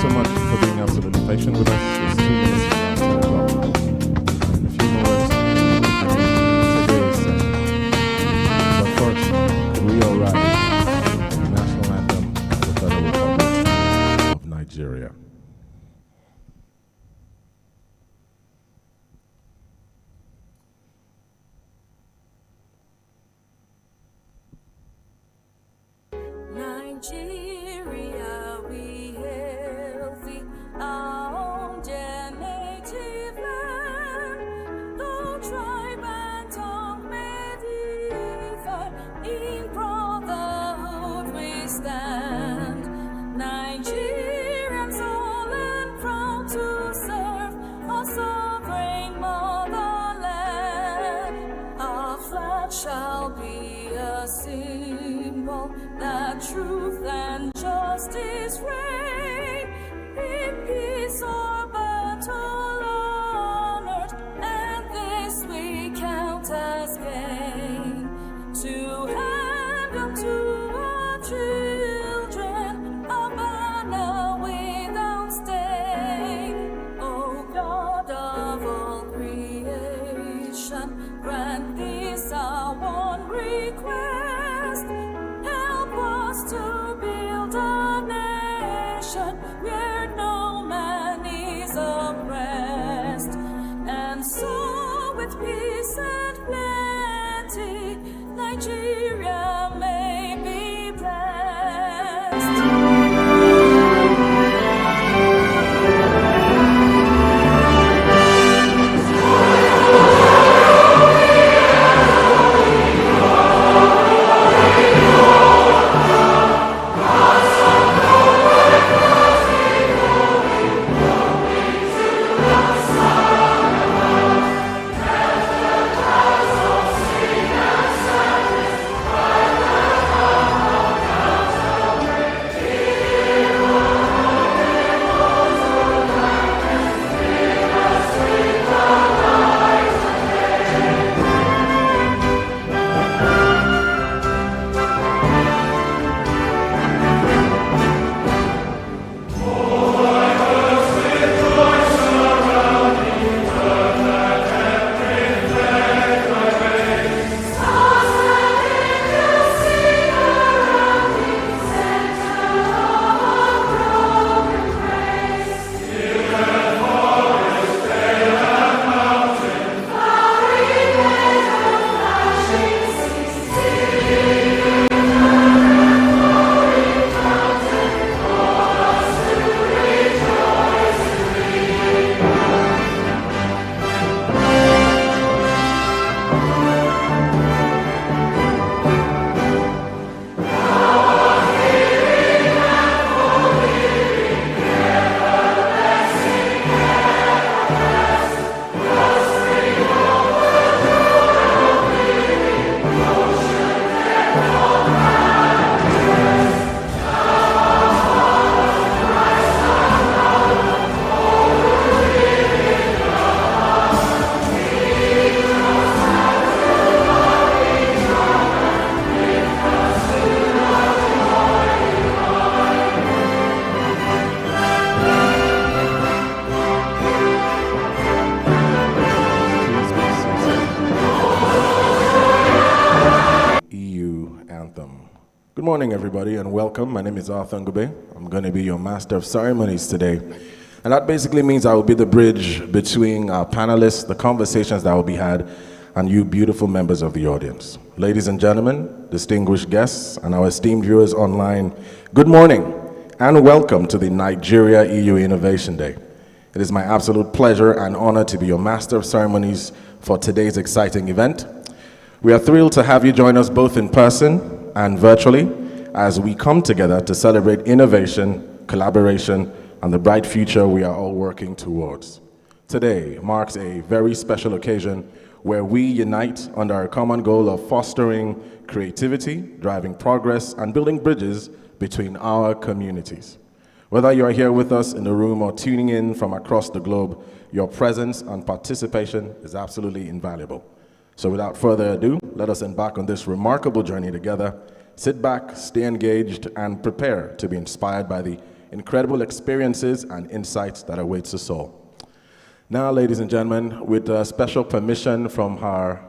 you so much for being absolutely patient with us. It's 2 minutes past 10 o'clock. In a few moments, today's session. But first, could we all rise the national anthem of the Federal Republic of Nigeria? Nigeria, we hail thee, our own dear native land. Though tribe and tongue may differ, in brotherhood we stand. Nigerians all and proud to serve our sovereign motherland. Our flag shall be a symbol that truth and justice reign, in peace or battle honored, and this we count as gain. To hand unto our children a banner without stain. O God of all creation, grant this our one request. Help us to build a nation where no man is oppressed, and so with peace and plenty Nigeria may be blessed. Good morning, everybody, and welcome. My name is Arthur Ngube. I'm going to be your Master of Ceremonies today. And that basically means I will be the bridge between our panelists, the conversations that will be had, and you beautiful members of the audience. Ladies and gentlemen, distinguished guests, and our esteemed viewers online, good morning, and welcome to the Nigeria EU Innovation Day. It is my absolute pleasure and honor to be your Master of Ceremonies for today's exciting event. We are thrilled to have you join us both in person and virtually as we come together to celebrate innovation, collaboration, and the bright future we are all working towards. Today marks a very special occasion where we unite under our common goal of fostering creativity, driving progress, and building bridges between our communities. Whether you are here with us in the room or tuning in from across the globe, your presence and participation is absolutely invaluable. So without further ado, let us embark on this remarkable journey together. Sit back, stay engaged, and prepare to be inspired by the incredible experiences and insights that awaits us all. Now, ladies and gentlemen, with special permission from Her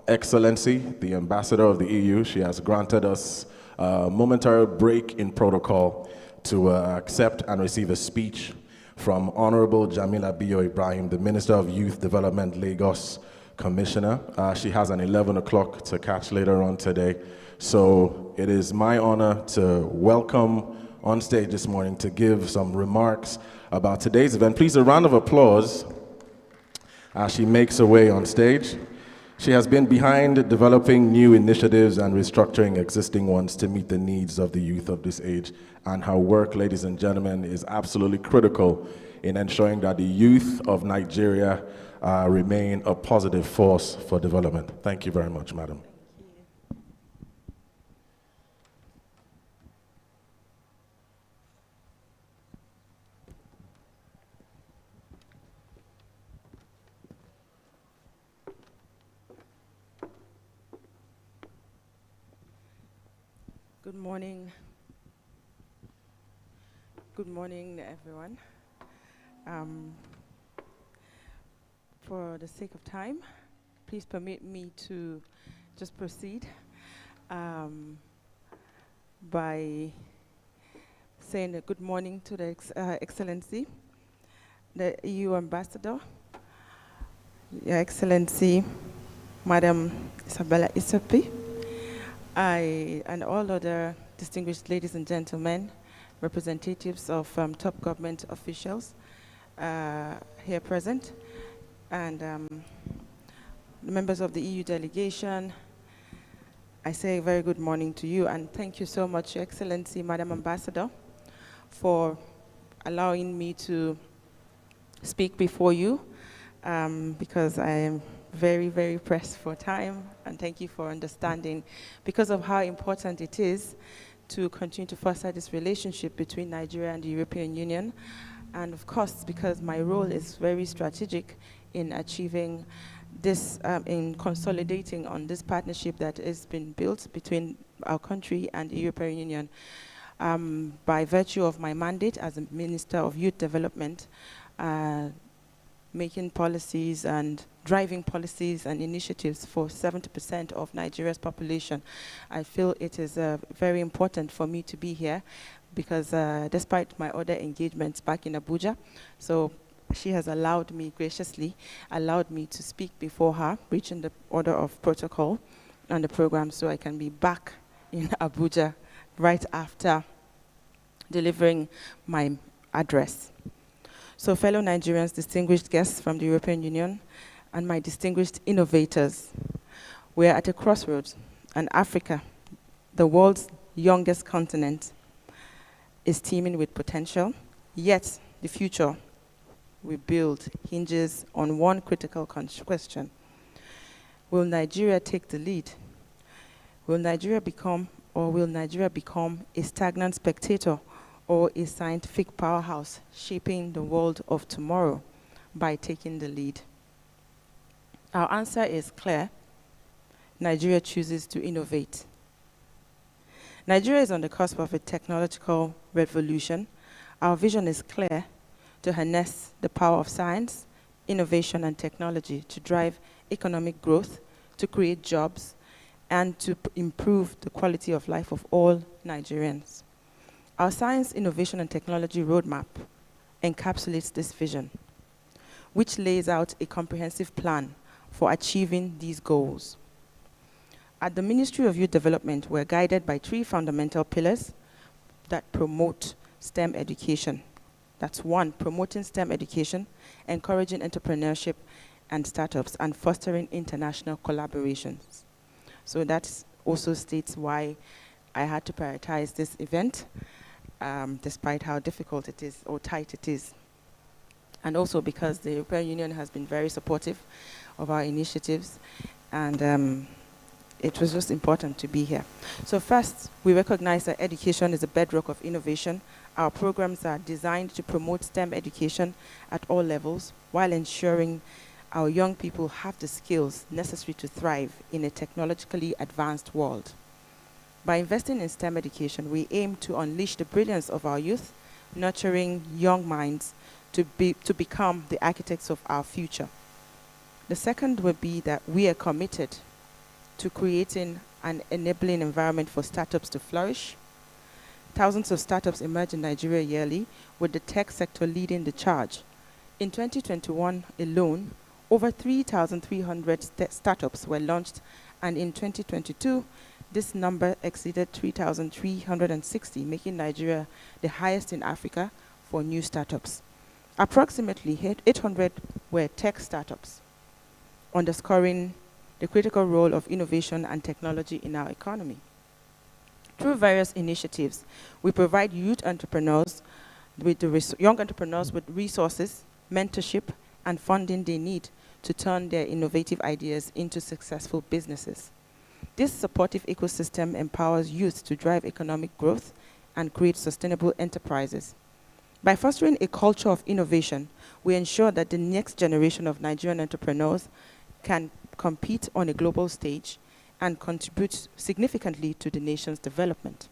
Excellency, the Ambassador of the EU, she has granted us a momentary break in protocol to accept and receive a speech from Honorable Jamila Bio Ibrahim, the Minister of Youth Development, Lagos Commissioner. She has an 11 o'clock to catch later on today. So it is my honor to welcome on stage this morning to give some remarks about today's event. Please, a round of applause as she makes her way on stage. She has been behind developing new initiatives and restructuring existing ones to meet the needs of the youth of this age. And her work, ladies and gentlemen, is absolutely critical in ensuring that the youth of Nigeria remain a positive force for development. Thank you very much, madam. Good morning. Good morning, everyone. For the sake of time, please permit me to just proceed by saying a good morning to the Excellency, the EU Ambassador, Your Excellency, Madam Isabella Isopi, and all other distinguished ladies and gentlemen, representatives of top government officials here present, and the members of the EU delegation. I say a very good morning to you, and thank you so much, Your Excellency, Madam Ambassador, for allowing me to speak before you, because I am very, very pressed for time, and thank you for understanding because of how important it is to continue to foster this relationship between Nigeria and the European Union, and of course because my role is very strategic in achieving this, in consolidating on this partnership that has been built between our country and the European Union. By virtue of my mandate as a Minister of Youth Development, making policies and driving policies and initiatives for 70% of Nigeria's population. I feel it is very important for me to be here because despite my other engagements back in Abuja, so she has graciously allowed me to speak before her, reaching the order of protocol on the program so I can be back in Abuja right after delivering my address. So fellow Nigerians, distinguished guests from the European Union, and my distinguished innovators, we are at a crossroads, and Africa, the world's youngest continent, is teeming with potential, yet the future we build hinges on one critical question. Will Nigeria take the lead? Will Nigeria become a stagnant spectator or a scientific powerhouse shaping the world of tomorrow by taking the lead? Our answer is clear. Nigeria chooses to innovate. Nigeria is on the cusp of a technological revolution. Our vision is clear: to harness the power of science, innovation, and technology to drive economic growth, to create jobs, and to improve the quality of life of all Nigerians. Our science, innovation, and technology roadmap encapsulates this vision, which lays out a comprehensive plan for achieving these goals. At the Ministry of Youth Development, we're guided by 3 fundamental pillars that promote STEM education. That's 1, promoting STEM education, encouraging entrepreneurship and startups, and fostering international collaborations. So that also states why I had to prioritize this event, despite how difficult it is or tight it is. And also because the European Union has been very supportive of our initiatives, and it was just important to be here. So first, we recognize that education is a bedrock of innovation. Our programs are designed to promote STEM education at all levels while ensuring our young people have the skills necessary to thrive in a technologically advanced world. By investing in STEM education, we aim to unleash the brilliance of our youth nurturing young minds to become the architects of our future. The second would be that we are committed to creating an enabling environment for startups to flourish. Thousands of startups emerge in Nigeria yearly, with the tech sector leading the charge. In 2021 alone, over 3,300 startups were launched, and in 2022, this number exceeded 3,360, making Nigeria the highest in Africa for new startups. Approximately 800 were tech startups, underscoring the critical role of innovation and technology in our economy. Through various initiatives, we provide youth entrepreneurs young entrepreneurs with resources, mentorship, and funding they need to turn their innovative ideas into successful businesses. This supportive ecosystem empowers youth to drive economic growth and create sustainable enterprises. By fostering a culture of innovation, we ensure that the next generation of Nigerian entrepreneurs can compete on a global stage and contribute significantly to the nation's development.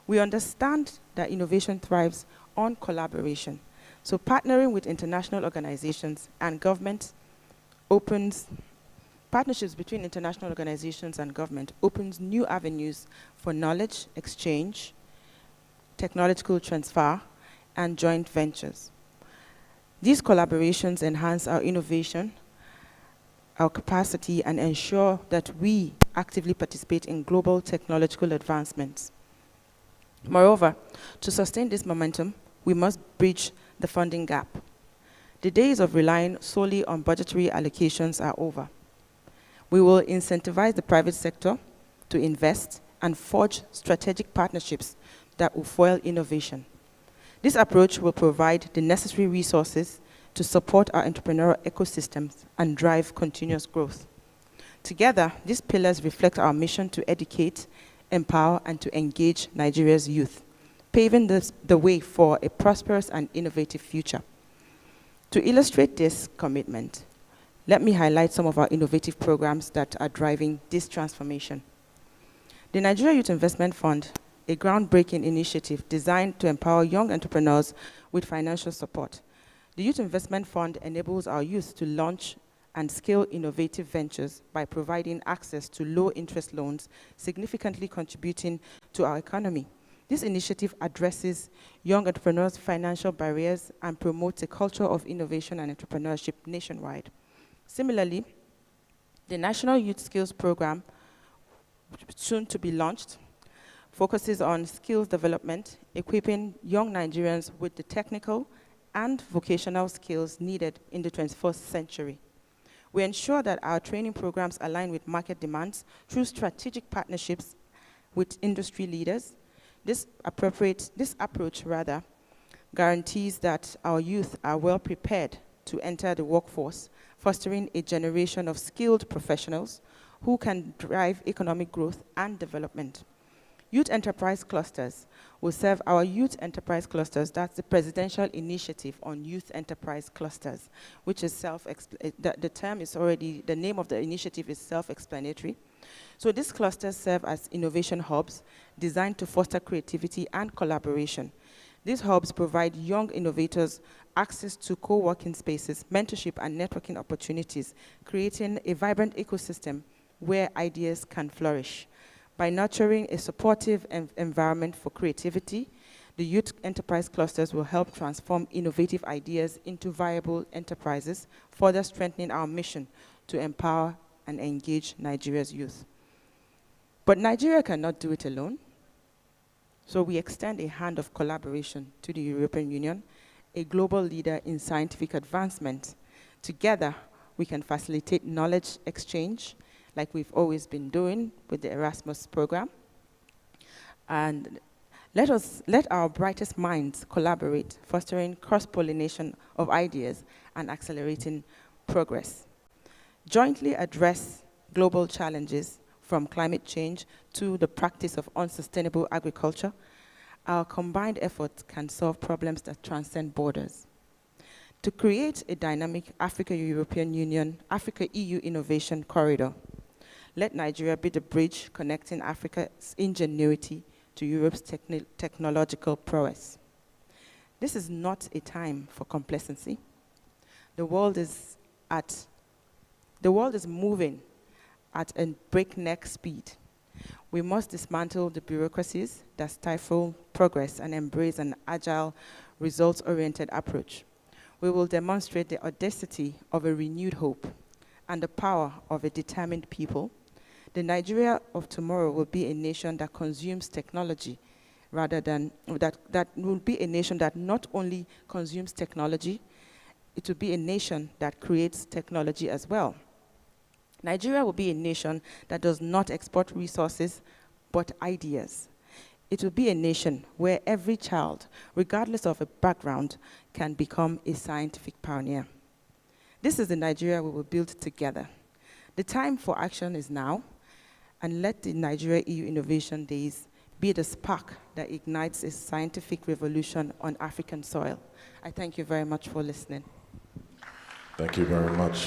We understand that innovation thrives on collaboration. So partnering with international organizations and government partnerships between international organizations and government opens new avenues for knowledge exchange, technological transfer, and joint ventures. These collaborations enhance our innovation, our capacity, and ensure that we actively participate in global technological advancements. Moreover, to sustain this momentum, we must bridge the funding gap. The days of relying solely on budgetary allocations are over. We will incentivize the private sector to invest and forge strategic partnerships that will fuel innovation. This approach will provide the necessary resources to support our entrepreneurial ecosystems and drive continuous growth. Together, these pillars reflect our mission to educate, empower, and to engage Nigeria's youth, paving the way for a prosperous and innovative future. To illustrate this commitment, let me highlight some of our innovative programs that are driving this transformation. The Nigeria Youth Investment Fund, a groundbreaking initiative designed to empower young entrepreneurs with financial support. The Youth Investment Fund enables our youth to launch and scale innovative ventures by providing access to low-interest loans, significantly contributing to our economy. This initiative addresses young entrepreneurs' financial barriers and promotes a culture of innovation and entrepreneurship nationwide. Similarly, the National Youth Skills Program, soon to be launched, focuses on skills development, equipping young Nigerians with the technical and vocational skills needed in the 21st century. We ensure that our training programs align with market demands through strategic partnerships with industry leaders. This approach guarantees that our youth are well prepared to enter the workforce, fostering a generation of skilled professionals who can drive economic growth and development. Youth Enterprise Clusters will serve our Youth Enterprise Clusters. That's the presidential initiative on Youth Enterprise Clusters, which is the name of the initiative is self-explanatory. So these clusters serve as innovation hubs designed to foster creativity and collaboration. These hubs provide young innovators access to co-working spaces, mentorship, and networking opportunities, creating a vibrant ecosystem where ideas can flourish. By nurturing a supportive environment for creativity, the Youth Enterprise Clusters will help transform innovative ideas into viable enterprises, further strengthening our mission to empower and engage Nigeria's youth. But Nigeria cannot do it alone, so we extend a hand of collaboration to the European Union, a global leader in scientific advancement. Together, we can facilitate knowledge exchange, like we've always been doing with the Erasmus program. And let our brightest minds collaborate, fostering cross-pollination of ideas and accelerating progress. Jointly address global challenges from climate change to the practice of unsustainable agriculture. Our combined efforts can solve problems that transcend borders. To create a dynamic Africa-European Union, Africa-EU innovation corridor, let Nigeria be the bridge connecting Africa's ingenuity to Europe's technological prowess. This is not a time for complacency. The world is moving at a breakneck speed. We must dismantle the bureaucracies that stifle progress and embrace an agile, results-oriented approach. We will demonstrate the audacity of a renewed hope and the power of a determined people. The Nigeria of tomorrow will be a nation that consumes technology rather than, that will be a nation that not only consumes technology, it will be a nation that creates technology as well. Nigeria will be a nation that does not export resources, but ideas. It will be a nation where every child, regardless of a background, can become a scientific pioneer. This is the Nigeria we will build together. The time for action is now, and let the Nigeria EU Innovation Days be the spark that ignites a scientific revolution on African soil. I thank you very much for listening. Thank you very much.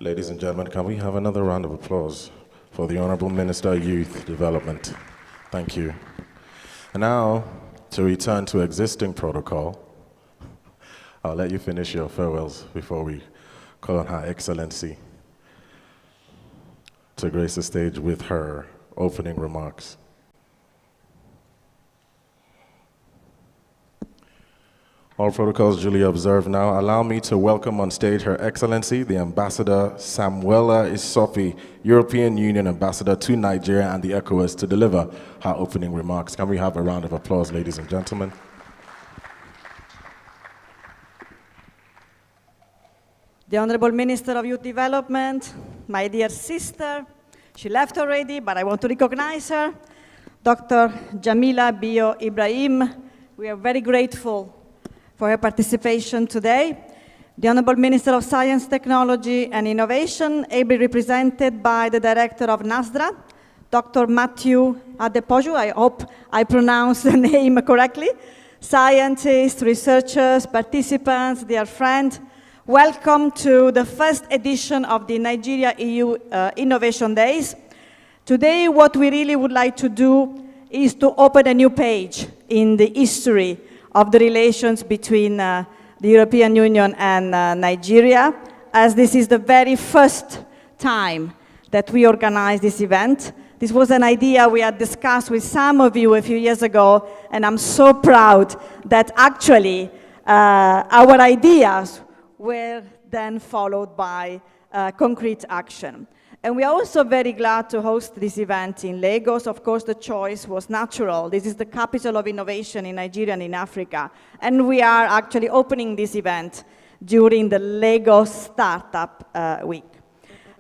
Ladies and gentlemen, can we have another round of applause for the Honorable Minister of Youth Development? Thank you. And now, to return to existing protocol, I'll let you finish your farewells before we call on Her Excellency to grace the stage with her opening remarks. All protocols duly observed now. Allow me to welcome on stage Her Excellency, the Ambassador Samuela Isofi, European Union Ambassador to Nigeria and the ECOWAS, to deliver her opening remarks. Can we have a round of applause, ladies and gentlemen? The Honorable Minister of Youth Development, my dear sister, she left already, but I want to recognize her, Dr. Jamila Bio Ibrahim. We are very grateful for her participation today. The Honorable Minister of Science, Technology and Innovation, ably represented by the Director of NASDRA, Dr. Matthew Adepoju, I hope I pronounced the name correctly, scientists, researchers, participants, dear friend, welcome to the first edition of the Nigeria EU Innovation Days. Today, what we really would like to do is to open a new page in the history of the relations between the European Union and Nigeria, as this is the very first time that we organize this event. This was an idea we had discussed with some of you a few years ago, and I'm so proud that actually our ideas were then followed by concrete action. And we are also very glad to host this event in Lagos. Of course, the choice was natural. This is the capital of innovation in Nigeria and in Africa. And we are actually opening this event during the Lagos Startup Week.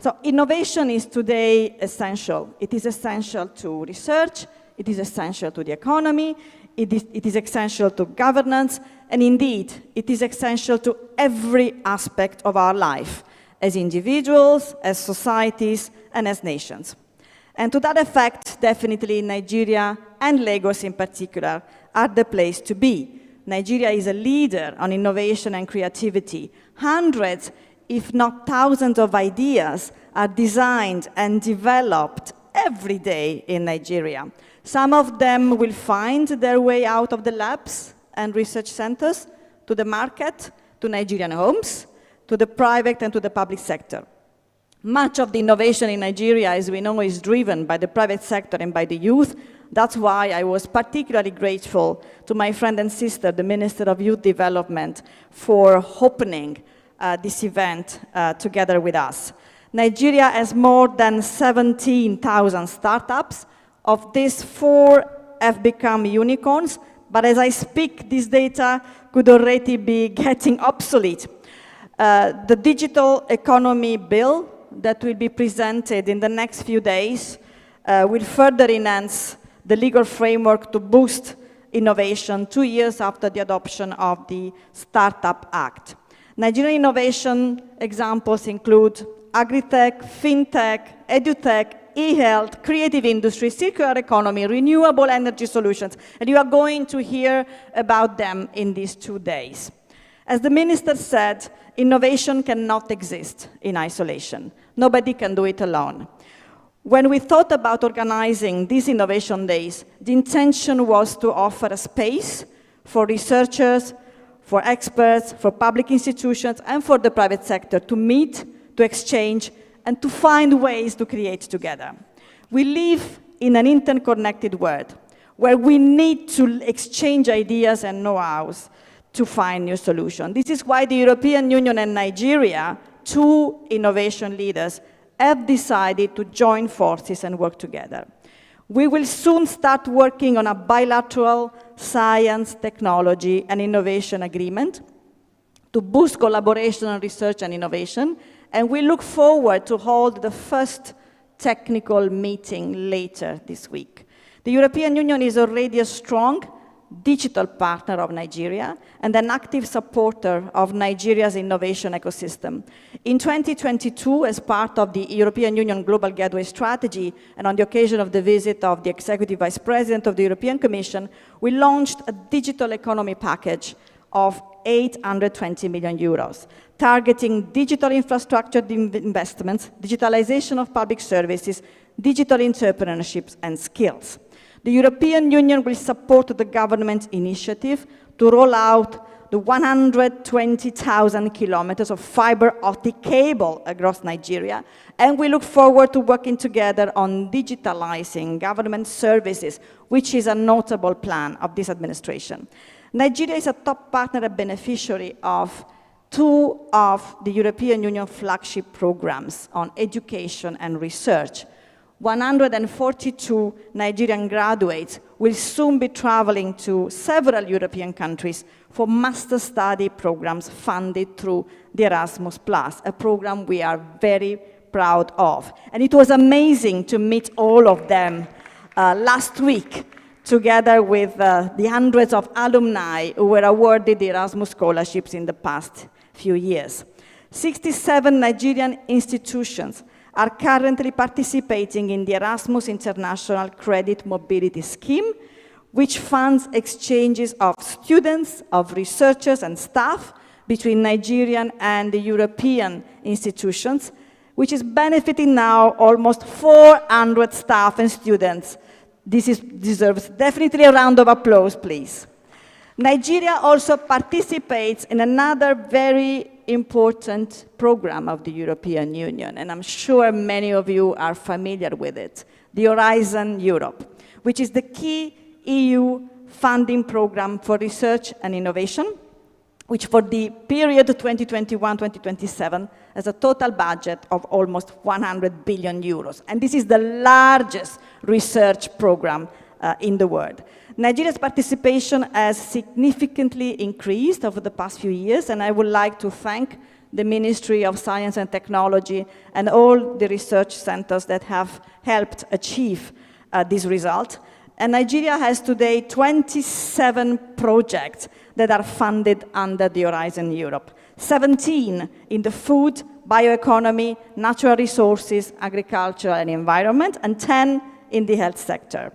So innovation is today essential. It is essential to research. It is essential to the economy. It is essential to governance. And indeed, it is essential to every aspect of our life, as individuals, as societies, and as nations. And to that effect, definitely Nigeria and Lagos in particular are the place to be. Nigeria is a leader on innovation and creativity. Hundreds, if not thousands of ideas are designed and developed every day in Nigeria. Some of them will find their way out of the labs and research centers to the market, to Nigerian homes, to the private and to the public sector. Much of the innovation in Nigeria, as we know, is driven by the private sector and by the youth. That's why I was particularly grateful to my friend and sister, the Minister of Youth Development, for opening this event together with us. Nigeria has more than 17,000 startups. Of these, 4 have become unicorns, but as I speak, this data could already be getting obsolete. The digital economy bill that will be presented in the next few days will further enhance the legal framework to boost innovation 2 years after the adoption of the Startup Act. Nigerian innovation examples include agri-tech, fintech, edutech, e-health, creative industry, circular economy, renewable energy solutions, and you are going to hear about them in these 2 days. As the minister said, innovation cannot exist in isolation. Nobody can do it alone. When we thought about organizing these innovation days, the intention was to offer a space for researchers, for experts, for public institutions, and for the private sector to meet, to exchange, and to find ways to create together. We live in an interconnected world where we need to exchange ideas and know-hows to find new solutions. This is why the European Union and Nigeria, two innovation leaders, have decided to join forces and work together. We will soon start working on a bilateral science, technology, and innovation agreement to boost collaboration on research and innovation, and we look forward to hold the first technical meeting later this week. The European Union is already a strong digital partner of Nigeria and an active supporter of Nigeria's innovation ecosystem. In 2022, as part of the European Union Global Gateway Strategy, and on the occasion of the visit of the Executive Vice President of the European Commission, we launched a digital economy package of 820 million euros, targeting digital infrastructure investments, digitalization of public services, digital entrepreneurship, and skills. The European Union will support the government's initiative to roll out the 120,000 kilometers of fiber optic cable across Nigeria, and we look forward to working together on digitalizing government services, which is a notable plan of this administration. Nigeria is a top partner and beneficiary of two of the European Union flagship programs on education and research. 142 Nigerian graduates will soon be traveling to several European countries for master study programs funded through the Erasmus+, a program we are very proud of. And it was amazing to meet all of them last week, together with the hundreds of alumni who were awarded the Erasmus scholarships in the past few years. 67 Nigerian institutions are currently participating in the Erasmus International Credit Mobility Scheme, which funds exchanges of students, of researchers and staff between Nigerian and the European institutions, which is benefiting now almost 400 staff and students. This deserves definitely a round of applause, please. Nigeria also participates in another very important program of the European Union, and I'm sure many of you are familiar with it, the Horizon Europe, which is the key EU funding program for research and innovation, which for the period 2021-2027 has a total budget of almost 100 billion euros. And this is the largest research program in the world. Nigeria's participation has significantly increased over the past few years, and I would like to thank the Ministry of Science and Technology and all the research centers that have helped achieve this result. And Nigeria has today 27 projects that are funded under the Horizon Europe, 17 in the food, bioeconomy, natural resources, agriculture and environment, and 10 in the health sector.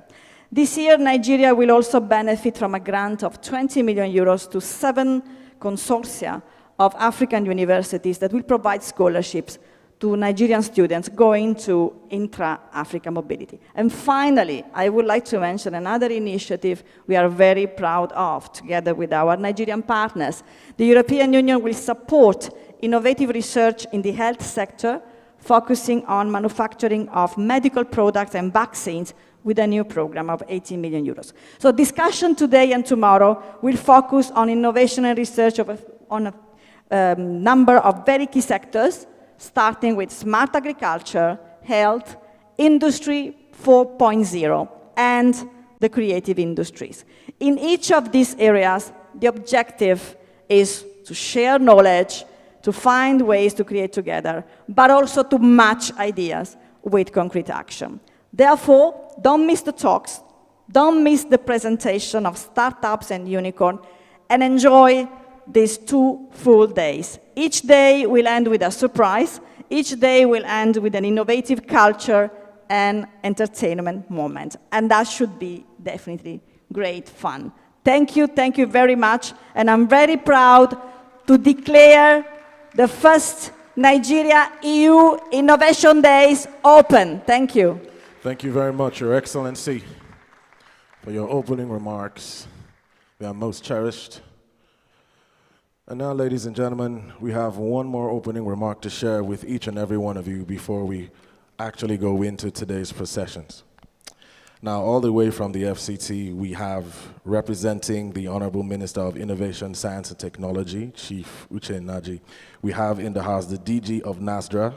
This year, Nigeria will also benefit from a grant of 20 million euros to 7 consortia of African universities that will provide scholarships to Nigerian students going to intra-Africa mobility. And finally, I would like to mention another initiative we are very proud of, together with our Nigerian partners. The European Union will support innovative research in the health sector, focusing on manufacturing of medical products and vaccines with a new program of 80 million euros. So discussion today and tomorrow will focus on innovation and research on a number of very key sectors, starting with smart agriculture, health, industry 4.0, and the creative industries. In each of these areas, the objective is to share knowledge, to find ways to create together, but also to match ideas with concrete action. Therefore, don't miss the talks, don't miss the presentation of startups and unicorn, and enjoy these 2 full days. Each day will end with a surprise. Each day will end with an innovative culture and entertainment moment. And that should be definitely great fun. Thank you very much. And I'm very proud to declare the first Nigeria EU Innovation Days open. Thank you. Thank you very much, Your Excellency, for your opening remarks. They are most cherished. And now, ladies and gentlemen, we have one more opening remark to share with each and every one of you before we actually go into today's processions. Now, all the way from the FCT, we have representing the Honorable Minister of Innovation, Science and Technology, Chief Uche Naji. We have in the house the DG of NASDRA,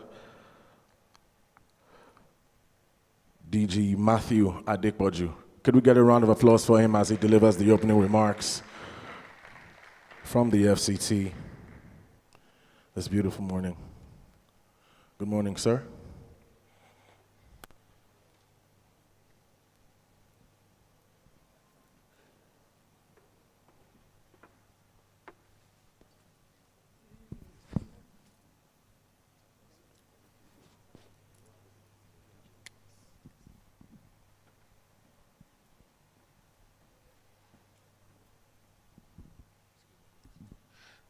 DG Matthew Adekboju. Could we get a round of applause for him as he delivers the opening remarks from the FCT this beautiful morning? Good morning, sir.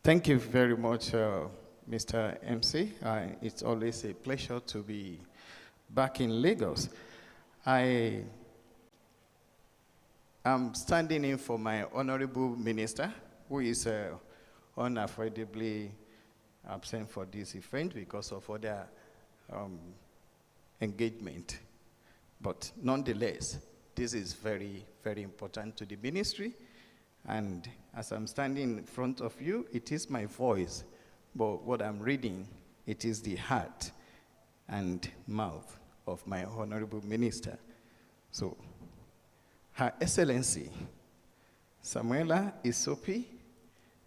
Thank you very much, Mr. MC. It's always a pleasure to be back in Lagos. I am standing in for my honorable minister, who is unavoidably absent for this event because of other engagement. But nonetheless, this is very, very important to the ministry. And as I'm standing in front of you, it is my voice, but what I'm reading, it is the heart and mouth of my honorable minister. So, Her Excellency, Samuela Isopi,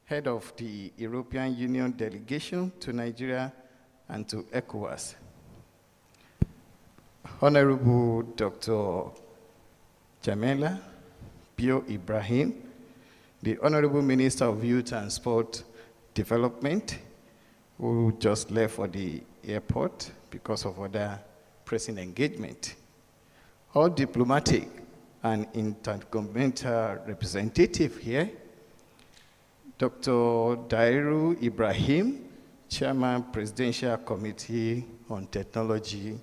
head of the European Union delegation to Nigeria and to ECOWAS. Honorable Dr. Jamila Bio Ibrahim, the Honorable Minister of Youth and Sport Development, who just left for the airport because of other pressing engagement. All diplomatic and intergovernmental representative here, Dr. Dairu Ibrahim, Chairman, Presidential Committee on Technology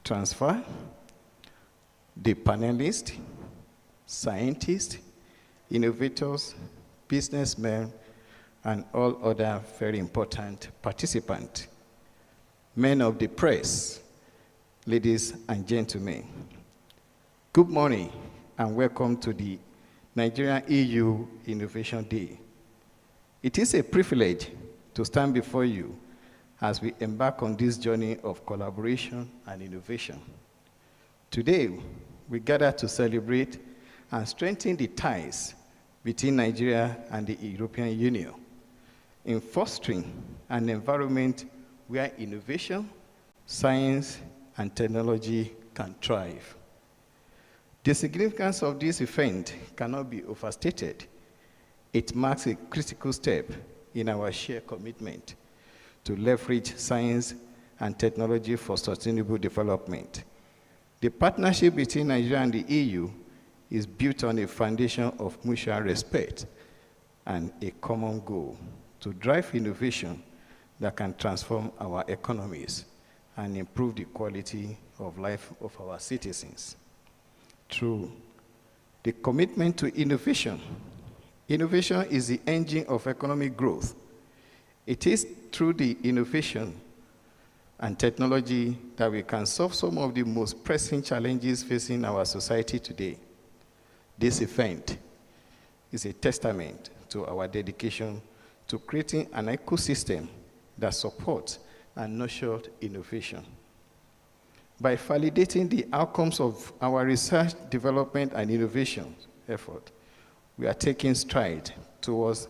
Transfer, the panelists, scientists, innovators, businessmen, and all other very important participants. Men of the press, ladies and gentlemen, good morning and welcome to the Nigerian EU Innovation Day. It is a privilege to stand before you as we embark on this journey of collaboration and innovation. Today, we gather to celebrate and strengthen the ties between Nigeria and the European Union in fostering an environment where innovation, science, and technology can thrive. The significance of this event cannot be overstated. It marks a critical step in our shared commitment to leverage science and technology for sustainable development. The partnership between Nigeria and the EU is built on a foundation of mutual respect and a common goal to drive innovation that can transform our economies and improve the quality of life of our citizens. Through the commitment to innovation, innovation is the engine of economic growth. It is through the innovation and technology that we can solve some of the most pressing challenges facing our society today. This event is a testament to our dedication to creating an ecosystem that supports and nurtures innovation. By validating the outcomes of our research, development, and innovation effort, we are taking stride towards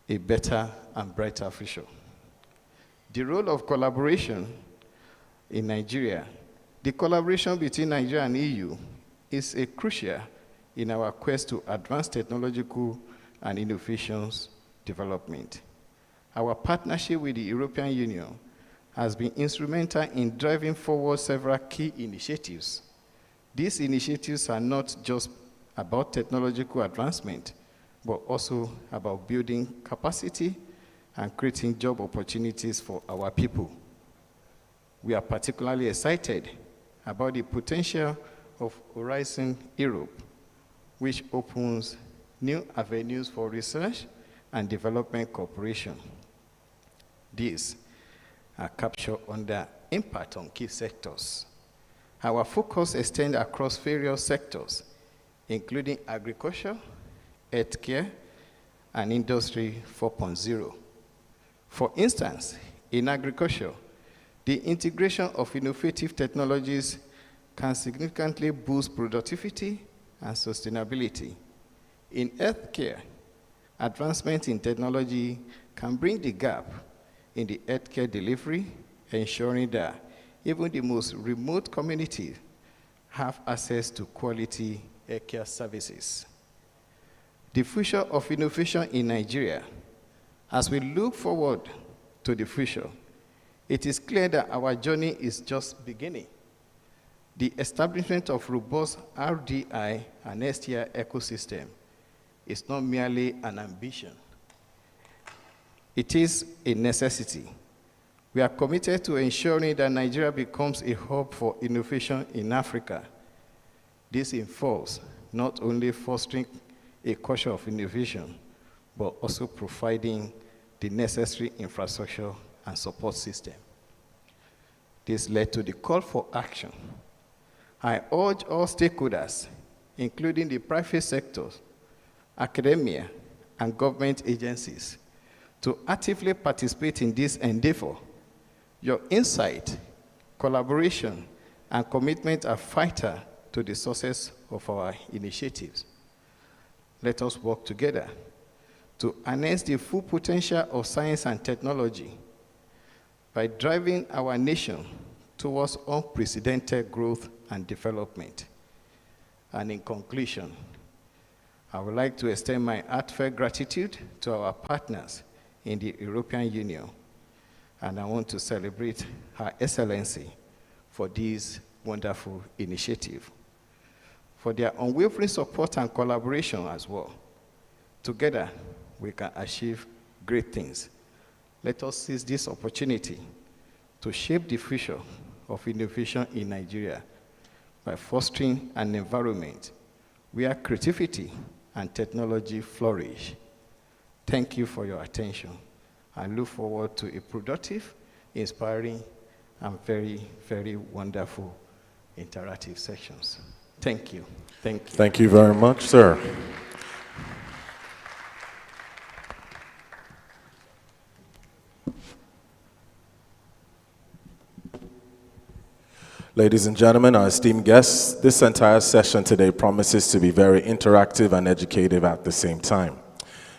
a better and brighter future. The role of collaboration in Nigeria, the collaboration between Nigeria and EU is a crucial in our quest to advance technological and innovations development. Our partnership with the European Union has been instrumental in driving forward several key initiatives. These initiatives are not just about technological advancement, but also about building capacity and creating job opportunities for our people. We are particularly excited about the potential of Horizon Europe, which opens new avenues for research and development cooperation. These are captured under impact on key sectors. Our focus extends across various sectors, including agriculture, healthcare, and Industry 4.0. For instance, in agriculture, the integration of innovative technologies can significantly boost productivity and sustainability. In healthcare, advancement in technology can bring the gap in the healthcare delivery, ensuring that even the most remote communities have access to quality healthcare services. The future of innovation in Nigeria. As we look forward to the future, it is clear that our journey is just beginning. The establishment of robust RDI and STI ecosystem is not merely an ambition. It is a necessity. We are committed to ensuring that Nigeria becomes a hub for innovation in Africa. This involves not only fostering a culture of innovation, but also providing the necessary infrastructure and support system. This led to the call for action. I urge all stakeholders, including the private sectors, academia, and government agencies, to actively participate in this endeavor. Your insight, collaboration, and commitment are vital to the success of our initiatives. Let us work together to harness the full potential of science and technology by driving our nation towards unprecedented growth and development. And in conclusion, I would like to extend my heartfelt gratitude to our partners in the European Union, and I want to celebrate Her Excellency for this wonderful initiative, for their unwavering support and collaboration as well. Together, we can achieve great things. Let us seize this opportunity to shape the future of innovation in Nigeria by fostering an environment where creativity and technology flourish. Thank you for your attention. I look forward to a productive, inspiring, and very, very wonderful interactive sessions. Thank you. Thank you. Thank you very much, sir. Ladies and gentlemen, our esteemed guests, this entire session today promises to be very interactive and educative at the same time.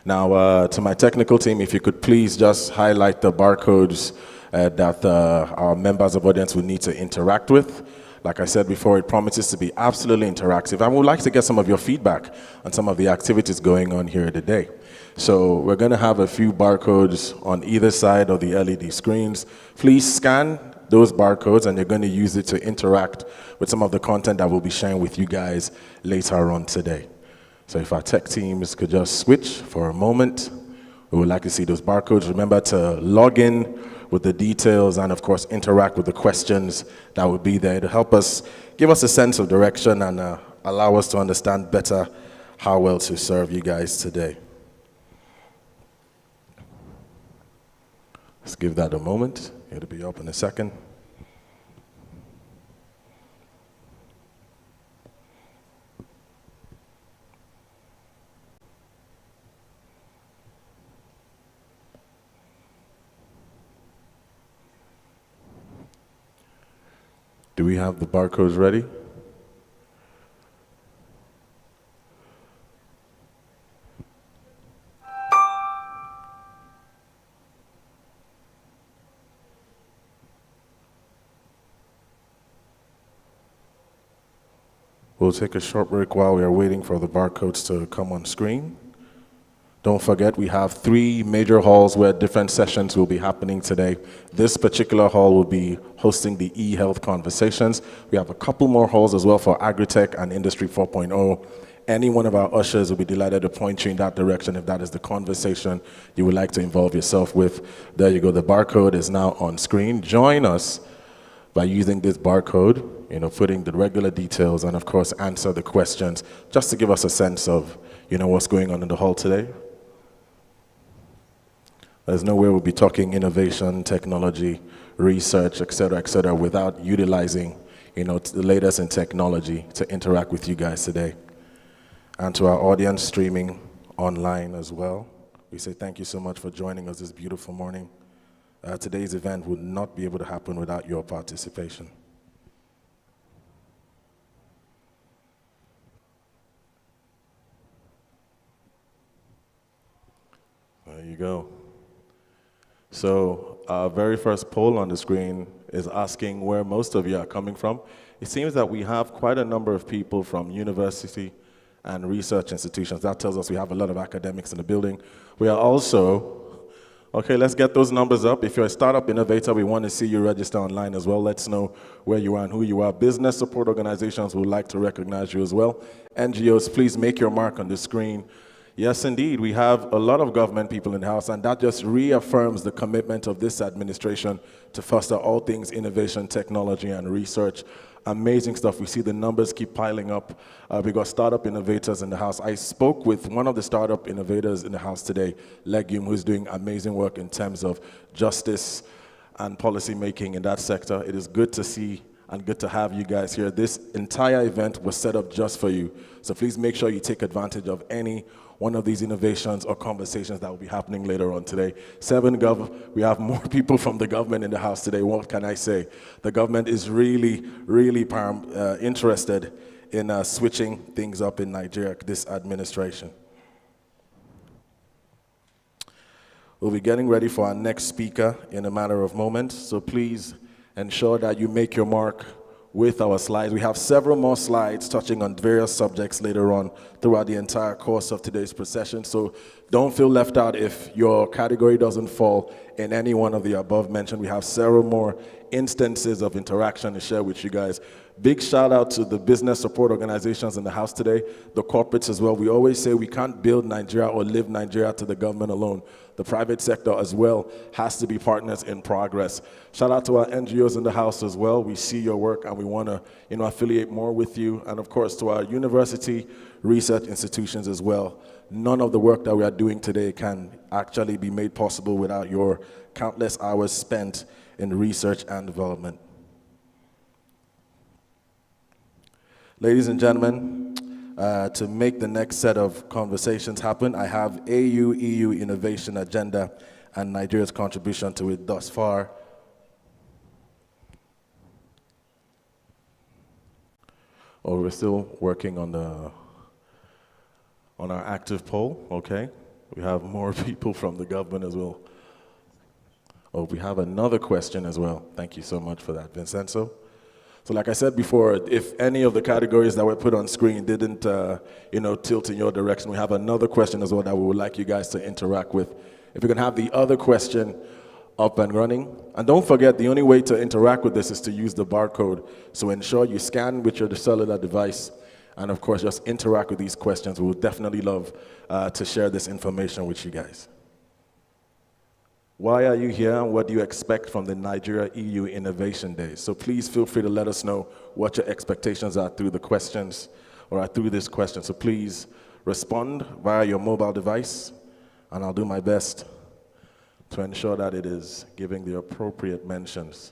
Now, to my technical team, if you could please just highlight the barcodes that our members of audience will need to interact with. Like I said before, it promises to be absolutely interactive. And we'd like to get some of your feedback on some of the activities going on here today. So we're going to have a few barcodes on either side of the LED screens. Please scan those barcodes, and you're going to use it to interact with some of the content that we'll be sharing with you guys later on today. So if our tech teams could just switch for a moment, we would like to see those barcodes. Remember to log in with the details and, of course, interact with the questions that will be there to help us, give us a sense of direction and allow us to understand better how well to serve you guys today. Let's give that a moment. It'll be up in a second. Do we have the barcodes ready? We'll take a short break while we are waiting for the barcodes to come on screen. Don't forget, we have 3 major halls where different sessions will be happening today. This particular hall will be hosting the e-health conversations. We have a couple more halls as well for Agritech and Industry 4.0 any one of our ushers will be delighted to point you in that direction if that is the conversation you would like to involve yourself with. There you go. The barcode is now on screen. Join us by using this barcode, putting the regular details and, of course, answer the questions just to give us a sense of, what's going on in the hall today. There's no way we'll be talking innovation, technology, research, et cetera, without utilizing, the latest in technology to interact with you guys today. And to our audience streaming online as well, we say thank you so much for joining us this beautiful morning. Today's event would not be able to happen without your participation. There you go. So our very first poll on the screen is asking where most of you are coming from. It seems that we have quite a number of people from university and research institutions. That tells us we have a lot of academics in the building. We are also, okay, let's get those numbers up. If you're a startup innovator, we want to see you register online as well. Let's know where you are and who you are. Business support organizations would like to recognize you as well. NGOs, please make your mark on the screen. Yes, indeed, we have a lot of government people in the house, and that just reaffirms the commitment of this administration to foster all things innovation, technology, and research. Amazing stuff. We see the numbers keep piling up. We got startup innovators in the house. I spoke with one of the startup innovators in the house today, Legume, who's doing amazing work in terms of justice and policy making in that sector. It is good to see and good to have you guys here. This entire event was set up just for you. So please make sure you take advantage of any one of these innovations or conversations that will be happening later on today. 7Gov, we have more people from the government in the house today. What can I say? The government is really interested in switching things up in Nigeria, this administration. We'll be getting ready for our next speaker in a matter of moments, so please ensure that you make your mark with our slides. We have several more slides touching on various subjects later on throughout the entire course of today's procession. So don't feel left out if your category doesn't fall in any one of the above mentioned. We have several more instances of interaction to share with you guys. Big shout out to the business support organizations in the house today, the corporates as well. We always say we can't build Nigeria or live Nigeria to the government alone. The private sector as well has to be partners in progress. Shout out to our NGOs in the house as well. We see your work and we want to, affiliate more with you. And of course, to our university research institutions as well. None of the work that we are doing today can actually be made possible without your countless hours spent in research and development. Ladies and gentlemen, to make the next set of conversations happen, I have AU-EU Innovation Agenda and Nigeria's contribution to it thus far. Oh, we're still working on our active poll, okay? We have more people from the government as well. Oh, we have another question as well. Thank you so much for that, Vincenzo. So like I said before, if any of the categories that were put on screen didn't, tilt in your direction, we have another question as well that we would like you guys to interact with. If you can have the other question up and running. And don't forget, the only way to interact with this is to use the barcode. So ensure you scan with your cellular device. And of course, just interact with these questions. We would definitely love to share this information with you guys. Why are you here and what do you expect from the Nigeria EU Innovation Days? So please feel free to let us know what your expectations are through the questions or through this question. So please respond via your mobile device and I'll do my best to ensure that it is giving the appropriate mentions.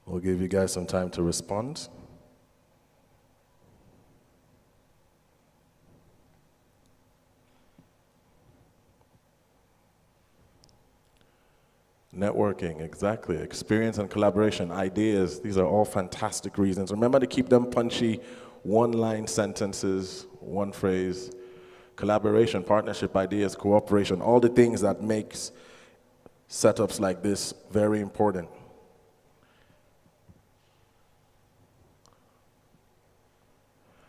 We'll give you guys some time to respond. Networking, exactly. Experience and collaboration, ideas, these are all fantastic reasons. Remember to keep them punchy, one-line sentences, one phrase. Collaboration, partnership, ideas, cooperation, all the things that makes setups like this very important.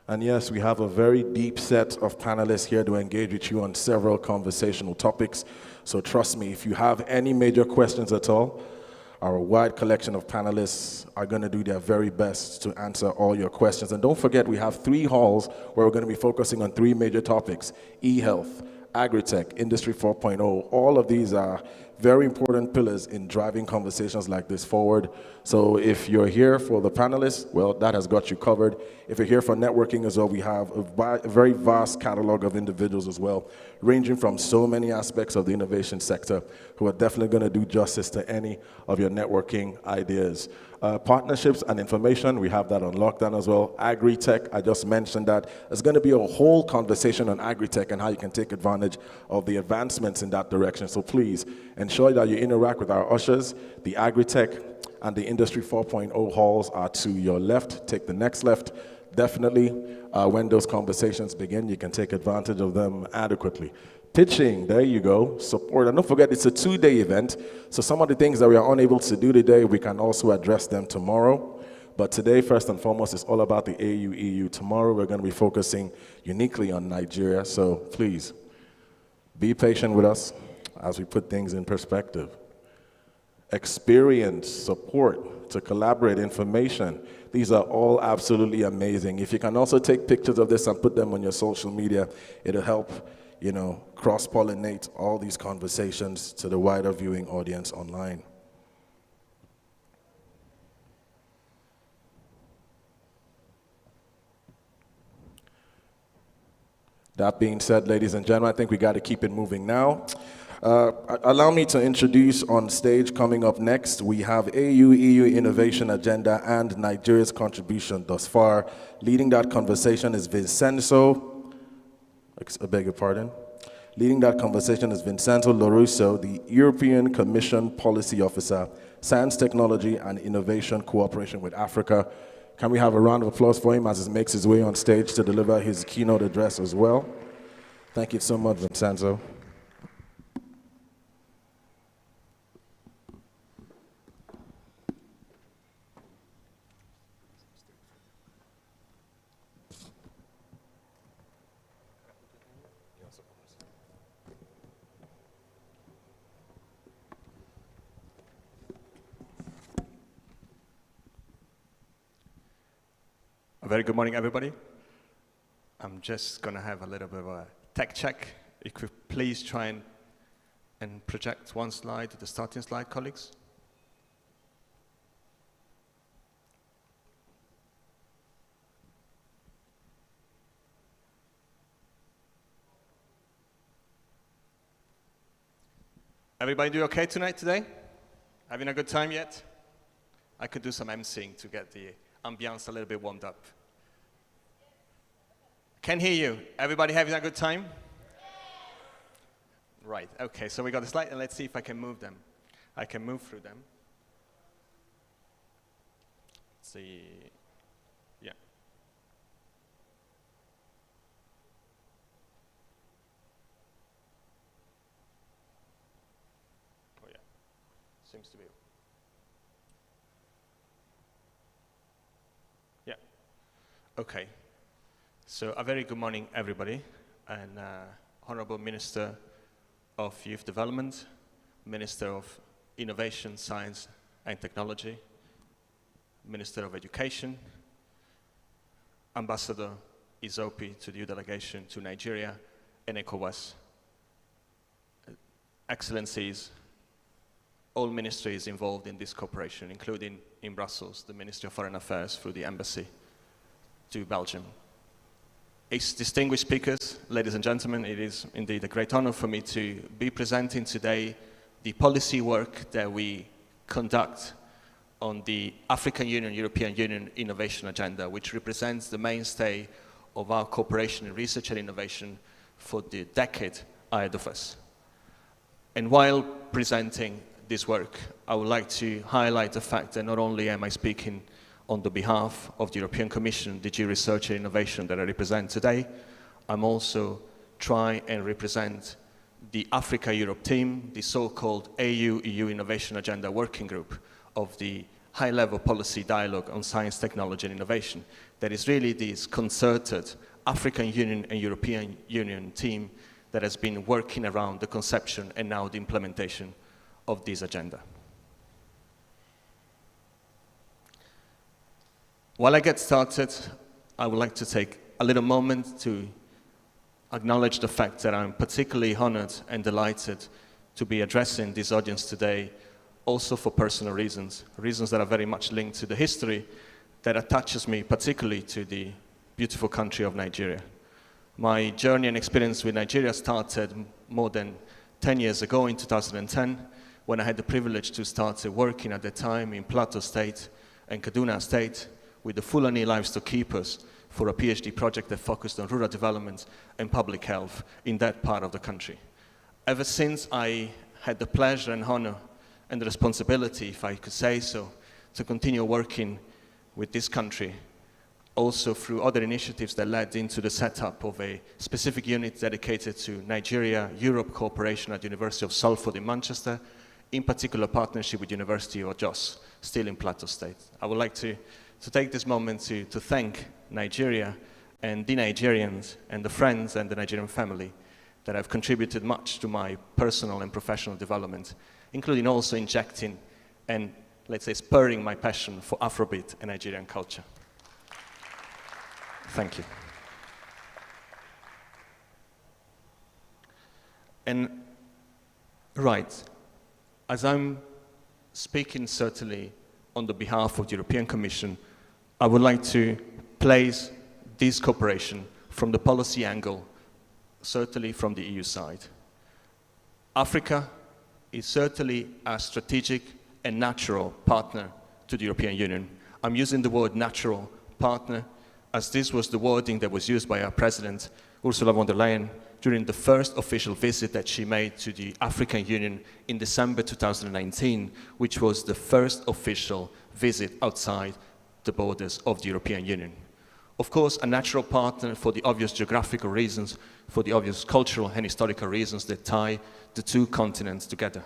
And yes, we have a very deep set of panelists here to engage with you on several conversational topics. So trust me, if you have any major questions at all, Our wide collection of panelists are going to do their very best to answer all your questions. And don't forget, we have 3 halls where we're going to be focusing on 3 major topics: e-health, agri-tech, Industry 4.0. All of these are very important pillars in driving conversations like this forward. So if you're here for the panelists, well, that has got you covered. If you're here for networking as well, we have a very vast catalog of individuals as well, ranging from so many aspects of the innovation sector, who are definitely going to do justice to any of your networking ideas. Partnerships and information, we have that on lockdown as well. Agri-tech, I just mentioned that. There's going to be a whole conversation on agri-tech and how you can take advantage of the advancements in that direction. So please ensure that you interact with our ushers. The agri-tech and the Industry 4.0 halls are to your left. Take the next left. Definitely, when those conversations begin, you can take advantage of them adequately. Pitching, there you go, support. And don't forget, it's a 2-day event, so some of the things that we are unable to do today, we can also address them tomorrow. But today, first and foremost, is all about the AU-EU. Tomorrow, we're going to be focusing uniquely on Nigeria, so please, be patient with us as we put things in perspective. Experience, support, to collaborate, information. These are all absolutely amazing. If you can also take pictures of this and put them on your social media, it'll help, you know, cross-pollinate all these conversations to the wider viewing audience online. That being said, ladies and gentlemen, I think we got to keep it moving now. Allow me to introduce on stage, coming up next, we have AU-EU Innovation Agenda and Nigeria's contribution thus far. Leading that conversation is Vincenzo, I beg your pardon. Leading that conversation is Vincenzo Lorusso, the European Commission Policy Officer, Science, Technology, and Innovation Cooperation with Africa. Can we have a round of applause for him as he makes his way on stage to deliver his keynote address as well? Thank you so much, Vincenzo. A very good morning, everybody. I'm just going to have a little bit of a tech check. If you could please try and project one slide to the starting slide, colleagues. Everybody do okay today? Having a good time yet? I could do some emceeing to get the ambiance a little bit warmed up. Can hear you. Everybody having a good time? Right, okay, so we got the slide, and let's see if I can move them. I can move through them. Let's see, yeah. Oh yeah, seems to be. Yeah, okay. So a very good morning, everybody, and Honorable Minister of Youth Development, Minister of Innovation, Science and Technology, Minister of Education, Ambassador Izopi to the EU delegation to Nigeria and ECOWAS, Excellencies, all ministries involved in this cooperation, including in Brussels, the Ministry of Foreign Affairs through the Embassy to Belgium. Distinguished speakers, ladies and gentlemen, it is indeed a great honor for me to be presenting today the policy work that we conduct on the African Union, European Union Innovation Agenda, which represents the mainstay of our cooperation in research and innovation for the decade ahead of us. And while presenting this work, I would like to highlight the fact that not only am I speaking on the behalf of the European Commission, DG Research and Innovation that I represent today, I'm also trying and represent the Africa-Europe team, the so-called AU-EU Innovation Agenda Working Group of the high-level policy dialogue on science, technology and innovation. That is really this concerted African Union and European Union team that has been working around the conception and now the implementation of this agenda. While I get started, I would like to take a little moment to acknowledge the fact that I'm particularly honored and delighted to be addressing this audience today, also for personal reasons that are very much linked to the history that attaches me particularly to the beautiful country of Nigeria. My journey and experience with Nigeria started more than 10 years ago in 2010, when I had the privilege to start working at the time in Plateau State and Kaduna State with the Fulani livestock keepers for a PhD project that focused on rural development and public health in that part of the country. Ever since, I had the pleasure and honor and the responsibility, if I could say so, to continue working with this country, also through other initiatives that led into the setup of a specific unit dedicated to Nigeria-Europe cooperation at the University of Salford in Manchester, in particular partnership with University of Jos, still in Plateau State. I would like to take this moment to thank Nigeria and the Nigerians and the friends and the Nigerian family that have contributed much to my personal and professional development, including also injecting and, let's say, spurring my passion for Afrobeat and Nigerian culture. Thank you. And right, as I'm speaking certainly on the behalf of the European Commission, I would like to place this cooperation from the policy angle, certainly from the EU side. Africa is certainly a strategic and natural partner to the European Union. I'm using the word natural partner as this was the wording that was used by our President, Ursula von der Leyen, during the first official visit that she made to the African Union in December 2019, which was the first official visit outside the borders of the European Union. Of course, a natural partner for the obvious geographical reasons, for the obvious cultural and historical reasons that tie the two continents together.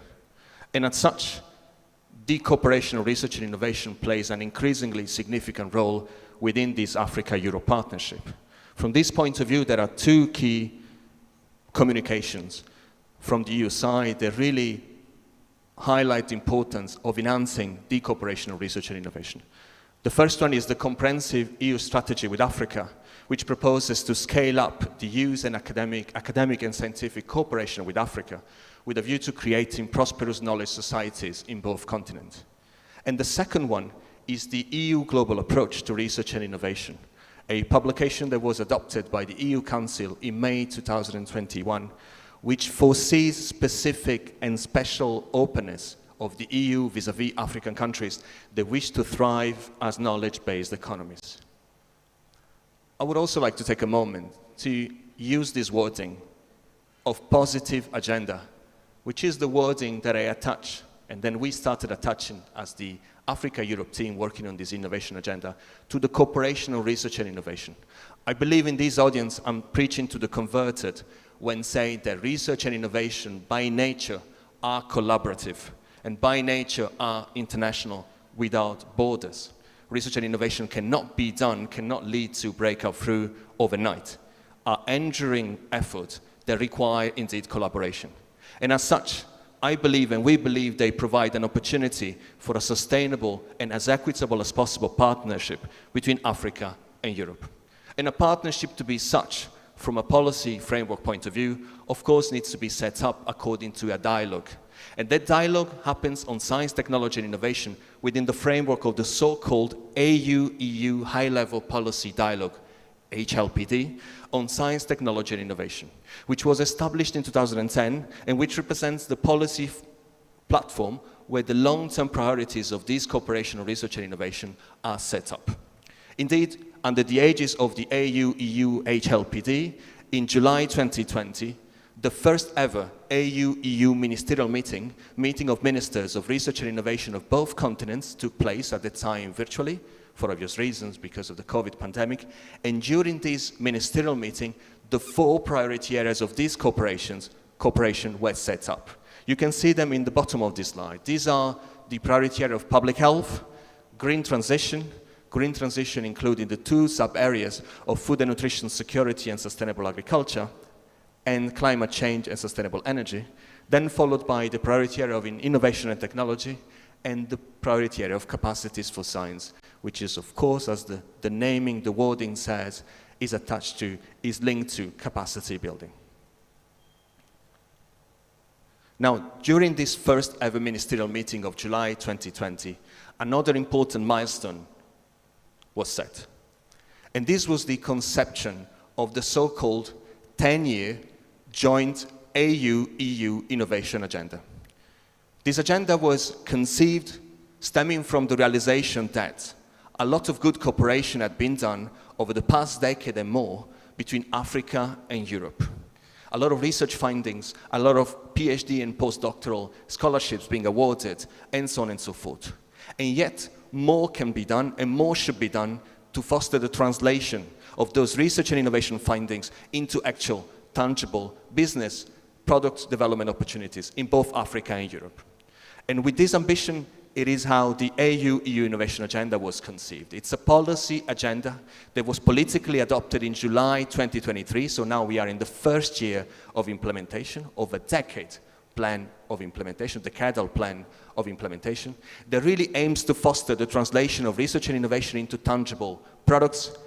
And as such, the cooperation of research and innovation plays an increasingly significant role within this Africa-Europe partnership. From this point of view, there are two key communications from the EU side that really highlight the importance of enhancing the cooperation of research and innovation. The first one is the comprehensive EU strategy with Africa, which proposes to scale up the use and academic and scientific cooperation with Africa, with a view to creating prosperous knowledge societies in both continents. And the second one is the EU Global Approach to Research and Innovation, a publication that was adopted by the EU Council in May 2021, which foresees specific and special openness of the EU vis-à-vis African countries that wish to thrive as knowledge-based economies. I would also like to take a moment to use this wording of positive agenda, which is the wording that I attach, and then we started attaching as the Africa-Europe team working on this innovation agenda, to the cooperation of research and innovation. I believe in this audience I'm preaching to the converted when saying that research and innovation by nature are collaborative and by nature are international without borders. Research and innovation cannot be done, cannot lead to breakout through overnight, are enduring efforts that require indeed collaboration. And as such, I believe and we believe they provide an opportunity for a sustainable and as equitable as possible partnership between Africa and Europe. And a partnership to be such, from a policy framework point of view, of course needs to be set up according to a dialogue. And that dialogue happens on science, technology and innovation within the framework of the so-called AU-EU High-Level Policy Dialogue, HLPD, on science, technology and innovation, which was established in 2010 and which represents the policy platform where the long-term priorities of this cooperation of research and innovation are set up. Indeed, under the aegis of the AU-EU HLPD, in July 2020, the first ever AU-EU ministerial meeting of ministers of research and innovation of both continents took place at the time virtually, for obvious reasons because of the COVID pandemic. And during this ministerial meeting, the 4 priority areas of this cooperation were set up. You can see them in the bottom of this slide. These are the priority area of public health, green transition including the 2 sub-areas of food and nutrition security and sustainable agriculture, and climate change and sustainable energy, then followed by the priority area of innovation and technology, and the priority area of capacities for science, which is, of course, as the naming, the wording says, is linked to capacity building. Now, during this first ever ministerial meeting of July 2020, another important milestone was set. And this was the conception of the so-called 10-year joint AU-EU innovation agenda. This agenda was conceived stemming from the realization that a lot of good cooperation had been done over the past decade and more between Africa and Europe. A lot of research findings, a lot of PhD and postdoctoral scholarships being awarded, and so on and so forth. And yet, more can be done and more should be done to foster the translation of those research and innovation findings into actual, tangible business product development opportunities in both Africa and Europe. And with this ambition, it is how the AU-EU Innovation Agenda was conceived. It's a policy agenda that was politically adopted in July 2023, so now we are in the first year of implementation, of a decade plan of implementation, decadal plan of implementation, that really aims to foster the translation of research and innovation into tangible products,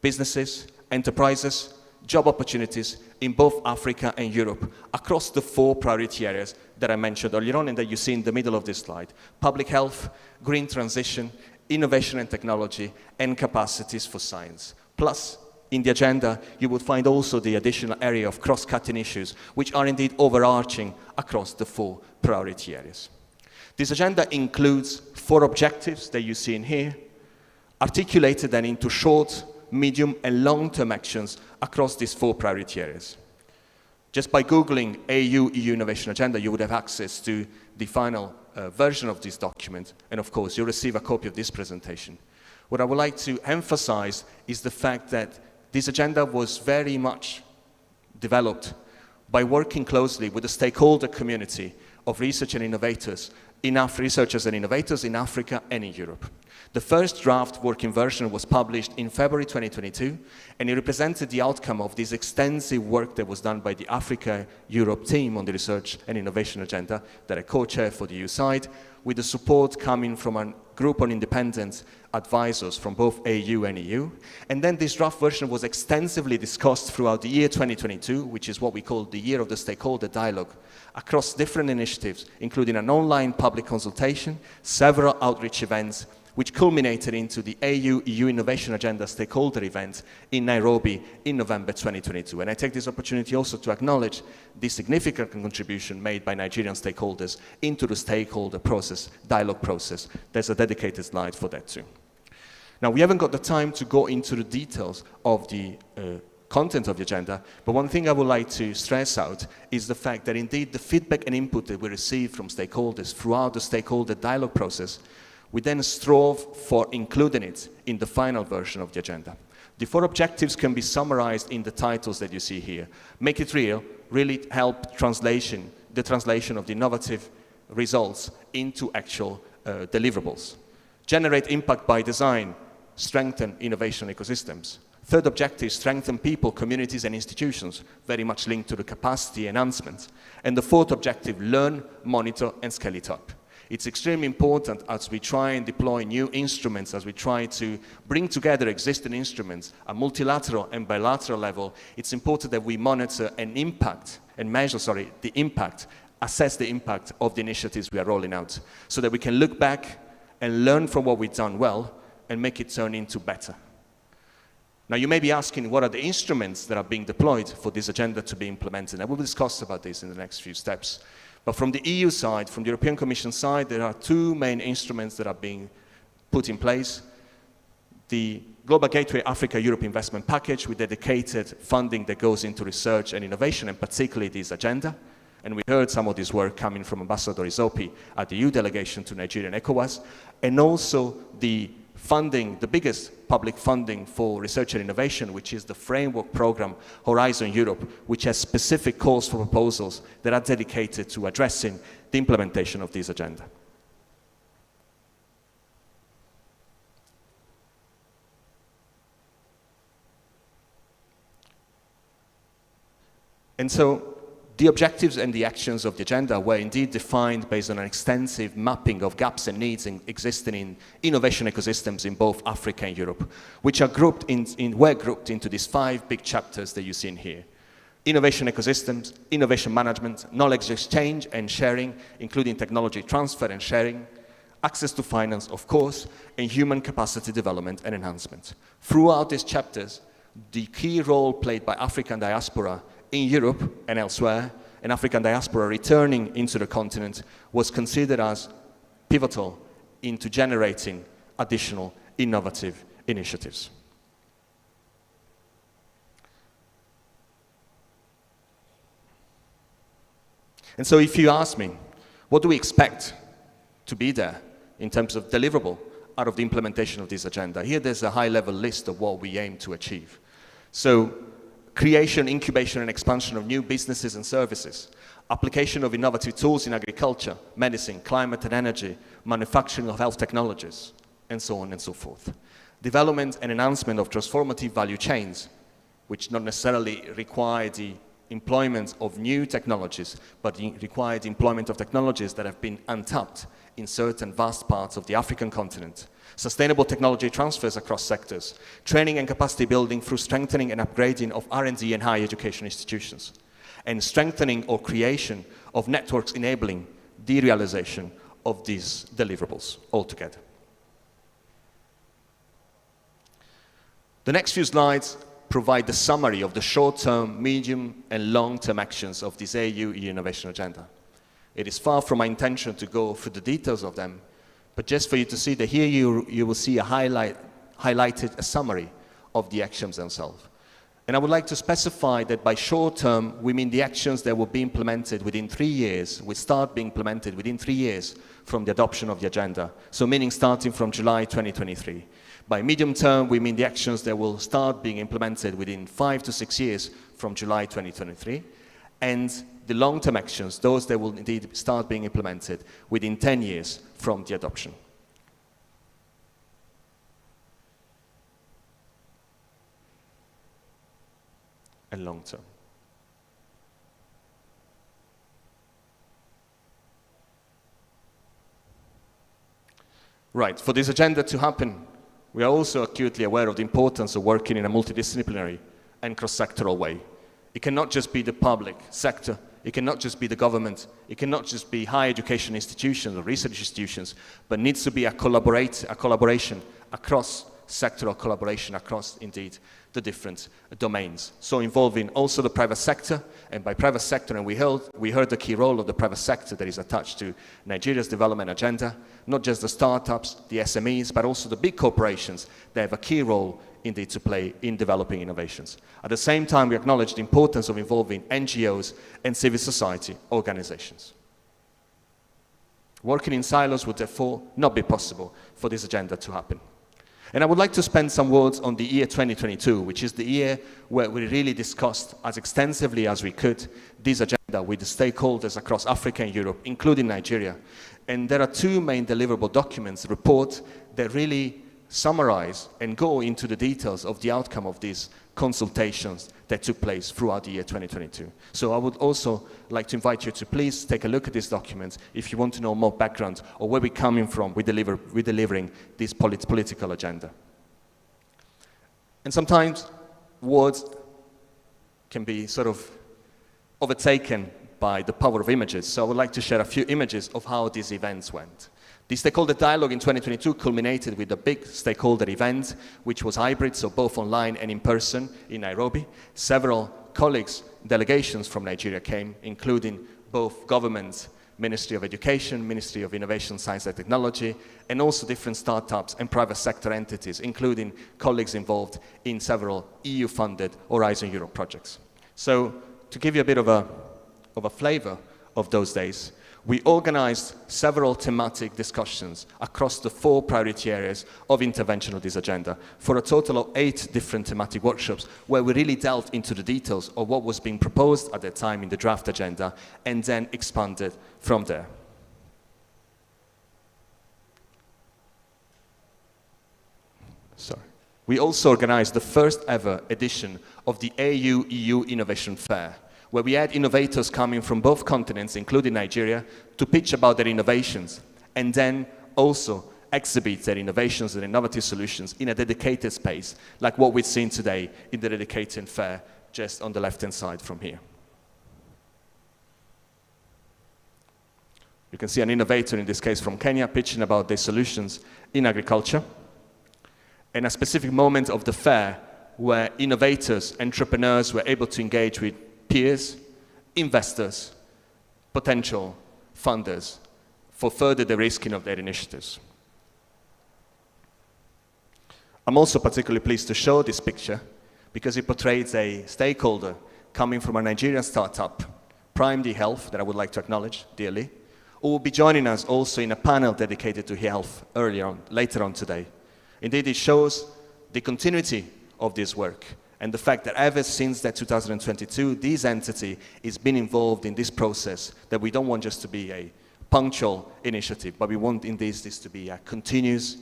businesses, enterprises, job opportunities in both Africa and Europe across the 4 priority areas that I mentioned earlier on and that you see in the middle of this slide: public health, green transition, innovation and technology, and capacities for science. Plus, in the agenda, you would find also the additional area of cross-cutting issues, which are indeed overarching across the 4 priority areas. This agenda includes 4 objectives that you see in here, articulated then into short, medium, and long-term actions across these 4 priority areas. Just by Googling AU-EU Innovation Agenda, you would have access to the final version of this document, and of course, you'll receive a copy of this presentation. What I would like to emphasize is the fact that this agenda was very much developed by working closely with the stakeholder community of research and innovators, researchers and innovators in Africa and in Europe. The first draft working version was published in February 2022, and it represented the outcome of this extensive work that was done by the Africa-Europe team on the research and innovation agenda that I co-chair for the EU side, with the support coming from a group of independent advisors from both AU and EU. And then this draft version was extensively discussed throughout the year 2022, which is what we call the year of the stakeholder dialogue, across different initiatives, including an online public consultation, several outreach events, which culminated into the AU-EU Innovation Agenda stakeholder event in Nairobi in November 2022. And I take this opportunity also to acknowledge the significant contribution made by Nigerian stakeholders into the stakeholder process, dialogue process. There's a dedicated slide for that too. Now, we haven't got the time to go into the details of the content of the agenda, but one thing I would like to stress out is the fact that indeed the feedback and input that we received from stakeholders throughout the stakeholder dialogue process, we then strove for including it in the final version of the agenda. The 4 objectives can be summarized in the titles that you see here. Make it real, really help the translation of the innovative results into actual deliverables. Generate impact by design, strengthen innovation ecosystems. Third objective, strengthen people, communities, and institutions, very much linked to the capacity enhancement. And the 4th objective, learn, monitor, and scale it up. It's extremely important as we try and deploy new instruments, as we try to bring together existing instruments at multilateral and bilateral level. It's important that we monitor and measure the impact, assess the impact of the initiatives we are rolling out, so that we can look back and learn from what we've done well and make it turn into better. Now, you may be asking, what are the instruments that are being deployed for this agenda to be implemented? And we'll discuss about this in the next few steps. But from the EU side, from the European Commission side, there are 2 main instruments that are being put in place. The Global Gateway Africa-Europe Investment Package with dedicated funding that goes into research and innovation, and particularly this agenda. And we heard some of this work coming from Ambassador Izopi at the EU delegation to Nigeria and ECOWAS. And also the funding, the biggest public funding for research and innovation, which is the framework program Horizon Europe, which has specific calls for proposals that are dedicated to addressing the implementation of this agenda. And so The objectives and the actions of the agenda were indeed defined based on an extensive mapping of gaps and needs existing in innovation ecosystems in both Africa and Europe, which are were grouped into these 5 big chapters that you see in here. Innovation ecosystems, innovation management, knowledge exchange and sharing, including technology transfer and sharing, access to finance, of course, and human capacity development and enhancement. Throughout these chapters, the key role played by African diaspora in Europe and elsewhere, and African diaspora returning into the continent, was considered as pivotal into generating additional innovative initiatives. And so if you ask me, what do we expect to be there in terms of deliverable out of the implementation of this agenda? Here there's a high-level list of what we aim to achieve. So, creation, incubation, and expansion of new businesses and services, application of innovative tools in agriculture, medicine, climate and energy, manufacturing of health technologies, and so on and so forth. Development and enhancement of transformative value chains, which not necessarily require the employment of new technologies, but require the employment of technologies that have been untapped in certain vast parts of the African continent. Sustainable technology transfers across sectors, training and capacity building through strengthening and upgrading of R&D and higher education institutions, and strengthening or creation of networks enabling the realization of these deliverables altogether. The next few slides provide the summary of the short-term, medium, and long-term actions of this AU Innovation Agenda. It is far from my intention to go through the details of them, but just for you to see that here you will see highlighted a summary of the actions themselves. And I would like to specify that by short-term, we mean the actions that will be implemented within 3 years, will start being implemented within 3 years from the adoption of the agenda, so meaning starting from July 2023. By medium term, we mean the actions that will start being implemented within 5 to 6 years from July 2023, and the long-term actions, those that will indeed start being implemented within 10 years from the adoption. And long-term. Right, for this agenda to happen, we are also acutely aware of the importance of working in a multidisciplinary and cross-sectoral way. It cannot just be the public sector, it cannot just be the government, it cannot just be higher education institutions or research institutions, but needs to be a collaboration across sectoral collaboration across, indeed, the different domains. So involving also the private sector, and by private sector, and we heard the key role of the private sector that is attached to Nigeria's development agenda, not just the startups, the SMEs, but also the big corporations that have a key role indeed to play in developing innovations. At the same time, we acknowledge the importance of involving NGOs and civil society organizations. Working in silos would therefore not be possible for this agenda to happen. And I would like to spend some words on the year 2022, which is the year where we really discussed as extensively as we could this agenda with the stakeholders across Africa and Europe, including Nigeria. And there are 2 main deliverable documents, reports, that really summarize and go into the details of the outcome of these consultations that took place throughout the year 2022. So I would also like to invite you to please take a look at these documents if you want to know more background or where we're coming from with delivering this political agenda. And sometimes words can be sort of overtaken by the power of images. So I would like to share a few images of how these events went. The stakeholder dialogue in 2022 culminated with a big stakeholder event, which was hybrid, so both online and in person in Nairobi. Several colleagues, delegations from Nigeria came, including both governments, Ministry of Education, Ministry of Innovation, Science and Technology, and also different startups and private sector entities, including colleagues involved in several EU-funded Horizon Europe projects. So to give you a bit of a flavor of those days, we organized several thematic discussions across the 4 priority areas of intervention of this agenda for a total of 8 different thematic workshops where we really delved into the details of what was being proposed at that time in the draft agenda and then expanded from there. Sorry. We also organized the first ever edition of the AU EU Innovation Fair, where we had innovators coming from both continents, including Nigeria, to pitch about their innovations, and then also exhibit their innovations and innovative solutions in a dedicated space, like what we've seen today in the dedicated fair, just on the left-hand side from here. You can see an innovator, in this case from Kenya, pitching about their solutions in agriculture. And a specific moment of the fair where innovators, entrepreneurs were able to engage with peers, investors, potential funders for further de-risking of their initiatives. I'm also particularly pleased to show this picture because it portrays a stakeholder coming from a Nigerian startup, Prime D Health, that I would like to acknowledge dearly, who will be joining us also in a panel dedicated to health later on today. Indeed, it shows the continuity of this work and the fact that ever since that 2022, this entity has been involved in this process, that we don't want just to be a punctual initiative, but we want in this to be a continuous,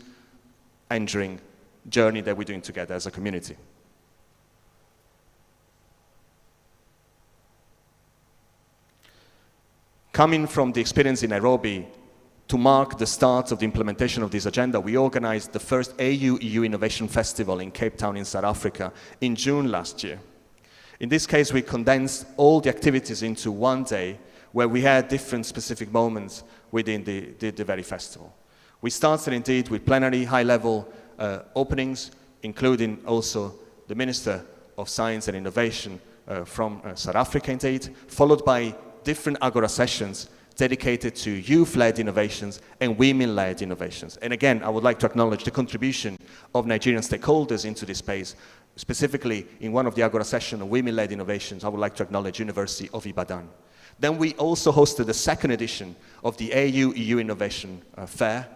enduring journey that we're doing together as a community. Coming from the experience in Nairobi, to mark the start of the implementation of this agenda, we organized the first AU-EU Innovation Festival in Cape Town in South Africa in June last year. In this case, we condensed all the activities into one day where we had different specific moments within the very festival. We started indeed with plenary high-level openings, including also the Minister of Science and Innovation from South Africa indeed, followed by different Agora sessions dedicated to youth-led innovations and women-led innovations. And again, I would like to acknowledge the contribution of Nigerian stakeholders into this space. Specifically, in one of the Agora sessions on women-led innovations, I would like to acknowledge University of Ibadan. Then we also hosted the second edition of the AU-EU Innovation Fair,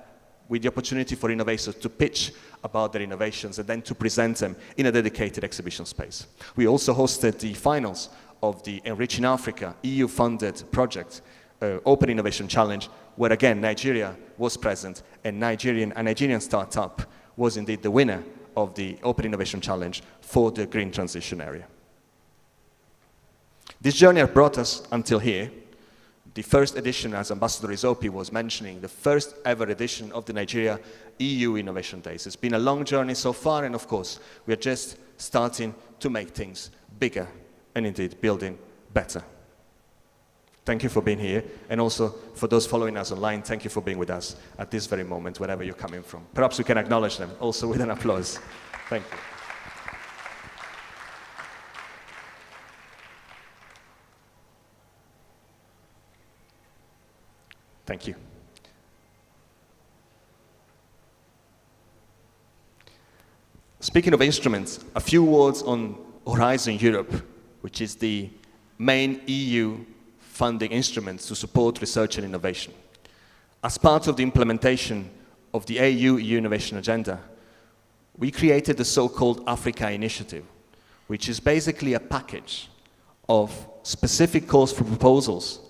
with the opportunity for innovators to pitch about their innovations and then to present them in a dedicated exhibition space. We also hosted the finals of the Enriching Africa EU-funded project, Open Innovation Challenge, where again Nigeria was present, and a Nigerian startup was indeed the winner of the Open Innovation Challenge for the green transition area. This journey has brought us until here. The first edition, as Ambassador Izopi was mentioning, the first ever edition of the Nigeria EU Innovation Days. It's been a long journey so far, and of course, we are just starting to make things bigger and indeed building better. Thank you for being here, and also for those following us online, thank you for being with us at this very moment, wherever you're coming from. Perhaps we can acknowledge them also with an applause. Thank you. Thank you. Speaking of instruments, a few words on Horizon Europe, which is the main EU funding instrument to support research and innovation. As part of the implementation of the AU-EU Innovation Agenda, we created the so-called Africa Initiative, which is basically a package of specific calls for proposals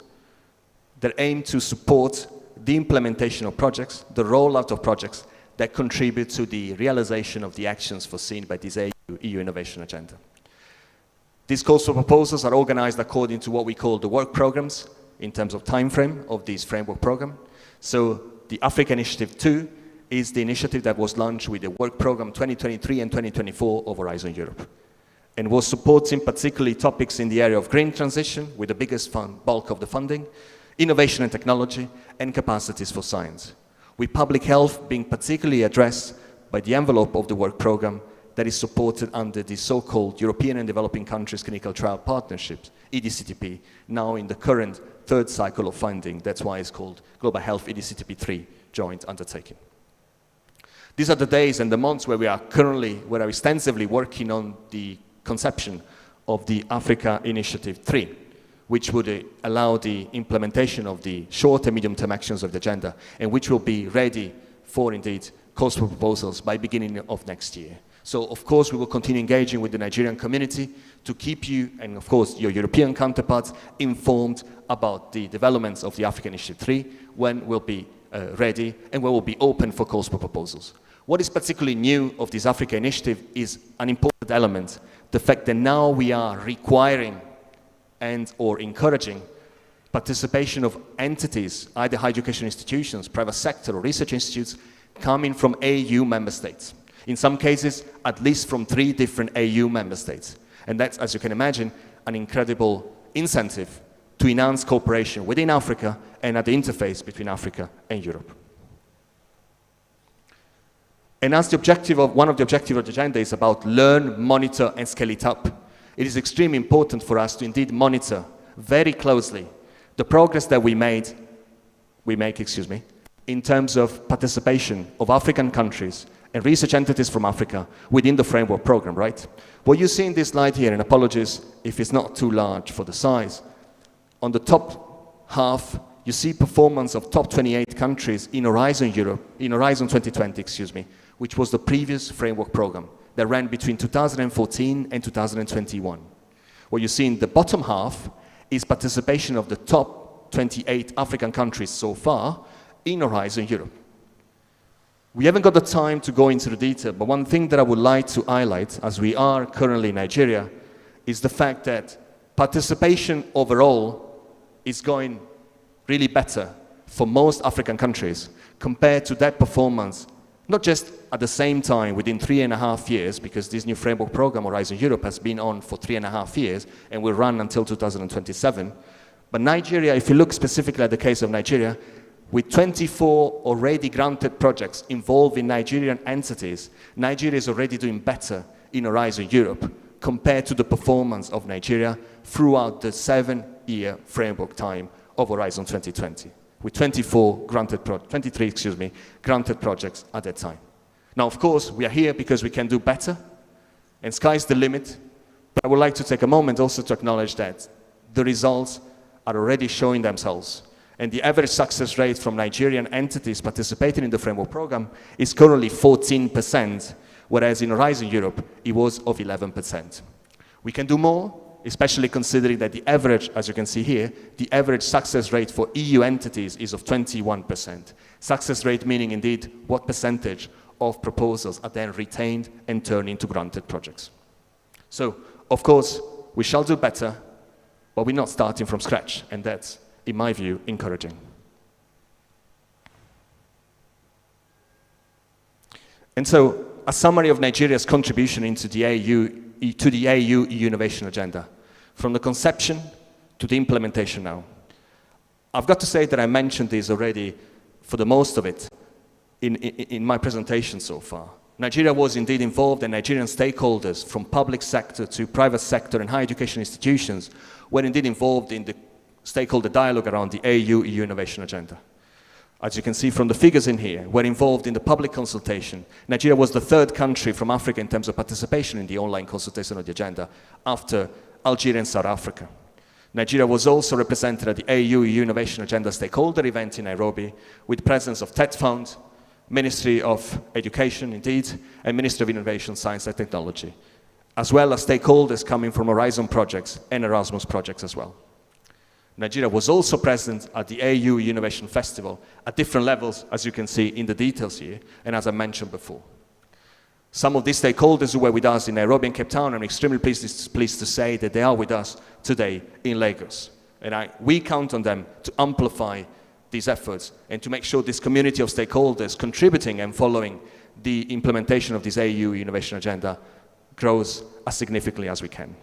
that aim to support the implementation of projects, the rollout of projects that contribute to the realization of the actions foreseen by this AU-EU Innovation Agenda. These calls for proposals are organized according to what we call the work programs in terms of time frame of this framework program. So the Africa Initiative 2 is the initiative that was launched with the work program 2023 and 2024 of Horizon Europe, and was supporting particularly topics in the area of green transition with the biggest bulk of the funding, innovation and technology, and capacities for science, with public health being particularly addressed by the envelope of the work program that is supported under the so-called European and Developing Countries Clinical Trial Partnerships, EDCTP, now in the current third cycle of funding. That's why it's called Global Health EDCTP 3 joint undertaking. These are the days and the months where we are extensively working on the conception of the Africa Initiative 3, which would allow the implementation of the short and medium-term actions of the agenda, and which will be ready for, indeed, calls for proposals by beginning of next year. So, of course, we will continue engaging with the Nigerian community to keep you, and of course, your European counterparts, informed about the developments of the African Initiative 3, when we'll be ready, and when we'll be open for calls for proposals. What is particularly new of this Africa Initiative is an important element, the fact that now we are requiring and or encouraging participation of entities, either higher education institutions, private sector, or research institutes, coming from AU member states. In some cases, at least from 3 different AU member states. And that's, as you can imagine, an incredible incentive to enhance cooperation within Africa and at the interface between Africa and Europe. And as one of the objectives of the agenda is about learn, monitor, and scale it up, it is extremely important for us to indeed monitor very closely the progress that we make, in terms of participation of African countries and research entities from Africa within the framework program, right? What you see in this slide here, and apologies if it's not too large for the size, on the top half, you see performance of top 28 countries in Horizon 2020, which was the previous framework program that ran between 2014 and 2021. What you see in the bottom half is participation of the top 28 African countries so far in Horizon Europe. We haven't got the time to go into the detail, but one thing that I would like to highlight, as we are currently in Nigeria, is the fact that participation overall is going really better for most African countries compared to that performance, not just at the same time within 3.5 years, because this new framework program, Horizon Europe, has been on for 3.5 years and will run until 2027. But Nigeria, if you look specifically at the case of Nigeria, with 24 already granted projects involving Nigerian entities, Nigeria is already doing better in Horizon Europe compared to the performance of Nigeria throughout the 7-year framework time of Horizon 2020, with 23 granted projects at that time. Now, of course, we are here because we can do better, and sky's the limit, but I would like to take a moment also to acknowledge that the results are already showing themselves, and the average success rate from Nigerian entities participating in the framework program is currently 14%, whereas in Horizon Europe, it was of 11%. We can do more, especially considering that the average, as you can see here, the average success rate for EU entities is of 21%. Success rate meaning indeed what percentage of proposals are then retained and turned into granted projects. So, of course, we shall do better, but we're not starting from scratch, and that's, in my view, encouraging. And so, a summary of Nigeria's contribution into the AU Innovation Agenda, from the conception to the implementation now. I've got to say that I mentioned this already for the most of it in my presentation so far. Nigeria was indeed involved, and Nigerian stakeholders from public sector to private sector and higher education institutions were indeed involved in the stakeholder dialogue around the AU Innovation Agenda. As you can see from the figures in here, we're involved in the public consultation. Nigeria was the 3rd country from Africa in terms of participation in the online consultation of the agenda, after Algeria and South Africa. Nigeria was also represented at the AU Innovation Agenda stakeholder event in Nairobi, with presence of TED Fund, Ministry of Education, indeed, and Ministry of Innovation, Science and Technology, as well as stakeholders coming from Horizon projects and Erasmus projects as well. Nigeria was also present at the AU Innovation Festival at different levels, as you can see in the details here, and as I mentioned before. Some of these stakeholders who were with us in Nairobi and Cape Town, I'm extremely pleased to say that they are with us today in Lagos. And we count on them to amplify these efforts and to make sure this community of stakeholders contributing and following the implementation of this AU Innovation Agenda grows as significantly as we can.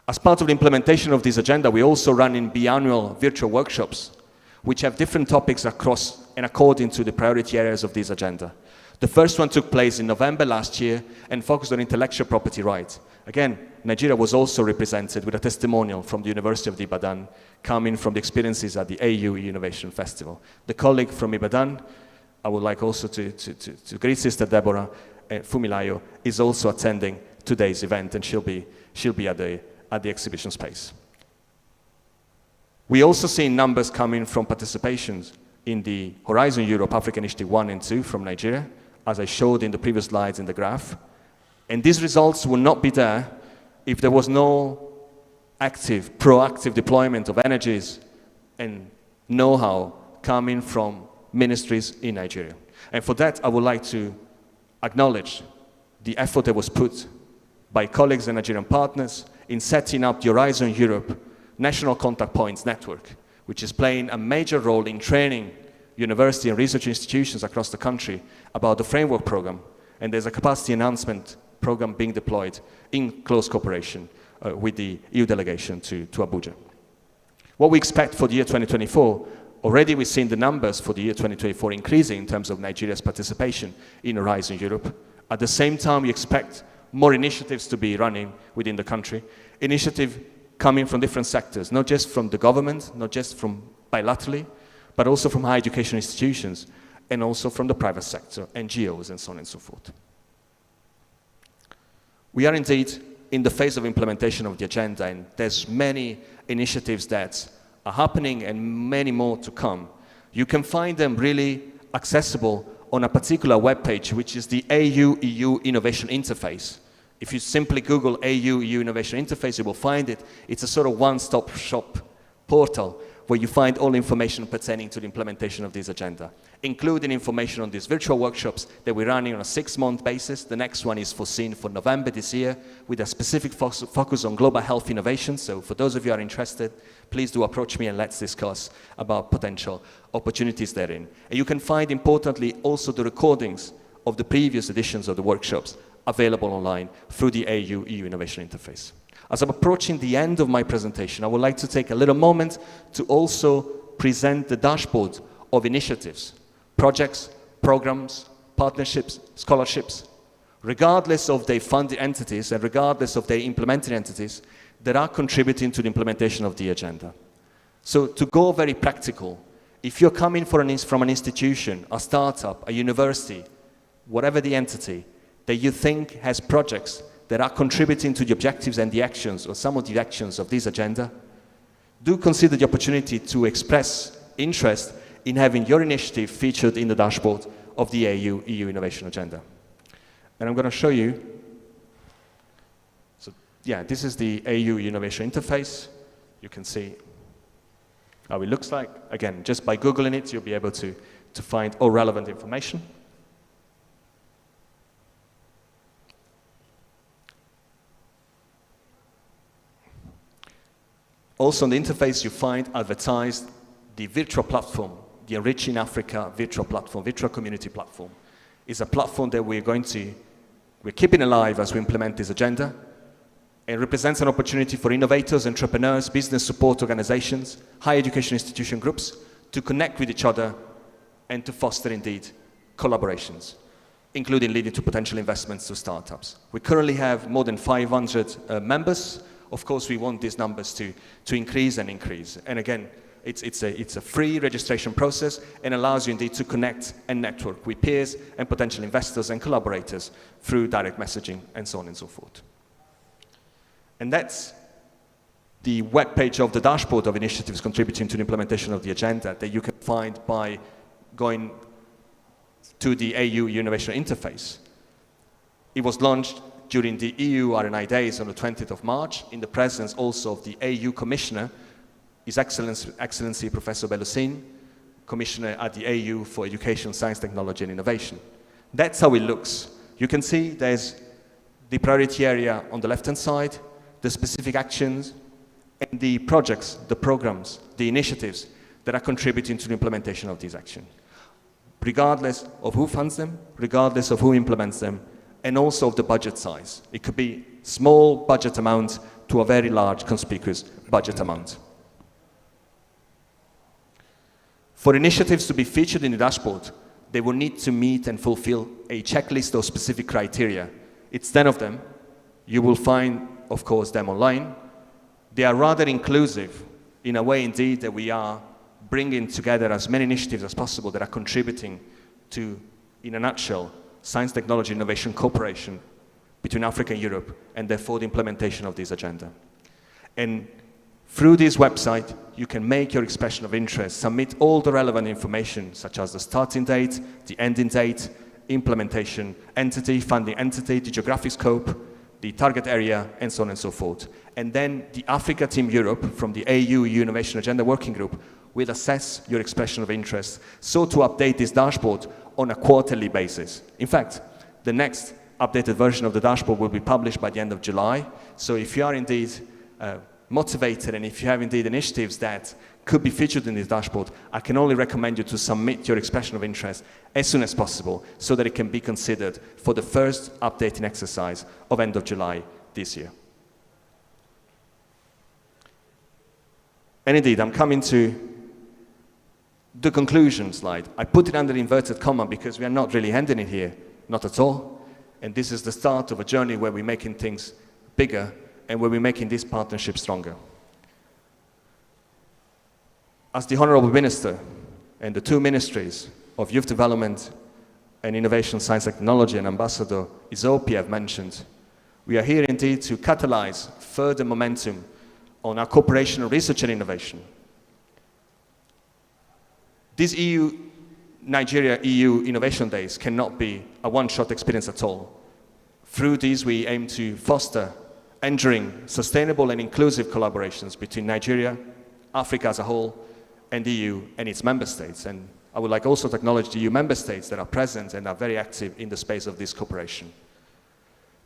As part of the implementation of this agenda, we also run in biannual virtual workshops, which have different topics across and according to the priority areas of this agenda. The first one took place in November last year and focused on intellectual property rights. Again, Nigeria was also represented with a testimonial from the University of Ibadan, coming from the experiences at the AU Innovation Festival. The colleague from Ibadan, I would like also to greet Sister Deborah Fumilayo, is also attending today's event, and she'll be at the exhibition space. We also see numbers coming from participations in the Horizon Europe Africa Initiative 1 and 2 from Nigeria, as I showed in the previous slides in the graph. And these results would not be there if there was no active, proactive deployment of energies and know-how coming from ministries in Nigeria. And for that, I would like to acknowledge the effort that was put by colleagues and Nigerian partners in setting up the Horizon Europe National Contact Points Network, which is playing a major role in training university and research institutions across the country about the framework program. And there's a capacity enhancement program being deployed in close cooperation with the EU delegation to Abuja. What we expect for the year 2024, already we've seen the numbers for the year 2024 increasing in terms of Nigeria's participation in Horizon Europe. At the same time, we expect more initiatives to be running within the country, initiatives coming from different sectors, not just from the government, not just from bilaterally, but also from higher education institutions, and also from the private sector, NGOs, and so on and so forth. We are indeed in the phase of implementation of the agenda, and there's many initiatives that are happening and many more to come. You can find them really accessible on a particular web page, which is the AU-EU Innovation Interface. If you simply Google AU-EU Innovation Interface, you will find it. It's a sort of one-stop shop portal where you find all information pertaining to the implementation of this agenda, including information on these virtual workshops that we're running on a 6-month basis. The next one is foreseen for November this year with a specific focus on global health innovation. So for those of you who are interested, please do approach me and let's discuss about potential opportunities therein. And you can find, importantly, also the recordings of the previous editions of the workshops available online through the AU-EU Innovation Interface. As I'm approaching the end of my presentation, I would like to take a little moment to also present the dashboard of initiatives, projects, programs, partnerships, scholarships, regardless of their funded entities and regardless of their implementing entities that are contributing to the implementation of the agenda. So to go very practical, if you're coming from an institution, a startup, a university, whatever the entity, that you think has projects that are contributing to the objectives and the actions, or some of the actions of this agenda, do consider the opportunity to express interest in having your initiative featured in the dashboard of the AU-EU Innovation Agenda. And I'm going to show you. So, yeah, this is the AU Innovation Interface. You can see how it looks like. Again, just by Googling it, you'll be able to find all relevant information. Also on the interface, you find advertised the virtual platform, the Enriching Africa virtual platform, virtual community platform. It's a platform that we're keeping alive as we implement this agenda. It represents an opportunity for innovators, entrepreneurs, business support organizations, higher education institution groups to connect with each other and to foster indeed collaborations, including leading to potential investments to startups. We currently have more than 500 members. Of course, we want these numbers to increase and increase. And again, it's a free registration process and allows you indeed to connect and network with peers and potential investors and collaborators through direct messaging and so on and so forth. And that's the web page of the dashboard of initiatives contributing to the implementation of the agenda that you can find by going to the AU Innovation Interface. It was launched during the EU R&I Days on the 20th of March, in the presence also of the AU Commissioner, His Excellency Professor Beloussine, Commissioner at the AU for Education, Science, Technology and Innovation. That's how it looks. You can see there's the priority area on the left-hand side, the specific actions, and the projects, the programs, the initiatives that are contributing to the implementation of these actions, regardless of who funds them, regardless of who implements them, and also of the budget size. It could be small budget amount to a very large conspicuous budget amount. For initiatives to be featured in the dashboard, they will need to meet and fulfill a checklist of specific criteria. It's 10 of them. You will find, of course, them online. They are rather inclusive in a way indeed that we are bringing together as many initiatives as possible that are contributing to, in a nutshell, science, technology, innovation cooperation between Africa and Europe, and therefore the implementation of this agenda. And through this website, you can make your expression of interest, submit all the relevant information, such as the starting date, the ending date, implementation entity, funding entity, the geographic scope, the target area, and so on and so forth. And then the Africa Team Europe from the AU Innovation Agenda Working Group will assess your expression of interest, so to update this dashboard on a quarterly basis. In fact, the next updated version of the dashboard will be published by the end of July. So if you are indeed motivated and if you have indeed initiatives that could be featured in this dashboard, I can only recommend you to submit your expression of interest as soon as possible so that it can be considered for the first updating exercise of end of July this year. And indeed, I'm coming to the conclusion slide. I put it under inverted comma because we are not really ending it here, not at all. And this is the start of a journey where we're making things bigger and where we're making this partnership stronger. As the Honorable Minister and the two ministries of Youth Development and Innovation, Science and Technology and Ambassador Isopi have mentioned, we are here indeed to catalyze further momentum on our cooperation on research and innovation. These Nigeria-EU Innovation Days cannot be a one-shot experience at all. Through these, we aim to foster enduring, sustainable and inclusive collaborations between Nigeria, Africa as a whole, and the EU and its member states. And I would like also to acknowledge the EU member states that are present and are very active in the space of this cooperation.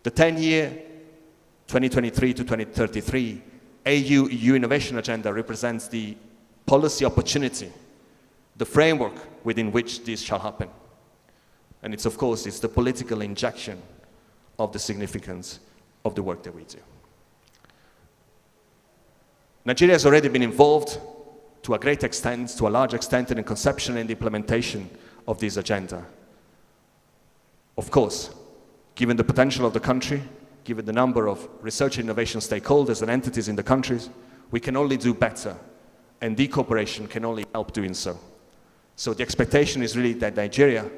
The 10-year, 2023 to 2033, AU-EU Innovation Agenda represents the policy opportunity, the framework within which this shall happen. And it's, of course, it's the political injection of the significance of the work that we do. Nigeria has already been involved to a great extent, to a large extent, in the conception and implementation of this agenda. Of course, given the potential of the country, given the number of research and innovation stakeholders and entities in the countries, we can only do better, and the cooperation can only help doing so. So the expectation is really that Nigeria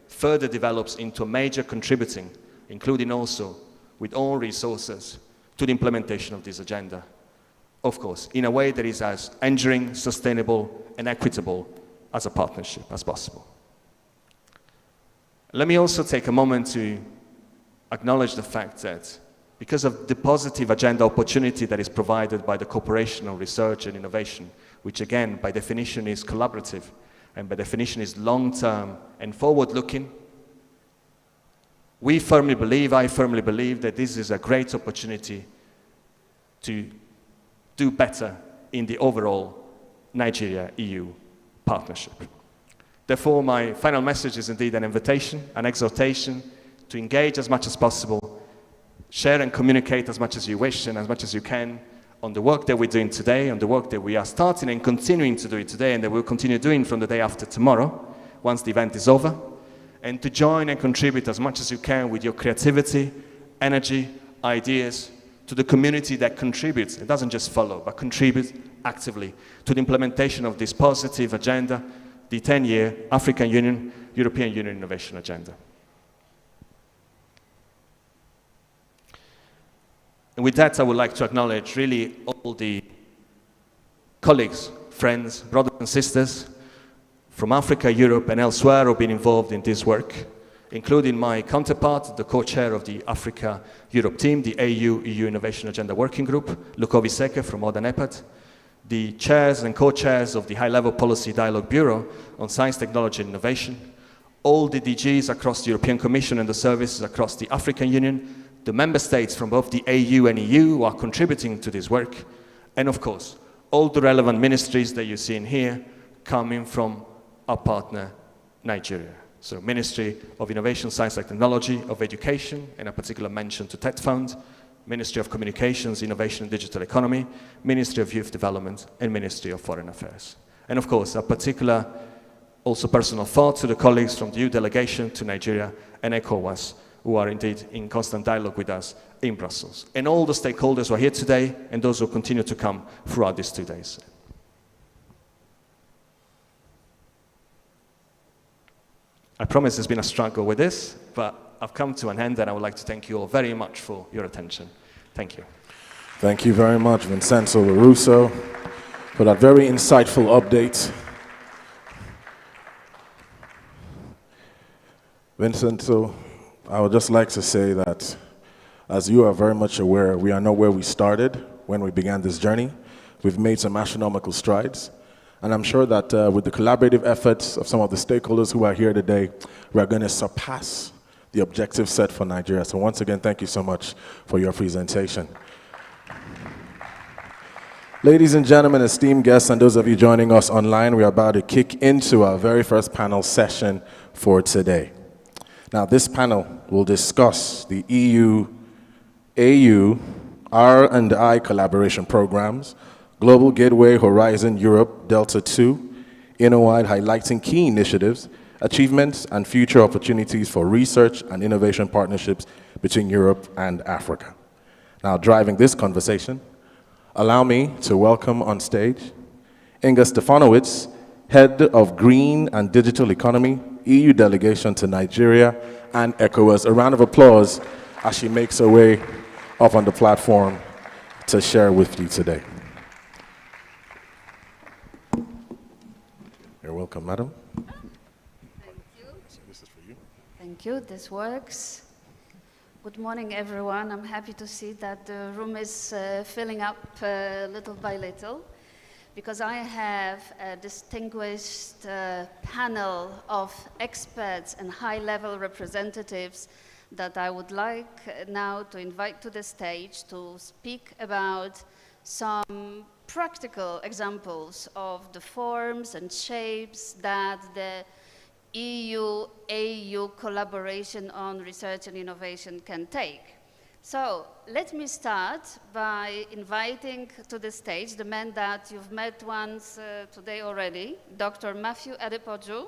further develops into a major contributing, including also with own resources, to the implementation of this agenda. Of course, in a way that is as enduring, sustainable, and equitable as a partnership as possible. Let me also take a moment to acknowledge the fact that because of the positive agenda opportunity that is provided by the cooperation on research and innovation, which again, by definition, is collaborative, and by definition is long-term and forward-looking, I firmly believe that this is a great opportunity to do better in the overall Nigeria-EU partnership. Therefore, my final message is indeed an invitation, an exhortation to engage as much as possible, share and communicate as much as you wish and as much as you can on the work that we're doing today, on the work that we are starting and continuing to do it today, and that we'll continue doing from the day after tomorrow, once the event is over, and to join and contribute as much as you can with your creativity, energy, ideas, to the community that contributes, it doesn't just follow, but contributes actively to the implementation of this positive agenda, the 10-year African Union, European Union Innovation Agenda. And with that, I would like to acknowledge really all the colleagues, friends, brothers and sisters from Africa, Europe, and elsewhere who have been involved in this work, including my counterpart, the co-chair of the Africa-Europe team, the AU-EU Innovation Agenda Working Group, Lukovi Seke from Oda Nepad, the chairs and co-chairs of the High-Level Policy Dialogue Bureau on Science, Technology and Innovation, all the DGs across the European Commission and the services across the African Union, the member states from both the AU and EU who are contributing to this work, and of course, all the relevant ministries that you see in here coming from our partner, Nigeria. So Ministry of Innovation, Science and Technology, of Education, and a particular mention to TED Fund, Ministry of Communications, Innovation and Digital Economy, Ministry of Youth Development, and Ministry of Foreign Affairs. And of course, a particular also personal thought to the colleagues from the EU delegation to Nigeria and ECOWAS, who are indeed in constant dialogue with us in Brussels. And all the stakeholders who are here today and those who continue to come throughout these 2 days. I promise there's been a struggle with this, but I've come to an end and I would like to thank you all very much for your attention. Thank you. Thank you very much, Vincenzo LaRusso, for that very insightful update. Vincenzo, I would just like to say that, as you are very much aware, we are not where we started when we began this journey. We've made some astronomical strides. And I'm sure that with the collaborative efforts of some of the stakeholders who are here today, we're going to surpass the objectives set for Nigeria. So once again, thank you so much for your presentation. Ladies and gentlemen, esteemed guests, and those of you joining us online, we are about to kick into our very first panel session for today. Now, this panel will discuss the EU-AU R&I collaboration programs, Global Gateway Horizon Europe Delta II, InnoWide highlighting key initiatives, achievements, and future opportunities for research and innovation partnerships between Europe and Africa. Now, driving this conversation, allow me to welcome on stage Inga Stefanowicz, Head of Green and Digital Economy, EU Delegation to Nigeria and ECOWAS. A round of applause as she makes her way up on the platform to share with you today. You're welcome, madam. Thank you. So this is for you. Thank you. This works. Good morning, everyone. I'm happy to see that the room is filling up little by little, because I have a distinguished panel of experts and high-level representatives that I would like now to invite to the stage to speak about some practical examples of the forms and shapes that the EU-AU collaboration on research and innovation can take. So let me start by inviting to the stage the man that you've met once today already, Dr. Matthew Adepoju,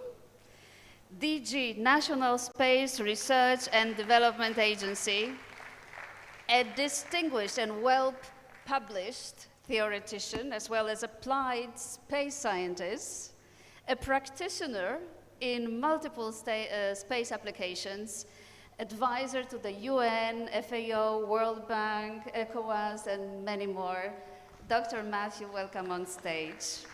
DG National Space Research and Development Agency, a distinguished and well-published theoretician as well as applied space scientist, a practitioner in multiple space applications, advisor to the UN, FAO, World Bank, ECOWAS, and many more. Dr. Matthew, welcome on stage.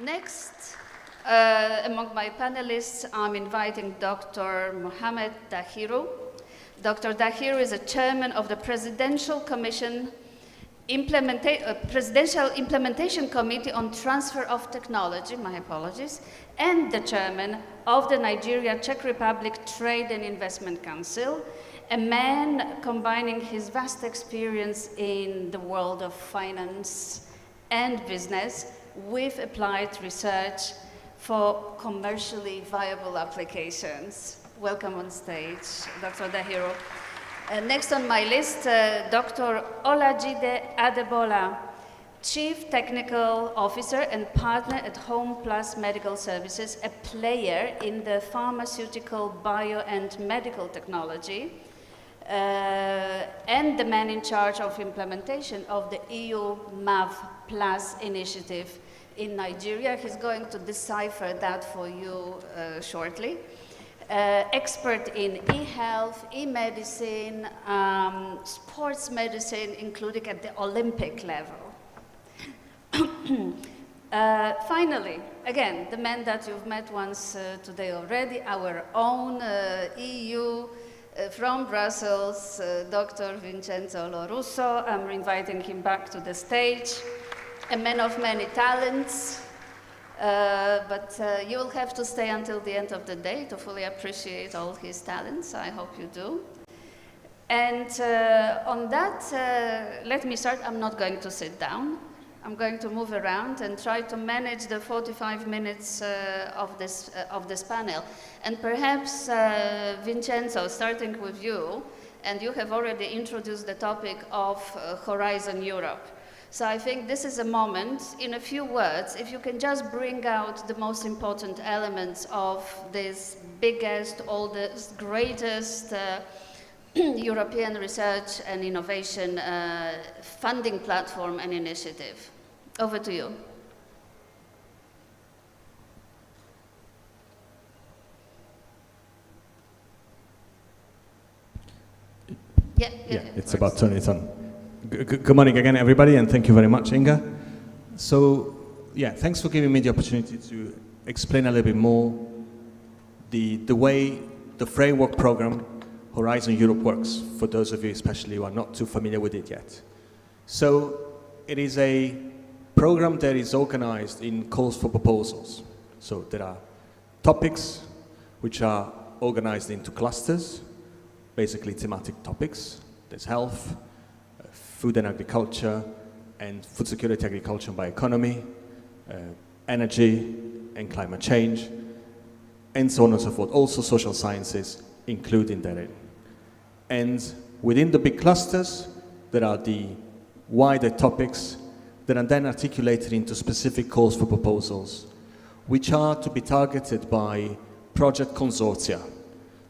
Next, among my panelists, I'm inviting Dr. Mohamed Dahiru. Dr. Dahiru is a chairman of the Presidential Commission Presidential Implementation Committee on Transfer of Technology, my apologies, and the chairman of the Nigeria-Czech Republic Trade and Investment Council, a man combining his vast experience in the world of finance and business with applied research for commercially viable applications. Welcome on stage, Dr. Dahiru. Next on my list, Dr. Olajide Adebola, Chief Technical Officer and Partner at Home Plus Medical Services, a player in the pharmaceutical, bio, and medical technology, and the man in charge of implementation of the EU MAV Plus initiative in Nigeria. He's going to decipher that for you shortly. Expert in e-health, e-medicine, sports medicine, including at the Olympic level. Finally, again, the man that you've met once today already, our own EU from Brussels, Dr. Vincenzo Lorusso. I'm inviting him back to the stage. A man of many talents. But you will have to stay until the end of the day to fully appreciate all his talents. I hope you do. And on that, let me start. I'm not going to sit down. I'm going to move around and try to manage the 45 minutes of this panel. And perhaps, Vincenzo, starting with you, and you have already introduced the topic of Horizon Europe. So I think this is a moment, in a few words, if you can just bring out the most important elements of this biggest, oldest, greatest European research and innovation funding platform and initiative. Over to you. Yeah, it's about turning it on. Good morning again, everybody, and thank you very much, Inga. So, yeah, thanks for giving me the opportunity to explain a little bit more the way the framework program Horizon Europe works, for those of you especially who are not too familiar with it yet. So, it is a program that is organized in calls for proposals. So there are topics which are organized into clusters, basically thematic topics. There's health, food and agriculture, and food security, agriculture and bioeconomy, energy and climate change, and so on and so forth. Also social sciences included therein. And within the big clusters, there are the wider topics that are then articulated into specific calls for proposals, which are to be targeted by project consortia.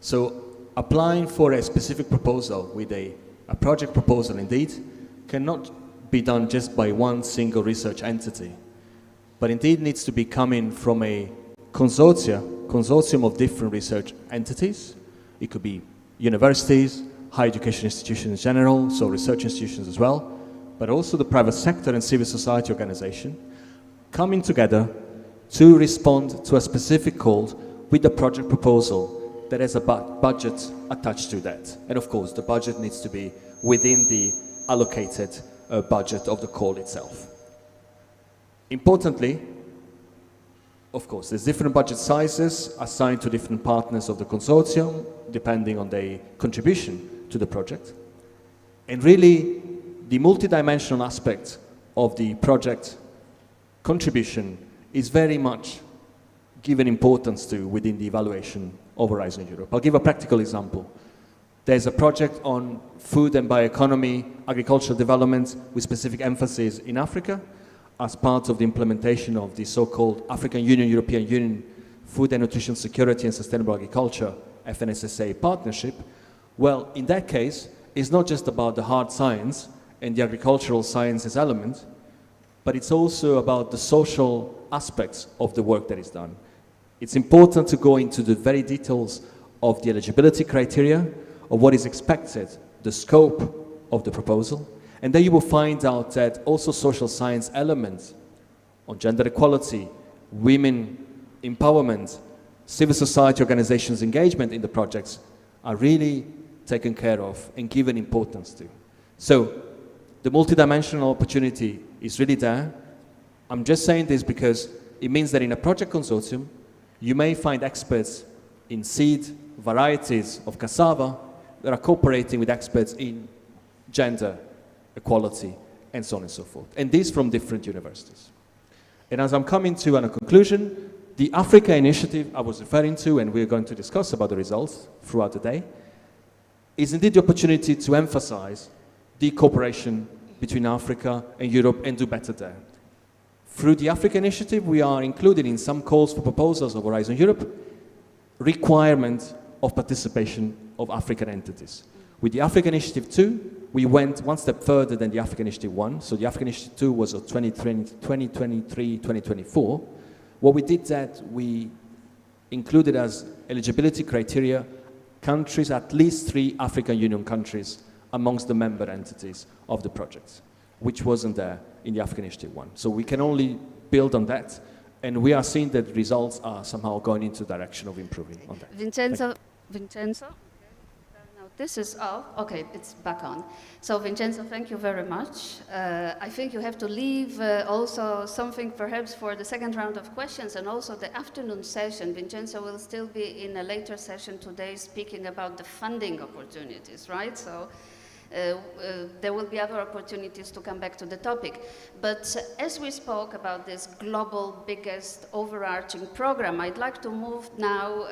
So applying for a specific proposal with a project proposal indeed cannot be done just by one single research entity, but indeed needs to be coming from a consortium of different research entities. It could be universities, higher education institutions in general, so research institutions as well, but also the private sector and civil society organization coming together to respond to a specific call with a project proposal that has a budget attached to that. And of course, the budget needs to be within the allocated budget of the call itself. Importantly, of course, there's different budget sizes assigned to different partners of the consortium, depending on their contribution to the project. And really, the multidimensional aspect of the project contribution is very much given importance to within the evaluation of Horizon Europe. I'll give a practical example. There's a project on food and bioeconomy, agricultural development with specific emphasis in Africa as part of the implementation of the so-called African Union, European Union Food and Nutrition Security and Sustainable Agriculture, FNSSA partnership. Well, in that case, it's not just about the hard science and the agricultural sciences element, but it's also about the social aspects of the work that is done. It's important to go into the very details of the eligibility criteria, of what is expected, the scope of the proposal, and then you will find out that also social science elements on gender equality, women empowerment, civil society organizations' engagement in the projects are really taken care of and given importance to. So the multidimensional opportunity is really there. I'm just saying this because it means that in a project consortium, you may find experts in seed varieties of cassava that are cooperating with experts in gender equality and so on and so forth. And these from different universities. And as I'm coming to a conclusion, the Africa initiative I was referring to, and we're going to discuss about the results throughout the day, is indeed the opportunity to emphasize the cooperation between Africa and Europe and do better there. Through the Africa initiative, we are included in some calls for proposals of Horizon Europe, requirement of participation of African entities. With the Africa Initiative 2, we went one step further than the Africa Initiative 1. So the Africa Initiative 2 was of 2023, 2024. What we did that, we included as eligibility criteria countries, at least 3 African Union countries amongst the member entities of the project, which wasn't there in the African Initiative 1. So we can only build on that, and we are seeing that results are somehow going into the direction of improving on that. Vincenzo? Now this is off. Okay, it's back on. So Vincenzo, thank you very much. I think you have to leave also something perhaps for the second round of questions and also the afternoon session. Vincenzo will still be in a later session today speaking about the funding opportunities, right? So there will be other opportunities to come back to the topic. But as we spoke about this global, biggest, overarching program, I'd like to move now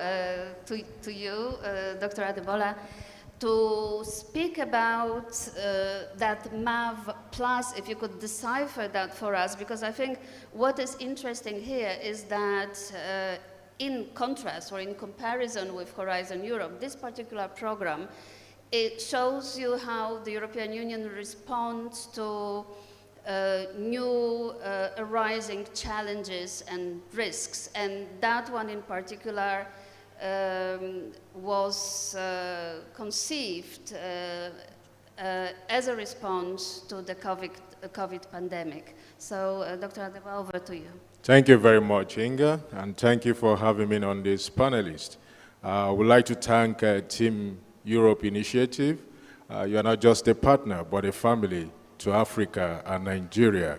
to you, Dr. Adebola, to speak about that MAV Plus, if you could decipher that for us, because I think what is interesting here is that in contrast or in comparison with Horizon Europe, this particular program, it shows you how the European Union responds to new arising challenges and risks. And that one in particular was conceived as a response to the COVID pandemic. So, Dr. Adebola, over to you. Thank you very much, Inga, and thank you for having me on this panelist. I would like to thank Team Europe Initiative. You are not just a partner, but a family to Africa and Nigeria.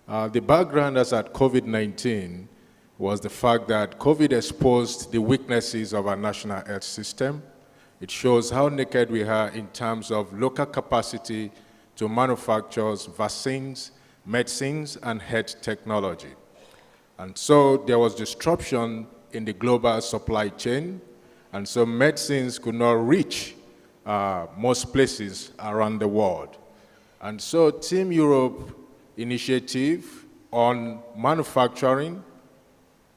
The background is that COVID-19 was the fact that COVID exposed the weaknesses of our national health system. It shows how naked we are in terms of local capacity to manufacture vaccines, medicines, and health technology. And so there was disruption in the global supply chain, and so medicines could not reach most places around the world. And so Team Europe initiative on manufacturing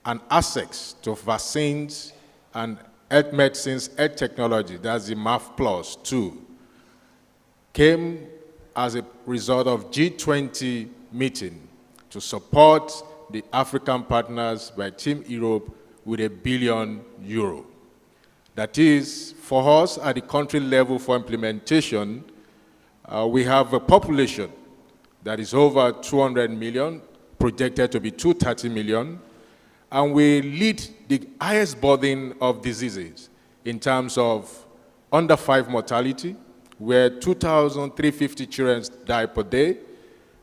and access to vaccines and health medicines, health technology, that's the MAF Plus 2, came as a result of G20 meeting to support the African partners by Team Europe with €1 billion. That is, for us at the country level for implementation, we have a population that is over 200 million, projected to be 230 million, and we lead the highest burden of diseases in terms of under 5 mortality, where 2,350 children die per day,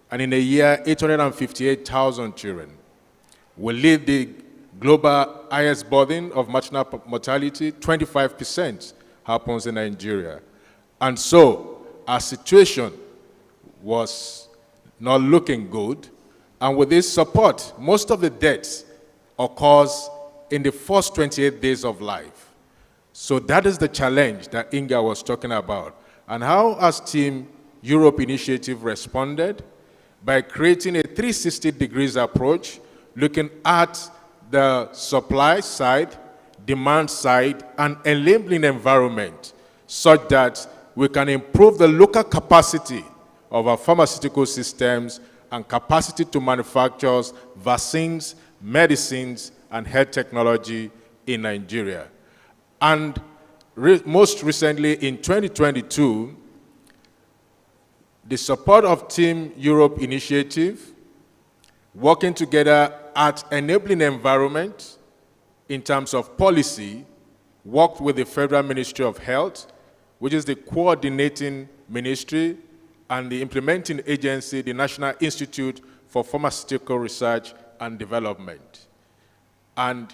and in a year, 858,000 children. We lead the global highest burden of maternal mortality, 25% happens in Nigeria. And so our situation was not looking good, and with this support, most of the deaths occurs in the first 28 days of life. So that is the challenge that Inga was talking about. And how has Team Europe Initiative responded? By creating a 360 degrees approach, looking at the supply side, demand side, and enabling environment, such that we can improve the local capacity of our pharmaceutical systems and capacity to manufacture vaccines, medicines, and health technology in Nigeria. And most recently, in 2022, the support of Team Europe Initiative, working together at enabling environment in terms of policy, worked with the Federal Ministry of Health, which is the coordinating ministry, and the implementing agency, the National Institute for Pharmaceutical Research and Development. And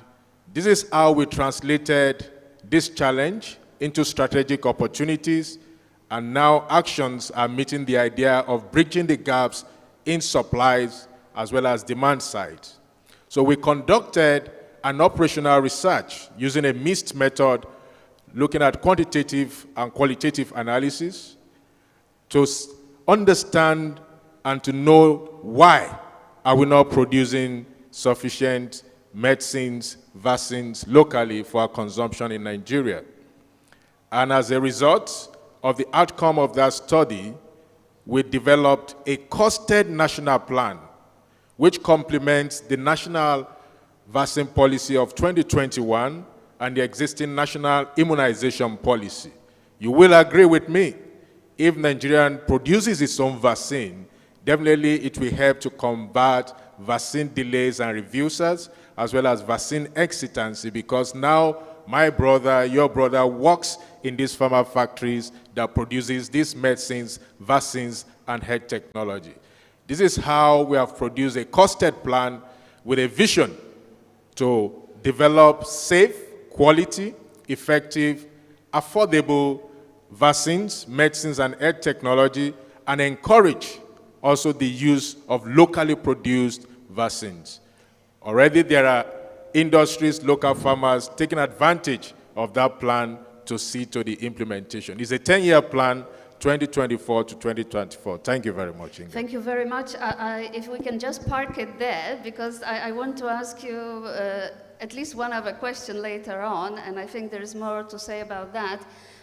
this is how we translated this challenge into strategic opportunities, and now actions are meeting the idea of bridging the gaps in supplies as well as demand side. So we conducted an operational research using a mixed method, looking at quantitative and qualitative analysis to understand and to know why are we not producing sufficient medicines, vaccines locally for our consumption in Nigeria. And as a result of the outcome of that study, we developed a costed national plan which complements the national vaccine policy of 2021 and the existing national immunization policy. You will agree with me, if Nigeria produces its own vaccine, definitely it will help to combat vaccine delays and refusals, as well as vaccine hesitancy, because now my brother, your brother, works in these pharma factories that produces these medicines, vaccines, and health technology. This is how we have produced a costed plan with a vision to develop safe, quality, effective, affordable vaccines, medicines, and health technology, and encourage also the use of locally produced vaccines. Already there are industries, local farmers taking advantage of that plan to see to the implementation. It's a 10-year plan, 2024 to 2024. Thank you very much, Inga. Thank you very much. If we can just park it there, because I want to ask you at least one other question later on, and I think there is more to say about that.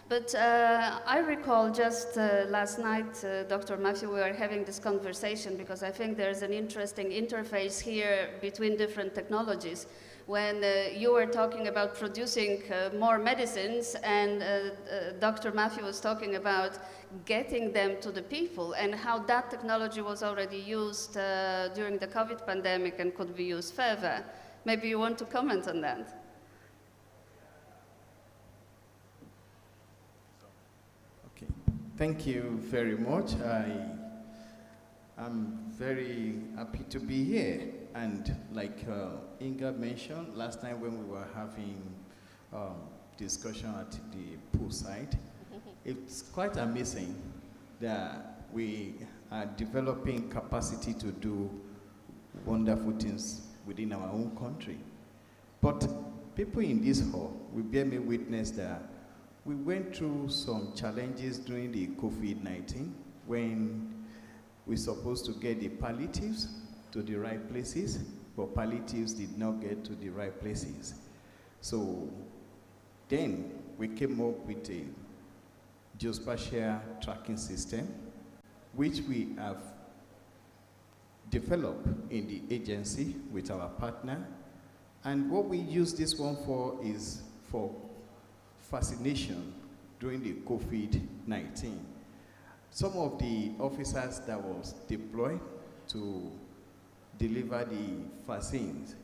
But I recall just last night, Dr. Matthew, we were having this conversation because I think there's an interesting interface here between different technologies. When you were talking about producing more medicines and Dr. Matthew was talking about getting them to the people and how that technology was already used during the COVID pandemic and could be used further. Maybe you want to comment on that? Thank you very much. I'm very happy to be here. And like Inga mentioned, last time when we were having discussion at the poolside, it's quite amazing that we are developing capacity to do wonderful things within our own country. But people in this hall will bear me witness that we went through some challenges during the COVID-19 when we're supposed to get the palliatives to the right places, but palliatives did not get to the right places. So then we came up with a geospatial tracking system, which we have developed in the agency with our partner. And what we use this one for is for vaccination during the COVID-19. Some of the officers that was deployed to deliver the vaccines,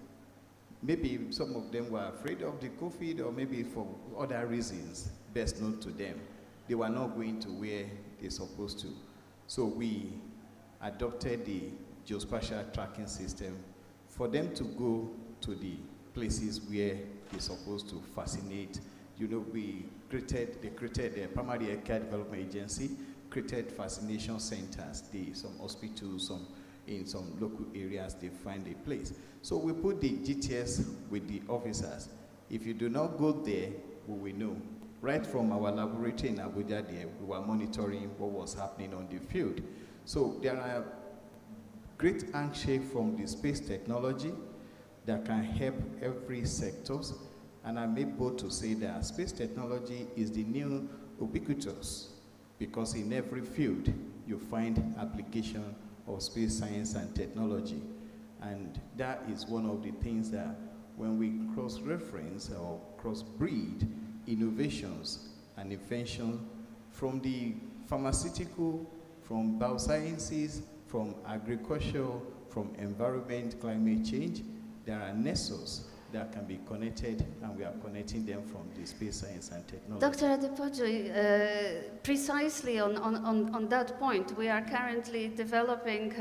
maybe some of them were afraid of the COVID or maybe for other reasons best known to them. They were not going to where they're supposed to. So we adopted the geospatial tracking system for them to go to the places where they're supposed to vaccinate. You know, they created the Primary Care Development Agency, created vaccination centers, some hospitals, in some local areas, they find a place. So we put the GTS with the officers. If you do not go there, we will know. Right from our laboratory in Abuja there, we were monitoring what was happening on the field. So there are great handshake from the space technology that can help every sector. And I'm able to say that space technology is the new ubiquitous, because in every field you find application of space science and technology. And that is one of the things that when we cross-reference or cross-breed innovations and invention from the pharmaceutical, from biosciences, from agriculture, from environment, climate change, there are nexus that can be connected, and we are connecting them from the space science and technology. Dr. Adepoju, precisely on that point, we are currently developing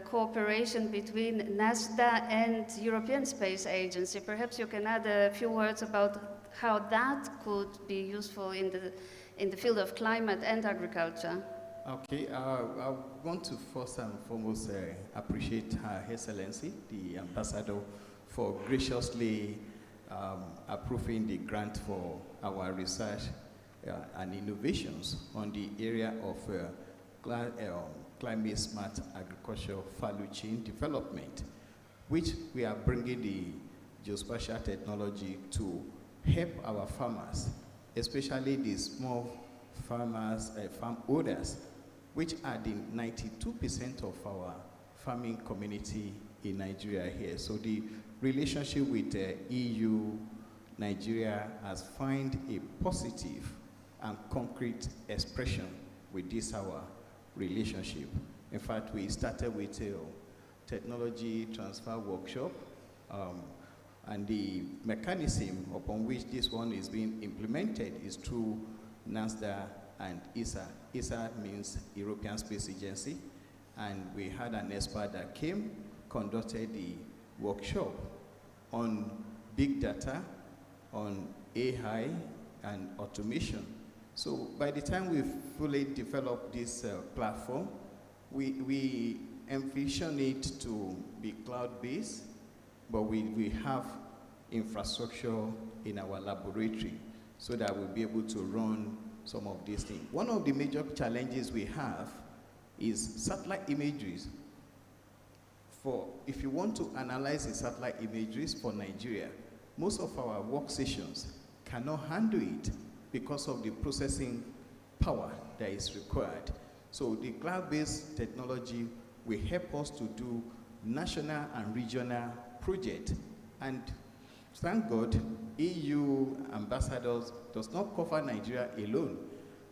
cooperation between NASDA and European Space Agency. Perhaps you can add a few words about how that could be useful in the field of climate and agriculture. Okay, I want to first and foremost appreciate Her Excellency, the Ambassador, for graciously approving the grant for our research and innovations on the area of climate smart agriculture value chain development, which we are bringing the geospatial technology to help our farmers, especially the small farmers, farm owners, which are the 92% of our farming community in Nigeria here. So the relationship with the EU, Nigeria has found a positive and concrete expression with this our relationship. In fact, we started with a technology transfer workshop, and the mechanism upon which this one is being implemented is through NASDA and ESA. ESA means European Space Agency, and we had an expert that came, conducted the workshop on big data, on AI, and automation. So by the time we fully developed this platform, we envision it to be cloud-based, but we have infrastructure in our laboratory so that we'll be able to run some of these things. One of the major challenges we have is satellite imageries. If you want to analyze the satellite imageries for Nigeria, most of our workstations cannot handle it because of the processing power that is required. So the cloud-based technology will help us to do national and regional projects. And thank God, EU ambassadors does not cover Nigeria alone.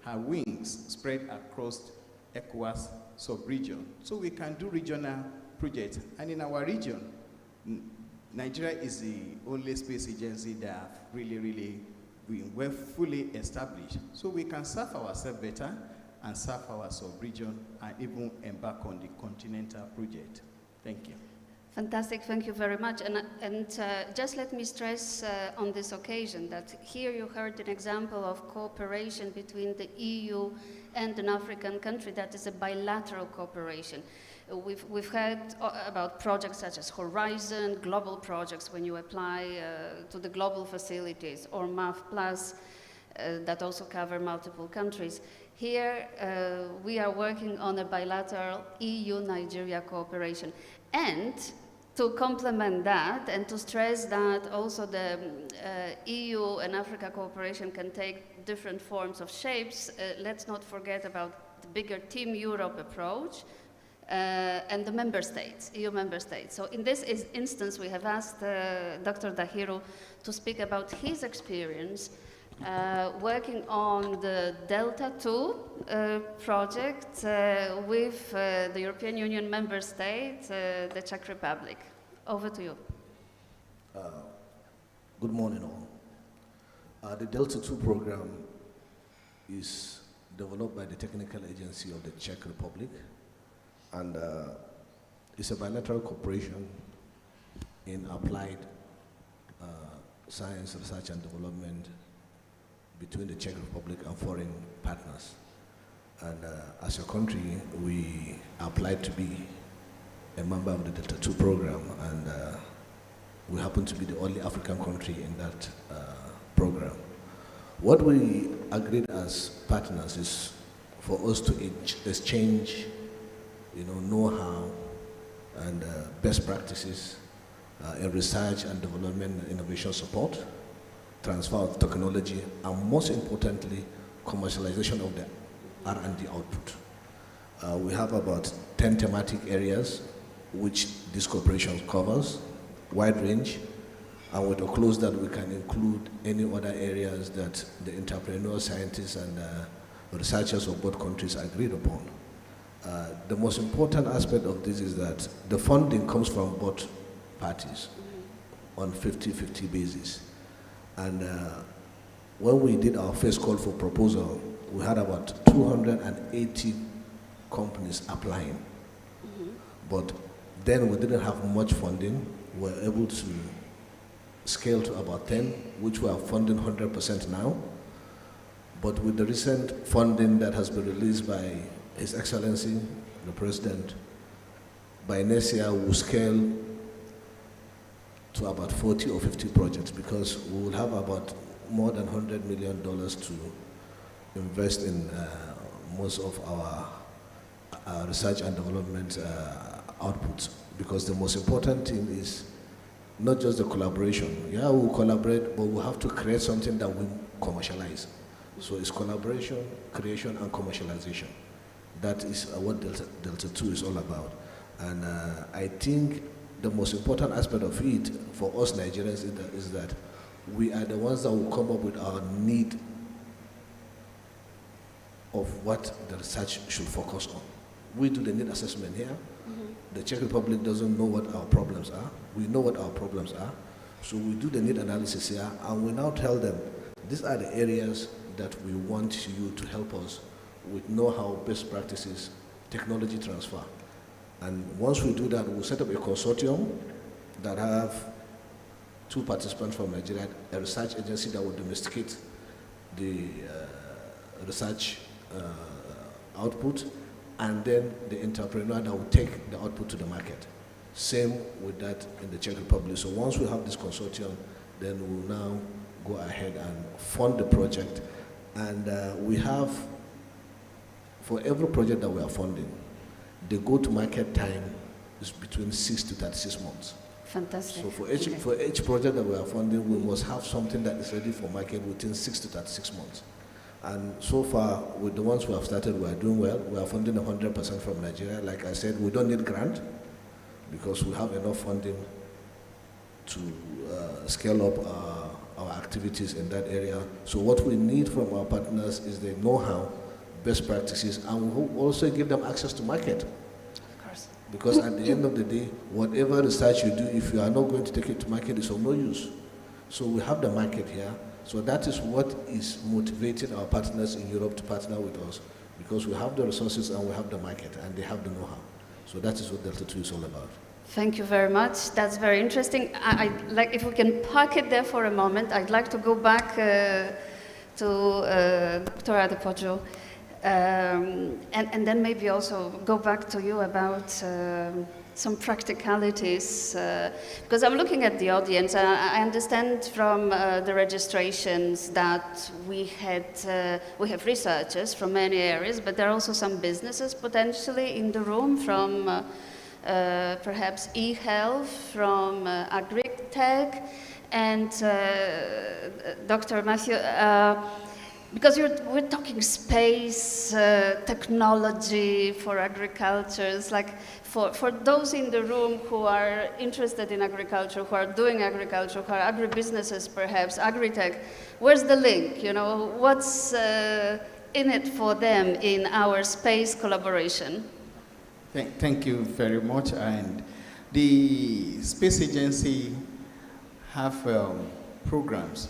Her wings spread across ECOWAS sub-region. So we can do regional projects. And in our region, Nigeria is the only space agency that have really been well fully established. So we can serve ourselves better and serve our sub-region and even embark on the continental project. Thank you. Fantastic, thank you very much. And just let me stress on this occasion that here you heard an example of cooperation between the EU and an African country that is a bilateral cooperation. We've heard about projects such as Horizon, global projects when you apply to the global facilities, or MAF Plus that also cover multiple countries. Here we are working on a bilateral EU-Nigeria cooperation. And to complement that and to stress that also the EU and Africa cooperation can take different forms of shapes, let's not forget about the bigger Team Europe approach and the member states, EU member states. So in this instance, we have asked Dr. Dahiru to speak about his experience working on the Delta II project with the European Union member state, the Czech Republic. Over to you. Good morning all. The Delta II program is developed by the Technical Agency of the Czech Republic, and it's a bilateral cooperation in applied science, research and development between the Czech Republic and foreign partners. And as a country, we applied to be a member of the Delta II program, and we happen to be the only African country in that program. What we agreed as partners is for us to exchange, know-how and best practices in research and development and innovation support, transfer of technology, and most importantly, commercialization of the R&D output. We have about 10 thematic areas which this cooperation covers, wide range, and with a clause that we can include any other areas that the entrepreneurs, scientists, and researchers of both countries agreed upon. The most important aspect of this is that the funding comes from both parties on 50-50 basis. And when we did our first call for proposal, we had about 280 companies applying. But then we didn't have much funding. We were able to scale to about 10, which we are funding 100% now. But with the recent funding that has been released by His Excellency, the President, by next year we'll scale to about 40 or 50 projects, because we will have about more than $100 million to invest in most of our research and development outputs. Because the most important thing is not just the collaboration. Yeah, we'll collaborate, but we'll have to create something that we commercialize. So it's collaboration, creation, and commercialization. That is what Delta II is all about. And I think the most important aspect of it for us Nigerians is that we are the ones that will come up with our need of what the research should focus on. We do the need assessment here. The Czech Republic doesn't know what our problems are. We know what our problems are. So we do the need analysis here, and we now tell them, these are the areas that we want you to help us with know-how, best practices, technology transfer. And once we do that, we'll set up a consortium that have 2 participants from Nigeria, a research agency that will domesticate the research output, and then the entrepreneur that will take the output to the market. Same with that in the Czech Republic. So once we have this consortium, then we'll now go ahead and fund the project. And we have, for every project that we are funding, the go-to-market time is between 6 to 36 months. Fantastic. So for each project that we are funding, we must have something that is ready for market within 6 to 36 months. And so far, with the ones we have started, we are doing well. We are funding 100% from Nigeria. Like I said, we don't need grant because we have enough funding to scale up our activities in that area. So what we need from our partners is the know-how, best practices, and we also give them access to market. Of course. Because at the end of the day, whatever research you do, if you are not going to take it to market, it's of no use. So we have the market here. So that is what is motivating our partners in Europe to partner with us, because we have the resources and we have the market and they have the know-how. So that is what Delta 2 is all about. Thank you very much. That's very interesting. I'd like, if we can park it there for a moment, I'd like to go back to Dr. Adepoju, and then maybe also go back to you about some practicalities, because I'm looking at the audience. I understand from the registrations that we have researchers from many areas, but there are also some businesses potentially in the room from perhaps e-health, from agri-tech, and Dr. Matthew, because we're talking space, technology for agriculture. It's like for those in the room who are interested in agriculture, who are doing agriculture, who are agribusinesses perhaps, agri-tech, where's the link? You know, what's in it for them in our space collaboration? Thank you very much. And the Space Agency have programs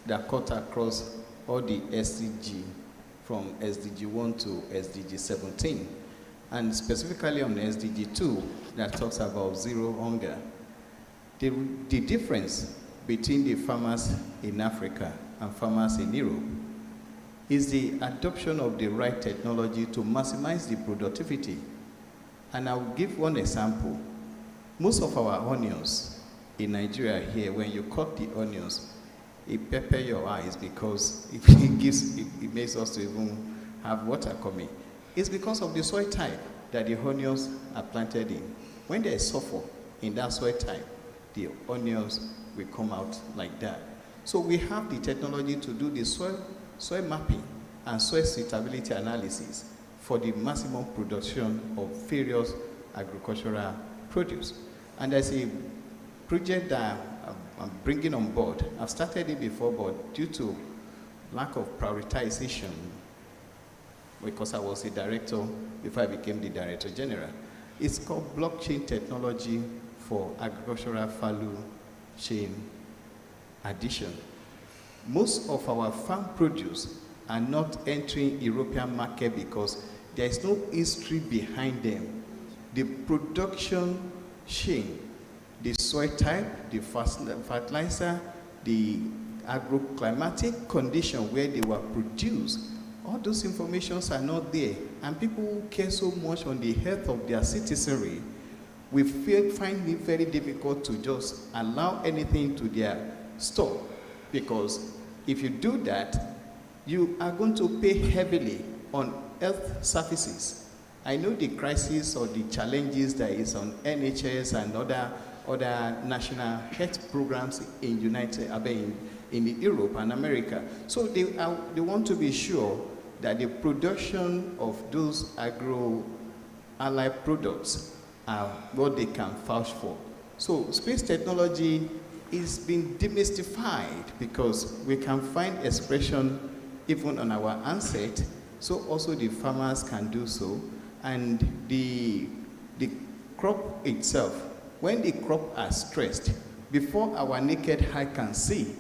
that cut across all the SDG, from SDG 1 to SDG 17. And specifically on SDG 2, that talks about zero hunger. The difference between the farmers in Africa and farmers in Europe is the adoption of the right technology to maximize the productivity. And I'll give one example. Most of our onions in Nigeria here, when you cut the onions, it peppers your eyes because it makes us to even have water coming. It's because of the soil type that the onions are planted in. When there is sulfur in that soil type, the onions will come out like that. So we have the technology to do the soil mapping and soil suitability analysis for the maximum production of various agricultural produce. And there's a project that I'm bringing on board. I've started it before, but due to lack of prioritization, because I was a director before I became the Director General, it's called blockchain technology for agricultural value chain addition. Most of our farm produce are not entering European market because there is no history behind them. The production chain, the soil type, the fertilizer, the agroclimatic condition where they were produced, all those informations are not there. And people who care so much on the health of their citizenry, we find it very difficult to just allow anything to their store. Because if you do that, you are going to pay heavily on health services. I know the crisis or the challenges that is on NHS and other national health programs in in Europe and America. So they want to be sure that the production of those agro-allied products are what they can vouch for. So space technology is being demystified because we can find expression even on our handset, so also the farmers can do so. And the crop itself, when the crop are stressed, before our naked eye can see,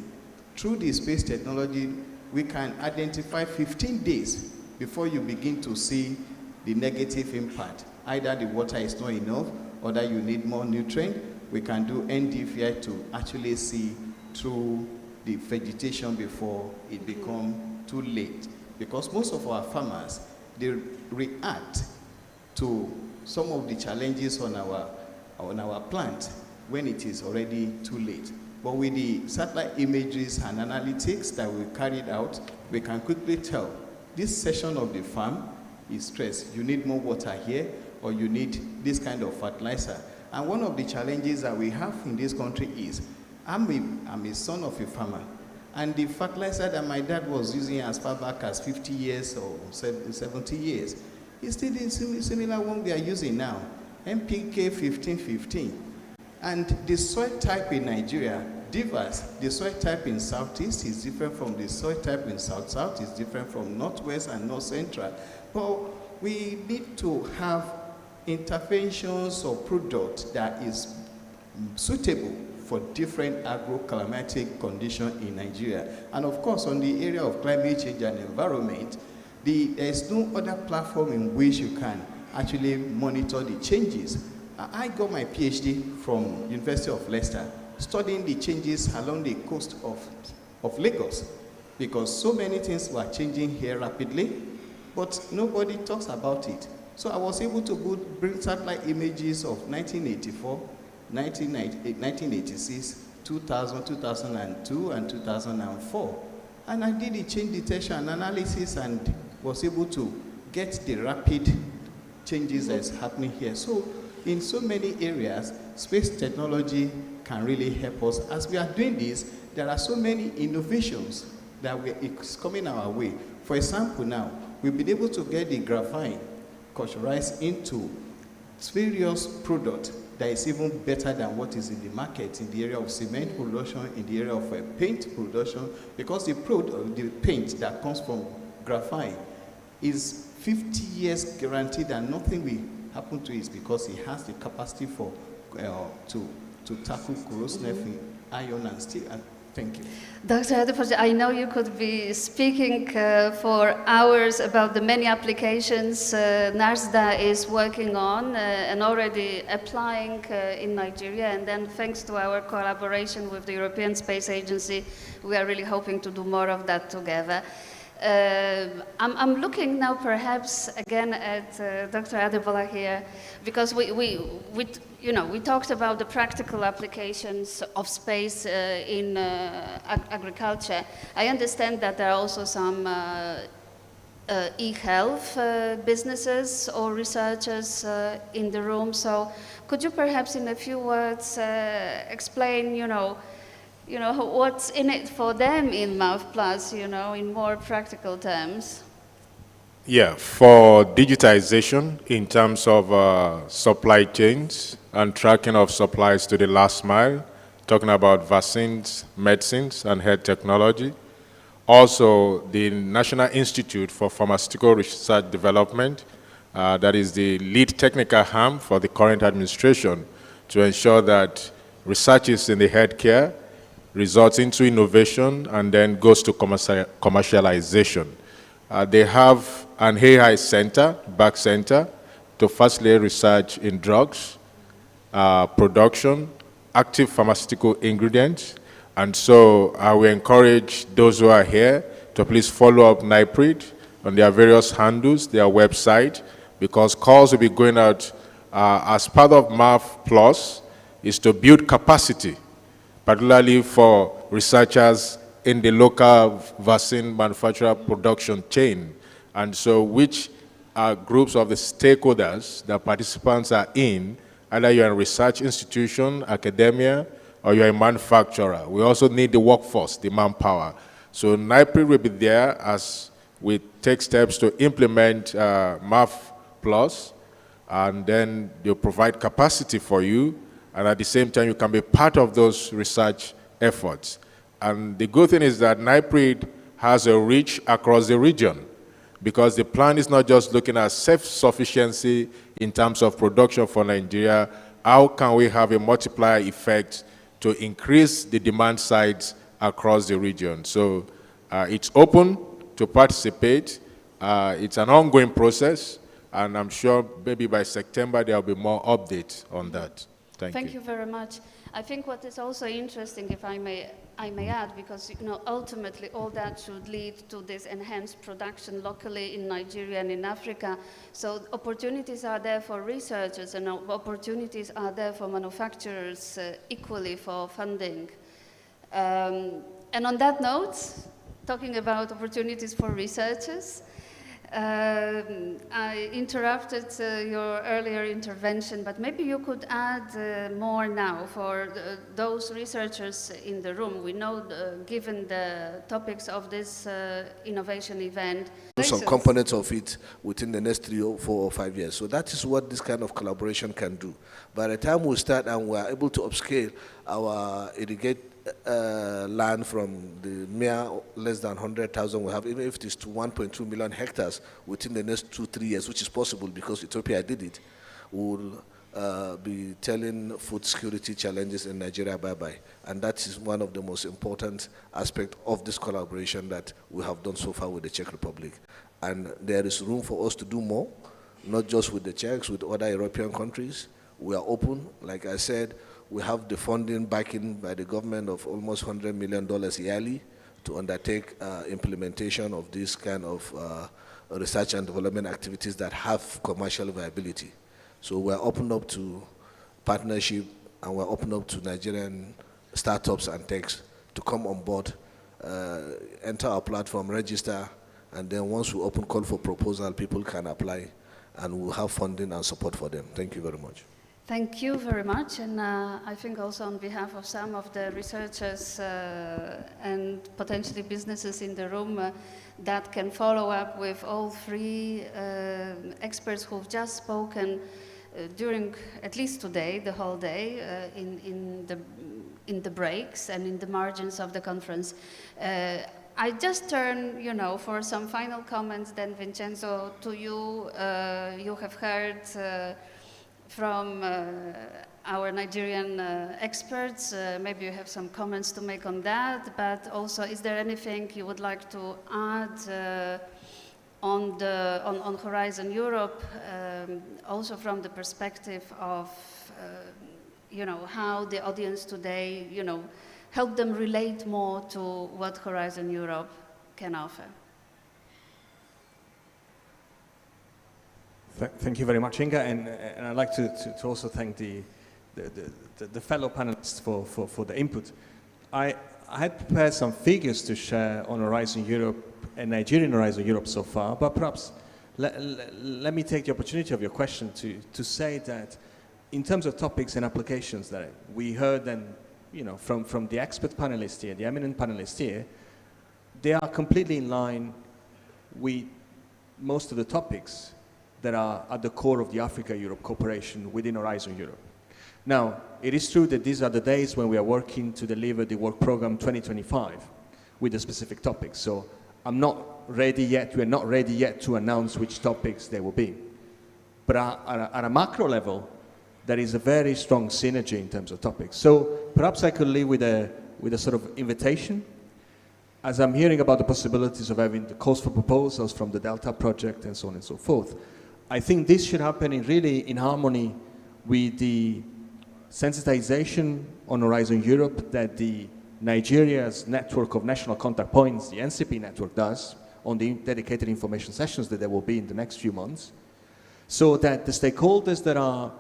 through the space technology, we can identify 15 days before you begin to see the negative impact. Either the water is not enough, or that you need more nutrient. We can do NDVI to actually see through the vegetation before it becomes too late. Because most of our farmers, they react to some of the challenges on our plant when it is already too late. But with the satellite images and analytics that we carried out, we can quickly tell this section of the farm is stressed. You need more water here, or you need this kind of fertilizer. And one of the challenges that we have in this country is, I'm a son of a farmer, and the fertilizer that my dad was using as far back as 50 years or 70 years, is still the similar one we are using now, NPK 1515. And the soil type in Nigeria differs. The soil type in Southeast is different from the soil type in South-South, is different from Northwest and North Central. But we need to have interventions or products that is suitable for different agroclimatic conditions in Nigeria. And of course, on the area of climate change and environment, There's no other platform in which you can actually monitor the changes. I got my PhD from University of Leicester, studying the changes along the coast of Lagos, because so many things were changing here rapidly, but nobody talks about it. So I was able to bring satellite images of 1984, 1986, 2000, 2002, and 2004. And I did the change detection and analysis and was able to get the rapid changes that's happening here. So in so many areas, space technology can really help us. As we are doing this, there are so many innovations that is coming our way. For example, now, we've been able to get the graphene culturized into various products that is even better than what is in the market in the area of cement production, in the area of paint production, because the paint that comes from graphene is 50 years guaranteed and nothing will happen to it because it has the capacity for to tackle corrosiveness in iron and steel. And thank you. Dr. Adepoju, I know you could be speaking for hours about the many applications NARSDA is working on and already applying in Nigeria. And then thanks to our collaboration with the European Space Agency, we are really hoping to do more of that together. I'm looking now perhaps again at Dr. Adebola here, because we talked about the practical applications of space in agriculture. I understand that there are also some e-health businesses or researchers in the room. So could you perhaps in a few words explain, what's in it for them in MAV+, in more practical terms? Yeah, for digitization in terms of supply chains and tracking of supplies to the last mile, talking about vaccines, medicines, and health technology. Also, the National Institute for Pharmaceutical Research Development, that is the lead technical arm for the current administration to ensure that researches in the healthcare results into innovation and then goes to commercialization. They have an AI center, back center, to facilitate research in drugs, production, active pharmaceutical ingredients. And so I will encourage those who are here to please follow up NIPRID on their various handles, their website, because calls will be going out as part of MAV+ is to build capacity, particularly for researchers in the local vaccine manufacturer production chain. And so which are groups of the stakeholders that participants are in, either you're a research institution, academia, or you're a manufacturer. We also need the workforce, the manpower. So NIPRID will be there as we take steps to implement MAV+, and then they'll provide capacity for you, and at the same time, you can be part of those research efforts. And the good thing is that NIPRID has a reach across the region, because the plan is not just looking at self-sufficiency in terms of production for Nigeria. How can we have a multiplier effect to increase the demand sides across the region? So it's open to participate. It's an ongoing process, and I'm sure maybe by September there will be more updates on that. Thank you very much. I think what is also interesting, if I may add, because ultimately all that should lead to this enhanced production locally in Nigeria and in Africa. So opportunities are there for researchers, and opportunities are there for manufacturers equally for funding. And on that note, talking about opportunities for researchers, I interrupted your earlier intervention, but maybe you could add more now for those researchers in the room. We know, given the topics of this innovation event, some components of it within the next 3 or 4 or 5 years. So that is what this kind of collaboration can do. By the time we start and we are able to upscale our irrigate land from the mere less than 100,000 we have, even if it is to 1.2 million hectares within the next 2-3 years, which is possible because Ethiopia did it, we'll be telling food security challenges in Nigeria bye-bye. And that is one of the most important aspects of this collaboration that we have done so far with the Czech Republic. And there is room for us to do more, not just with the Czechs, with other European countries. We are open. Like I said, we have the funding backing by the government of almost $100 million yearly to undertake implementation of this kind of research and development activities that have commercial viability. So we're open up to partnership, and we're open up to Nigerian startups and techs to come on board, enter our platform, register, and then once we open call for proposal, people can apply, and we'll have funding and support for them. Thank you very much. Thank you very much, and I think also on behalf of some of the researchers and potentially businesses in the room that can follow up with all three experts who've just spoken during, at least today, the whole day, in the breaks and in the margins of the conference. I just turn, for some final comments, then Vincenzo, to you. You have heard from our Nigerian experts. Maybe you have some comments to make on that, but also, is there anything you would like to add on Horizon Europe, also from the perspective of, how the audience today, help them relate more to what Horizon Europe can offer? Thank you very much, Inga, and I'd like to also thank the fellow panelists for the input. I had prepared some figures to share on Horizon Europe and Nigerian Horizon Europe so far, but perhaps let me take the opportunity of your question to say that in terms of topics and applications that we heard and from the expert panelists here, the eminent panelists here, they are completely in line with most of the topics that are at the core of the Africa-Europe cooperation within Horizon Europe. Now, it is true that these are the days when we are working to deliver the work program 2025 with the specific topics. So I'm not ready yet, we're not ready yet to announce which topics they will be. But at a macro level, there is a very strong synergy in terms of topics. So perhaps I could leave with a sort of invitation. As I'm hearing about the possibilities of having the calls for proposals from the Delta project and so on and so forth, I think this should happen really in harmony with the sensitization on Horizon Europe that the Nigeria's network of national contact points, the NCP network, does on the dedicated information sessions that there will be in the next few months, so that the stakeholders that are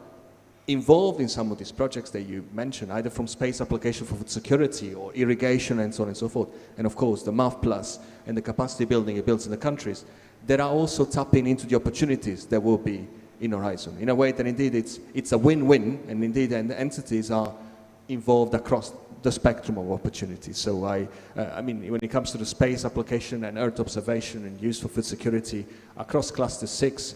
involved in some of these projects that you mentioned, either from space application for food security or irrigation and so on and so forth, and of course the MAF Plus and the capacity building it builds in the countries, that are also tapping into the opportunities that will be in Horizon, in a way that indeed it's a win-win, and indeed and the entities are involved across the spectrum of opportunities. So I mean, when it comes to the space application and Earth observation and use for food security across Cluster 6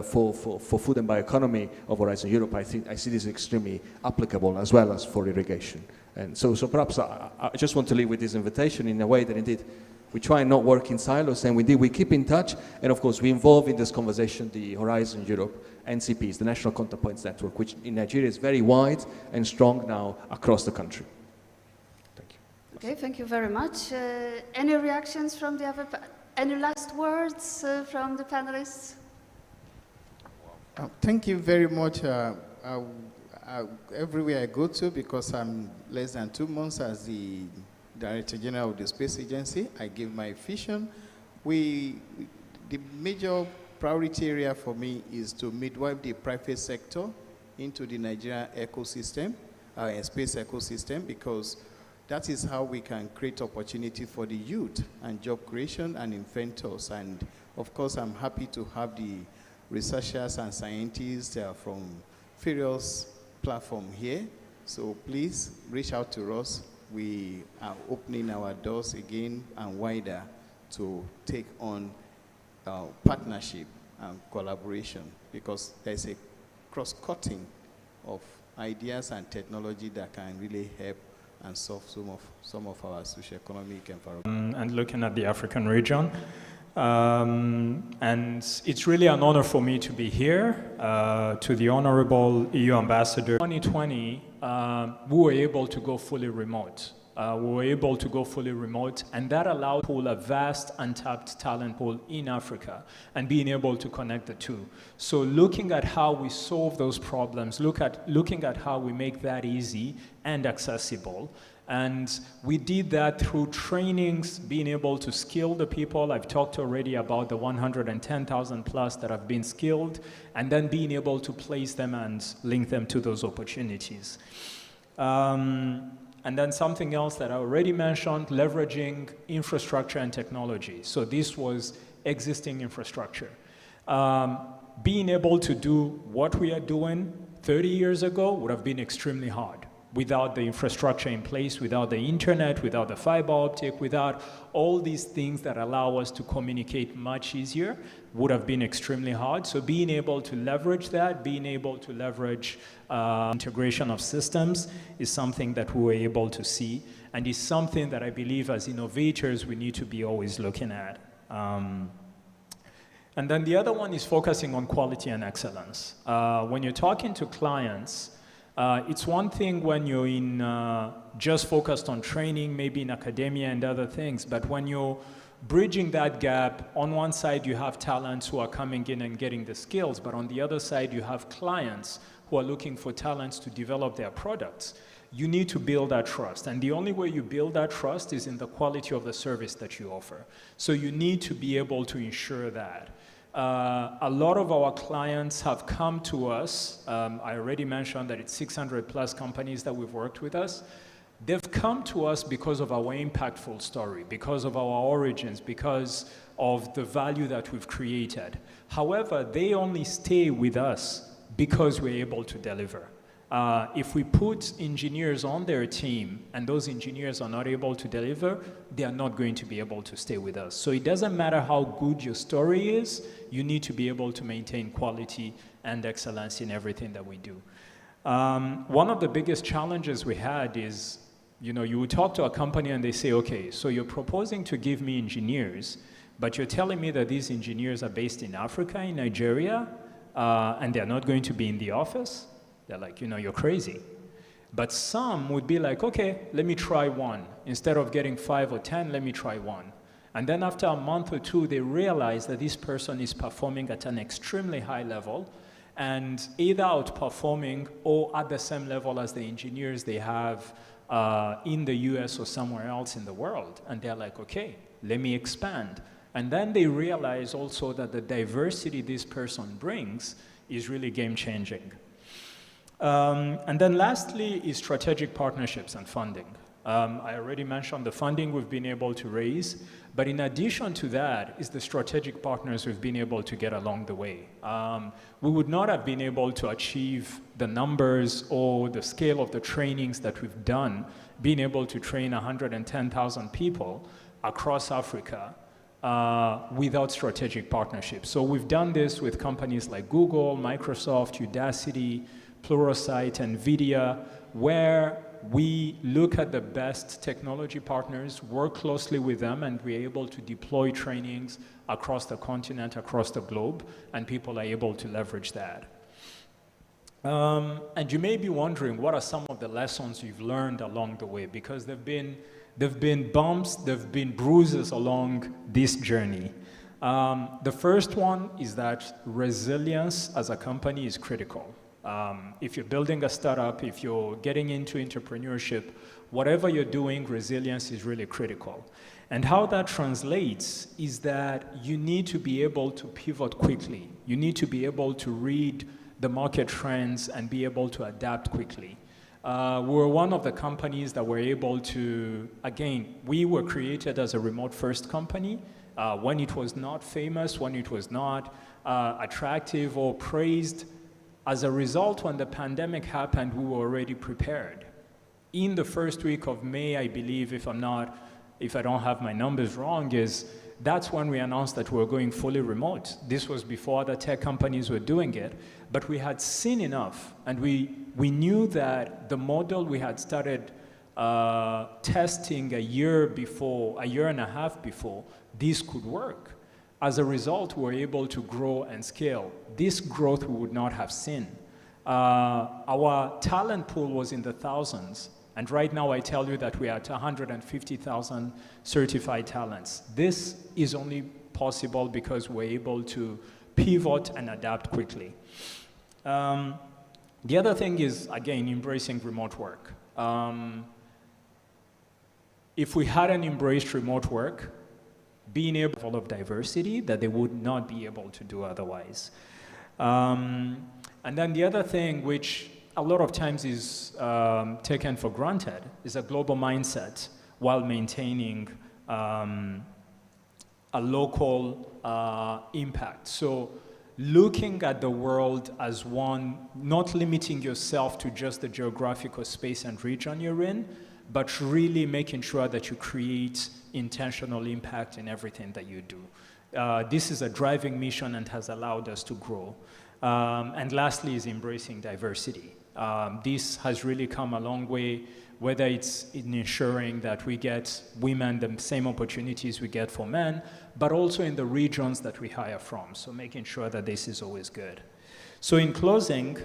for food and bioeconomy of Horizon Europe, I see this extremely applicable as well as for irrigation. And so perhaps I just want to leave with this invitation in a way that indeed we try and not work in silos, and we keep in touch, and of course we involve in this conversation the Horizon Europe NCPs, the National Contact Points Network, which in Nigeria is very wide and strong now across the country. Thank you. Okay, thank you very much. Any reactions from the other, any last words from the panelists? Thank you very much. Everywhere I go to, because I'm less than 2 months as the Director General of the Space Agency, I give my vision. The major priority area for me is to midwife the private sector into the Nigerian ecosystem, space ecosystem, because that is how we can create opportunity for the youth and job creation and inventors. And of course, I'm happy to have the researchers and scientists from various platforms here. So please reach out to us. We are opening our doors again and wider to take on partnership and collaboration, because there's a cross-cutting of ideas and technology that can really help and solve some of our socio-economic environment. And looking at the African region, And it's really an honor for me to be here. To the Honorable EU Ambassador. 2020, we were able to go fully remote. And that allowed pool a vast untapped talent pool in Africa and being able to connect the two. So looking at how we solve those problems, looking at how we make that easy and accessible. And we did that through trainings, being able to skill the people. I've talked already about the 110,000 plus that have been skilled, and then being able to place them and link them to those opportunities. And then something else that I already mentioned, leveraging infrastructure and technology. So this was existing infrastructure. Being able to do what we are doing 30 years ago would have been extremely hard. Without the infrastructure in place, without the internet, without the fiber optic, without all these things that allow us to communicate much easier, would have been extremely hard. So being able to leverage that, being able to leverage integration of systems is something that we were able to see, and is something that I believe as innovators we need to be always looking at. And then the other one is focusing on quality and excellence. When you're talking to clients, it's one thing when you're in just focused on training, maybe in academia and other things, but when you're bridging that gap, on one side you have talents who are coming in and getting the skills, but on the other side you have clients who are looking for talents to develop their products. You need to build that trust, and the only way you build that trust is in the quality of the service that you offer. So you need to be able to ensure that. A lot of our clients have come to us. I already mentioned that it's 600 plus companies that we've worked with us. They've come to us because of our impactful story, because of our origins, because of the value that we've created. However, they only stay with us because we're able to deliver. If we put engineers on their team and those engineers are not able to deliver, they are not going to be able to stay with us. So it doesn't matter how good your story is, you need to be able to maintain quality and excellence in everything that we do. One of the biggest challenges we had is, you would talk to a company and they say, okay, so you're proposing to give me engineers, but you're telling me that these engineers are based in Africa, in Nigeria, and they're not going to be in the office? They're like, you're crazy. But some would be like, okay, let me try one. Instead of getting 5 or 10, let me try one. And then after a month or two, they realize that this person is performing at an extremely high level and either outperforming or at the same level as the engineers they have in the US or somewhere else in the world. And they're like, okay, let me expand. And then they realize also that the diversity this person brings is really game-changing. And then lastly is strategic partnerships and funding. I already mentioned the funding we've been able to raise, but in addition to that is the strategic partners we've been able to get along the way. We would not have been able to achieve the numbers or the scale of the trainings that we've done, being able to train 110,000 people across Africa without strategic partnerships. So we've done this with companies like Google, Microsoft, Udacity, Pluralsight, NVIDIA, where we look at the best technology partners, work closely with them, and we're able to deploy trainings across the continent, across the globe, and people are able to leverage that. And you may be wondering, what are some of the lessons you've learned along the way? Because there've been bumps, there've been bruises along this journey. The first one is that resilience as a company is critical. If you're building a startup, if you're getting into entrepreneurship, whatever you're doing, resilience is really critical. And how that translates is that you need to be able to pivot quickly. You need to be able to read the market trends and be able to adapt quickly. We're one of the companies that were able to, again, we were created as a remote-first company when it was not famous, when it was not attractive or praised. As a result, when the pandemic happened, we were already prepared. In the first week of May, I believe, if I don't have my numbers wrong, that's when we announced that we were going fully remote. This was before other tech companies were doing it, but we had seen enough, and we knew that the model we had started testing a year and a half before, this could work. As a result, we're able to grow and scale. This growth we would not have seen. Our talent pool was in the thousands, and right now I tell you that we are at 150,000 certified talents. This is only possible because we're able to pivot and adapt quickly. The other thing is, again, embracing remote work. If we hadn't embraced remote work, being able to develop diversity that they would not be able to do otherwise. And then the other thing, which a lot of times is taken for granted, is a global mindset while maintaining a local impact. So looking at the world as one, not limiting yourself to just the geographical space and region you're in, but really making sure that you create intentional impact in everything that you do. This is a driving mission and has allowed us to grow. And lastly is embracing diversity. This has really come a long way, whether it's in ensuring that we get women the same opportunities we get for men, but also in the regions that we hire from. So making sure that this is always good. So in closing,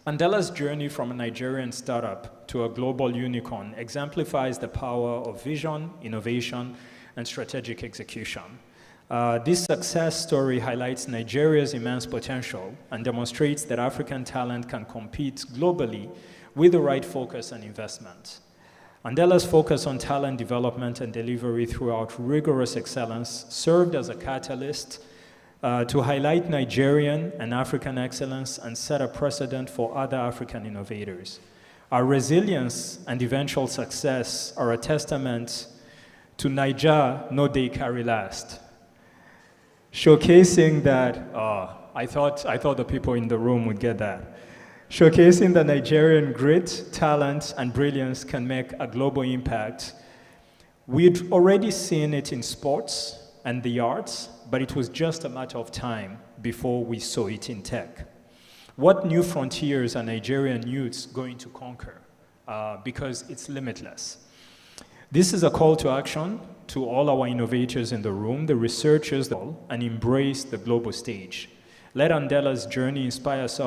Andela's journey from a Nigerian startup to a global unicorn exemplifies the power of vision, innovation, and strategic execution. This success story highlights Nigeria's immense potential and demonstrates that African talent can compete globally with the right focus and investment. Andela's focus on talent development and delivery throughout rigorous excellence served as a catalyst to highlight Nigerian and African excellence and set a precedent for other African innovators. Our resilience and eventual success are a testament to Naija no dey carry last, showcasing that, I thought the people in the room would get that. Showcasing that Nigerian grit, talent, and brilliance can make a global impact. We'd already seen it in sports and the arts, but it was just a matter of time before we saw it in tech. What new frontiers are Nigerian youths going to conquer? Because it's limitless. This is a call to action to all our innovators in the room, the researchers, and embrace the global stage. Let Andela's journey inspire us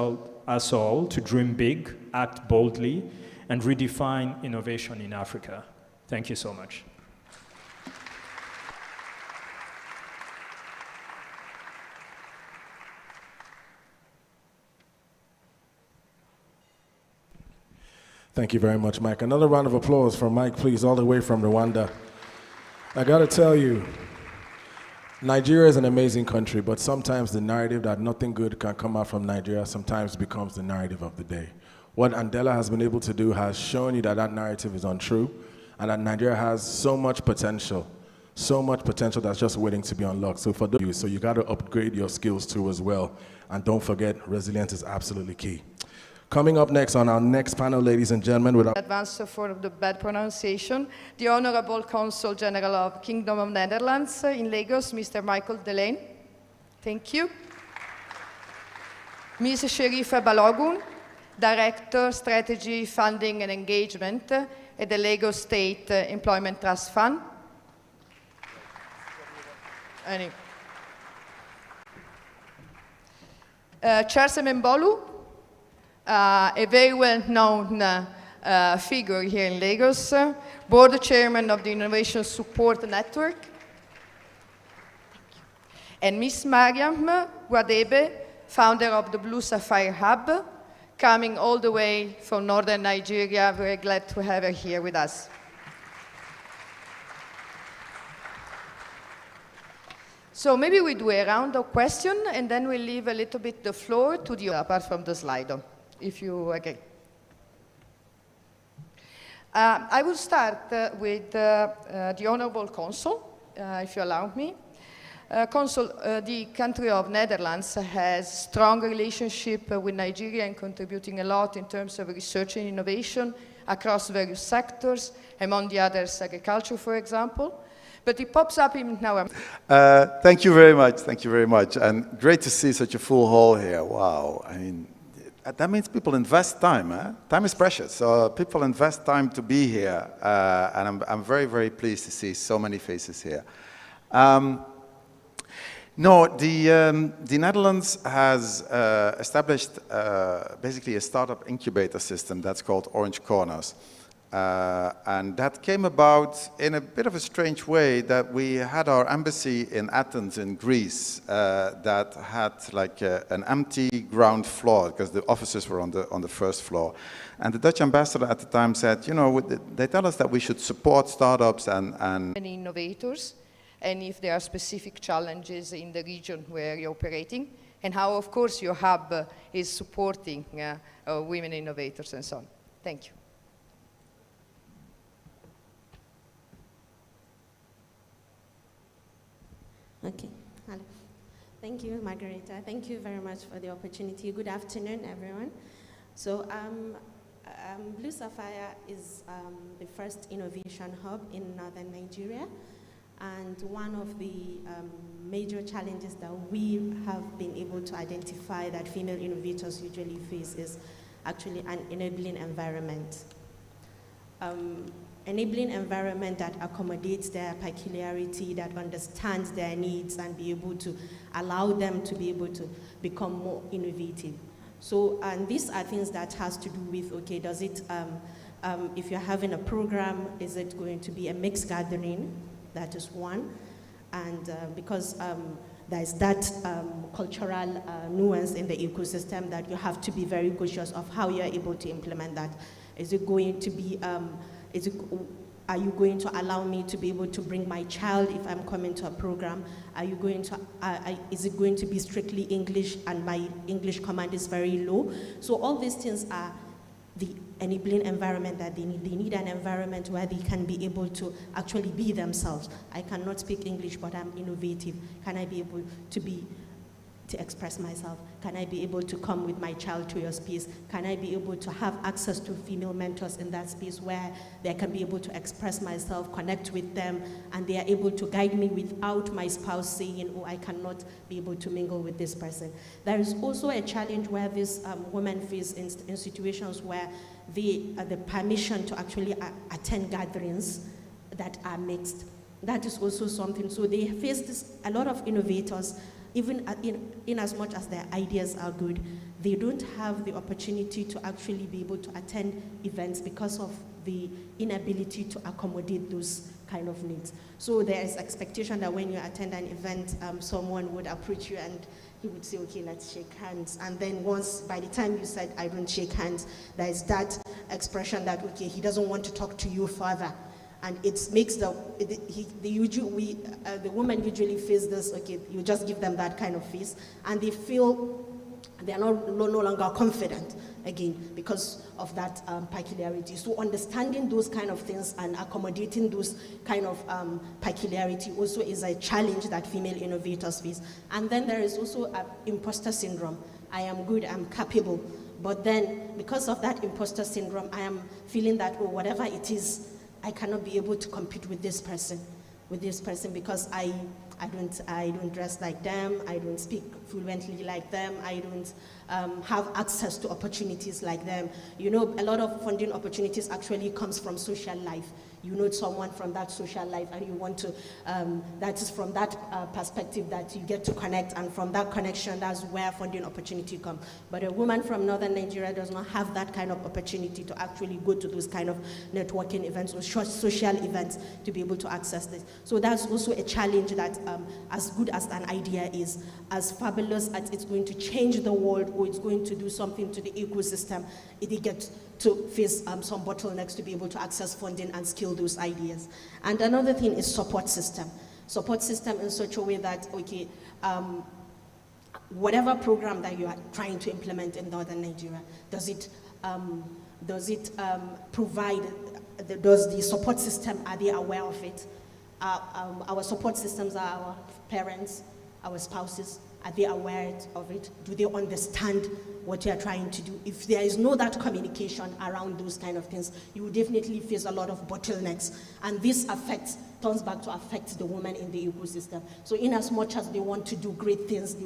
all to dream big, act boldly, and redefine innovation in Africa. Thank you so much. Thank you very much, Mike. Another round of applause for Mike, please, all the way from Rwanda. I gotta tell you, Nigeria is an amazing country, but sometimes the narrative that nothing good can come out from Nigeria sometimes becomes the narrative of the day. What Andela has been able to do has shown you that that narrative is untrue, and that Nigeria has so much potential that's just waiting to be unlocked. So for you, so you gotta upgrade your skills too as well. And don't forget, resilience is absolutely key. Coming up next on our next panel, ladies and gentlemen, with our advance for the bad pronunciation, the Honorable Consul General of Kingdom of Netherlands in Lagos, Mr. Michael Delane. Thank you. Ms. Sherifa Balogun, Director, Strategy, Funding and Engagement at the Lagos State Employment Trust Fund. Charles Mbolu, a very well-known figure here in Lagos, Board Chairman of the Innovation Support Network. And Ms. Mariam Wadebe, founder of the Blue Sapphire Hub, coming all the way from northern Nigeria. Very glad to have her here with us. So maybe we do a round of questions, and then we leave a little bit the floor to the, apart from the Slido, if you agree. I will start with the Honorable Consul, if you allow me. Consul, the country of Netherlands has strong relationship with Nigeria and contributing a lot in terms of research and innovation across various sectors, among the others agriculture, for example. But it pops up in now. Thank you very much. Thank you very much. And great to see such a full hall here. Wow. I mean, that means people invest time. Time is precious. So people invest time to be here. And I'm very, very pleased to see so many faces here. No, the Netherlands has established basically a startup incubator system that's called Orange Corners. And that came about in a bit of a strange way, that we had our embassy in Athens in Greece that had like an empty ground floor because the offices were on the first floor. And the Dutch ambassador at the time said, you know, they tell us that we should support startups and innovators, and if there are specific challenges in the region where you're operating, and how, of course, your hub is supporting women innovators and so on. Thank you. Okay. Hello. Thank you, Margareta. Thank you very much for the opportunity. Good afternoon, everyone. So, Blue Sapphire is the first innovation hub in northern Nigeria. And one of the major challenges that we have been able to identify that female innovators usually face is actually an enabling environment. Enabling environment that accommodates their peculiarity, that understands their needs and be able to allow them to be able to become more innovative. So, and these are things that has to do with, okay, does it, if you're having a program, is it going to be a mixed gathering? That is one. And because there's that cultural nuance in the ecosystem that you have to be very cautious of how you're able to implement that. Is it going to be, are you going to allow me to be able to bring my child if I'm coming to a program? Are you going to, is it going to be strictly English and my English command is very low? So all these things are the enabling environment that they need. They need an environment where they can be able to actually be themselves. I cannot speak English, but I'm innovative. Can I be able to express myself? Can I be able to come with my child to your space? Can I be able to have access to female mentors in that space where they can be able to express myself, connect with them, and they are able to guide me without my spouse saying, oh, I cannot be able to mingle with this person. There is also a challenge where these women face in situations where the permission to actually attend gatherings that are mixed. That is also something. So they face this, a lot of innovators, even in as much as their ideas are good, they don't have the opportunity to actually be able to attend events because of the inability to accommodate those kind of needs. So there is expectation that when you attend an event, someone would approach you and he would say, okay, let's shake hands. And then once, by the time you said, I don't shake hands, there is that expression that, okay, he doesn't want to talk to you further. And it makes the women usually face this, okay, you just give them that kind of face, and they feel they're no longer confident, again, because of that peculiarity. So understanding those kind of things and accommodating those kind of peculiarity also is a challenge that female innovators face. And then there is also imposter syndrome. I am good, I'm capable. But then, because of that imposter syndrome, I am feeling that, oh, whatever it is, I cannot be able to compete with this person because I don't dress like them, I don't speak fluently like them, I don't have access to opportunities like them. You know, a lot of funding opportunities actually comes from social life. You know someone from that social life and you want to, that is from that perspective that you get to connect, and from that connection, that's where funding opportunity comes. But a woman from northern Nigeria does not have that kind of opportunity to actually go to those kind of networking events or social events to be able to access this. So that's also a challenge that as good as an idea is, as fabulous as it's going to change the world or it's going to do something to the ecosystem, it gets to face some bottlenecks to be able to access funding and scale those ideas. And another thing is support system. Support system in such a way that, okay, whatever program that you are trying to implement in northern Nigeria, does it provide, does the support system, are they aware of it? Our support systems are our parents, our spouses. Are they aware of it? Do they understand what you are trying to do? If there is no that communication around those kind of things, you will definitely face a lot of bottlenecks. And this turns back to affect the women in the ecosystem. So in as much as they want to do great things,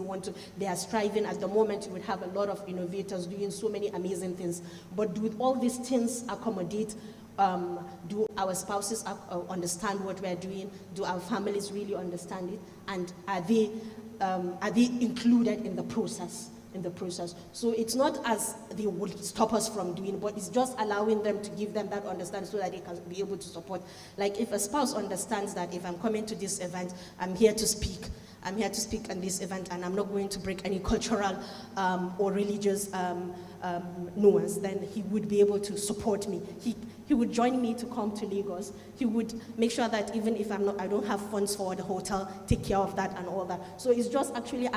they are striving. At the moment, you would have a lot of innovators doing so many amazing things. But do all these things accommodate? Do our spouses understand what we're doing? Do our families really understand it? And are they are they included in the process? So it's not as they would stop us from doing, but it's just allowing them to give them that understanding so that they can be able to support. Like if a spouse understands that if I'm coming to this event, I'm here to speak on this event, and I'm not going to break any cultural or religious nuance, then he would be able to support me. He would join me to come to Lagos. He would make sure that even if I don't have funds for the hotel, take care of that and all that. So it's just actually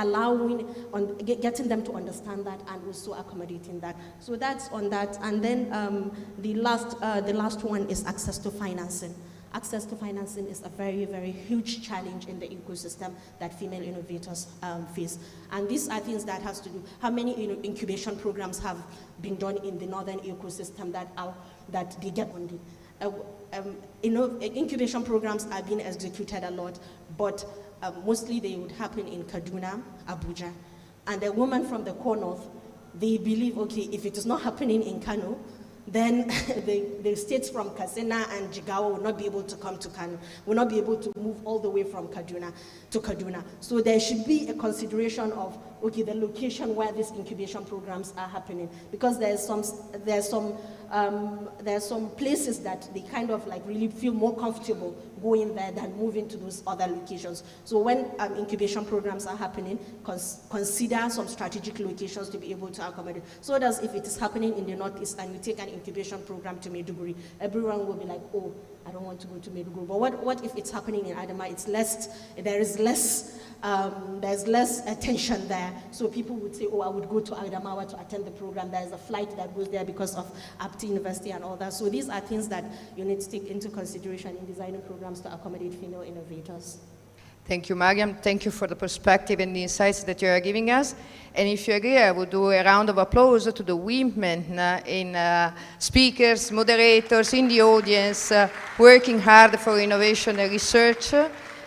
getting them to understand that and also accommodating that. So that's on that. And then the last one is access to financing. Access to financing is a very, very huge challenge in the ecosystem that female innovators face. And these are things that has to do, how many incubation programs have been done in the northern ecosystem that they get funded. Incubation programs are being executed a lot, but mostly they would happen in Kaduna, Abuja. And the women from the core north, they believe, okay, if it is not happening in Kano, then the states from Katsina and Jigawa will not be able to come to Kano, will not be able to move all the way from Kaduna to Kaduna. So there should be a consideration of, okay, the location where these incubation programs are happening, because there's some places that they kind of like really feel more comfortable going there than moving to those other locations. So when incubation programs are happening, consider some strategic locations to be able to accommodate. So that if it is happening in the Northeast and you take an incubation program to Maiduguri, everyone will be like, oh, I don't want to go to Maiduguri. But what if it's happening in Adama? There's less attention there. So people would say, oh, I would go to Adamawa to attend the program. There's a flight that goes there because of APTI University and all that. So these are things that you need to take into consideration in designing programs to accommodate female innovators. Thank you, Mariam. Thank you for the perspective and the insights that you are giving us. And if you agree, I would do a round of applause to the women in speakers, moderators, in the audience, working hard for innovation and research.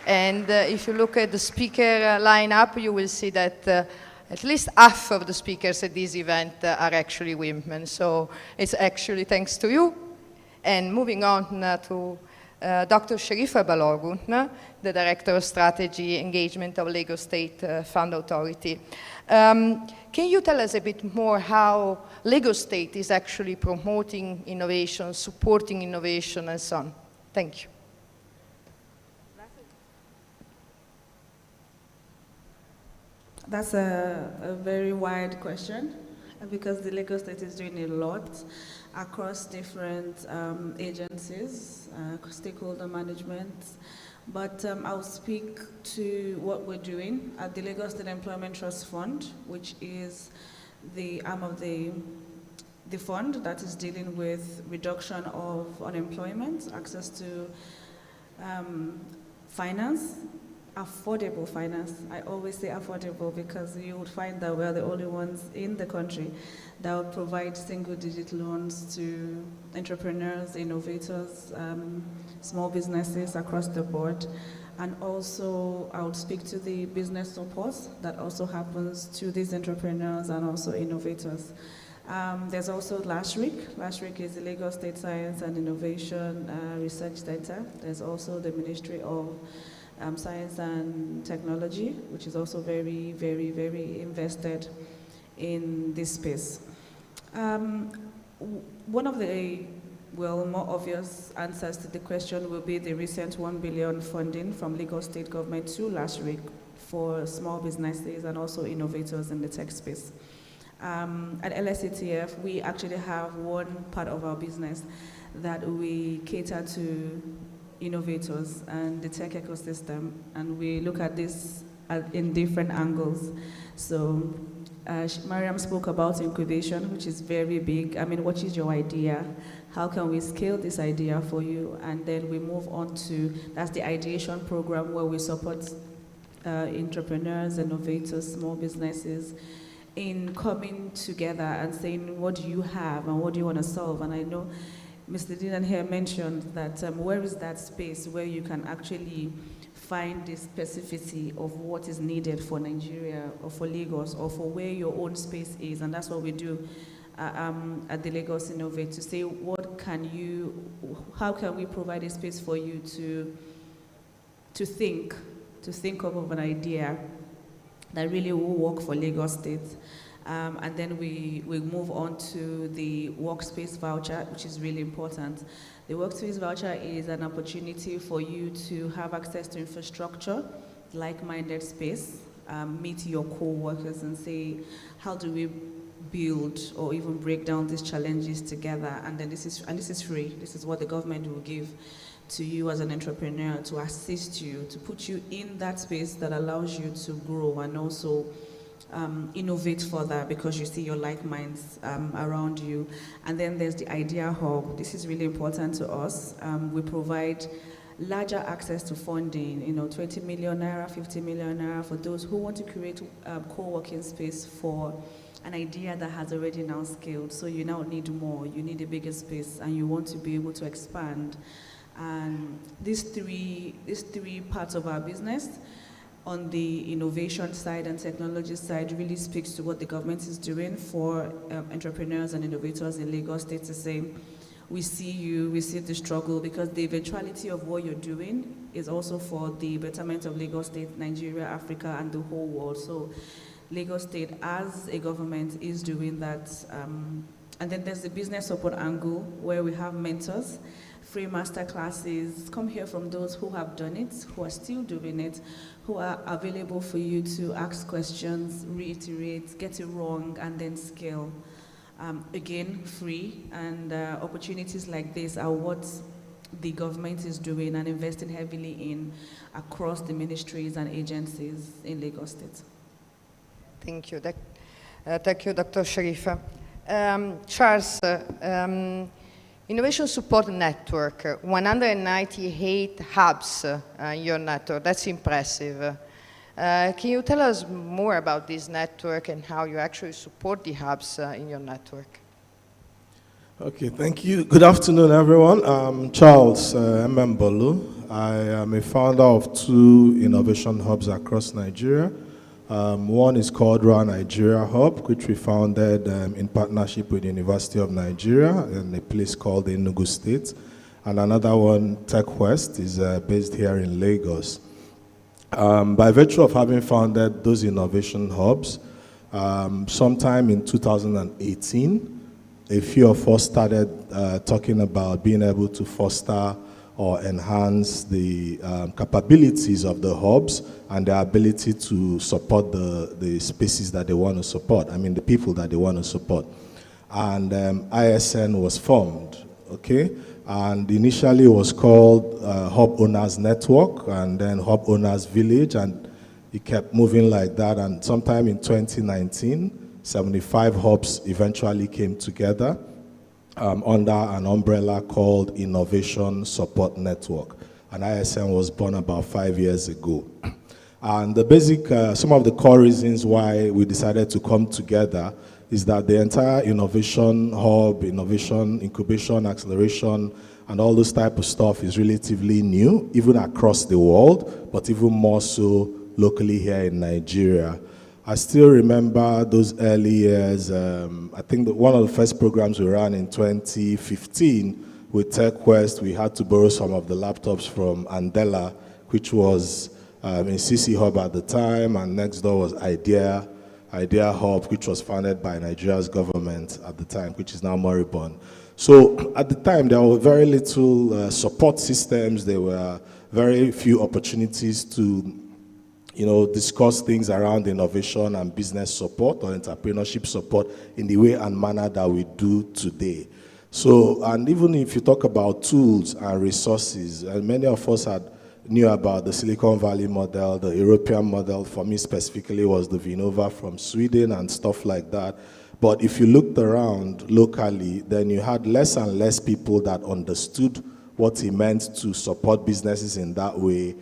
And if you look at the speaker lineup, you will see that at least half of the speakers at this event are actually women. So it's actually thanks to you. And moving on to Dr. Sharifa Balogun, the Director of Strategy Engagement of Lagos State Fund Authority. Can you tell us a bit more how Lagos State is actually promoting innovation, supporting innovation, and so on? Thank you. That's a very wide question, because the Lagos State is doing a lot across different agencies, stakeholder management. But I'll speak to what we're doing at the Lagos State Employment Trust Fund, which is the arm of the fund that is dealing with reduction of unemployment, access to finance, affordable finance. I always say affordable because you would find that we're the only ones in the country that would provide single-digit loans to entrepreneurs, innovators, small businesses across the board. And also, I would speak to the business support that also happens to these entrepreneurs and also innovators. There's also LASHRIC. LASHRIC is the Lagos State Science and Innovation Research Center. There's also the Ministry of Science and Technology, which is also very, very, very invested in this space. One of the more obvious answers to the question will be the recent 1 billion funding from Lagos State government to LASHRIC for small businesses and also innovators in the tech space. At LSATF, we actually have one part of our business that we cater to innovators and the tech ecosystem, and we look at this in different angles. So Mariam spoke about incubation, which is very big. I mean, what is your idea? How can we scale this idea for you? And then we move on to, that's the ideation program where we support entrepreneurs, innovators, small businesses in coming together and saying, what do you have and what do you want to solve? And I know Mr. Dinan here mentioned that where is that space where you can actually find the specificity of what is needed for Nigeria or for Lagos or for where your own space is, and that's what we do at the Lagos Innovate, to say how can we provide a space for you to think of an idea that really will work for Lagos State. And then we move on to the workspace voucher, which is really important. The workspace voucher is an opportunity for you to have access to infrastructure, like-minded space, meet your co-workers and say, how do we build or even break down these challenges together? And then this is free. This is what the government will give to you as an entrepreneur to assist you, to put you in that space that allows you to grow and also innovate further because you see your like minds around you. And then there's the Idea Hub. This is really important to us. We provide larger access to funding, 20 million naira, 50 million naira for those who want to create co-working space for an idea that has already now scaled. So you now need more, you need a bigger space, and you want to be able to expand. And these three parts of our business, on the innovation side and technology side, really speaks to what the government is doing for entrepreneurs and innovators in Lagos State to say, we see you, we see the struggle, because the eventuality of what you're doing is also for the betterment of Lagos State, Nigeria, Africa, and the whole world. So Lagos State, as a government, is doing that. And then there's the business support angle, where we have mentors, free master classes. Come here from those who have done it, who are still doing it, who are available for you to ask questions, reiterate, get it wrong, and then scale. Again, free, and opportunities like this are what the government is doing and investing heavily in across the ministries and agencies in Lagos State. Thank you. Thank you, Dr. Sharifa. Charles, Innovation Support Network, 198 hubs in your network. That's impressive. Can you tell us more about this network and how you actually support the hubs in your network? Okay, thank you. Good afternoon, everyone. I'm Charles Mbolu. I am a founder of 2 innovation hubs across Nigeria. One is called Raw Nigeria Hub, which we founded in partnership with the University of Nigeria in a place called Enugu State. And another one, Tech West, is based here in Lagos. By virtue of having founded those innovation hubs, sometime in 2018, a few of us started talking about being able to foster or enhance the capabilities of the hubs and their ability to support the spaces that they want to support, the people that they want to support. And ISN was formed, okay? And initially it was called Hub Owners Network, and then Hub Owners Village, and it kept moving like that. And sometime in 2019, 75 hubs eventually came together under an umbrella called Innovation Support Network. And ISN was born about 5 years ago. And the basic, some of the core reasons why we decided to come together is that the entire innovation hub, innovation, incubation, acceleration, and all this type of stuff is relatively new, even across the world, but even more so locally here in Nigeria. I still remember those early years. I think that one of the first programs we ran in 2015 with TechQuest, we had to borrow some of the laptops from Andela, which was in CC Hub at the time, and next door was Idea Hub, which was founded by Nigeria's government at the time, which is now moribund. So at the time, there were very little support systems. There were very few opportunities to discuss things around innovation and business support or entrepreneurship support in the way and manner that we do today. So, and even if you talk about tools and resources, and many of us knew about the Silicon Valley model, the European model, for me specifically was the Vinnova from Sweden and stuff like that. But if you looked around locally, then you had less and less people that understood what it meant to support businesses in that way.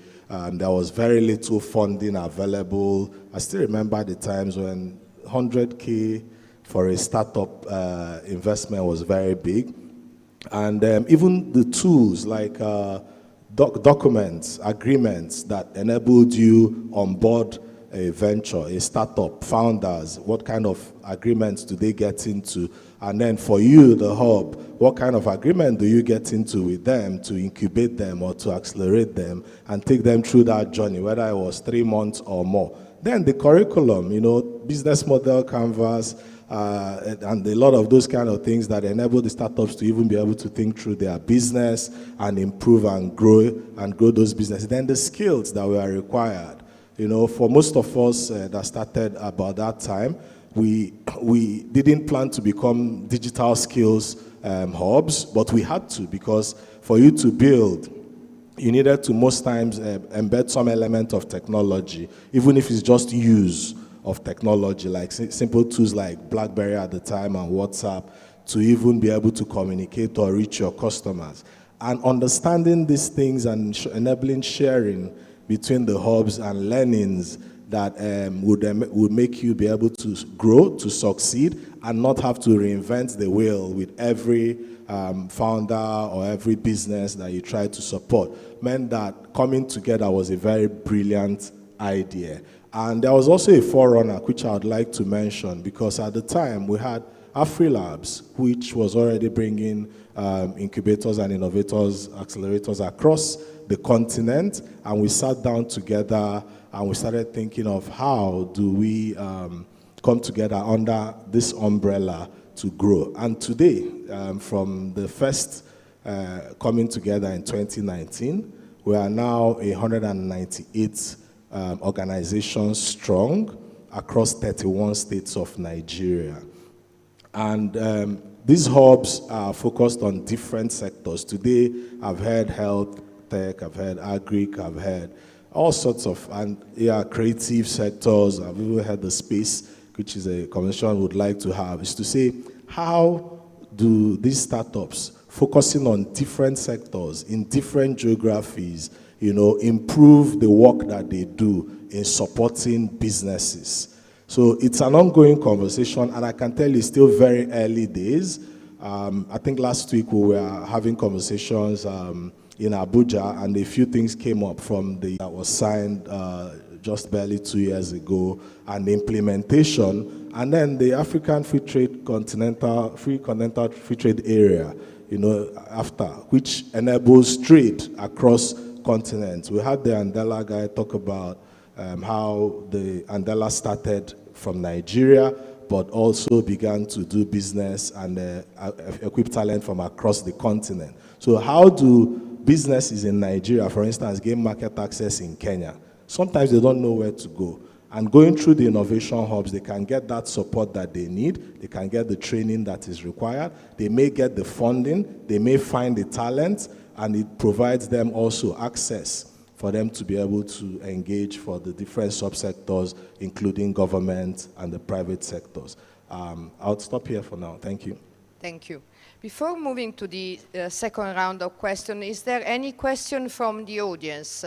There was very little funding available. I still remember the times when 100K for a startup investment was very big. And even the tools like documents, agreements that enabled you on board a venture, a startup, founders, what kind of agreements do they get into? And then for you, the hub, what kind of agreement do you get into with them to incubate them or to accelerate them and take them through that journey, whether it was 3 months or more? Then the curriculum, business model canvas, and a lot of those kind of things that enable the startups to even be able to think through their business and improve and grow those businesses. Then the skills that were required. For most of us that started about that time, we didn't plan to become digital skills hubs, but we had to, because for you to build, you needed to most times embed some element of technology, even if it's just use of technology, like simple tools like BlackBerry at the time and WhatsApp, to even be able to communicate or reach your customers. And understanding these things and enabling sharing between the hubs and learnings that would make you be able to grow, to succeed, and not have to reinvent the wheel with every founder or every business that you try to support, meant that coming together was a very brilliant idea. And there was also a forerunner, which I would like to mention, because at the time we had AfriLabs, which was already bringing incubators and innovators, accelerators across the continent, and we sat down together and we started thinking of how do we come together under this umbrella to grow. And today, from the first coming together in 2019, we are now 198 organizations strong across 31 states of Nigeria. And these hubs are focused on different sectors. Today, I've heard health, tech, I've heard agric, I've heard all sorts of creative sectors. I've even heard the space, which is a conversation we would like to have, is to say, how do these startups focusing on different sectors in different geographies, improve the work that they do in supporting businesses? So it's an ongoing conversation, and I can tell you it's still very early days. I think last week we were having conversations in Abuja, and a few things came up from that was signed just barely 2 years ago, and the implementation, and then the African Free Continental Free Trade Area, after, which enables trade across continents. We had the Andela guy talk about how the Andela started from Nigeria, but also began to do business and equip talent from across the continent. So how do businesses in Nigeria, for instance, gain market access in Kenya? Sometimes they don't know where to go. And going through the innovation hubs, they can get that support that they need. They can get the training that is required. They may get the funding. They may find the talent, and it provides them also access for them to be able to engage for the different subsectors, including government and the private sectors. I'll stop here for now. Thank you. Thank you. Before moving to the second round of questions, is there any question from the audience?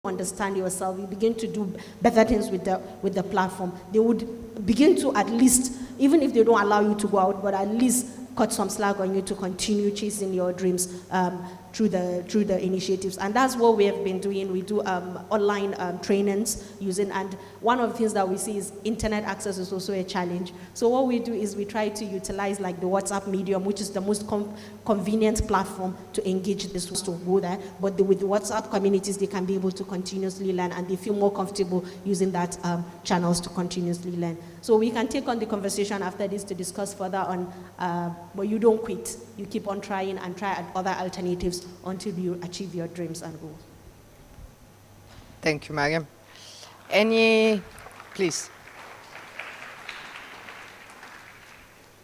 Understand yourself, you begin to do better things with the platform. They would begin to, at least, even if they don't allow you to go out, but at least cut some slack on you to continue chasing your dreams through the initiatives. And that's what we have been doing. We do online trainings using, and one of the things that we see is internet access is also a challenge. So what we do is we try to utilize like the WhatsApp medium, which is the most convenient platform to engage this to go there. But with the WhatsApp communities, they can be able to continuously learn, and they feel more comfortable using that channels to continuously learn. So we can take on the conversation after this to discuss further on, but you don't quit. You keep on trying and try other alternatives until you achieve your dreams and goals. Thank you, Mariam. Please.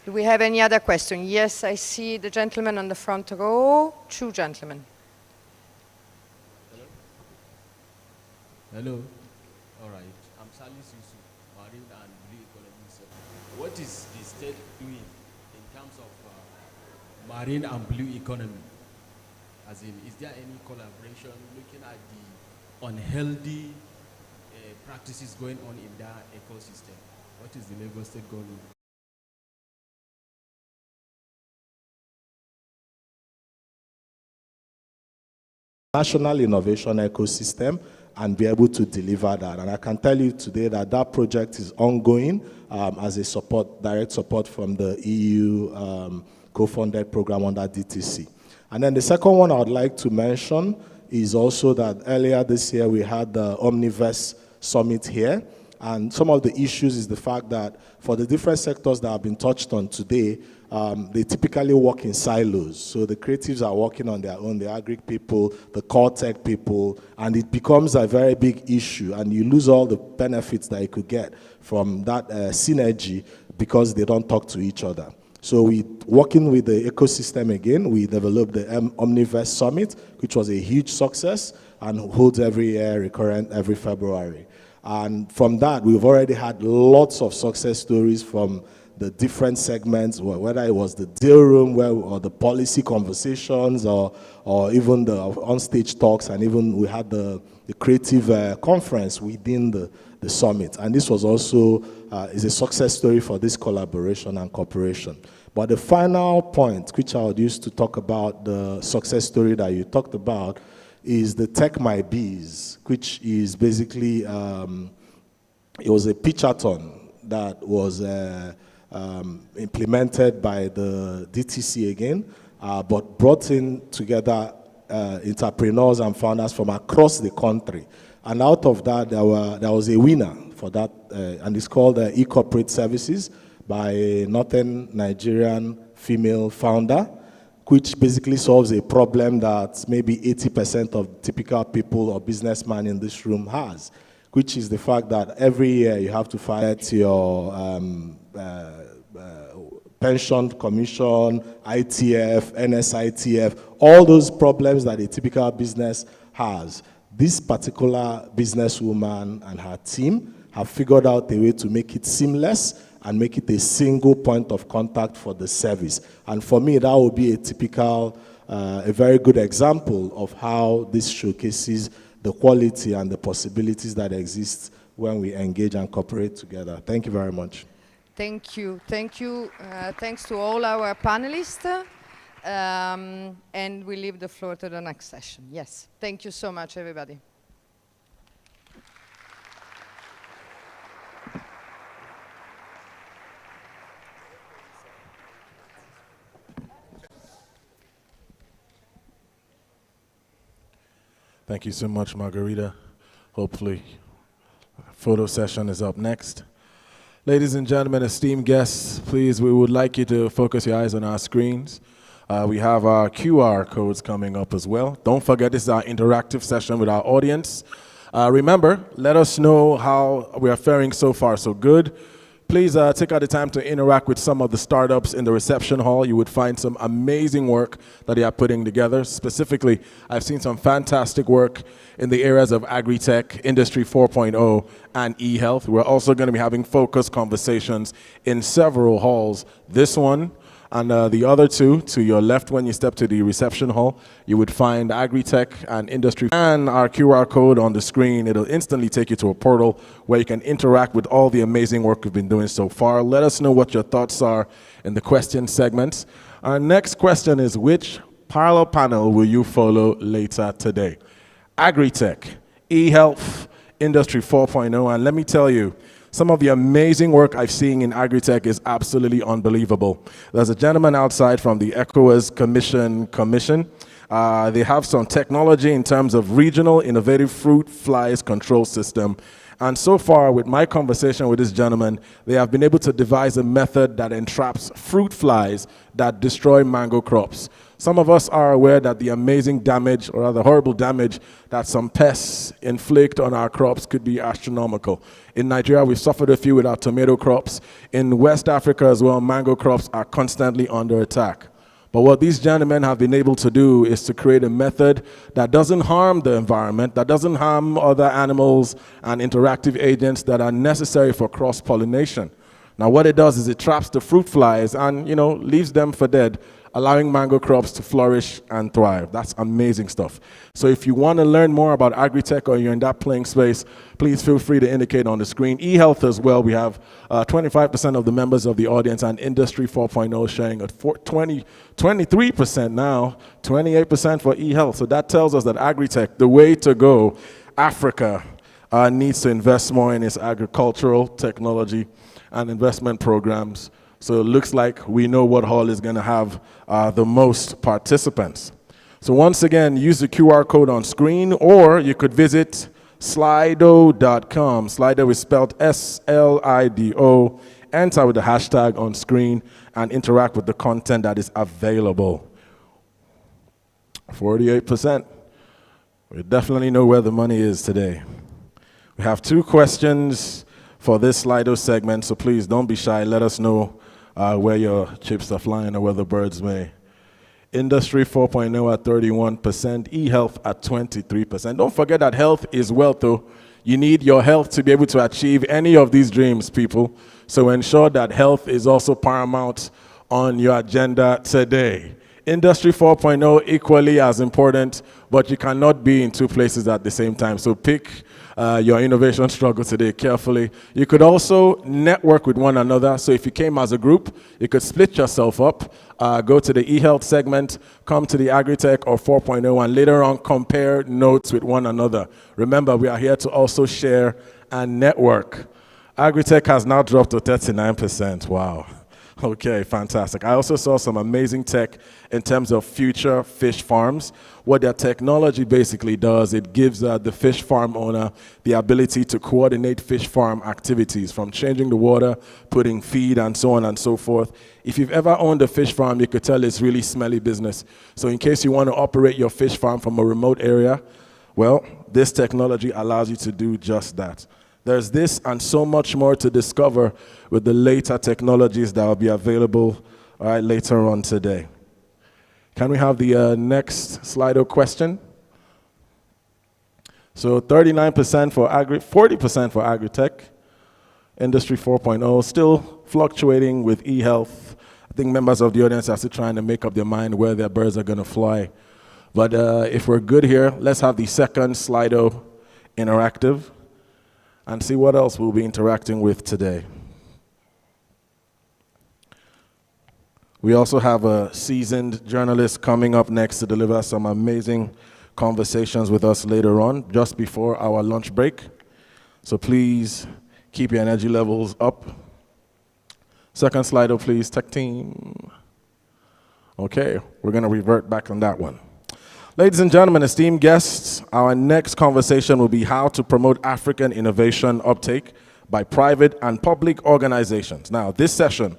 Do we have any other question? Yes, I see the gentleman on the front row. Two gentlemen. Hello. All right. I'm Salis Yusuf, Marine and Blue Economy. What is the state doing in terms of marine and blue economy? As in, is there any collaboration looking at the unhealthy practices going on in that ecosystem? What is the Lagos State government? National innovation ecosystem, and be able to deliver that. And I can tell you today that that project is ongoing as a direct support from the EU co-funded program under DTC. And then the second one I would like to mention is also that earlier this year we had the Omniverse Summit here. And some of the issues is the fact that for the different sectors that have been touched on today, they typically work in silos. So the creatives are working on their own, the agri people, the core tech people, and it becomes a very big issue, and you lose all the benefits that you could get from that synergy because they don't talk to each other. So working with the ecosystem again, we developed the Omniverse Summit, which was a huge success and holds every year, recurrent every February. And from that, we've already had lots of success stories from the different segments, whether it was the deal room or the policy conversations or even the on-stage talks, and even we had the creative conference within the summit. And this was also is a success story for this collaboration and cooperation. But the final point, which I would use to talk about the success story that you talked about, is the Tech My Biz, which is basically, it was a pitchathon that was implemented by the DTC again, but brought in together entrepreneurs and founders from across the country. And out of that, there was a winner for that, and it's called E-Corporate Services by a Northern Nigerian female founder, which basically solves a problem that maybe 80% of typical people or businessmen in this room has, which is the fact that every year you have to file your pension commission, ITF, NSITF, all those problems that a typical business has. This particular businesswoman and her team have figured out a way to make it seamless and make it a single point of contact for the service. And for me, that would be a typical, a very good example of how this showcases the quality and the possibilities that exist when we engage and cooperate together. Thank you very much. Thank you. Thank you. Thanks to all our panelists. And we leave the floor to the next session. Yes. Thank you so much, everybody. Thank you so much, Margarita. Hopefully, photo session is up next. Ladies and gentlemen, esteemed guests, please, we would like you to focus your eyes on our screens. We have our QR codes coming up as well. Don't forget, this is our interactive session with our audience. Remember, let us know how we are faring so far so good. Please take out the time to interact with some of the startups in the reception hall. You would find some amazing work that they are putting together. Specifically, I've seen some fantastic work in the areas of agri-tech, Industry 4.0, and e-health. We're also going to be having focused conversations in several halls. This one and the other two, to your left when you step to the reception hall, you would find agri-tech and industry. And our QR code on the screen, it'll instantly take you to a portal where you can interact with all the amazing work we've been doing so far. Let us know what your thoughts are in the question segments. Our next question is, which parallel panel will you follow later today? Agri-tech, e-health, Industry 4.0, and let me tell you, some of the amazing work I've seen in agri-tech is absolutely unbelievable. There's a gentleman outside from the ECOWAS Commission. They have some technology in terms of regional innovative fruit flies control system. And so far, with my conversation with this gentleman, they have been able to devise a method that entraps fruit flies that destroy mango crops. Some of us are aware that the amazing damage, or rather horrible damage, that some pests inflict on our crops could be astronomical. In Nigeria, we've suffered a few with our tomato crops. In West Africa as well, mango crops are constantly under attack. But what these gentlemen have been able to do is to create a method that doesn't harm the environment, that doesn't harm other animals and interactive agents that are necessary for cross-pollination. Now, what it does is it traps the fruit flies and, leaves them for dead, allowing mango crops to flourish and thrive. That's amazing stuff. So if you want to learn more about agri-tech or you're in that playing space, please feel free to indicate on the screen. E-health as well, we have 25% of the members of the audience, and Industry 4.0 sharing at 23% now, 28% for e-health. So that tells us that agri-tech, the way to go. Africa needs to invest more in its agricultural, technology, and investment programs. So it looks like we know what hall is going to have the most participants. So once again, use the QR code on screen, or you could visit slido.com. Slido is spelled S-L-I-D-O. Enter with the hashtag on screen and interact with the content that is available. 48%. We definitely know where the money is today. We have 2 questions for this Slido segment, so please don't be shy. Let us know where your chips are flying or where the birds may. Industry 4.0 at 31%, e-health at 23%. Don't forget that health is wealth, though. You need your health to be able to achieve any of these dreams, people. So ensure that health is also paramount on your agenda today. Industry 4.0 equally as important, but you cannot be in 2 places at the same time. So pick your innovation struggle today carefully. You could also network with one another. So if you came as a group, you could split yourself up, go to the e-health segment, come to the agritech or 4.0, and later on compare notes with one another. Remember, we are here to also share and network. Agritech has now dropped to 39%. Wow. Okay, fantastic. I also saw some amazing tech in terms of future fish farms. What their technology basically does, it gives the fish farm owner the ability to coordinate fish farm activities, from changing the water, putting feed, and so on and so forth. If you've ever owned a fish farm, you could tell it's really smelly business. So in case you want to operate your fish farm from a remote area, well, this technology allows you to do just that. There's this and so much more to discover with the later technologies that will be available later on today. Can we have the next Slido question? So 39% for 40% for agritech, industry 4.0, still fluctuating with e-health. I think members of the audience are still trying to make up their mind where their birds are going to fly. But if we're good here, let's have the second Slido interactive and see what else we'll be interacting with today. We also have a seasoned journalist coming up next to deliver some amazing conversations with us later on, just before our lunch break. So please keep your energy levels up. Second Slido, please, tech team. Okay, we're going to revert back on that one. Ladies and gentlemen, esteemed guests, our next conversation will be how to promote African innovation uptake by private and public organizations. Now, this session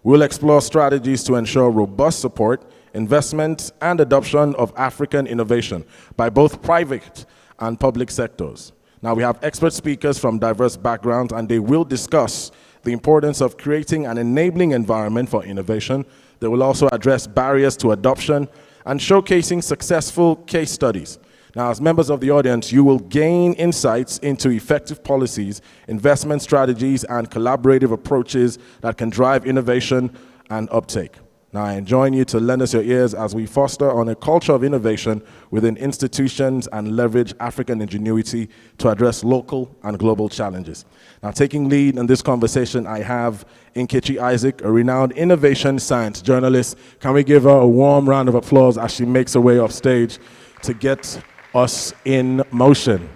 will explore strategies to ensure robust support, investment, and adoption of African innovation by both private and public sectors. Now, we have expert speakers from diverse backgrounds, and they will discuss the importance of creating an enabling environment for innovation. They will also address barriers to adoption and showcasing successful case studies. Now, as members of the audience, you will gain insights into effective policies, investment strategies, and collaborative approaches that can drive innovation and uptake. Now, I enjoin you to lend us your ears as we foster on a culture of innovation within institutions and leverage African ingenuity to address local and global challenges. Now, taking lead in this conversation, I have Nkechi Isaac, a renowned innovation science journalist. Can we give her a warm round of applause as she makes her way off stage to get us in motion?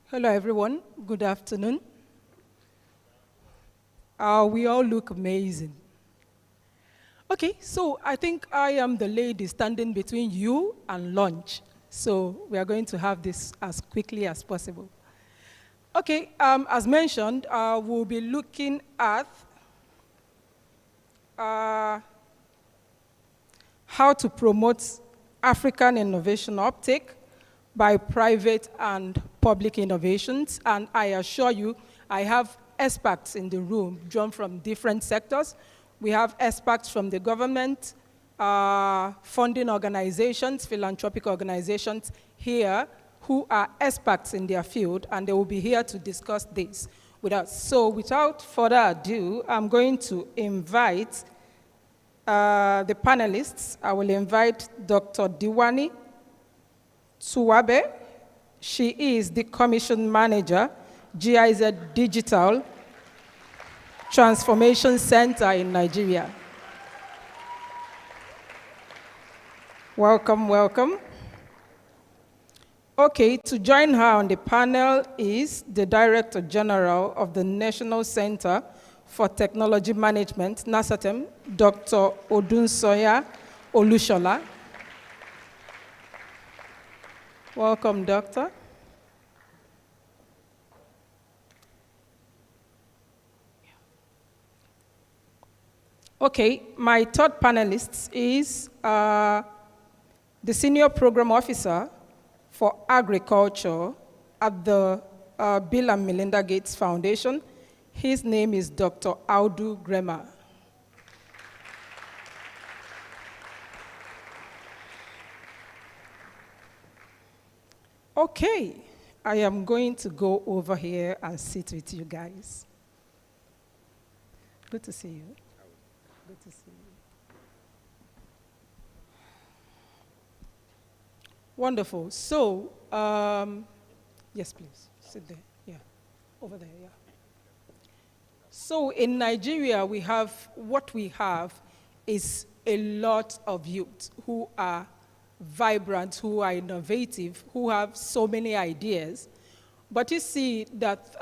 Hello, everyone. Good afternoon. We all look amazing. Okay, so I think I am the lady standing between you and lunch. So we are going to have this as quickly as possible. Okay, as mentioned, we'll be looking at how to promote African innovation uptake by private and public innovations. And I assure you, I have experts in the room drawn from different sectors. We have experts from the government, funding organizations, philanthropic organizations here who are experts in their field, and they will be here to discuss this with us. So without further ado, I'm going to invite the panelists. I will invite Dr. Diwani Suwabe. She is the Commission Manager, GIZ Digital Transformation Center in Nigeria. Welcome, welcome. Okay, to join her on the panel is the Director General of the National Center for Technology Management, NACETM, Dr. Odunsoya Olushola. Welcome, Doctor. Okay, my third panelist is the Senior Program Officer for Agriculture at the Bill and Melinda Gates Foundation. His name is Dr. Audu Grema. Okay, I am going to go over here and sit with you guys. Good to see you. Good to see you. Wonderful. So, yes, please, sit there. Yeah, over there, yeah. So in Nigeria, what we have is a lot of youth who are vibrant, who are innovative, who have so many ideas. But you see that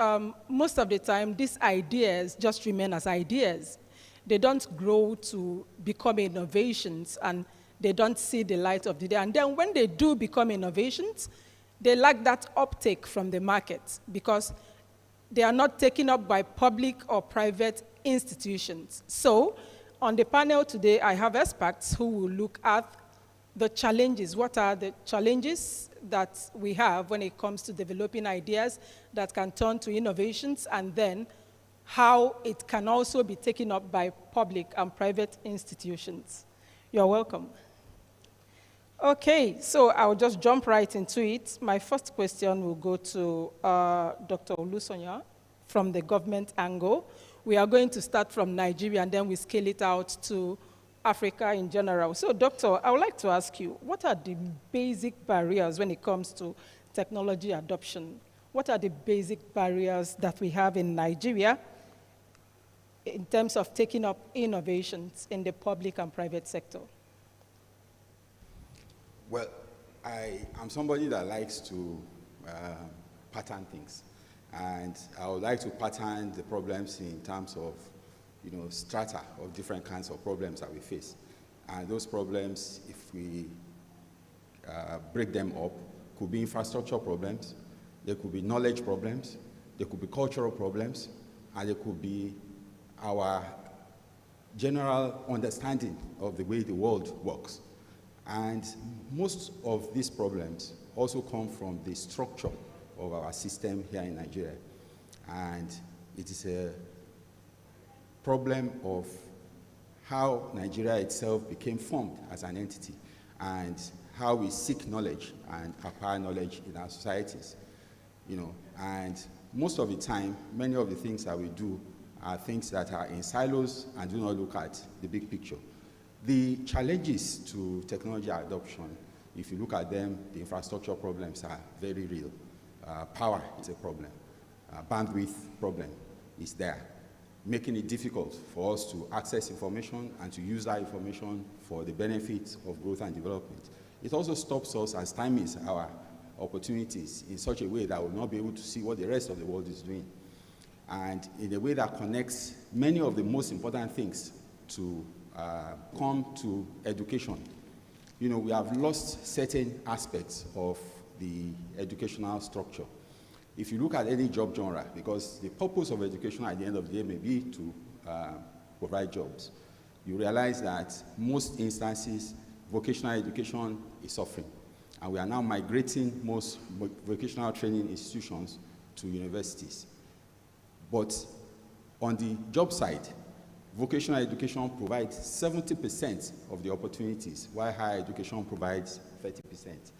most of the time, these ideas just remain as ideas. They don't grow to become innovations, and they don't see the light of the day. And then when they do become innovations, they lack that uptake from the market because they are not taken up by public or private institutions. So on the panel today, I have experts who will look at the challenges. What are the challenges that we have when it comes to developing ideas that can turn to innovations, and then how it can also be taken up by public and private institutions. You're welcome. Okay, so I'll just jump right into it. My first question will go to Dr. Olusoya from the government angle. We are going to start from Nigeria, and then we scale it out to Africa in general. So, Doctor, I would like to ask you, what are the basic barriers when it comes to technology adoption? What are the basic barriers that we have in Nigeria in terms of taking up innovations in the public and private sector? Well, I'm somebody that likes to pattern things. And I would like to pattern the problems in terms of, strata of different kinds of problems that we face. And those problems, if we break them up, could be infrastructure problems, there could be knowledge problems, there could be cultural problems, and there could be our general understanding of the way the world works. And most of these problems also come from the structure of our system here in Nigeria. And it is a problem of how Nigeria itself became formed as an entity and how we seek knowledge and acquire knowledge in our societies. And most of the time, many of the things that we do are things that are in silos and do not look at the big picture. The challenges to technology adoption, if you look at them, the infrastructure problems are very real. Power is a problem. Bandwidth problem is there, making it difficult for us to access information and to use that information for the benefit of growth and development. It also stops us and stymies our opportunities in such a way that we'll not be able to see what the rest of the world is doing. And in a way that connects many of the most important things to come to education. We have lost certain aspects of the educational structure. If you look at any job genre, because the purpose of education at the end of the day may be to provide jobs, you realize that most instances, vocational education is suffering. And we are now migrating most vocational training institutions to universities. But on the job side, vocational education provides 70% of the opportunities, while higher education provides 30%.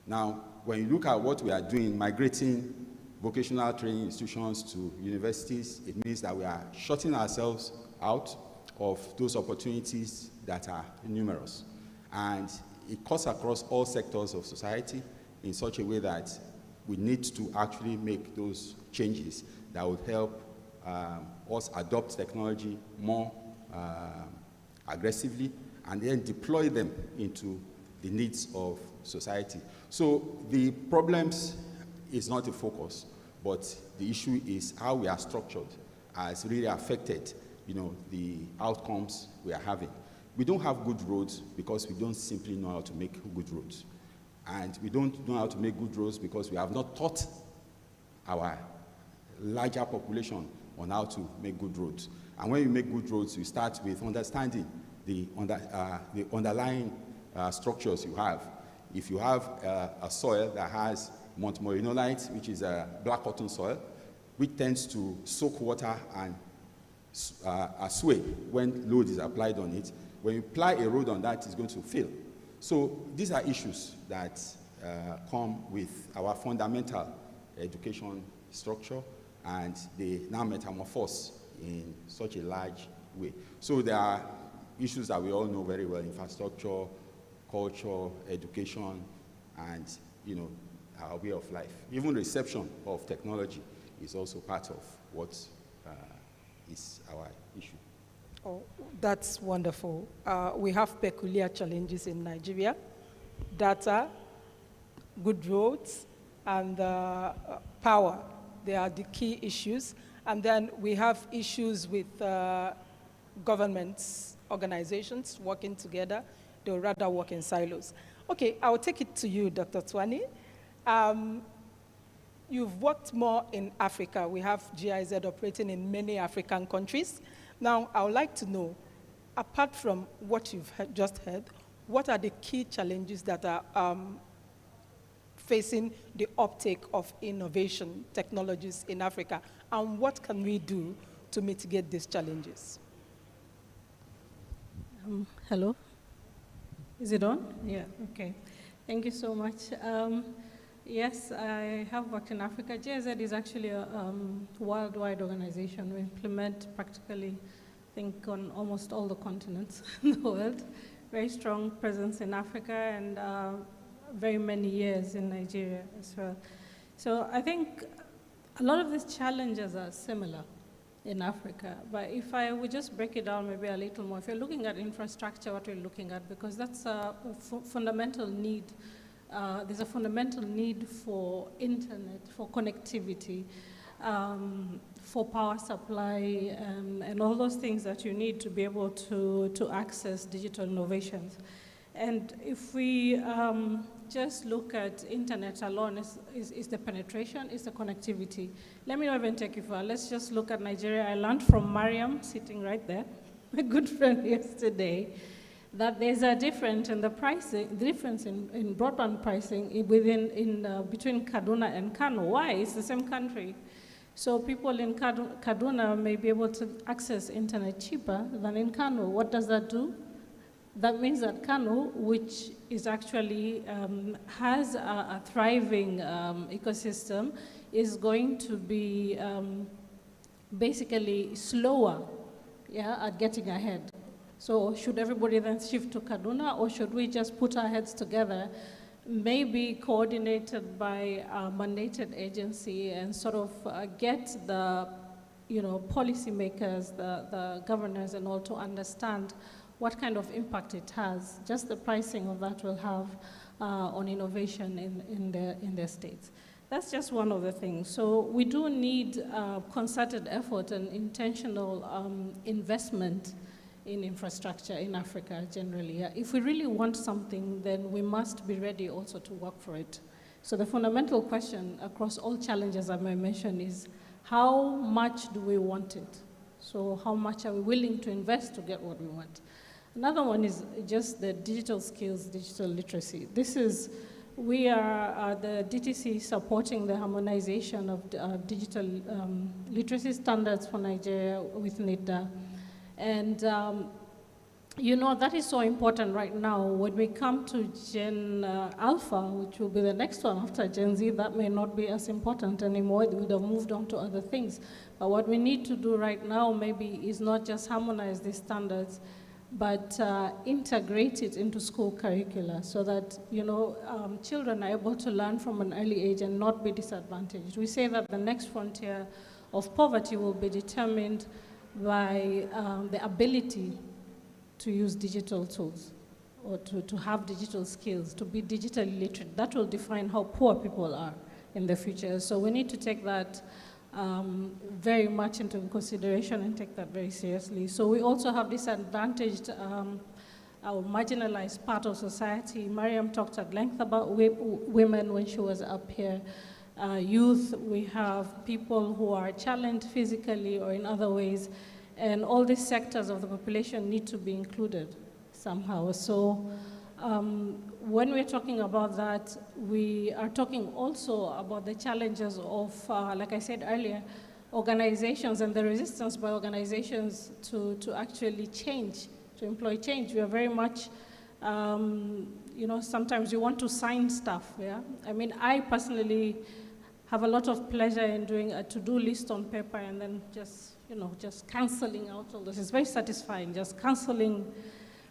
Now, when you look at what we are doing, migrating vocational training institutions to universities, it means that we are shutting ourselves out of those opportunities that are numerous. And it cuts across all sectors of society in such a way that we need to actually make those changes that would help us adopt technology more aggressively and then deploy them into the needs of society. So the problems is not the focus, but the issue is how we are structured has really affected, the outcomes we are having. We don't have good roads because we don't simply know how to make good roads. And we don't know how to make good roads because we have not taught our larger population on how to make good roads. And when you make good roads, you start with understanding the underlying structures you have. If you have a soil that has montmorillonite, which is a black cotton soil, which tends to soak water and sway when load is applied on it, when you apply a road on that, it's going to fail. So these are issues that come with our fundamental education structure, and they now metamorphose in such a large way. So there are issues that we all know very well: infrastructure, culture, education, and our way of life. Even reception of technology is also part of what is our issue. Oh, that's wonderful. We have peculiar challenges in Nigeria: data, good roads, and power. They are the key issues. And then we have issues with governments, organizations working together. They would rather work in silos. Okay, I'll take it to you, Dr. Twani. You've worked more in Africa. We have GIZ operating in many African countries. Now, I would like to know, apart from what you've just heard, what are the key challenges that are facing the uptake of innovation technologies in Africa, and what can we do to mitigate these challenges? Hello? Is it on? Yeah, okay. Thank you so much. Yes, I have worked in Africa. GIZ is actually a worldwide organization. We implement practically, I think, on almost all the continents in the world. Very strong presence in Africa, and very many years in Nigeria as well. So I think a lot of these challenges are similar in Africa, but if I would just break it down maybe a little more, if you're looking at infrastructure, what we're looking at, because that's a fundamental need. There's a fundamental need for internet, for connectivity, for power supply, and all those things that you need to be able to access digital innovations. And if we just look at internet alone, is the penetration, is the connectivity. Let me not even take you far. Let's just look at Nigeria. I learned from Mariam, sitting right there, my good friend yesterday, that there's a difference in the pricing, the difference in broadband pricing between Kaduna and Kano. Why? It's the same country. So people in Kaduna may be able to access internet cheaper than in Kano. What does that do? That means that Kano, which is actually has a thriving ecosystem, is going to be basically slower, at getting ahead. So should everybody then shift to Kaduna, or should we just put our heads together, maybe coordinated by a mandated agency, and sort of get the policymakers, the governors and all to understand what kind of impact it has, just the pricing of that will have on innovation in their states. That's just one of the things. So we do need concerted effort and intentional investment in infrastructure in Africa generally. If we really want something, then we must be ready also to work for it. So the fundamental question across all challenges I may mention is, how much do we want it? So how much are we willing to invest to get what we want? Another one is just the digital skills, digital literacy. We are the DTC supporting the harmonization of digital literacy standards for Nigeria with NIDA. And that is so important right now. When we come to Gen Alpha, which will be the next one after Gen Z, that may not be as important anymore. It would have moved on to other things. But what we need to do right now maybe is not just harmonize these standards, but integrate it into school curricula so that children are able to learn from an early age and not be disadvantaged. We say that the next frontier of poverty will be determined by the ability to use digital tools. or to have digital skills, to be digitally literate. That will define how poor people are in the future. So we need to take that very much into consideration and take that very seriously. So we also have disadvantaged our marginalized part of society. Mariam talked at length about women when she was up here. Youth, we have people who are challenged physically or in other ways, and all these sectors of the population need to be included somehow. So when we're talking about that, we are talking also about the challenges of, like I said earlier, organizations and the resistance by organizations to actually change, to employ change. We are very much, you know, sometimes you want to sign stuff, yeah? I mean, I personally have a lot of pleasure in doing a to-do list on paper and then just, you know, just canceling out all this. It's very satisfying, just canceling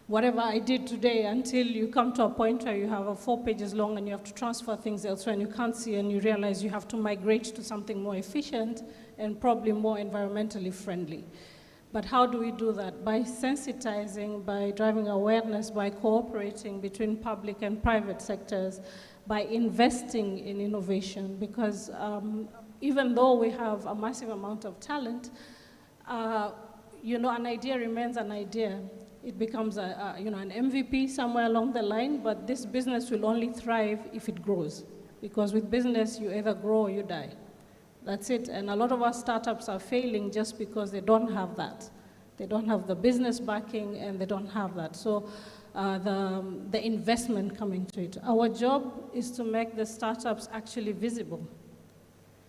whatever I did today until you come to a point where you have a 4 pages long and you have to transfer things elsewhere and you can't see and you realize you have to migrate to something more efficient and probably more environmentally friendly. But how do we do that? By sensitizing, by driving awareness, by cooperating between public and private sectors, by investing in innovation, because even though we have a massive amount of talent, you know, an idea remains an idea. It becomes you know, an MVP somewhere along the line, but this business will only thrive if it grows. Because with business, you either grow or you die. That's it. And a lot of our startups are failing just because they don't have that. They don't have the business backing and they don't have that. So the investment coming to it. Our job is to make the startups actually visible.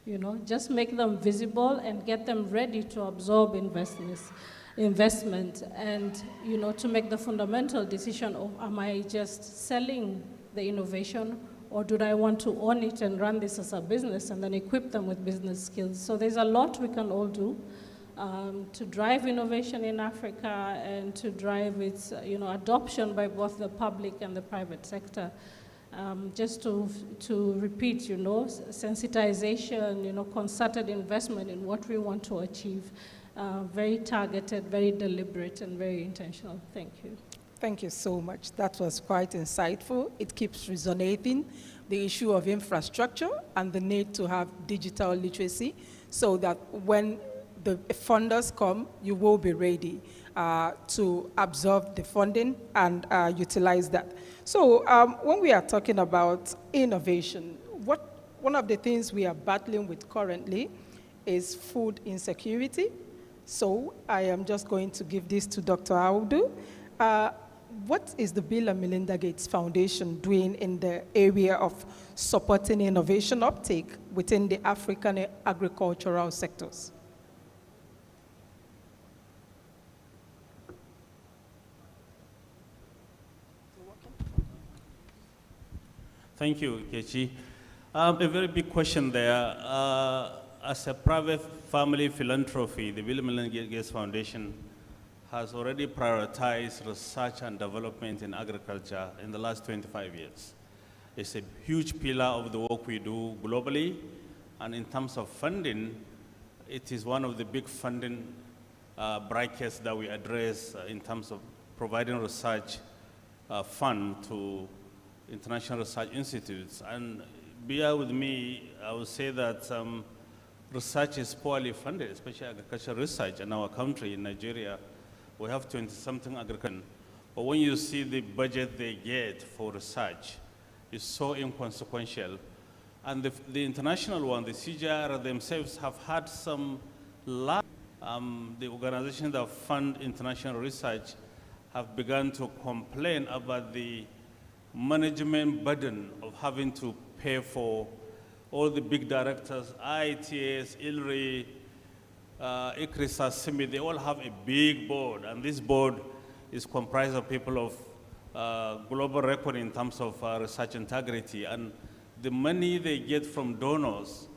You know, just make them visible and get them ready to absorb investment and, you know, to make the fundamental decision of, am I just selling the innovation or do I want to own it and run this as a business and then equip them with business skills? So there's a lot we can all do to drive innovation in Africa and to drive its, you know, adoption by both the public and the private sector. Just to repeat, you know, sensitization, you know, concerted investment in what we want to achieve. Very targeted, very deliberate, and very intentional. Thank you. Thank you so much. That was quite insightful. It keeps resonating, the issue of infrastructure and the need to have digital literacy so that when the funders come, you will be ready to absorb the funding and utilize that. So when we are talking about innovation, one of the things we are battling with currently is food insecurity. So I am just going to give this to Dr. Audu. What is the Bill and Melinda Gates Foundation doing in the area of supporting innovation uptake within the African agricultural sectors? Thank you, Kechi. A very big question there. As a private family philanthropy, the Bill and Melinda Gates Foundation has already prioritized research and development in agriculture in the last 25 years. It's a huge pillar of the work we do globally, and in terms of funding, it is one of the big funding brackets that we address in terms of providing research fund to international research institutes. And bear with me, I would say that research is poorly funded, especially agricultural research in our country, in Nigeria. We have 20-something agriculture. But when you see the budget they get for research, it's so inconsequential. And the international one, the CGIAR themselves have had some luck. The organizations that fund international research have begun to complain about the management burden of having to pay for all the big directors, IITS, ILRI, ICRISA, CIMI, they all have a big board, and this board is comprised of people of global record in terms of research integrity, and the money they get from donors,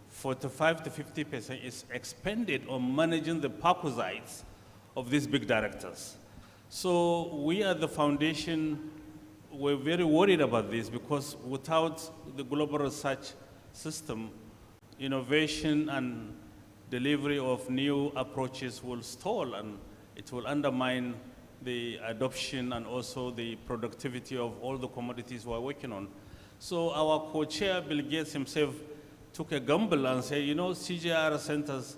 45 to 50% is expended on managing the perquisites of these big directors. So we at the foundation, we're very worried about this because without the global research system, innovation and delivery of new approaches will stall, and it will undermine the adoption and also the productivity of all the commodities we're working on. So our co-chair, Bill Gates himself, took a gamble and said, you know, CGIAR centers,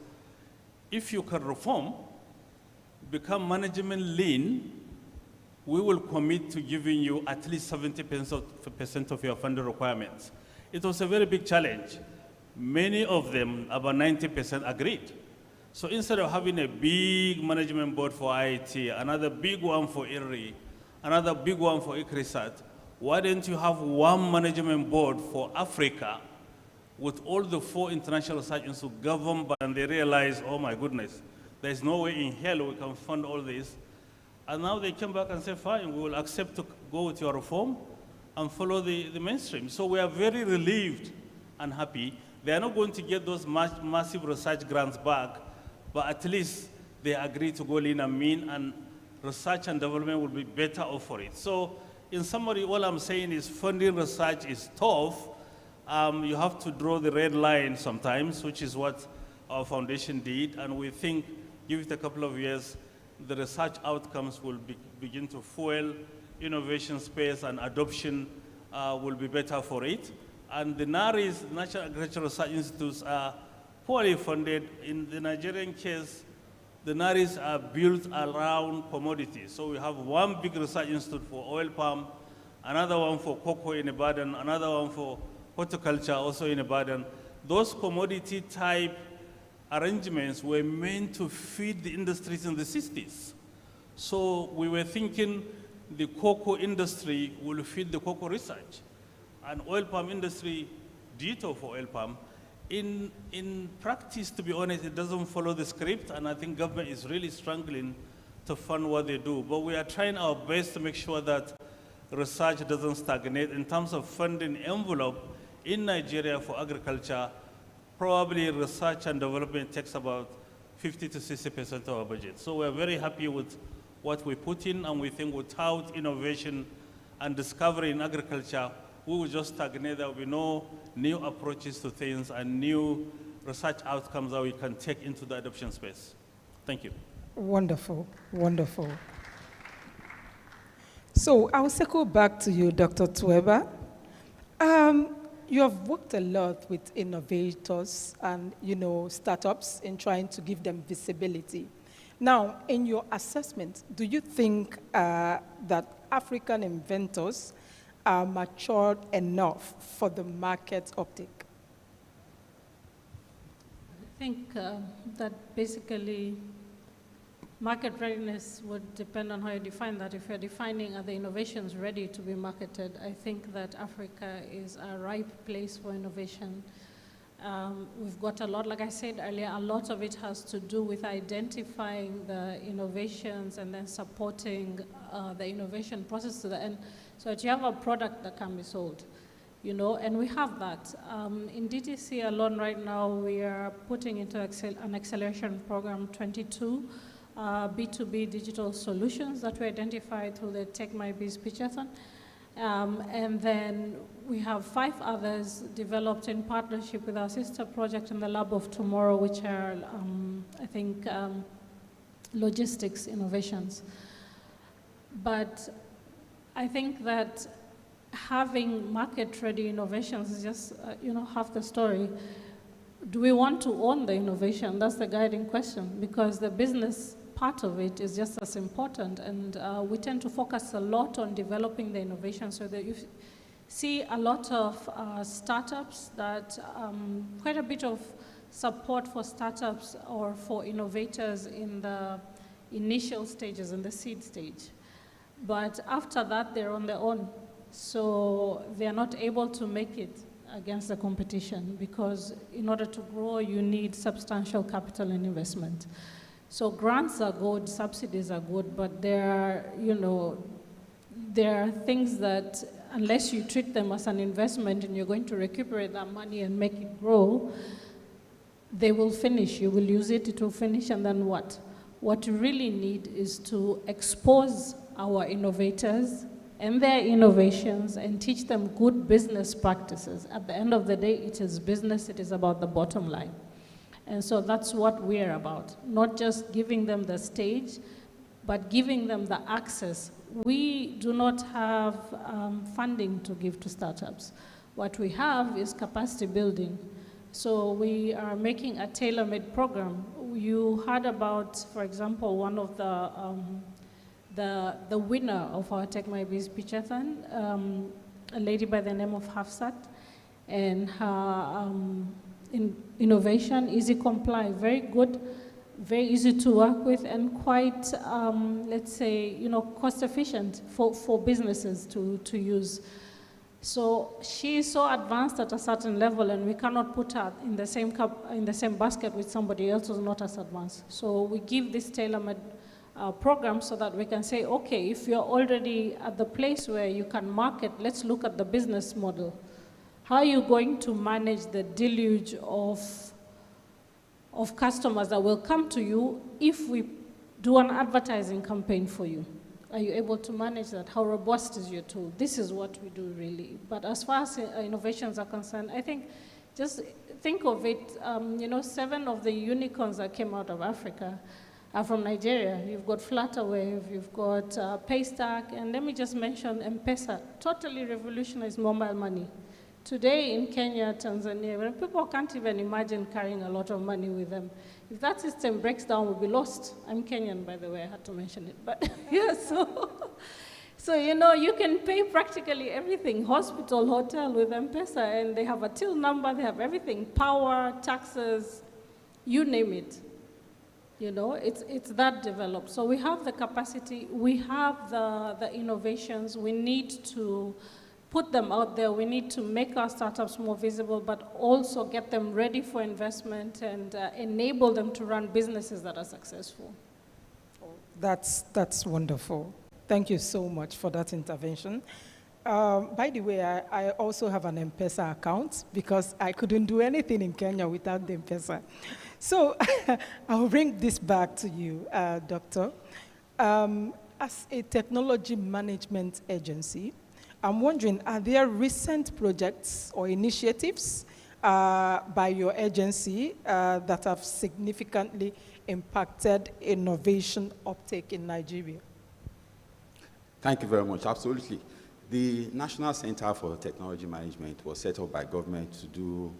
if you can reform, become management lean, we will commit to giving you at least 70% of your funding requirements. It was a very big challenge. Many of them, about 90%, agreed. So instead of having a big management board for IIT, another big one for IRRI, another big one for ICRISAT, why don't you have one management board for Africa with all the 4 international research institutes governed by, and they realize, oh my goodness, there's no way in hell we can fund all this. And now they came back and said, fine, we will accept to go with your reform and follow the mainstream. So we are very relieved and happy. They are not going to get those massive research grants back, but at least they agree to go lean and mean, and research and development will be better off for it. So in summary, all I'm saying is funding research is tough. You have to draw the red line sometimes, which is what our foundation did, and we think, give it a couple of years, the research outcomes will begin to fuel innovation space, and adoption will be better for it. And the NARIs, National Agricultural Research Institutes, are poorly funded. In the Nigerian case, the NARIs are built around commodities. So we have one big research institute for oil palm, another one for cocoa in Ibadan, another one for horticulture also in Ibadan. Those commodity type arrangements were meant to feed the industries in the 60s. So we were thinking the cocoa industry will feed the cocoa research, and oil palm industry, ditto for oil palm. In practice, to be honest, it doesn't follow the script, and I think government is really struggling to fund what they do. But we are trying our best to make sure that research doesn't stagnate. In terms of funding envelope in Nigeria for agriculture, probably research and development takes about 50 to 60% of our budget. So we're very happy with what we put in, and we think without innovation and discovery in agriculture, we will just stagnate. There will be no new approaches to things and new research outcomes that we can take into the adoption space. Thank you. Wonderful, wonderful. So I'll circle back to you, Dr. Tweba. You have worked a lot with innovators and, startups in trying to give them visibility. Now, in your assessment, do you think that African inventors are matured enough for the market uptake? I think that basically market readiness would depend on how you define that. If you're defining are the innovations ready to be marketed, I think that Africa is a ripe place for innovation. We've got a lot, like I said earlier, a lot of it has to do with identifying the innovations and then supporting the innovation process to the end, so that you have a product that can be sold, and we have that. In DTC alone right now, we are putting into an acceleration program 22, B2B digital solutions that we identified through the Tech My Biz Pitchathon. And then we have 5 others developed in partnership with our sister project in the Lab of Tomorrow, which are, I think, logistics innovations. But I think that having market-ready innovations is just, half the story. Do we want to own the innovation? That's the guiding question, because the business part of it is just as important, and we tend to focus a lot on developing the innovation, so that you see a lot of startups that, quite a bit of support for startups or for innovators in the initial stages, in the seed stage. But after that, they're on their own. So they're not able to make it against the competition, because in order to grow, you need substantial capital and investment. So grants are good, subsidies are good, but there are things that, unless you treat them as an investment and you're going to recuperate that money and make it grow, they will finish. You will use it, it will finish, and then what? What you really need is to expose our innovators and their innovations and teach them good business practices. At the end of the day, it is business, it is about the bottom line. And so that's what we're about, not just giving them the stage, but giving them the access. We do not have funding to give to startups. What we have is capacity building. So we are making a tailor-made program. You heard about, for example, one of the winner of our Tech My Biz Pitchathon, a lady by the name of Hafsat, and her innovation, Easy Comply, very good, very easy to work with, and quite, let's say, cost efficient for businesses to use. So she is so advanced at a certain level, and we cannot put her in the same basket with somebody else who's not as advanced. So we give this tailor-made program so that we can say, okay, if you're already at the place where you can market, let's look at the business model. How are you going to manage the deluge of customers that will come to you if we do an advertising campaign for you? Are you able to manage that? How robust is your tool? This is what we do, really. But as far as innovations are concerned, I think just think of it, 7 of the unicorns that came out of Africa are from Nigeria. You've got Flutterwave, you've got Paystack, and let me just mention M-Pesa. Totally revolutionized mobile money. Today in Kenya, Tanzania, when people can't even imagine carrying a lot of money with them. If that system breaks down, we'll be lost. I'm Kenyan, by the way, I had to mention it. But yeah, so you can pay practically everything, hospital, hotel with M-Pesa, and they have a till number, they have everything, power, taxes, you name it. It's that developed. So we have the capacity, we have the innovations, we need to put them out there. We need to make our startups more visible, but also get them ready for investment and enable them to run businesses that are successful. That's wonderful. Thank you so much for that intervention. By the way, I also have an M-Pesa account because I couldn't do anything in Kenya without the M-Pesa. So I'll bring this back to you, Doctor. As a technology management agency, I'm wondering, are there recent projects or initiatives by your agency that have significantly impacted innovation uptake in Nigeria? Thank you very much. Absolutely. The National Center for Technology Management was set up by government to do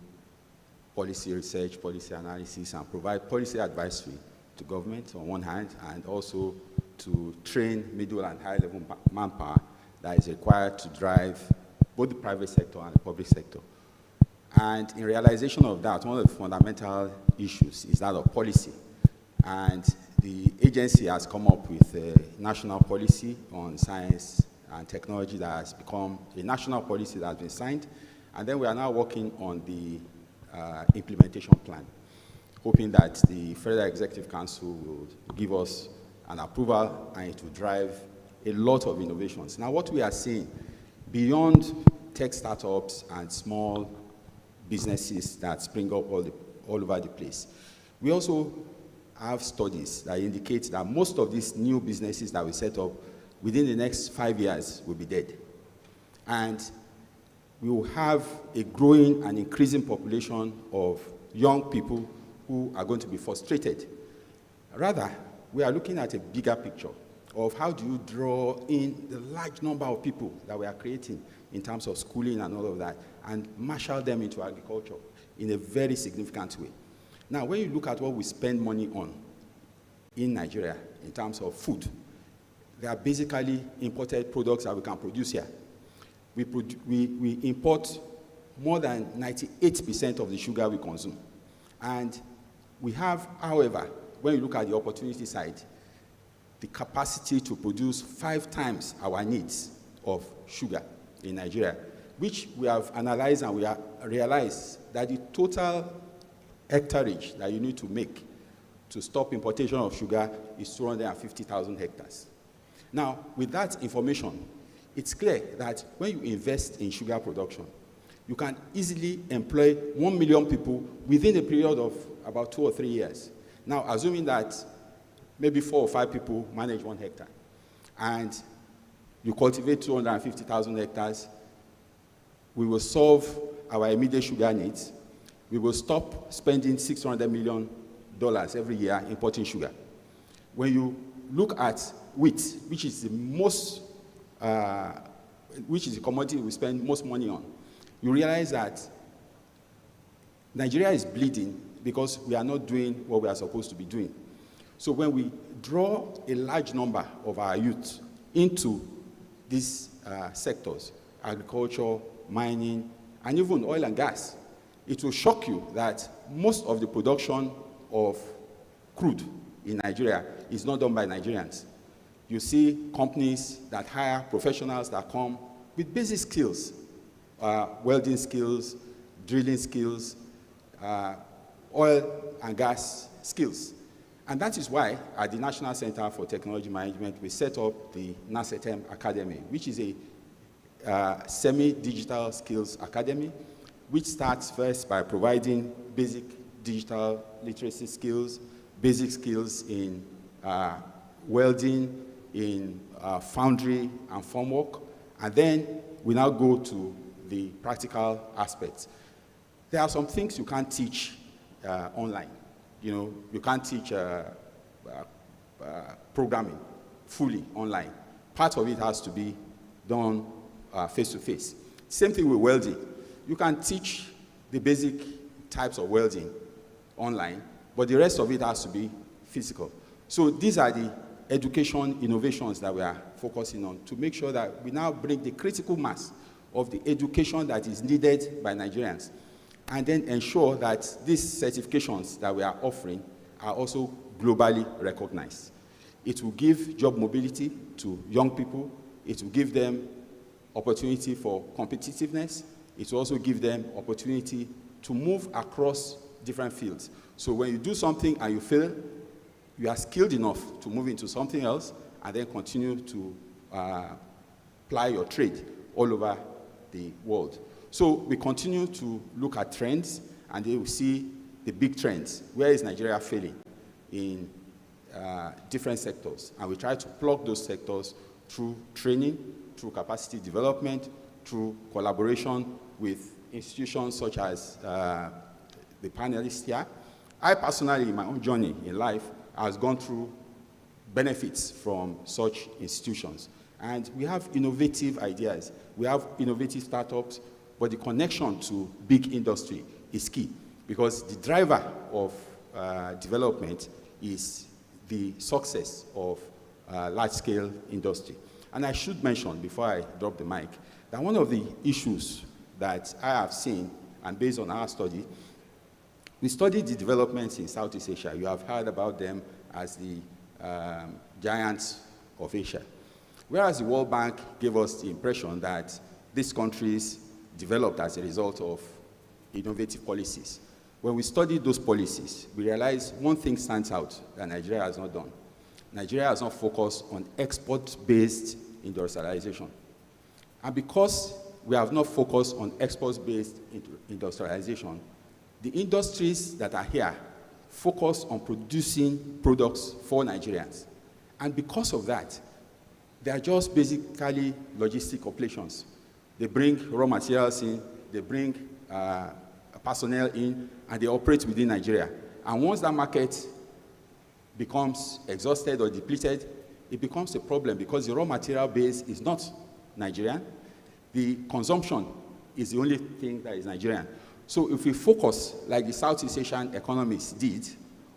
policy research, policy analysis, and provide policy advisory to government on one hand, and also to train middle and high-level manpower that is required to drive both the private sector and the public sector. And in realization of that, one of the fundamental issues is that of policy. And the agency has come up with a national policy on science and technology that has become a national policy that has been signed. And then we are now working on the implementation plan, hoping that the Federal Executive Council will give us an approval and it will drive a lot of innovations. Now, what we are seeing, beyond tech startups and small businesses that spring up all over the place, we also have studies that indicate that most of these new businesses that we set up within the next 5 years will be dead. And we will have a growing and increasing population of young people who are going to be frustrated. Rather, we are looking at a bigger picture of how do you draw in the large number of people that we are creating in terms of schooling and all of that, and marshal them into agriculture in a very significant way. Now, when you look at what we spend money on in Nigeria in terms of food, they are basically imported products that we can produce here. We import more than 98% of the sugar we consume. And we have, however, when you look at the opportunity side, the capacity to produce 5 times our needs of sugar in Nigeria, which we have analyzed and we have realized that the total hectareage that you need to make to stop importation of sugar is 250,000 hectares. Now, with that information, it's clear that when you invest in sugar production, you can easily employ 1 million people within a period of about 2 or 3 years. Now, assuming that maybe 4 or 5 people manage 1 hectare, and you cultivate 250,000 hectares, we will solve our immediate sugar needs. We will stop spending $600 million every year importing sugar. When you look at wheat, which is the most, which is the commodity we spend most money on, you realize that Nigeria is bleeding because we are not doing what we are supposed to be doing. So when we draw a large number of our youth into these sectors, agriculture, mining, and even oil and gas, it will shock you that most of the production of crude in Nigeria is not done by Nigerians. You see companies that hire professionals that come with basic skills, welding skills, drilling skills, oil and gas skills. And that is why at the National Center for Technology Management, we set up the NACETEM Academy, which is a semi-digital skills academy, which starts first by providing basic digital literacy skills, basic skills in welding, in foundry and formwork, and then we now go to the practical aspects. There are some things you can't teach online. You know, you can't teach programming fully online. Part of it has to be done face-to-face. Same thing with welding. You can teach the basic types of welding online, but the rest of it has to be physical. So these are the education innovations that we are focusing on to make sure that we now bring the critical mass of the education that is needed by Nigerians, and then ensure that these certifications that we are offering are also globally recognized. It will give job mobility to young people. It will give them opportunity for competitiveness. It will also give them opportunity to move across different fields. So when you do something and you fail, you are skilled enough to move into something else and then continue to ply your trade all over the world. So we continue to look at trends, and they will see the big trends. Where is Nigeria failing in different sectors? And we try to plug those sectors through training, through capacity development, through collaboration with institutions such as the panelists here. I personally, in my own journey in life, have gone through benefits from such institutions. And we have innovative ideas. We have innovative startups, but the connection to big industry is key, because the driver of development is the success of large-scale industry. And I should mention, before I drop the mic, that one of the issues that I have seen, and based on our study, we studied the developments in Southeast Asia. You have heard about them as the giants of Asia. Whereas the World Bank gave us the impression that these countries developed as a result of innovative policies. When we studied those policies, we realized one thing stands out that Nigeria has not done. Nigeria has not focused on export-based industrialization. And because we have not focused on export-based industrialization, the industries that are here focus on producing products for Nigerians. And because of that, they are just basically logistic operations. They bring raw materials in, they bring personnel in, and they operate within Nigeria. And once that market becomes exhausted or depleted, it becomes a problem because the raw material base is not Nigerian. The consumption is the only thing that is Nigerian. So if we focus, like the Southeast Asian economies did,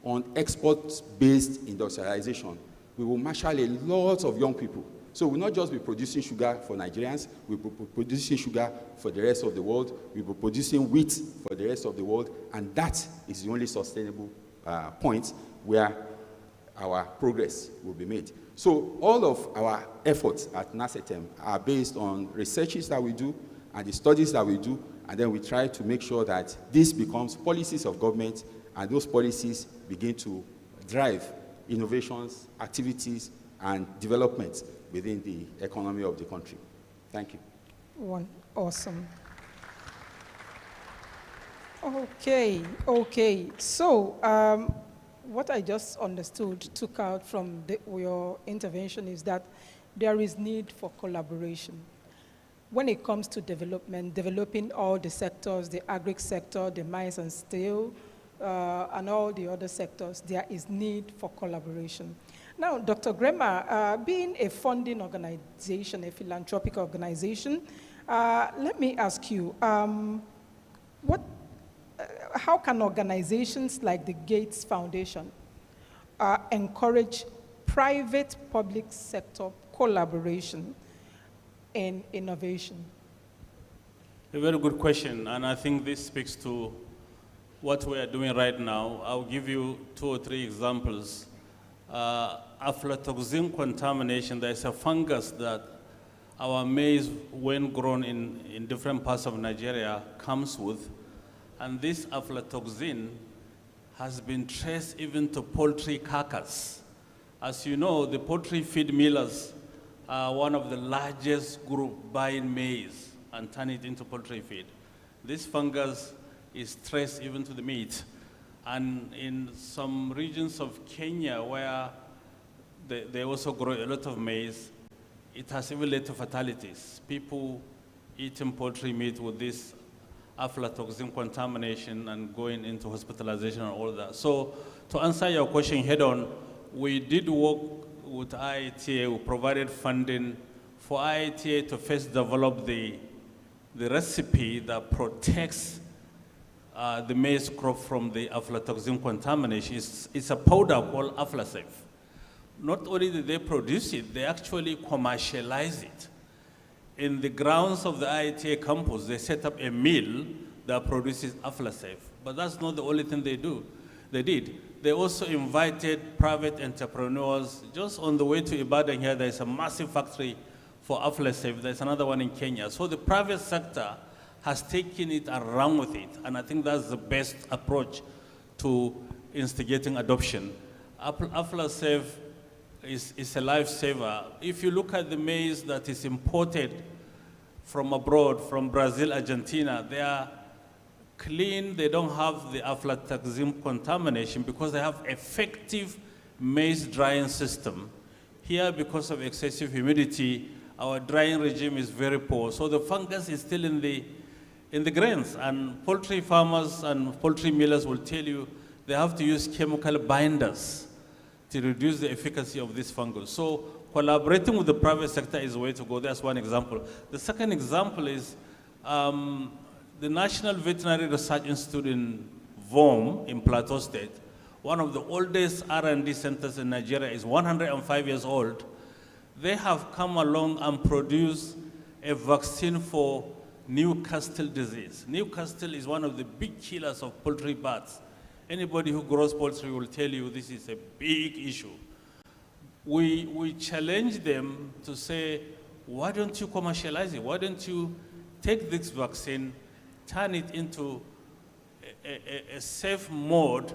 on export-based industrialization, we will marshal a lot of young people. So we'll not just be producing sugar for Nigerians, we'll be producing sugar for the rest of the world, we'll be producing wheat for the rest of the world, and that is the only sustainable point where our progress will be made. So all of our efforts at NACETEM are based on researches that we do and the studies that we do, and then we try to make sure that this becomes policies of government, and those policies begin to drive innovations, activities, and development within the economy of the country. Thank you. Awesome. Okay. So what I just understood, took out from your intervention is that there is need for collaboration. When it comes to development, developing all the sectors, the agri sector, the mines and steel, and all the other sectors, there is need for collaboration. Now, Dr. Grema, being a funding organization, a philanthropic organization, let me ask you, how can organizations like the Gates Foundation encourage private-public sector collaboration in innovation? A very good question, and I think this speaks to what we are doing right now. I'll give you 2 or 3 examples. Aflatoxin contamination, there's a fungus that our maize, when grown in different parts of Nigeria, comes with. And this aflatoxin has been traced even to poultry carcass. As you know, the poultry feed millers are one of the largest group buying maize and turn it into poultry feed. This fungus is traced even to the meat. And in some regions of Kenya where they also grow a lot of maize, it has even led to fatalities. People eating poultry meat with this aflatoxin contamination and going into hospitalization and all that. So to answer your question head on, we did work with IITA. We provided funding for IITA to first develop the recipe that protects the maize crop from the aflatoxin contamination. It's a powder called Aflasafe. Not only did they produce it, they actually commercialize it. In the grounds of the IITA campus, they set up a mill that produces Aflasafe. But that's not the only thing they did. They also invited private entrepreneurs. Just on the way to Ibadan here, there's a massive factory for Aflasafe. There's another one in Kenya. So the private sector has taken it and run with it. And I think that's the best approach to instigating adoption. Aflasafe is a lifesaver. If you look at the maize that is imported from abroad, from Brazil, Argentina, they are clean, they don't have the aflatoxin contamination because they have effective maize drying system. Here, because of excessive humidity, our drying regime is very poor. So the fungus is still in the grains, and poultry farmers and poultry millers will tell you they have to use chemical binders to reduce the efficacy of this fungus. So collaborating with the private sector is the way to go. That's one example. The second example is the National Veterinary Research Institute in VOM in Plateau State, one of the oldest R&D centers in Nigeria, is 105 years old. They have come along and produced a vaccine for Newcastle disease. Newcastle is one of the big killers of poultry bats. Anybody who grows poultry will tell you this is a big issue. We challenge them to say, why don't you commercialize it? Why don't you take this vaccine, turn it into a safe mode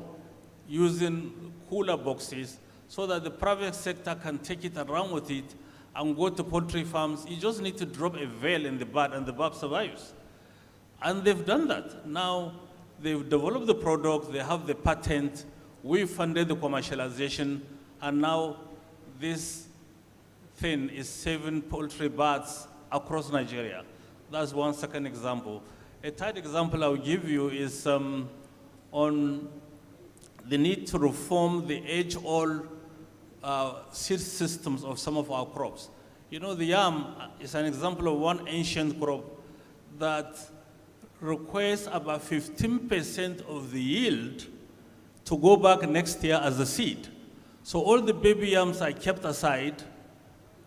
using cooler boxes so that the private sector can take it around with it and go to poultry farms. You just need to drop a veil in the bat and the bat survives. And they've done that. Now, they've developed the product, they have the patent, we funded the commercialization, and now this thing is saving poultry bats across Nigeria. That's one second example. A third example I'll give you is on the need to reform the age-old seed systems of some of our crops. You know, the yam is an example of one ancient crop that requires about 15% of the yield to go back next year as a seed. So all the baby yams are kept aside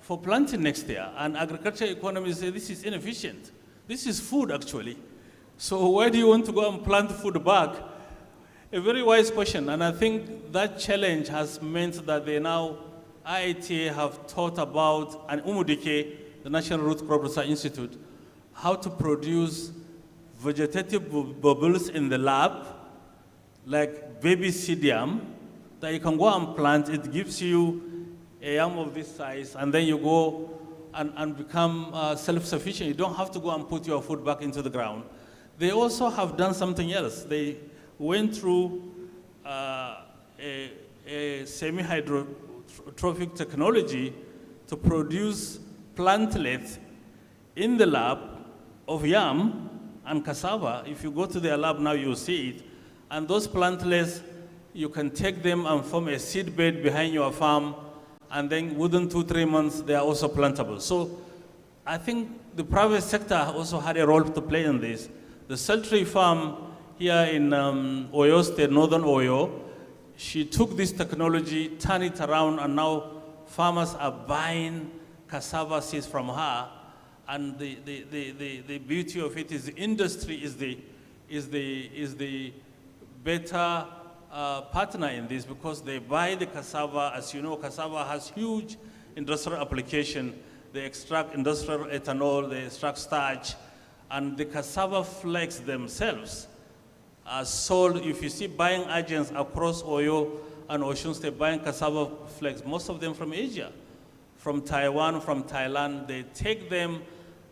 for planting next year. And agriculture economists say this is inefficient. This is food, actually. So why do you want to go and plant food back? A very wise question. And I think that challenge has meant that they now, IITA have thought about, and Umudike, the National Root Crop Research Institute, how to produce vegetative bubbles in the lab, like baby seed yam, that you can go and plant. It gives you a yam of this size, and then you go and become self-sufficient. You don't have to go and put your food back into the ground. They also have done something else. They went through a semi-hydrotrophic technology to produce plantlets in the lab of yam and cassava. If you go to their lab now, you'll see it. And those plantlets, you can take them and form a seed bed behind your farm, and then within 2-3 months, they are also plantable. So I think the private sector also had a role to play in this. The Sultry farm here in Oyo State, Northern Oyo, she took this technology, turned it around, and now farmers are buying cassava seeds from her. And the beauty of it is the industry is the better partner in this, because they buy the cassava. As you know, cassava has huge industrial application. They extract industrial ethanol, they extract starch, and the cassava flakes themselves are sold. If you see buying agents across Oyo and Osun State buying cassava flakes, most of them from Asia, from Taiwan, from Thailand, they take them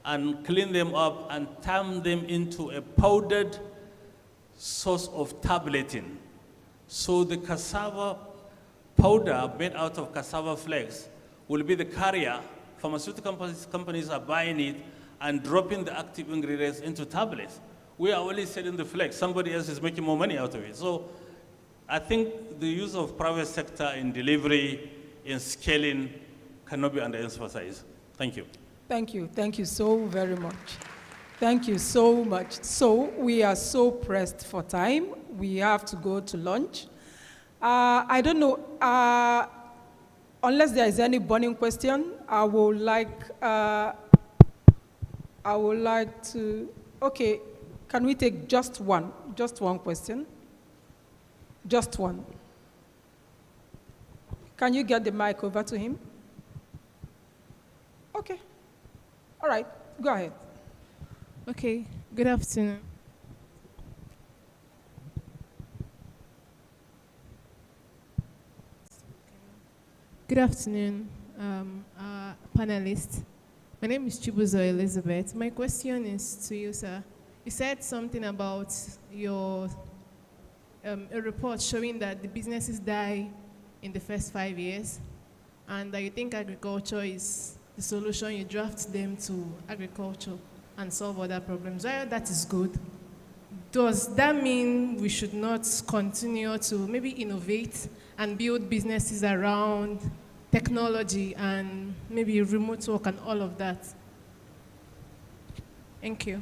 and clean them up and turn them into a powdered source of tableting. So the cassava powder made out of cassava flakes will be the carrier. Pharmaceutical companies are buying it and dropping the active ingredients into tablets. We are only selling the flakes. Somebody else is making more money out of it. So I think the use of private sector in delivery, in scaling, cannot be underemphasized. Thank you. Thank you. Thank you so very much. Thank you so much. So we are so pressed for time. We have to go to lunch. I don't know, unless there is any burning question, I would like to, okay, can we take just one question? Just one. Can you get the mic over to him? Okay. All right, go ahead. Okay, good afternoon. Good afternoon, panelists. My name is Chibuzo Elizabeth. My question is to you, sir. You said something about your a report showing that the businesses die in the first 5 years, and that you think agriculture is the solution. You draft them to agriculture and solve other problems. While that is good, does that mean we should not continue to maybe innovate and build businesses around technology and maybe remote work and all of that? Thank you.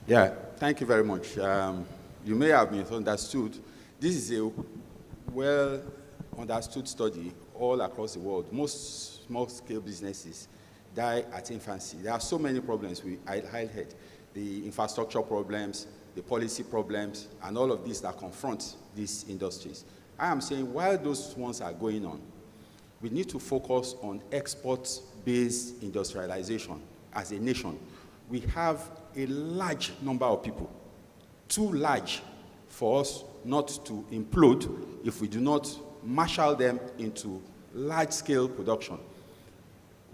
Yeah, thank you very much. You may have misunderstood. This is a well-understood study all across the world. Most small-scale businesses die at infancy. There are so many problems we highlighted: the infrastructure problems, the policy problems, and all of these that confront these industries. I am saying while those ones are going on, we need to focus on export-based industrialization as a nation. We have a large number of people, too large for us not to implode if we do not marshal them into large-scale production.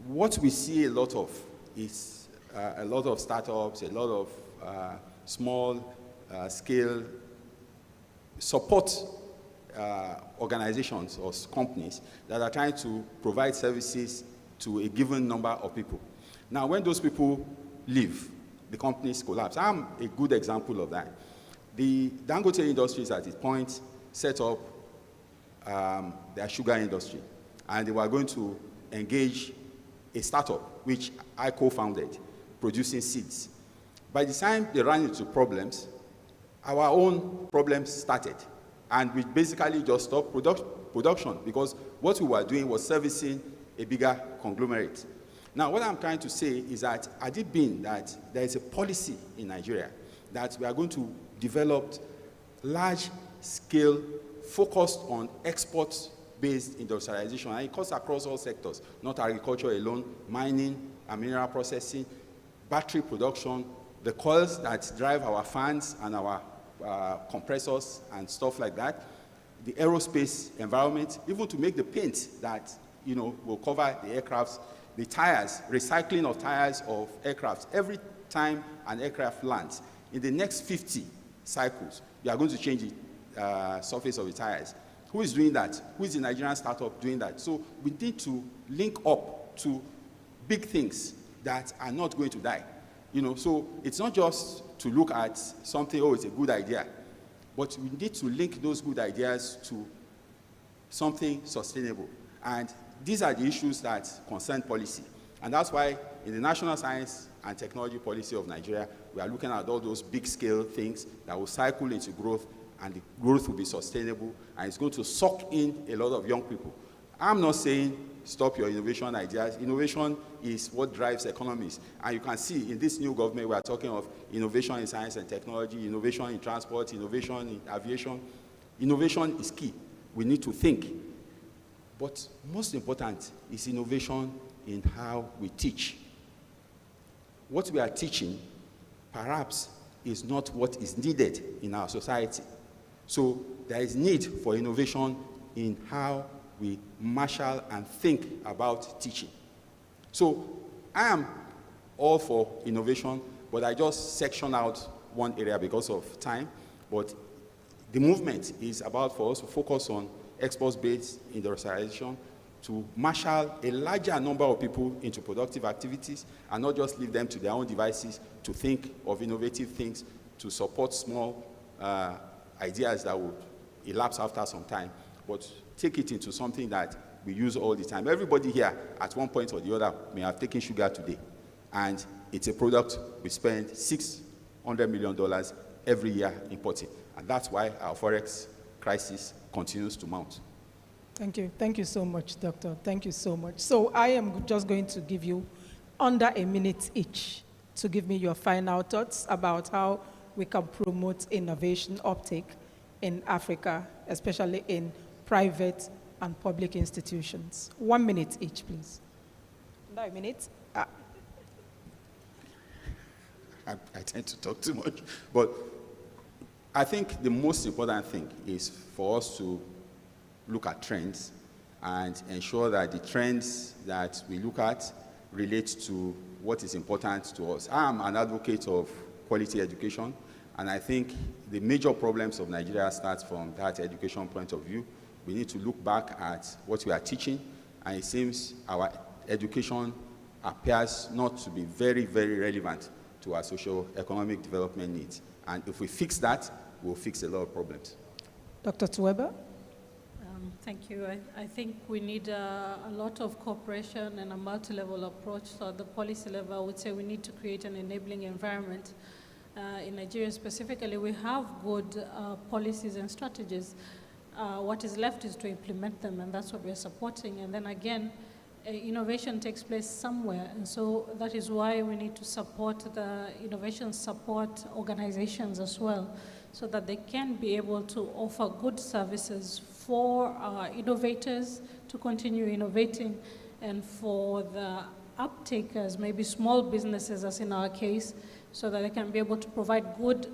What we see a lot of is a lot of startups, a lot of small-scale support organizations or companies that are trying to provide services to a given number of people. Now, when those people leave, the companies collapse. I'm a good example of that. The Dangote Industries at its point set up their sugar industry, and they were going to engage a startup, which I co-founded, producing seeds. By the time they ran into problems, our own problems started, and we basically just stopped production because what we were doing was servicing a bigger conglomerate. Now, what I'm trying to say is that had it been that there is a policy in Nigeria that we are going to develop large-scale, focused on export-based industrialization, and it cuts across all sectors, not agriculture alone, mining and mineral processing, battery production, the coils that drive our fans and our compressors and stuff like that, the aerospace environment, even to make the paint that will cover the aircrafts, the tires, recycling of tires of aircrafts. Every time an aircraft lands, in the next 50 cycles, you are going to change the surface of the tires. Who is doing that? Who is the Nigerian startup doing that? So we need to link up to big things that are not going to die. So it's not just to look at something, oh, it's a good idea, but we need to link those good ideas to something sustainable. And these are the issues that concern policy. And that's why in the National Science and Technology Policy of Nigeria, we are looking at all those big-scale things that will cycle into growth, and the growth will be sustainable, and it's going to suck in a lot of young people. I'm not saying stop your innovation ideas. Innovation is what drives economies. And you can see in this new government, we are talking of innovation in science and technology, innovation in transport, innovation in aviation. Innovation is key. We need to think. But most important is innovation in how we teach. What we are teaching, perhaps, is not what is needed in our society. So there is need for innovation in how we marshal and think about teaching. So I am all for innovation, but I just section out one area because of time. But the movement is about for us to focus on export-based industrialization, to marshal a larger number of people into productive activities and not just leave them to their own devices to think of innovative things, to support small ideas that would elapse after some time, but take it into something that we use all the time. Everybody here, at one point or the other, may have taken sugar today, and it's a product we spend $600 million every year importing, and that's why our forex crisis continues to mount. Thank you. Thank you so much, Doctor. Thank you so much. So I am just going to give you under a minute each to give me your final thoughts about how we can promote innovation uptake in Africa, especially in private and public institutions. 1 minute each, please. Under a minute. I tend to talk too much, but I think the most important thing is for us to look at trends and ensure that the trends that we look at relate to what is important to us. I am an advocate of quality education, and I think the major problems of Nigeria start from that education point of view. We need to look back at what we are teaching, and it seems our education appears not to be very, very relevant to our socio-economic development needs. And if we fix that, we'll fix a lot of problems. Dr. Tuweba? Thank you. I think we need a lot of cooperation and a multi-level approach. So at the policy level, I would say we need to create an enabling environment. In Nigeria specifically, we have good policies and strategies. What is left is to implement them, and that's what we're supporting. And then again, innovation takes place somewhere, and so that is why we need to support the innovation support organizations as well, so that they can be able to offer good services for innovators to continue innovating, and for the uptakers, maybe small businesses as in our case, so that they can be able to provide good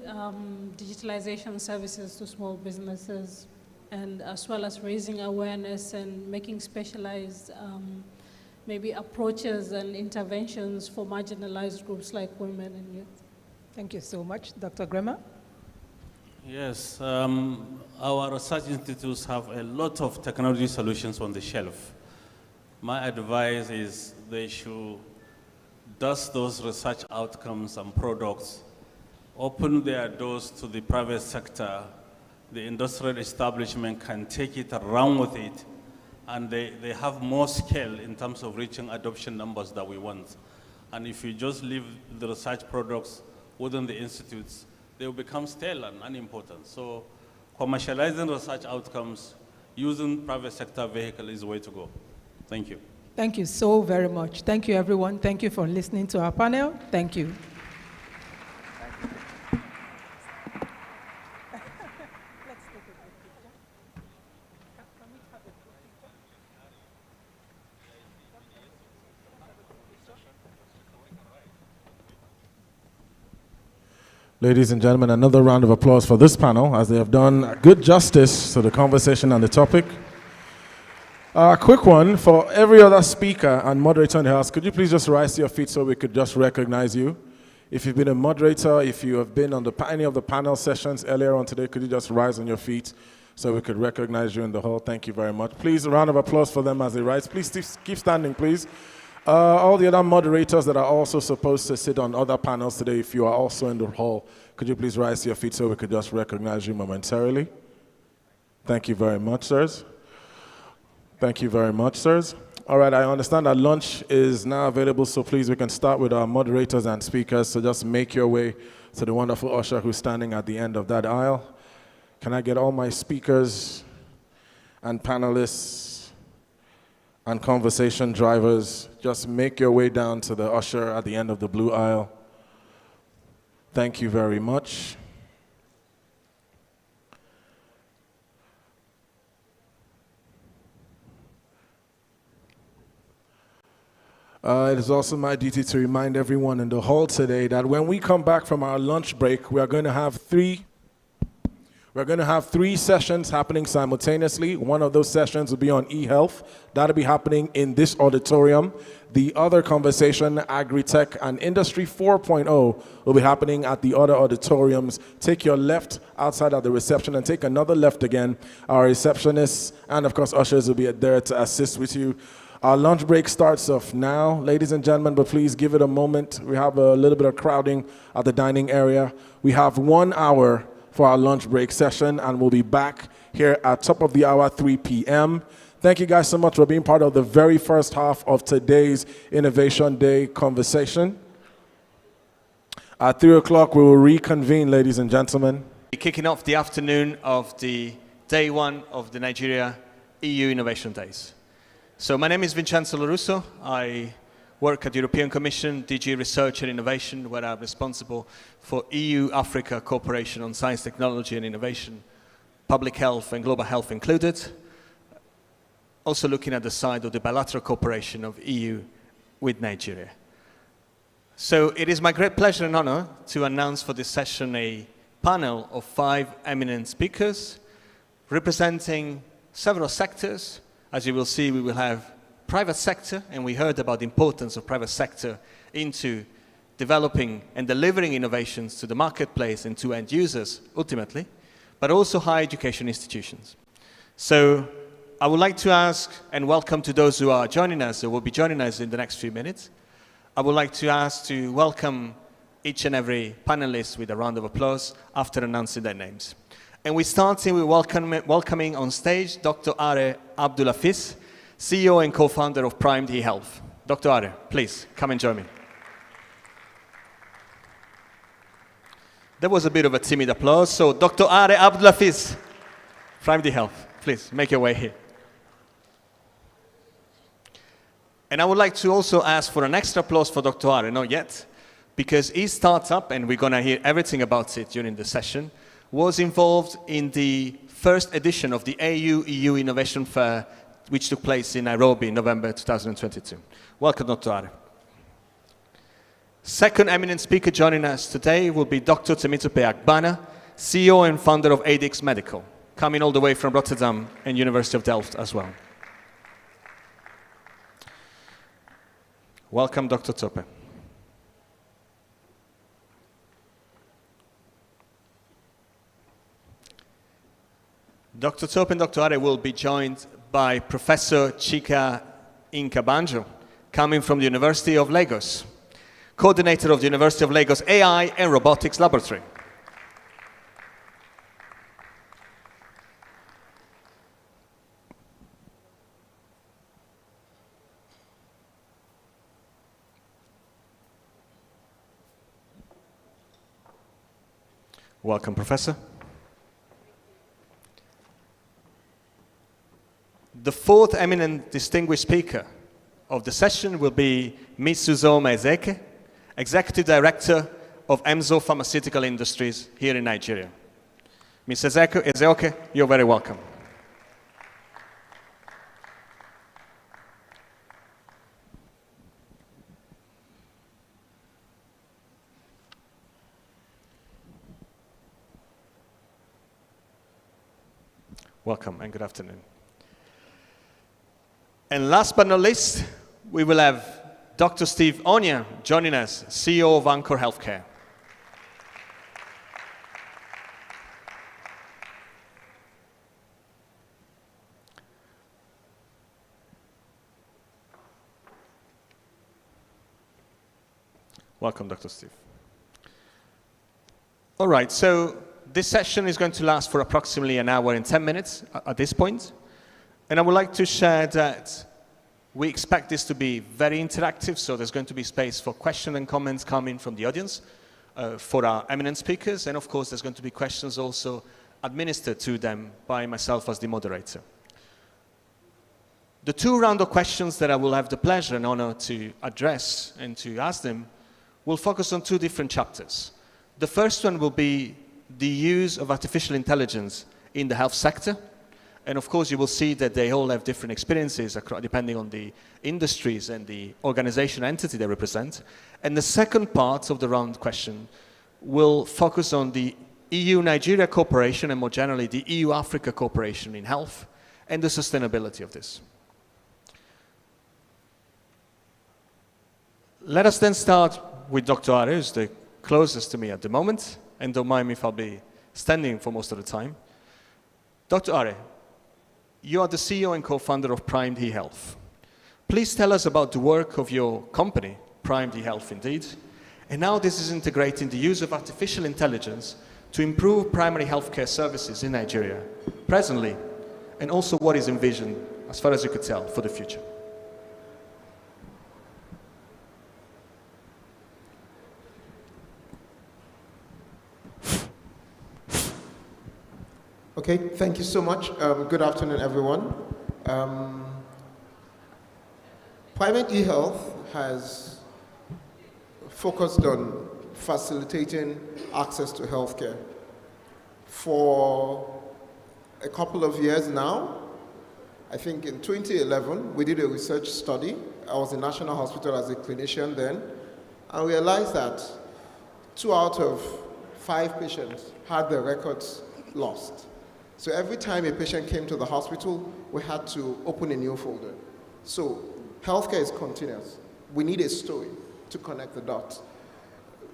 digitalization services to small businesses, and as well as raising awareness and making specialized maybe approaches and interventions for marginalized groups like women and youth. Thank you so much. Dr. Grema? Yes, our research institutes have a lot of technology solutions on the shelf. My advice is they should dust those research outcomes and products, open their doors to the private sector. The industrial establishment can take it, run with it, and they have more scale in terms of reaching adoption numbers that we want. And if you just leave the research products within the institutes, they will become stale and unimportant. So commercializing research outcomes using private sector vehicle is the way to go. Thank you. Thank you so very much. Thank you, everyone. Thank you for listening to our panel. Thank you. Ladies and gentlemen, another round of applause for this panel as they have done good justice to the conversation and the topic. A quick one for every other speaker and moderator in the house. Could you please just rise to your feet so we could just recognize you? If you've been a moderator, if you have been on any of the panel sessions earlier on today, could you just rise on your feet so we could recognize you in the hall? Thank you very much. Please, a round of applause for them as they rise. Please keep standing, please. All the other moderators that are also supposed to sit on other panels today, if you are also in the hall, could you please rise to your feet so we could just recognize you momentarily? Thank you very much, sirs. Thank you very much, sirs. All right, I understand that lunch is now available, so please, we can start with our moderators and speakers. So just make your way to the wonderful usher who's standing at the end of that aisle. Can I get all my speakers and panelists and conversation drivers, just make your way down to the usher at the end of the blue aisle. Thank you very much. It is also my duty to remind everyone in the hall today that when we come back from our lunch break, we are going to have three sessions happening simultaneously. One of those sessions will be on e-health. That'll be happening in this auditorium. The other conversation, Agri-Tech and Industry 4.0, will be happening at the other auditoriums. Take your left outside at the reception and take another left again. Our receptionists and, of course, ushers will be there to assist with you. Our lunch break starts off now, ladies and gentlemen, but please give it a moment. We have a little bit of crowding at the dining area. We have 1 hour for our lunch break session, and we'll be back here at top of the hour, 3 p.m. Thank you guys so much for being part of the very first half of today's Innovation Day conversation. At 3 o'clock, we will reconvene, ladies and gentlemen. Kicking off the afternoon of the day one of the Nigeria EU Innovation Days. So my name is Vincenzo Lorusso. I work at the European Commission, DG Research and Innovation, where I'm responsible for EU-Africa cooperation on science, technology and innovation, public health and global health included. Also looking at the side of the bilateral cooperation of EU with Nigeria. So it is my great pleasure and honor to announce for this session a panel of 5 eminent speakers representing several sectors. As you will see, we will have private sector, and we heard about the importance of private sector into developing and delivering innovations to the marketplace and to end users, ultimately, but also higher education institutions. So I would like to ask and welcome to those who are joining us, or will be joining us in the next few minutes. I would like to ask to welcome each and every panelist with a round of applause after announcing their names. And we're starting with welcoming on stage Dr. Are Abdulhafiz, CEO and co-founder of Primed eHealth. Dr. Are, please come and join me. There was a bit of a timid applause, so Dr. Are Abdulhafiz, Primed eHealth, please make your way here. And I would like to also ask for an extra applause for Dr. Are, not yet, because his startup, and we're going to hear everything about it during the session, was involved in the first edition of the AU-EU Innovation Fair, which took place in Nairobi in November 2022. Welcome, Dr. Are. Second eminent speaker joining us today will be Dr. Temitope Agbana, CEO and founder of ADX Medical, coming all the way from Rotterdam and University of Delft as well. Welcome, Dr. Tope. Dr. Tope and Dr. Are will be joined by Professor Chika Inkabanjo, coming from the University of Lagos, coordinator of the University of Lagos AI and Robotics Laboratory. Welcome, Professor. The fourth eminent distinguished speaker of the session will be Ms. Uzoma Ezeke, Executive Director of Emzo Pharmaceutical Industries here in Nigeria. Ms. Ezeke, you're very welcome. Welcome and good afternoon. And last but not least, we will have Dr. Steve Onya joining us, CEO of Anchor Healthcare. Welcome, Dr. Steve. All right, so this session is going to last for approximately 1 hour and 10 minutes at this point. And I would like to share that We expect this to be very interactive, so there's going to be space for questions and comments coming from the audience for our eminent speakers, and of course there's going to be questions also administered to them by myself as the moderator. The two round of questions that I will have the pleasure and honor to address and to ask them will focus on two different chapters. The first one will be the use of artificial intelligence in the health sector. And of course, you will see that they all have different experiences depending on the industries and the organization entity they represent. And the second part of the round question will focus on the EU-Nigeria cooperation and more generally the EU-Africa cooperation in health and the sustainability of this. Let us then start with Dr. Are, who's the closest to me at the moment, and don't mind me if I'll be standing for most of the time. Dr. Are, you are the CEO and co-founder of Primed eHealth. Please tell us about the work of your company, Primed eHealth indeed, and how this is integrating the use of artificial intelligence to improve primary healthcare services in Nigeria presently, and also what is envisioned, as far as you could tell, for the future. Okay, thank you so much. Good afternoon, everyone. Primed eHealth has focused on facilitating access to healthcare. For a couple of years now, I think in 2011, we did a research study. I was in National Hospital as a clinician then, and we realized that 2 out of 5 patients had their records lost. So every time a patient came to the hospital, we had to open a new folder. So healthcare is continuous. We need a story to connect the dots.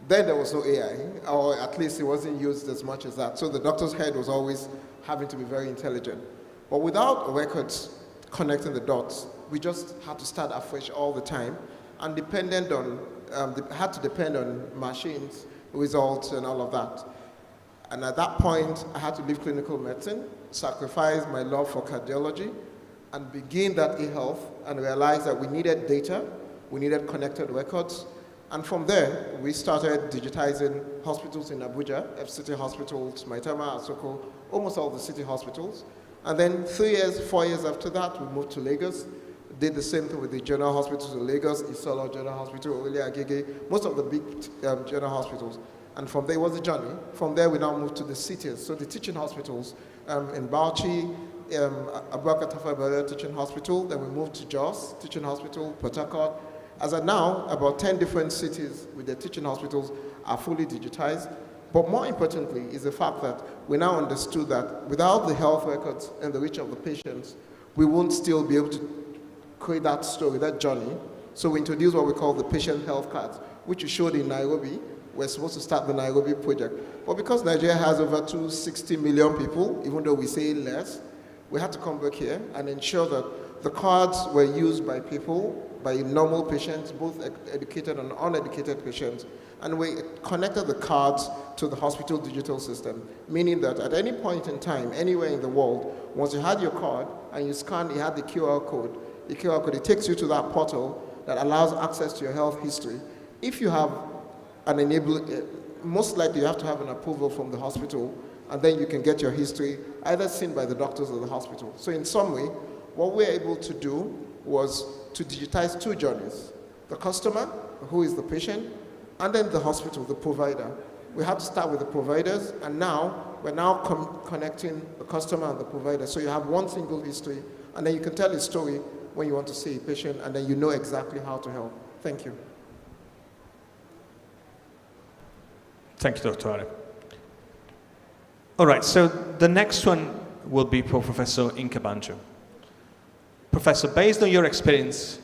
Then there was no AI, or at least it wasn't used as much as that. So the doctor's head was always having to be very intelligent. But without records connecting the dots, we just had to start afresh all the time, and had to depend on machines, results, and all of that. And at that point, I had to leave clinical medicine, sacrifice my love for cardiology, and begin that eHealth, and realize that we needed data, we needed connected records. And from there, we started digitizing hospitals in Abuja, FCT hospitals, Maitama, Asoko, almost all the city hospitals. And then 4 years after that, we moved to Lagos, did the same thing with the general hospitals in Lagos, Isolo General Hospital, Orile Agege, most of the big general hospitals. And from there it was a journey. From there, we now moved to the cities. So the teaching hospitals in Bauchi, Abubakar Tafawa Balewa Teaching Hospital. Then we moved to Jos Teaching Hospital, Port Harcourt. As of now, about 10 different cities with their teaching hospitals are fully digitized. But more importantly is the fact that we now understood that without the health records and the reach of the patients, we won't still be able to create that story, that journey. So we introduced what we call the patient health cards, which we showed in Nairobi. We're supposed to start the Nairobi project. But because Nigeria has over 260 million people, even though we say less, we had to come back here and ensure that the cards were used by people, by normal patients, both educated and uneducated patients. And we connected the cards to the hospital digital system, meaning that at any point in time, anywhere in the world, once you had your card and you scanned, you had the QR code, it takes you to that portal that allows access to your health history. If you have most likely you have to have an approval from the hospital, and then you can get your history either seen by the doctors or the hospital. So in summary, what we're able to do was to digitize 2 journeys: the customer, who is the patient, and then the hospital, the provider. We had to start with the providers, and now we're connecting the customer and the provider. So you have one single history, and then you can tell a story when you want to see a patient, and then you know exactly how to help. Thank you. Thank you, Dr. Are. All right, so the next one will be for Professor Inka Banjo. Professor, based on your experience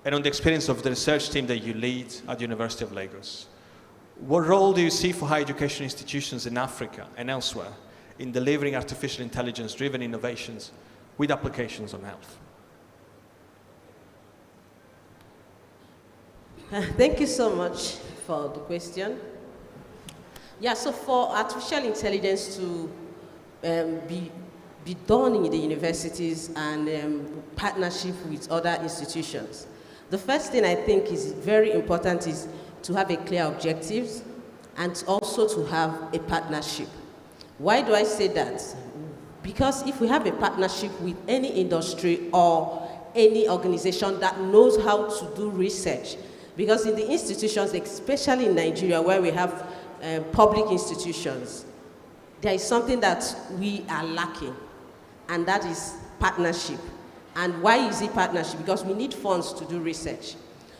and on the experience of the research team that you lead at the University of Lagos, what role do you see for higher education institutions in Africa and elsewhere in delivering artificial intelligence-driven innovations with applications on health? Thank you so much for the question. Yeah, so for artificial intelligence to be be done in the universities and partnership with other institutions. The first thing I think is very important is to have a clear objectives and also to have a partnership. Why do I say that? Because if we have a partnership with any industry or any organization that knows how to do research, because in the institutions, especially in Nigeria where we have public institutions, there is something that we are lacking, and that is partnership. And why is it partnership? Because we need funds to do research.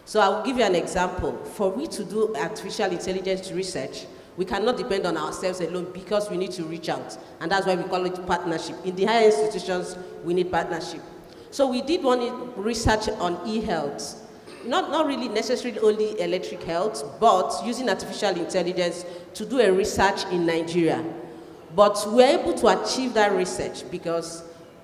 So I will give you an example. For we to do artificial intelligence research, we cannot depend on ourselves alone because we need to reach out. And that's why we call it partnership. In the higher institutions, we need partnership. So we did one research on e-health. Not really necessarily only electric health, but using artificial intelligence to do a research in Nigeria. But we were able to achieve that research because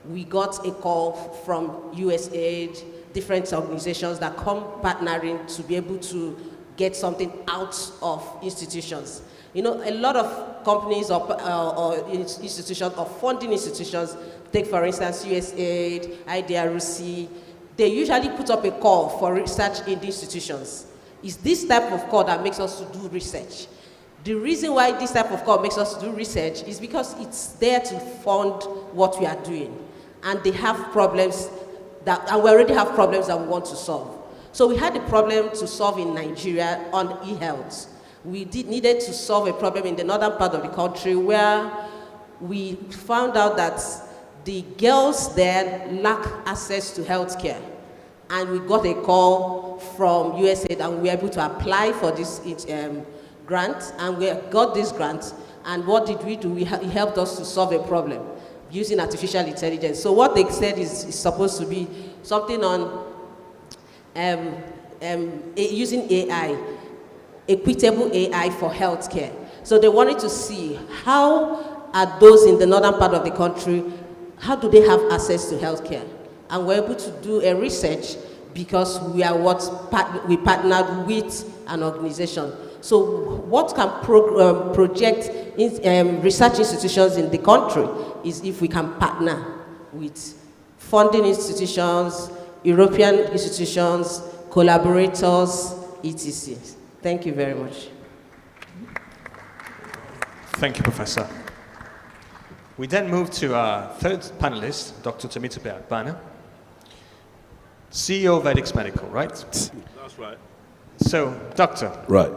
we got a call from USAID, different organizations that come partnering to be able to get something out of institutions. You know, a lot of companies or institutions or funding institutions, take for instance USAID, IDRC, they usually put up a call for research in the institutions. It's this type of call that makes us to do research. The reason why this type of call makes us do research is because it's there to fund what we are doing. And they have problems and we already have problems that we want to solve. So we had a problem to solve in Nigeria on e-health. We needed to solve a problem in the northern part of the country where we found out that the girls there lack access to healthcare. And we got a call from USAID and we were able to apply for this grant, and we got this grant. And what did we do? It helped us to solve a problem using artificial intelligence. So what they said is supposed to be something on using AI, equitable AI for healthcare. So they wanted to see how are those in the northern part of the country, how do they have access to healthcare? And we're able to do a research because we we partnered with an organization. So what can project research institutions in the country is if we can partner with funding institutions, European institutions, collaborators, etc. Thank you very much. Thank you, Professor. We then move to our third panelist, Dr. Temitope Agbana, CEO of Edix Medical, right? That's right. So, Doctor. Right.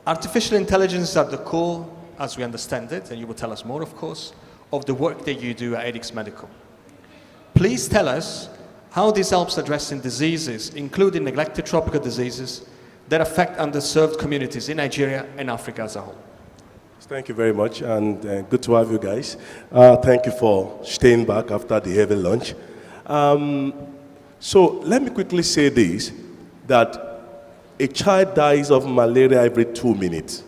Artificial intelligence is at the core, as we understand it, and you will tell us more, of course, of the work that you do at Edix Medical. Please tell us how this helps addressing diseases, including neglected tropical diseases, that affect underserved communities in Nigeria and Africa as a whole. Thank you very much, and good to have you guys. Thank you for staying back after the heavy lunch. So let me quickly say this, that a child dies of malaria every 2 minutes,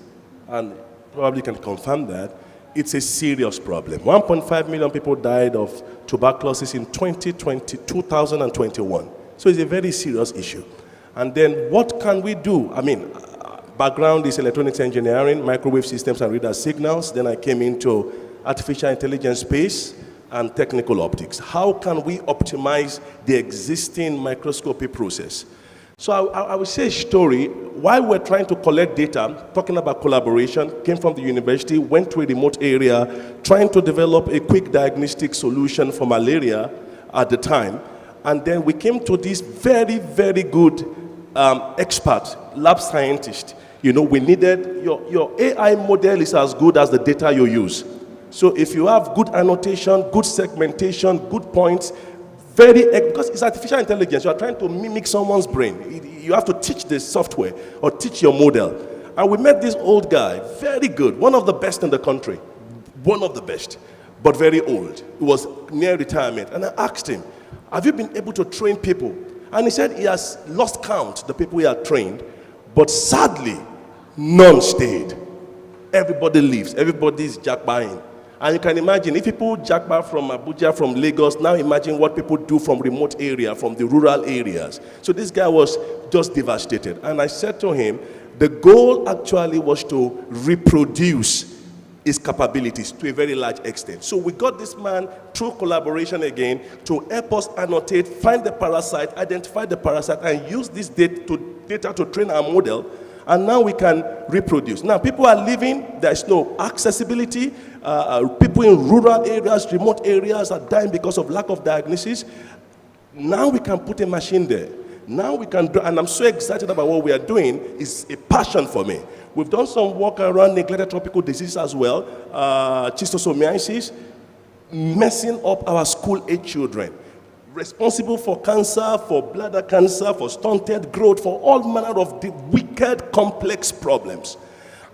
and probably can confirm that. It's a serious problem. 1.5 million people died of tuberculosis in 2021. So it's a very serious issue. And then what can we do? I mean, background is electronics engineering, microwave systems and radar signals. Then I came into artificial intelligence space and technical optics. How can we optimize the existing microscopy process? So I would say a story. While we're trying to collect data, talking about collaboration, came from the university, went to a remote area, trying to develop a quick diagnostic solution for malaria at the time. And then we came to this very, very good expert, lab scientist. You know, we needed, your AI model is as good as the data you use. So if you have good annotation, good segmentation, good points, because it's artificial intelligence, you are trying to mimic someone's brain. You have to teach the software or teach your model. And we met this old guy, very good, one of the best in the country, one of the best, but very old. He was near retirement. And I asked him, have you been able to train people? And he said he has lost count, the people he had trained, but sadly, none stayed. Everybody leaves, everybody's jackbuying. And you can imagine, if people jackbuy from Abuja, from Lagos, now imagine what people do from remote area, from the rural areas. So this guy was just devastated. And I said to him, the goal actually was to reproduce his capabilities to a very large extent. So we got this man through collaboration again to help us annotate, find the parasite, identify the parasite, and use this data to train our model. And now we can reproduce. Now people are living, there's no accessibility. People in rural areas, remote areas are dying because of lack of diagnosis. Now we can put a machine there. Now we can do, and I'm so excited about what we are doing. It's a passion for me. We've done some work around neglected tropical diseases as well, schistosomiasis, messing up our school-age children, responsible for cancer, for bladder cancer, for stunted growth, for all manner of the wicked, complex problems.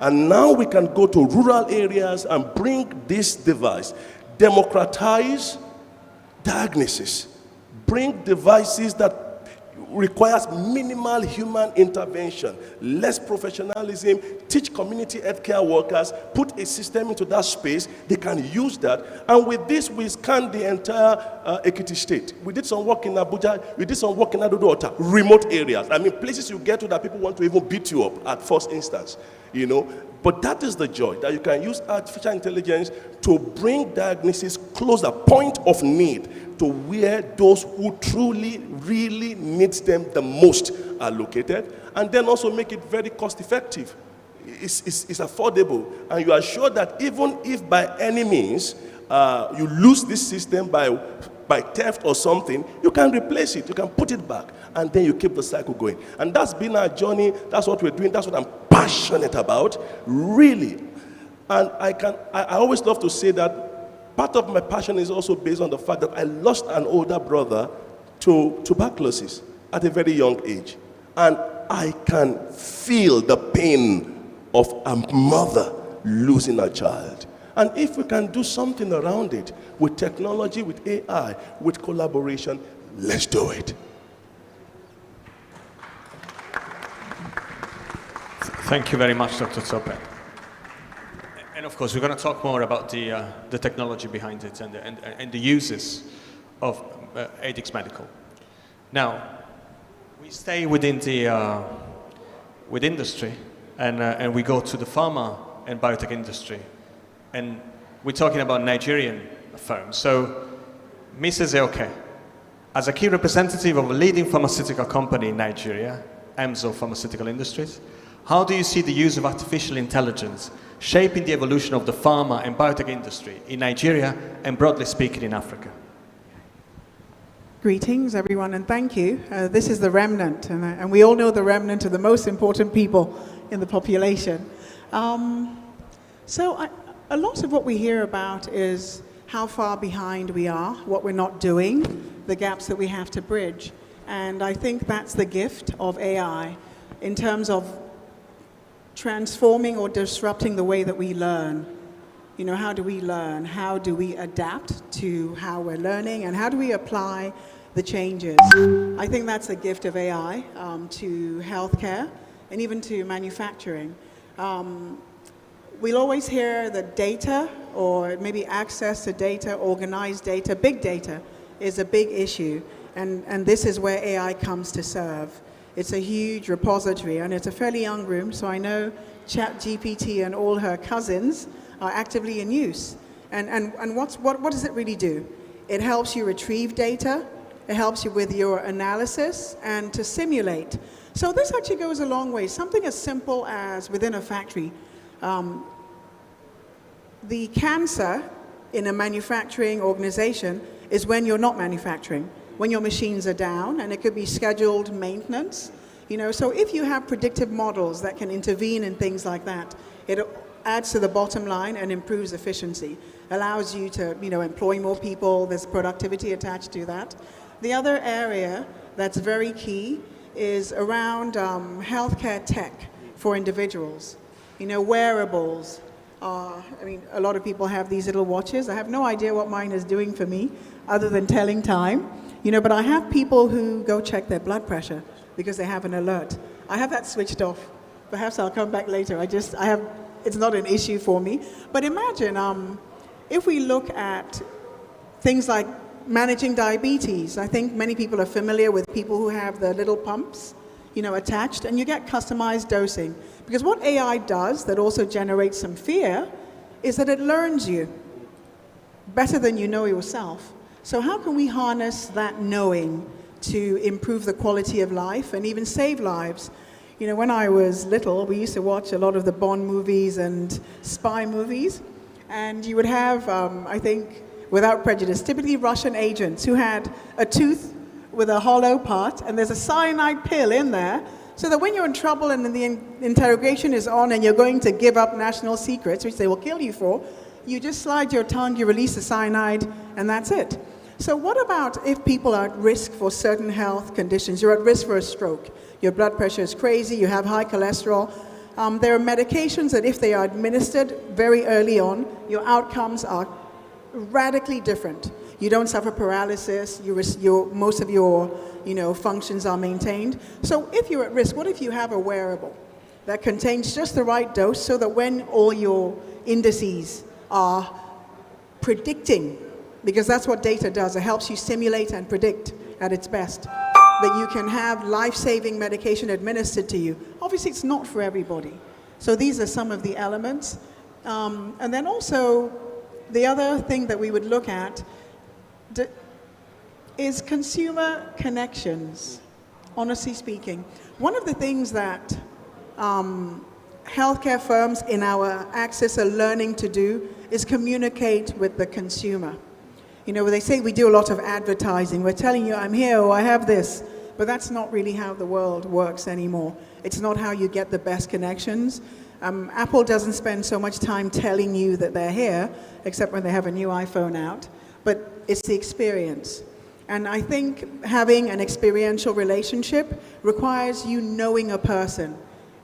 And now we can go to rural areas and bring this device, democratize diagnosis, bring devices that requires minimal human intervention, less professionalism, teach community healthcare workers, put a system into that space, they can use that. And with this, we scanned the entire Ekiti state. We did some work in Abuja, we did some work in Adodota, remote areas. I mean, places you get to that people want to even beat you up at first instance, you know. But that is the joy, that you can use artificial intelligence to bring diagnosis closer, point of need, to where those who truly, really needs them the most are located, and then also make it very cost effective. It's affordable, and you are sure that even if by any means you lose this system by theft or something, you can replace it, you can put it back, and then you keep the cycle going. And that's been our journey, that's what we're doing, that's what I'm passionate about, really. And I always love to say that part of my passion is also based on the fact that I lost an older brother to tuberculosis at a very young age. And I can feel the pain of a mother losing a child. And if we can do something around it, with technology, with AI, with collaboration, let's do it. Thank you very much, Dr. Tsope. And of course, we're going to talk more about the technology behind it and the uses of Adix Medical. Now, we stay within the with industry, and we go to the pharma and biotech industry, and we're talking about Nigerian firms. So, Mrs. Eoke, as a key representative of a leading pharmaceutical company in Nigeria, Emzo Pharmaceutical Industries, how do you see the use of artificial intelligence shaping the evolution of the pharma and biotech industry in Nigeria and broadly speaking in Africa? Greetings, everyone, and thank you. This is the remnant, and we all know the remnant are the most important people in the population. So a lot of what we hear about is how far behind we are, what we're not doing, the gaps that we have to bridge. And I think that's the gift of AI in terms of transforming or disrupting the way that we learn. You know, how do we learn? How do we adapt to how we're learning? And how do we apply the changes? I think that's the gift of AI to healthcare and even to manufacturing. We'll always hear that data, or maybe access to data, organized data, big data is a big issue. And this is where AI comes to serve. It's a huge repository, and it's a fairly young room, so I know ChatGPT and all her cousins are actively in use. And what does it really do? It helps you retrieve data, it helps you with your analysis, and to simulate. So this actually goes a long way. Something as simple as within a factory, the cancer in a manufacturing organization is when you're not manufacturing, when your machines are down, and it could be scheduled maintenance. You know, so if you have predictive models that can intervene in things like that, it adds to the bottom line and improves efficiency, allows you to, you know, employ more people. There's productivity attached to that. The other area that's very key is around healthcare tech for individuals. You know, wearables. I mean, a lot of people have these little watches. I have no idea what mine is doing for me other than telling time. You know, but I have people who go check their blood pressure because they have an alert. I have that switched off. Perhaps I'll come back later. It's not an issue for me. But imagine if we look at things like managing diabetes. I think many people are familiar with people who have the little pumps, you know, attached, and you get customized dosing. Because what AI does that also generates some fear is that it learns you better than you know yourself. So how can we harness that knowing to improve the quality of life and even save lives? You know, when I was little, we used to watch a lot of the Bond movies and spy movies, and you would have, I think, Without Prejudice, typically Russian agents who had a tooth with a hollow part, and there's a cyanide pill in there, so that when you're in trouble and the interrogation is on and you're going to give up national secrets, which they will kill you for, you just slide your tongue, you release the cyanide, and that's it. So what about if people are at risk for certain health conditions? You're at risk for a stroke. Your blood pressure is crazy, you have high cholesterol. There are medications that if they are administered very early on, your outcomes are radically different. You don't suffer paralysis, most of your functions are maintained. So if you're at risk, what if you have a wearable that contains just the right dose so that when all your indices are predicting, because that's what data does, it helps you simulate and predict at its best, that you can have life-saving medication administered to you. Obviously, it's not for everybody. So these are some of the elements. And then also, the other thing that we would look at is consumer connections, honestly speaking. One of the things that healthcare firms in our Axis are learning to do is communicate with the consumer. You know, they say we do a lot of advertising. We're telling you, I'm here, or I have this. But that's not really how the world works anymore. It's not how you get the best connections. Apple doesn't spend so much time telling you that they're here, except when they have a new iPhone out. But it's the experience. And I think having an experiential relationship requires you knowing a person.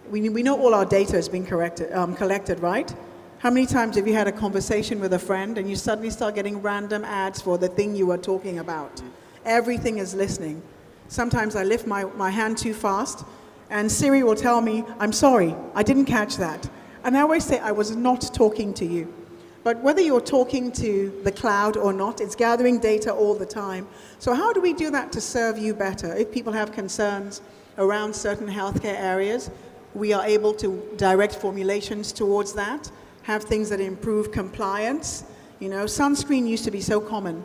We know all our data has been collected, right? How many times have you had a conversation with a friend and you suddenly start getting random ads for the thing you were talking about? Everything is listening. Sometimes I lift my hand too fast and Siri will tell me, I'm sorry, I didn't catch that. And I always say, I was not talking to you. But whether you're talking to the cloud or not, it's gathering data all the time. So how do we do that to serve you better? If people have concerns around certain healthcare areas, we are able to direct formulations towards that, have things that improve compliance. You know, sunscreen used to be so common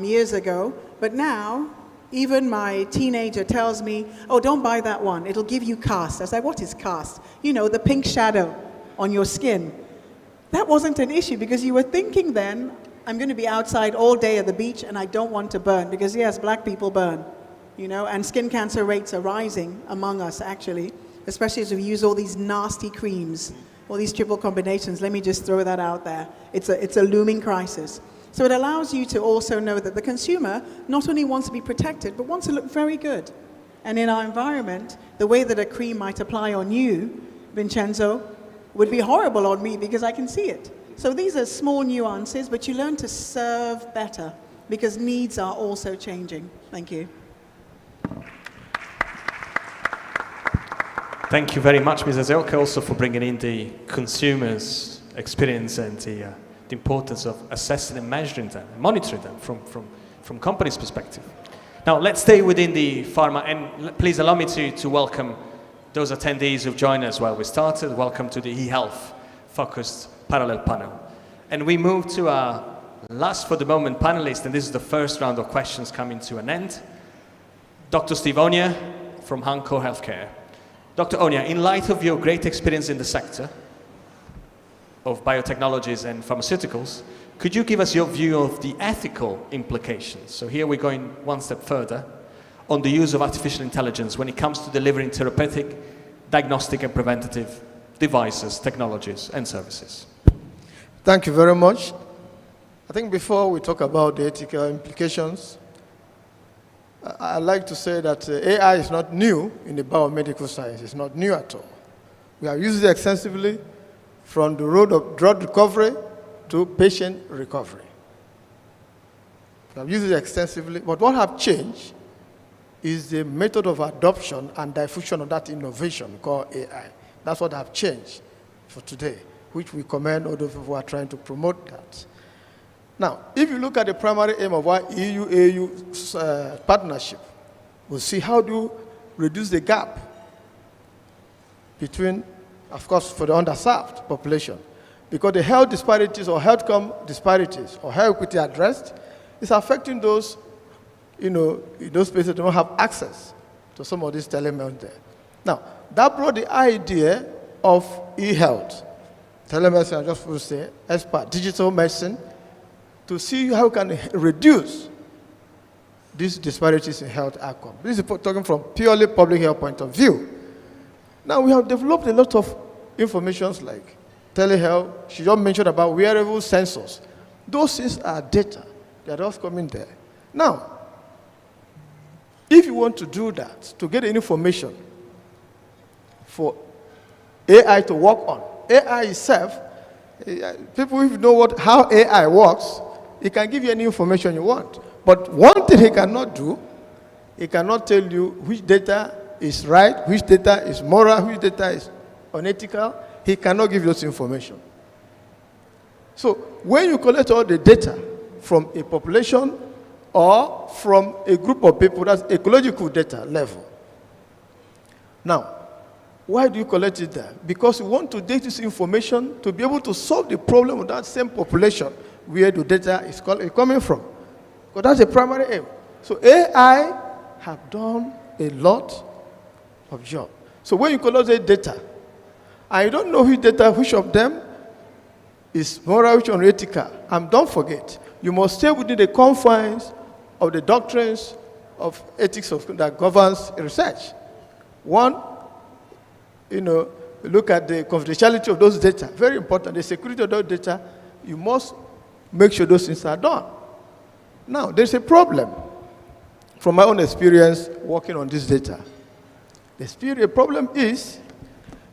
years ago, but now even my teenager tells me, oh, don't buy that one, it'll give you cast. I was like, what is cast? You know, the pink shadow on your skin. That wasn't an issue because you were thinking then, I'm going to be outside all day at the beach and I don't want to burn, because yes, black people burn, you know, and skin cancer rates are rising among us actually, especially as we use all these nasty creams, all these triple combinations. Let me just throw that out there. It's a looming crisis. So it allows you to also know that the consumer not only wants to be protected, but wants to look very good. And in our environment, the way that a cream might apply on you, Vincenzo, would be horrible on me because I can see it. So these are small nuances, but you learn to serve better because needs are also changing. Thank you. Thank you very much, Mrs. Elke, also for bringing in the consumer's experience and the importance of assessing and measuring them, and monitoring them from company's perspective. Now, let's stay within the pharma, and please allow me to welcome those attendees who've joined us while we started. Welcome to the eHealth focused parallel panel. And we move to our last for the moment panelist, and this is the first round of questions coming to an end. Dr. Steve Onya from Hanko Healthcare. Dr. Onya, in light of your great experience in the sector of biotechnologies and pharmaceuticals, could you give us your view of the ethical implications? So here we're going one step further on the use of artificial intelligence when it comes to delivering therapeutic, diagnostic and preventative devices, technologies and services. Thank you very much. I think before we talk about the ethical implications, I'd like to say that AI is not new in the biomedical science. It's not new at all. We have used it extensively from the road of drug recovery to patient recovery. We have used it extensively, but what have changed is the method of adoption and diffusion of that innovation called AI. That's what have changed for today, which we commend all those people who are trying to promote that. Now, if you look at the primary aim of our EU-AU partnership, we'll see how do you reduce the gap between, of course, for the underserved population, because the health disparities or health outcome disparities or health equity addressed is affecting those, in those places that don't have access to some of these telemedicine there. Now, that brought the idea of e-health, telemedicine, I just want to say, expert, digital medicine, to see how we can reduce these disparities in health outcome. This is talking from purely public health point of view. Now, we have developed a lot of informations like telehealth. She just mentioned about wearable sensors. Those things are data. They are just coming there. Now, if you want to do that, to get information for AI to work on, AI itself, people who know how AI works, it can give you any information you want. But one thing he cannot do, he cannot tell you which data is right, which data is moral, which data is unethical. He cannot give you those information. So when you collect all the data from a population or from a group of people, that's ecological data level. Now, why do you collect it there? Because you want to take this information to be able to solve the problem of that same population where the data is coming from. Because that's the primary aim. So AI have done a lot of job. So when you collect the data, and you don't know which of them is moral, which one is ethical, and don't forget, you must stay within the confines of the doctrines of ethics that governs research. One, look at the confidentiality of those data. Very important. The security of those data, you must make sure those things are done. Now, there's a problem from my own experience working on this data. The problem is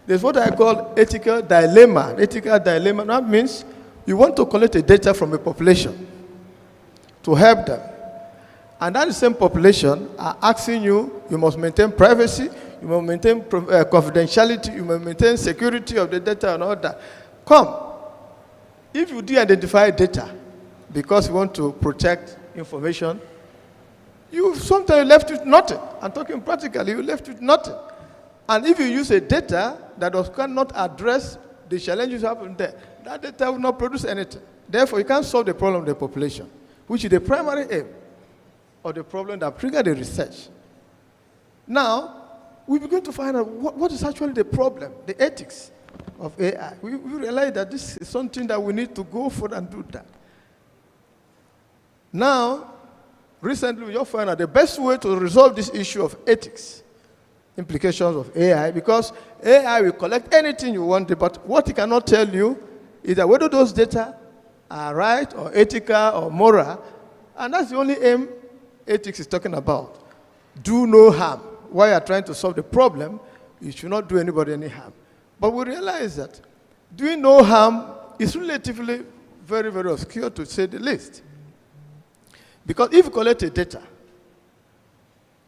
there's what I call ethical dilemma. Ethical dilemma, that means you want to collect the data from a population to help them. And that same population are asking you, you must maintain privacy, you must maintain confidentiality, you must maintain security of the data and all that. Come, if you de-identify data because you want to protect information, you sometimes left with nothing. I'm talking practically, you left with nothing. And if you use a data that cannot address the challenges happen there, that data will not produce anything. Therefore, you can't solve the problem of the population, which is the primary aim of the problem that triggered the research. Now, we begin to find out what is actually the problem, the ethics of AI. We realize that this is something that we need to go for and do that. Now, recently, you'll find out the best way to resolve this issue of ethics, implications of AI, because AI will collect anything you want, but what it cannot tell you is that whether those data are right or ethical or moral, and that's the only aim ethics is talking about. Do no harm. While you are trying to solve the problem, you should not do anybody any harm. But we realize that doing no harm is relatively very, very obscure, to say the least. Because if you collect the data,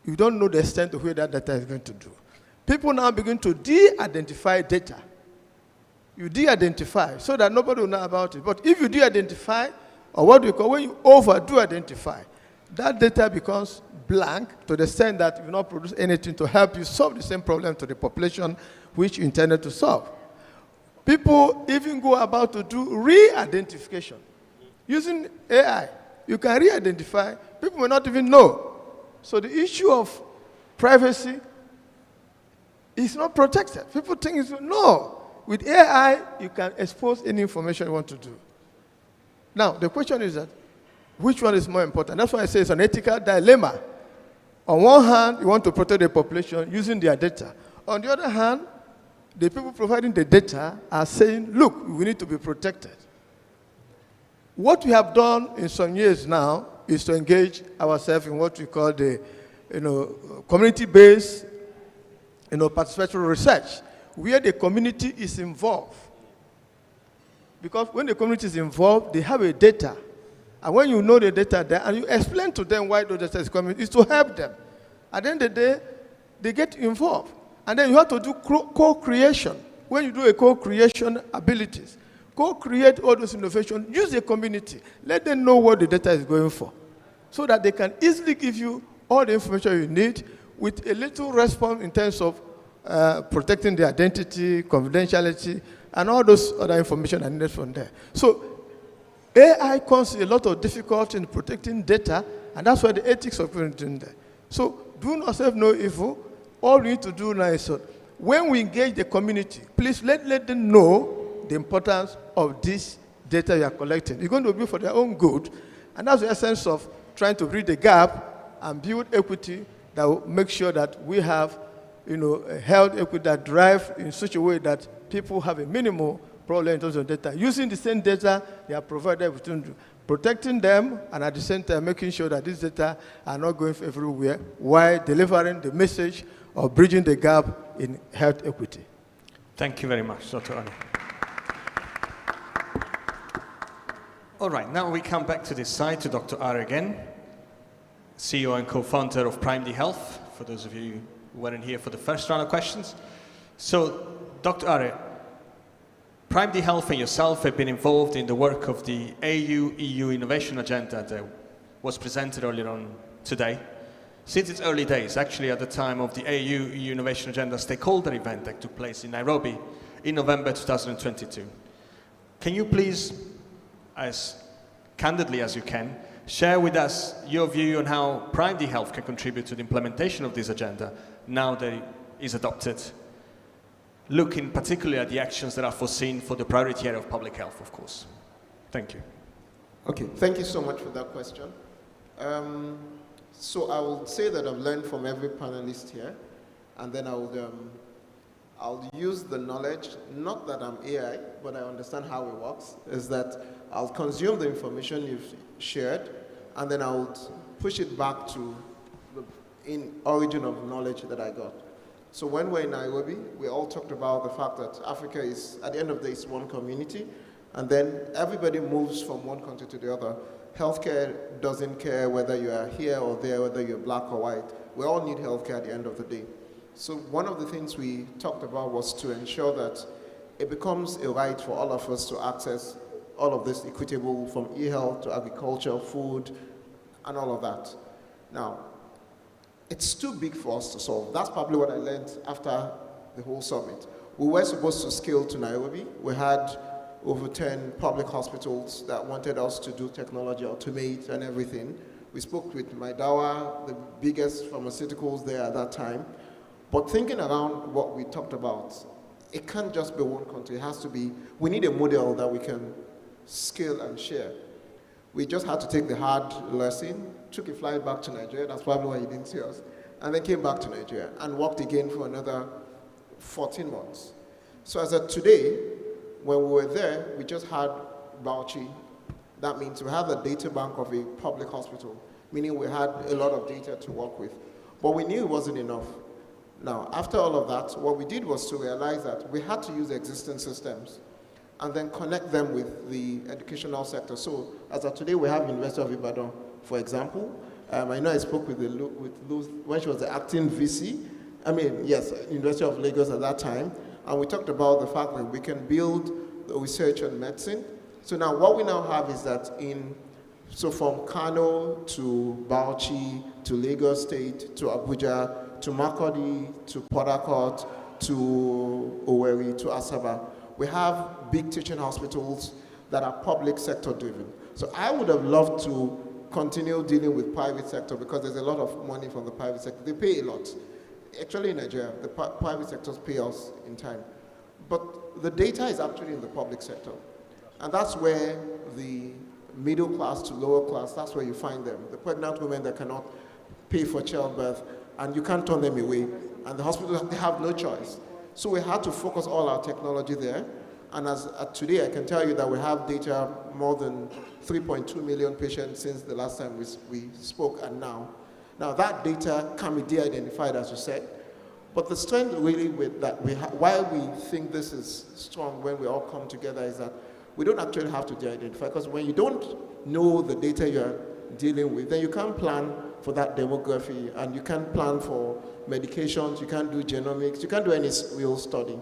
you don't know the extent to where that data is going to do. People now begin to de-identify data. You de-identify so that nobody will know about it. But if you de-identify, or what we call when you overdo identify, that data becomes blank to the extent that you will not produce anything to help you solve the same problem to the population which you intended to solve. People even go about to do re-identification. Using AI, you can re-identify. People may not even know. So the issue of privacy is not protected. People think, no, with AI, you can expose any information you want to do. Now, the question is that, which one is more important? That's why I say it's an ethical dilemma. On one hand, you want to protect the population using their data. On the other hand, the people providing the data are saying, look, we need to be protected. What we have done in some years now is to engage ourselves in what we call the community-based participatory research, where the community is involved. Because when the community is involved, they have a data. And when you know the data there, and you explain to them why the data is coming, it's to help them. At the end of the day, they get involved. And then you have to do co-creation. When you do a co-creation abilities, co-create all those innovations, use the community. Let them know what the data is going for, so that they can easily give you all the information you need with a little response in terms of protecting the identity, confidentiality, and all those other information are needed from there. So AI causes a lot of difficulty in protecting data, and that's why the ethics of it in there. So do not self no evil. All we need to do now is when we engage the community, please let them know the importance of this data you are collecting. It's going to be for their own good, and that's the essence of trying to bridge the gap and build equity that will make sure that we have, a health equity that drives in such a way that people have a minimal problem in terms of data. Using the same data they are provided with, protecting them, and at the same time making sure that these data are not going everywhere while delivering the message of bridging the gap in health equity. Thank you very much, Dr. Ani. All right, now we come back to this side to Dr. Are again, CEO and co-founder of PrimeD Health, for those of you who weren't here for the first round of questions. So, Dr. Are, PrimeD Health and yourself have been involved in the work of the AU-EU Innovation Agenda that was presented earlier on today. Since its early days, actually at the time of the AU-EU Innovation Agenda stakeholder event that took place in Nairobi in November 2022. Can you please, as candidly as you can, share with us your view on how PrimeD Health can contribute to the implementation of this agenda now that it is adopted, looking particularly at the actions that are foreseen for the priority area of public health, of course. Thank you. Okay, thank you so much for that question. So I will say that I've learned from every panelist here, and then I'll use the knowledge, not that I'm AI, but I understand how it works, is that I'll consume the information you've shared, and then I'll push it back to the origin of knowledge that I got. So when we're in Nairobi, we all talked about the fact that Africa is, at the end of the day, it's one community, and then everybody moves from one country to the other. Healthcare doesn't care whether you are here or there, whether you're black or white. We all need healthcare at the end of the day. So one of the things we talked about was to ensure that it becomes a right for all of us to access all of this equitable, from e-health to agriculture, food, and all of that. Now, it's too big for us to solve. That's probably what I learned after the whole summit. We were supposed to scale to Nairobi. We had over 10 public hospitals that wanted us to do technology, automate, and everything. We spoke with Maidawa, the biggest pharmaceuticals there at that time. But thinking around what we talked about, it can't just be one country. It has to be, we need a model that we can scale and share. We just had to take the hard lesson, took a flight back to Nigeria, that's probably why you didn't see us, and then came back to Nigeria and worked again for another 14 months. So as of today, when we were there, we just had Bauchi. That means we have a data bank of a public hospital, meaning we had a lot of data to work with. But we knew it wasn't enough. Now, after all of that, what we did was to realize that we had to use existing systems and then connect them with the educational sector. So as of today, we have University of Ibadan, for example. I know I spoke with Luz when she was the acting VC. University of Lagos at that time. And we talked about the fact that we can build research on medicine. So now what we now have is that from Kano to Bauchi, to Lagos State, to Abuja, to Makurdi, to Port Harcourt, to Owerri, to Asaba, we have big teaching hospitals that are public sector driven. So I would have loved to continue dealing with private sector because there's a lot of money from the private sector. They pay a lot. Actually in Nigeria, the private sectors pay us in time. But the data is actually in the public sector. And that's where the middle class to lower class, that's where you find them. The pregnant women that cannot pay for childbirth, and you can't turn them away. And the hospitals, they have no choice. So we had to focus all our technology there. And as today, I can tell you that we have data more than 3.2 million patients since the last time we spoke and now. Now that data can be de-identified, as you said, but the strength really with that, why we think this is strong when we all come together is that we don't actually have to de-identify, because when you don't know the data you're dealing with, then you can't plan for that demography, and you can't plan for medications, you can't do genomics, you can't do any real study.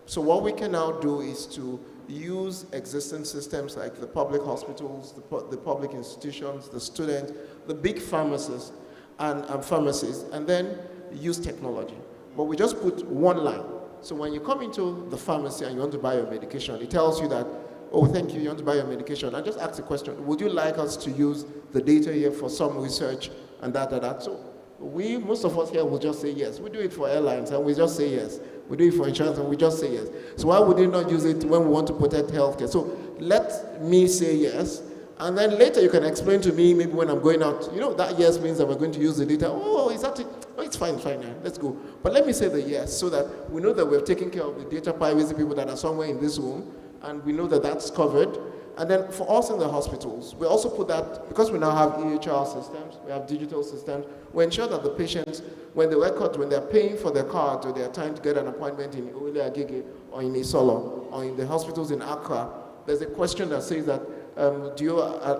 So what we can now do is to use existing systems like the public hospitals, the public institutions, the students, the big pharmacists, and pharmacies, and then use technology. But we just put one line. So when you come into the pharmacy and you want to buy your medication, it tells you that, oh, thank you, you want to buy your medication. And just ask the question, would you like us to use the data here for some research and that. So most of us here will just say yes. We do it for airlines and we just say yes. We do it for insurance and we just say yes. So why would you not use it when we want to protect healthcare? So let me say yes, and then later you can explain to me, maybe when I'm going out, that yes means that we're going to use the data. Oh, is that it? Oh, it's fine, let's go. But let me say the yes, so that we know that we're taking care of the data privacy people that are somewhere in this room, and we know that that's covered. And then for us in the hospitals, we also put that, because we now have EHR systems, we have digital systems, we ensure that the patients, when they're paying for their cards or they're trying to get an appointment in Owele Agege or in Isolo or in the hospitals in Accra, there's a question that says that,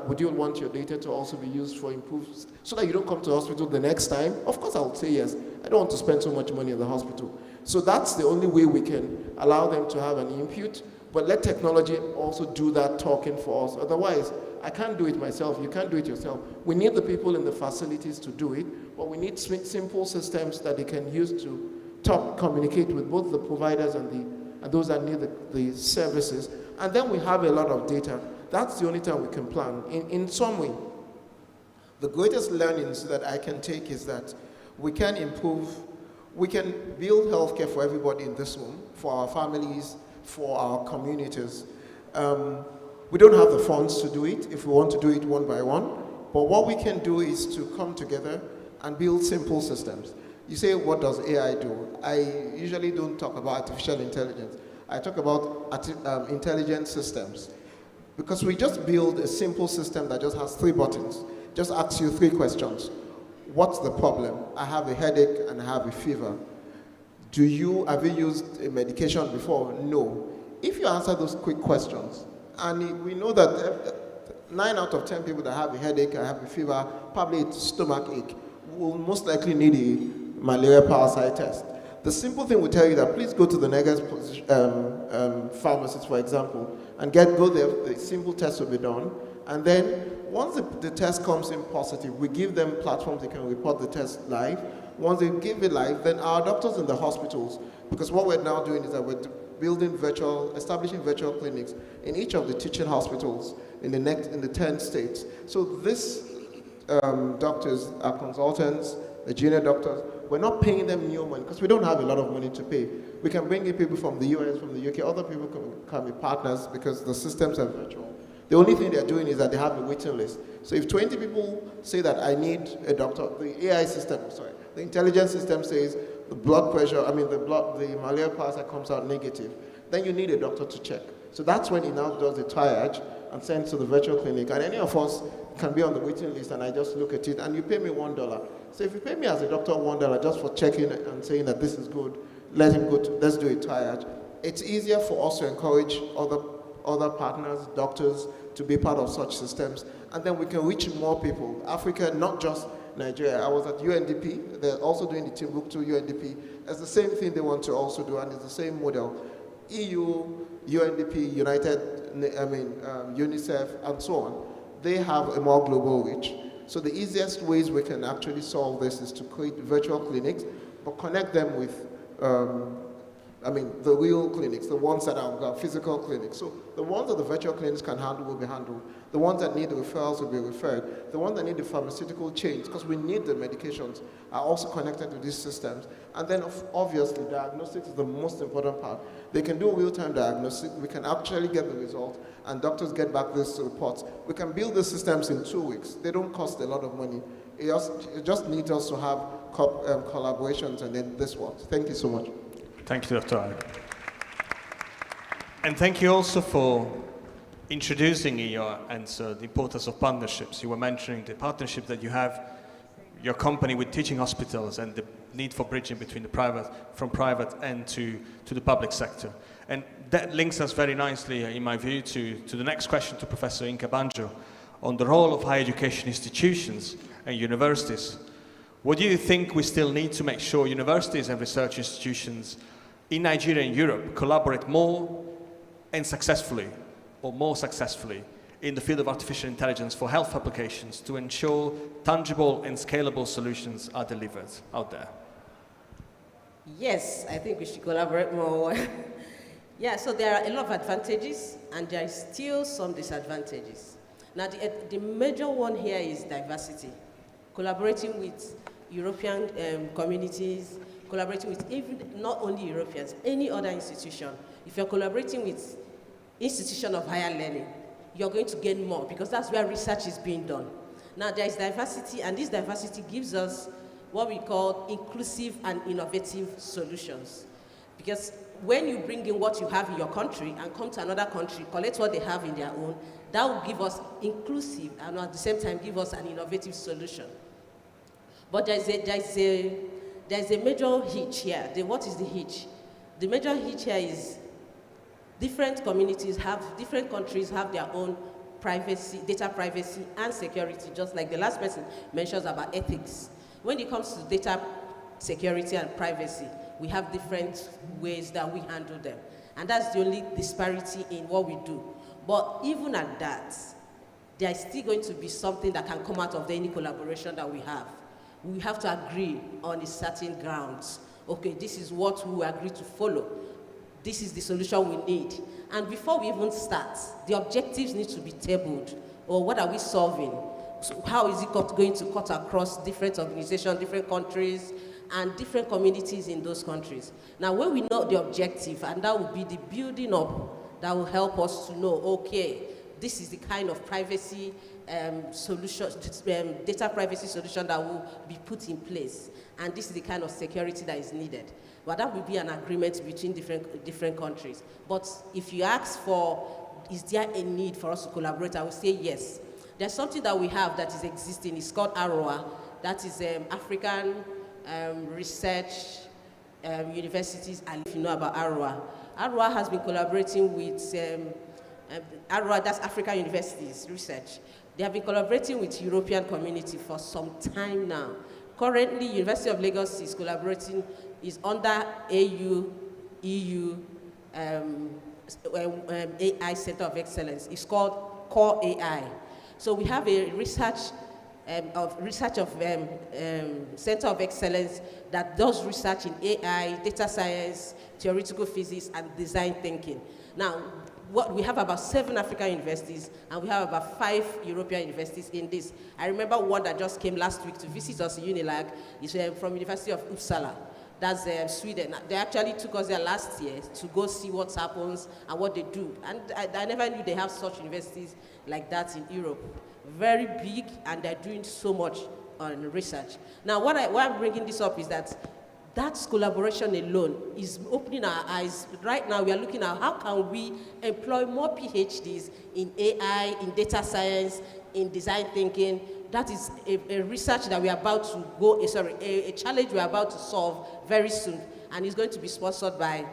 would you want your data to also be used for improved, so that you don't come to the hospital the next time? Of course I would say yes. I don't want to spend so much money in the hospital. So that's the only way we can allow them to have an input. But let technology also do that talking for us. Otherwise, I can't do it myself. You can't do it yourself. We need the people in the facilities to do it, but we need simple systems that they can use to communicate with both the providers and those that need the services. And then we have a lot of data. That's the only time we can plan. In some way, the greatest learnings that I can take is that we can build healthcare for everybody in this room, for our families, for our communities. We don't have the funds to do it if we want to do it one by one, but what we can do is to come together and build simple systems. You say, what does AI do? I usually don't talk about artificial intelligence. I talk about intelligent systems. Because we just build a simple system that just has 3 buttons. Just asks you 3 questions. What's the problem? I have a headache and I have a fever. Have you used a medication before? No. If you answer those quick questions, and we know that 9 out of 10 people that have a headache and have a fever, probably a stomach ache, will most likely need a malaria parasite test. The simple thing will tell you that please go to the nearest pharmacist, for example, and go there. The simple test will be done. And then once the test comes in positive, we give them platforms they can report the test live. Once they give it live, then our doctors in the hospitals, because what we're now doing is that we're establishing virtual clinics in each of the teaching hospitals in the 10 states. So these doctors are consultants, the junior doctors. We're not paying them new money because we don't have a lot of money to pay. We can bring in people from the US, from the UK, other people can be partners because the systems are virtual. The only thing they're doing is that they have a waiting list. So if 20 people say that I need a doctor, the AI system, the intelligence system says the blood pressure, the malaria parasite comes out negative, then you need a doctor to check. So that's when he now does the triage and sends to the virtual clinic. And any of us can be on the waiting list and I just look at it and you pay me $1. So if you pay me as a doctor $1 just for checking and saying that this is good, let's do a triage. It's easier for us to encourage other partners, doctors, to be part of such systems, and then we can reach more people. Africa, not just Nigeria. I was at UNDP. They're also doing the Timbuktu UNDP. It's the same thing they want to also do, and it's the same model. EU, UNDP, UNICEF, and so on. They have a more global reach. So the easiest ways we can actually solve this is to create virtual clinics, but connect them with the real clinics, the ones that are physical clinics. So the ones that the virtual clinics can handle will be handled. The ones that need the referrals will be referred. The ones that need the pharmaceutical chains, because we need the medications, are also connected to these systems. And then obviously diagnostics is the most important part. They can do real-time diagnostics. We can actually get the results, and doctors get back these reports. We can build the systems in 2 weeks. They don't cost a lot of money. It just needs us to have collaborations, and then this works. Thank you so much. Thank you, Dr. Ari. And thank you also for introducing in your answer the importance of partnerships. You were mentioning the partnership that you have, your company with teaching hospitals, and the need for bridging between the private and to the public sector. And that links us very nicely, in my view, to the next question to Professor Inka Banjo on the role of higher education institutions and universities. What do you think we still need to make sure universities and research institutions in Nigeria and Europe collaborate more and successfully, or more successfully, in the field of artificial intelligence for health applications to ensure tangible and scalable solutions are delivered out there? Yes, I think we should collaborate more. Yeah, so there are a lot of advantages, and there is still some disadvantages. Now, the major one here is diversity. Collaborating with European communities, collaborating with even not only Europeans, any other institution. If you're collaborating with institution of higher learning, you're going to gain more because that's where research is being done. Now, there is diversity, and this diversity gives us what we call inclusive and innovative solutions. Because when you bring in what you have in your country and come to another country, collect what they have in their own, that will give us inclusive and at the same time give us an innovative solution. But there's a major hitch here. What is the hitch? The major hitch here is different countries have their own privacy, data privacy and security, just like the last person mentions about ethics. When it comes to data security and privacy, we have different ways that we handle them. And that's the only disparity in what we do. But even at that, there is still going to be something that can come out of any collaboration that we have. We have to agree on a certain grounds. Okay, this is what we agree to follow. This is the solution we need. And before we even start, the objectives need to be tabled. Or what are we solving? So how is it going to cut across different organizations, different countries, and different communities in those countries? Now, when we know the objective, and that will be the building up that will help us to know, okay, this is the kind of privacy solution, data privacy solution that will be put in place, and this is the kind of security that is needed. But that will be an agreement between different countries. But if you ask for, is there a need for us to collaborate, I will say yes. There's something that we have that is existing. It's called AROA. That is African Research Universities. And if you know about AROA, AROA has been collaborating with AROA, that's African Universities Research. They have been collaborating with European community for some time now. Currently, University of Lagos is collaborating, is under AU, EU, AI Center of Excellence. It's called Core AI. So we have a Center of Excellence that does research in AI, data science, theoretical physics, and design thinking. Now, we have about 7 African universities, and we have about 5 European universities in this. I remember one that just came last week to visit us in Unilag. It's from University of Uppsala. That's Sweden. They actually took us there last year to go see what happens and what they do. And I never knew they have such universities like that in Europe. Very big, and they're doing so much on research. Now, why I'm bringing this up is that collaboration alone is opening our eyes. Right now, we are looking at how can we employ more PhDs in AI, in data science, in design thinking. That is a research that we are about to go, a challenge we are about to solve very soon. And it's going to be sponsored by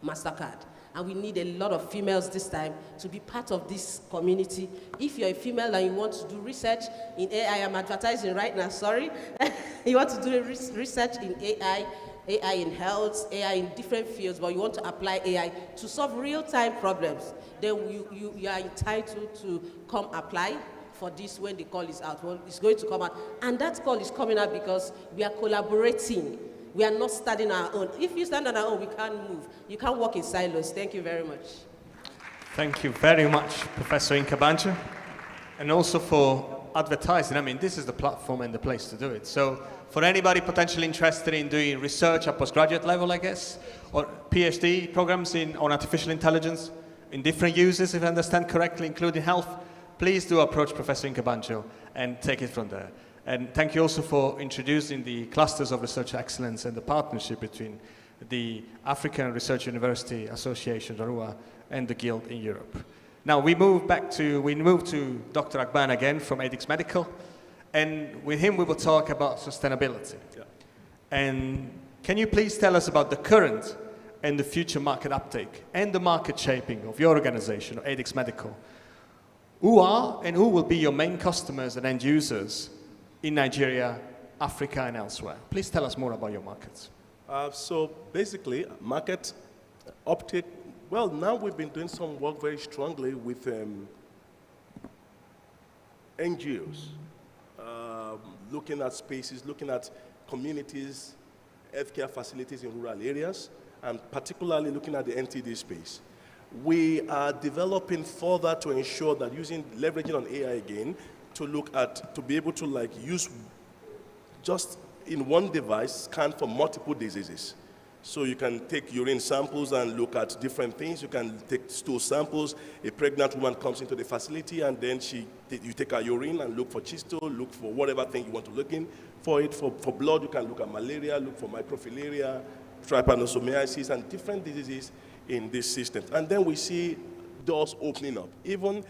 MasterCard. And we need a lot of females this time to be part of this community. If you're a female and you want to do research in AI, I'm advertising right now, sorry. You want to do research in AI in health, AI in different fields, but you want to apply AI to solve real-time problems, then you are entitled to come apply for this when the call is out. Well, it's going to come out. And that call is coming out because we are collaborating. We are not standing our own. If you stand on our own, we can't move. You can't work in silos. Thank you very much. Thank you very much, Professor Nkabanjo. And also for advertising. I mean, this is the platform and the place to do it. So for anybody potentially interested in doing research at postgraduate level, I guess, or PhD programs on artificial intelligence, in different uses, if I understand correctly, including health, please do approach Professor Nkabanjo and take it from there. And thank you also for introducing the clusters of research excellence and the partnership between the African Research University Association, ARUA, and the Guild in Europe. Now we move to Dr. Akban again from ADIX Medical, and with him we will talk about sustainability. Yeah. And can you please tell us about the current and the future market uptake and the market shaping of your organization, ADIX Medical? Who are and who will be your main customers and end users in Nigeria, Africa, and elsewhere? Please tell us more about your markets. So basically, market uptake, well, now we've been doing some work very strongly with NGOs, looking at spaces, looking at communities healthcare facilities in rural areas, and particularly looking at the NTD space. We are developing further to ensure that leveraging on AI again, to be able to use just in one device, scan for multiple diseases. So you can take urine samples and look at different things. You can take stool samples. A pregnant woman comes into the facility, and then you take her urine and look for chisto, look for whatever thing you want to look in for it. For blood, you can look at malaria, look for microfilaria, trypanosomiasis, and different diseases in this system. And then we see doors opening up. Even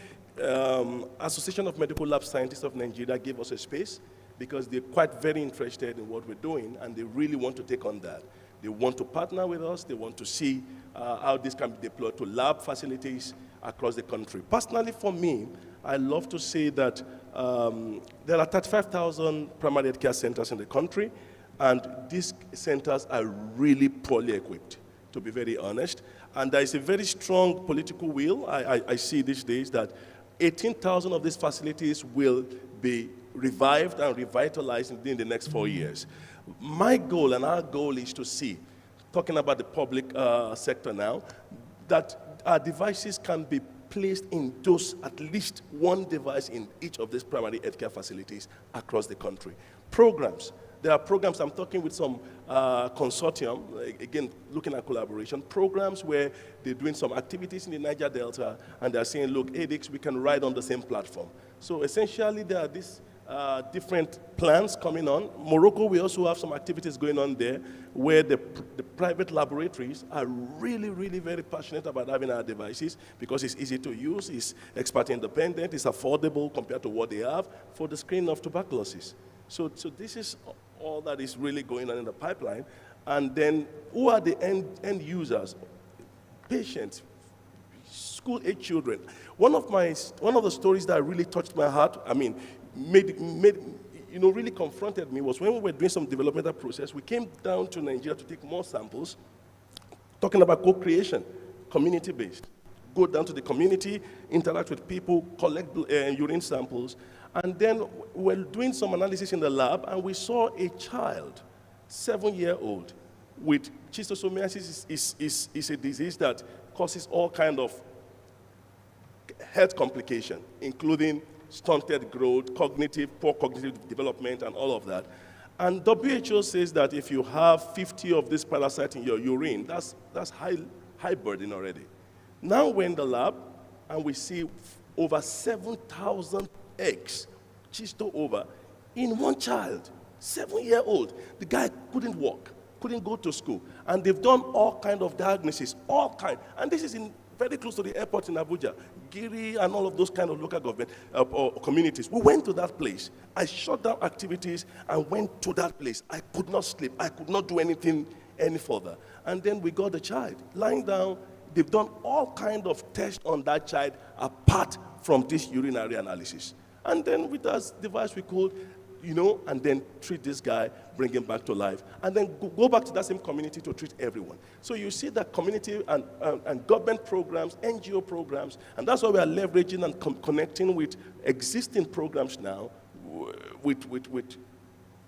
Association of Medical Lab Scientists of Nigeria gave us a space because they're quite very interested in what we're doing, and they really want to take on that. They want to partner with us. They want to see how this can be deployed to lab facilities across the country. Personally, for me, I love to say that there are 35,000 primary health care centers in the country, and these centers are really poorly equipped, to be very honest. And there is a very strong political will. I see these days that 18,000 of these facilities will be revived and revitalized within the next 4 years. My goal and our goal is to see, talking about the public sector now, that our devices can be placed in at least one device in each of these primary healthcare facilities across the country. Programs. There are programs, I'm talking with some consortium, again, looking at collaboration, programs where they're doing some activities in the Niger Delta, and they're saying, look, ADIX, we can ride on the same platform. So essentially, there are these different plans coming on. Morocco, we also have some activities going on there where the private laboratories are really, really very passionate about having our devices because it's easy to use, it's expert independent, it's affordable compared to what they have for the screening of tuberculosis. So this is all that is really going on in the pipeline. And then who are the end users? Patients, school-age children. One of the stories that really touched my heart, really confronted me was when we were doing some developmental process, we came down to Nigeria to take more samples, talking about co-creation, community-based. Go down to the community, interact with people, collect urine samples, and then we're doing some analysis in the lab, and we saw a child, 7-year-old, with schistosomiasis is a disease that causes all kind of health complications, including stunted growth, poor cognitive development, and all of that. And WHO says that if you have 50 of this parasite in your urine, that's high burden already. Now we're in the lab, and we see over 7,000 eggs, chisto over, in one child, 7-year-old. The guy couldn't walk, couldn't go to school, and they've done all kind of diagnosis, and this is very close to the airport in Abuja, Giri and all of those kind of local government or communities. We went to that place. I shut down activities and went to that place. I could not sleep. I could not do anything any further. And then we got the child lying down. They've done all kind of tests on that child apart from this urinary analysis. And then with this device we could, and then treat this guy, bring him back to life, and then go back to that same community to treat everyone. So you see that community and government programs, NGO programs, and that's why we are leveraging and connecting with existing programs now with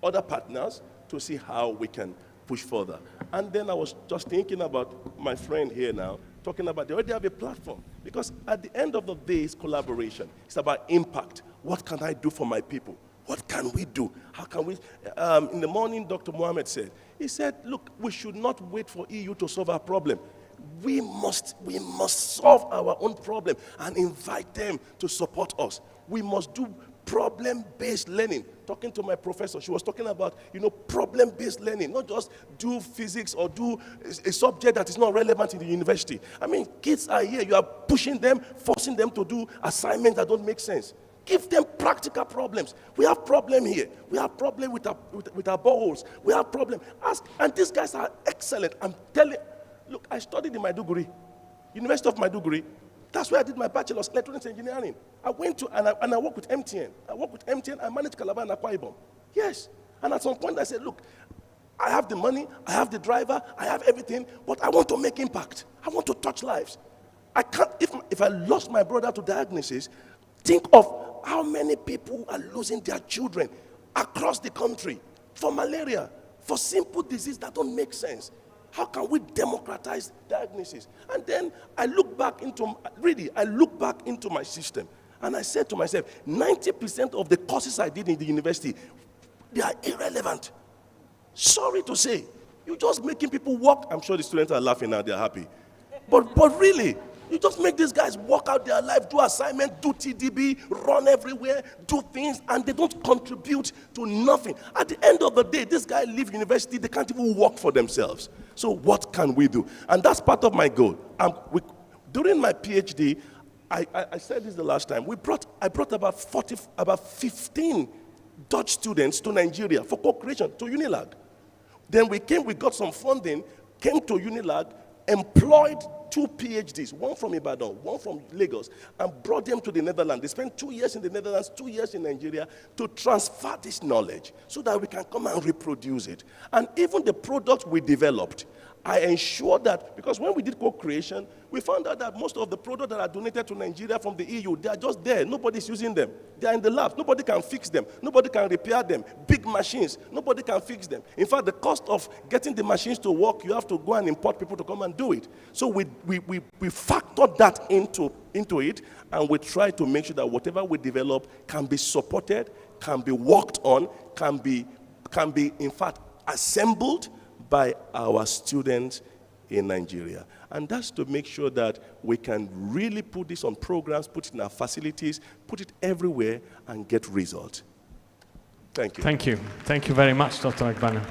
other partners to see how we can push further. And then I was just thinking about my friend here now, talking about they already have a platform. Because at the end of the day, it's collaboration. It's about impact. What can I do for my people? What can we do? How can we? In the morning, Dr. Mohammed said, look, we should not wait for EU to solve our problem. We must solve our own problem and invite them to support us. We must do problem-based learning. Talking to my professor, she was talking about, problem-based learning, not just do physics or do a subject that is not relevant in the university. Kids are here, you are pushing them, forcing them to do assignments that don't make sense. Give them practical problems. We have problem here. We have problem with our boreholes. We have problem. And these guys are excellent. I'm telling. Look, I studied in Maiduguri, University of Maiduguri. That's where I did my bachelor's in electronics engineering. I went to and I worked with MTN. I managed Calabar and Akwa Ibom. Yes. And at some point I said, look, I have the money, I have the driver, I have everything, but I want to make impact. I want to touch lives. I can't. If I lost my brother to diagnosis, think of how many people are losing their children across the country for malaria, for simple disease that don't make sense. How can we democratize diagnosis? And then I look back into my system, and I said to myself, 90% of the courses I did in the university, they are irrelevant. Sorry to say, you're just making people work. I'm sure the students are laughing now, they're happy. But really, you just make these guys work out their life, do assignment, do TDB, run everywhere, do things, and they don't contribute to nothing. At the end of the day, this guy leave university, they can't even work for themselves. So what can we do? And that's part of my goal. During my PhD, I said this the last time, I brought about 15 Dutch students to Nigeria for co-creation, to UNILAG. Then we got some funding, came to UNILAG, employed 2 PhDs, one from Ibadan, one from Lagos, and brought them to the Netherlands. They spent 2 years in the Netherlands, 2 years in Nigeria to transfer this knowledge so that we can come and reproduce it. And even the products we developed, I ensure that, because when we did co-creation, we found out that most of the products that are donated to Nigeria from the EU, they are just there. Nobody's using them. They are in the labs. Nobody can fix them. Nobody can repair them. Big machines, nobody can fix them. In fact, the cost of getting the machines to work, you have to go and import people to come and do it. So we factored that into it, and we try to make sure that whatever we develop can be supported, can be worked on, can be in fact assembled by our students in Nigeria. And that's to make sure that we can really put this on programs, put it in our facilities, put it everywhere, and get results. Thank you. Thank you. Thank you very much, Dr. Agbana.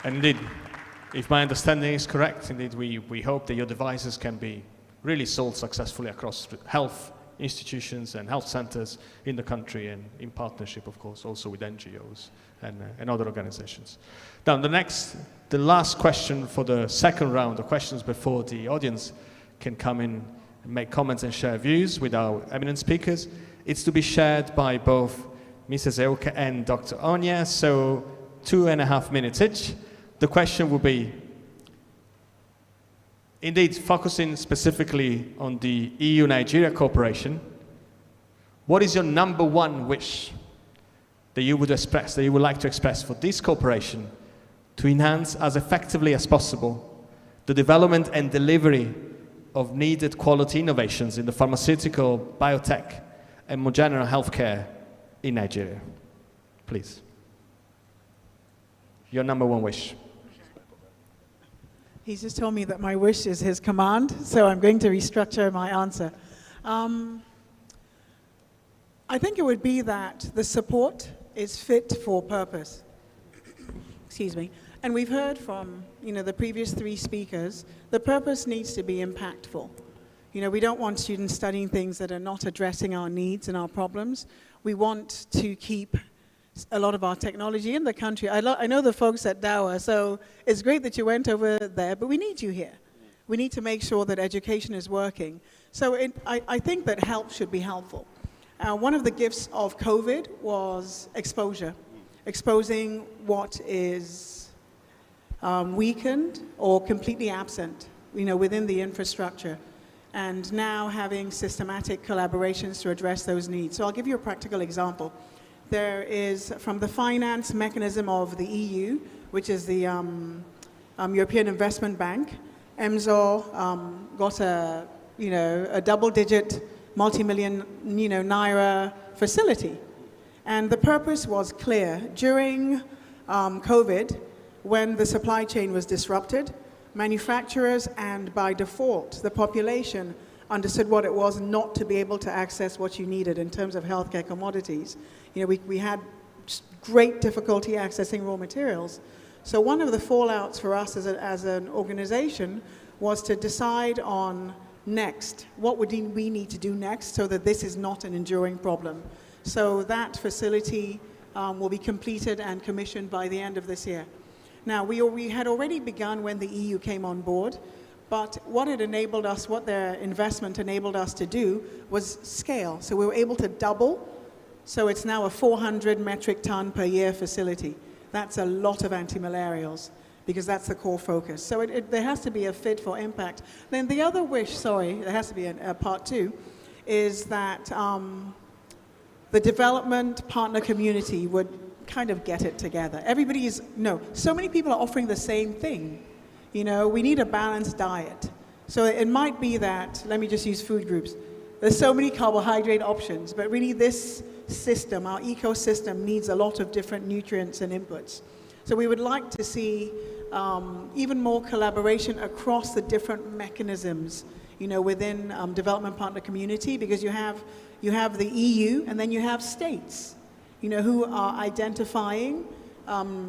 And indeed, if my understanding is correct, indeed, we hope that your devices can be really sold successfully across health institutions and health centers in the country, and in partnership, of course, also with NGOs and other organizations. Now, the last question for the second round of questions before the audience can come in and make comments and share views with our eminent speakers. It's to be shared by both Mrs. Euke and Dr. Onya, so 2.5 minutes each. The question will be, indeed, focusing specifically on the EU-Nigeria cooperation, what is your number one wish that you would express, that you would like to express for this cooperation to enhance as effectively as possible the development and delivery of needed quality innovations in the pharmaceutical, biotech, and more general healthcare in Nigeria? Please. Your number one wish. He's just told me that my wish is his command, so I'm going to restructure my answer. I think it would be that the support is fit for purpose. Excuse me. And we've heard from, the previous 3 speakers, the purpose needs to be impactful. We don't want students studying things that are not addressing our needs and our problems. We want to keep a lot of our technology in the country. I know the folks at Dowa, so it's great that you went over there, but we need you here. We need to make sure that education is working. So I think that help should be helpful. One of the gifts of COVID was exposure, exposing what is weakened or completely absent, within the infrastructure, and now having systematic collaborations to address those needs. So I'll give you a practical example. There is, from the finance mechanism of the EU, which is the European Investment Bank, EMZOR got a double-digit, multi-million, naira facility. And the purpose was clear. During COVID, when the supply chain was disrupted, manufacturers and by default, the population understood what it was not to be able to access what you needed in terms of healthcare commodities. We had great difficulty accessing raw materials. So one of the fallouts for us as an organization was to decide on next. What would we need to do next so that this is not an enduring problem? So that facility will be completed and commissioned by the end of this year. Now, we had already begun when the EU came on board, but what their investment enabled us to do was scale. So we were able to double. So it's now a 400 metric ton per year facility. That's a lot of antimalarials, because that's the core focus. So there has to be a fit for impact. Then the other wish, there has to be a part 2, is that the development partner community would kind of get it together. Everybody is, no, so many people are offering the same thing. You know, we need a balanced diet. So it might be that, let me just use food groups. There's so many carbohydrate options, but really this system, our ecosystem, needs a lot of different nutrients and inputs. So we would like to see even more collaboration across the different mechanisms, you know, within development partner community, because you have the EU and then you have states, you know, who are identifying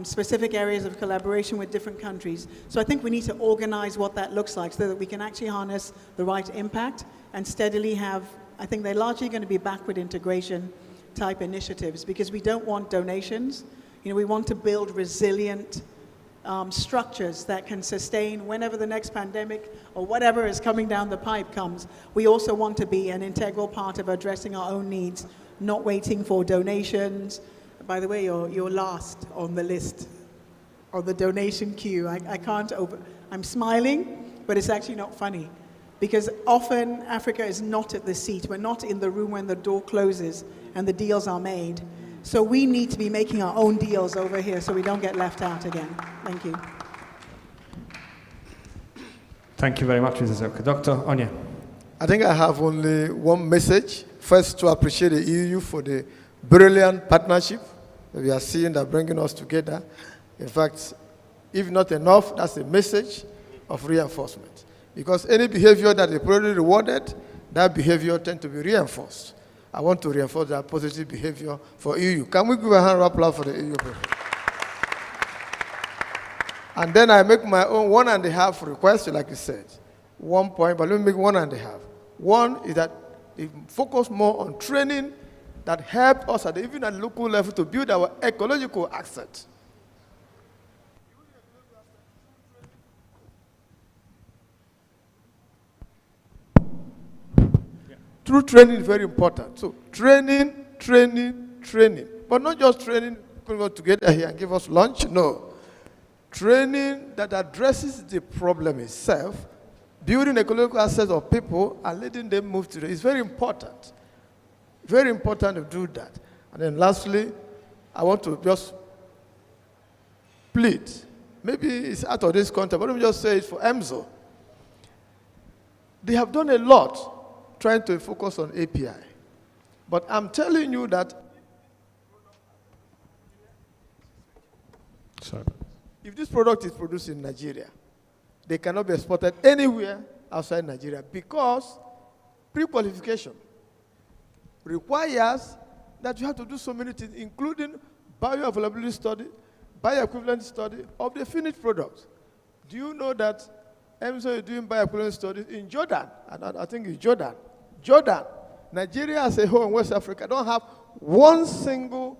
specific areas of collaboration with different countries. So I think we need to organize what that looks like so that we can actually harness the right impact and steadily have, I think they're largely going to be backward integration type initiatives, because we don't want donations. You know, we want to build resilient structures that can sustain whenever the next pandemic or whatever is coming down the pipe comes. We also want to be an integral part of addressing our own needs, not waiting for donations. By the way, you're last on the list, on the donation queue. I'm smiling, but it's actually not funny. Because often Africa is not at the seat. We're not in the room when the door closes and the deals are made. So we need to be making our own deals over here so we don't get left out again. Thank you. Thank you very much, Mrs. Oka. Dr. Onya. I think I have only one message. First, to appreciate the EU for the brilliant partnership that we are seeing that bringing us together. In fact, if not enough, that's a message of reinforcement. Because any behavior that is probably rewarded, that behavior tends to be reinforced. I want to reinforce that positive behavior for EU. Can we give a hand of applause for the EU? And then I make my own 1.5 request, like you said. 1 point, but let me make 1.5. One is that focus more on training that help us even at the local level to build our ecological asset. True training is very important. So training. But not just training, people go together here and give us lunch. No. Training that addresses the problem itself, building ecological assets of people and letting them move to it is very important. Very important to do that. And then lastly, I want to just plead. Maybe it's out of this context, but let me just say it for EMZO. They have done a lot trying to focus on API. But I'm telling you that if this product is produced in Nigeria, they cannot be exported anywhere outside Nigeria because pre-qualification requires that you have to do so many things, including bioavailability study, bioequivalent study of the finished product. Do you know that EMZO is doing bioequivalent studies in Jordan? I think it's Jordan. Nigeria as a whole in West Africa don't have one single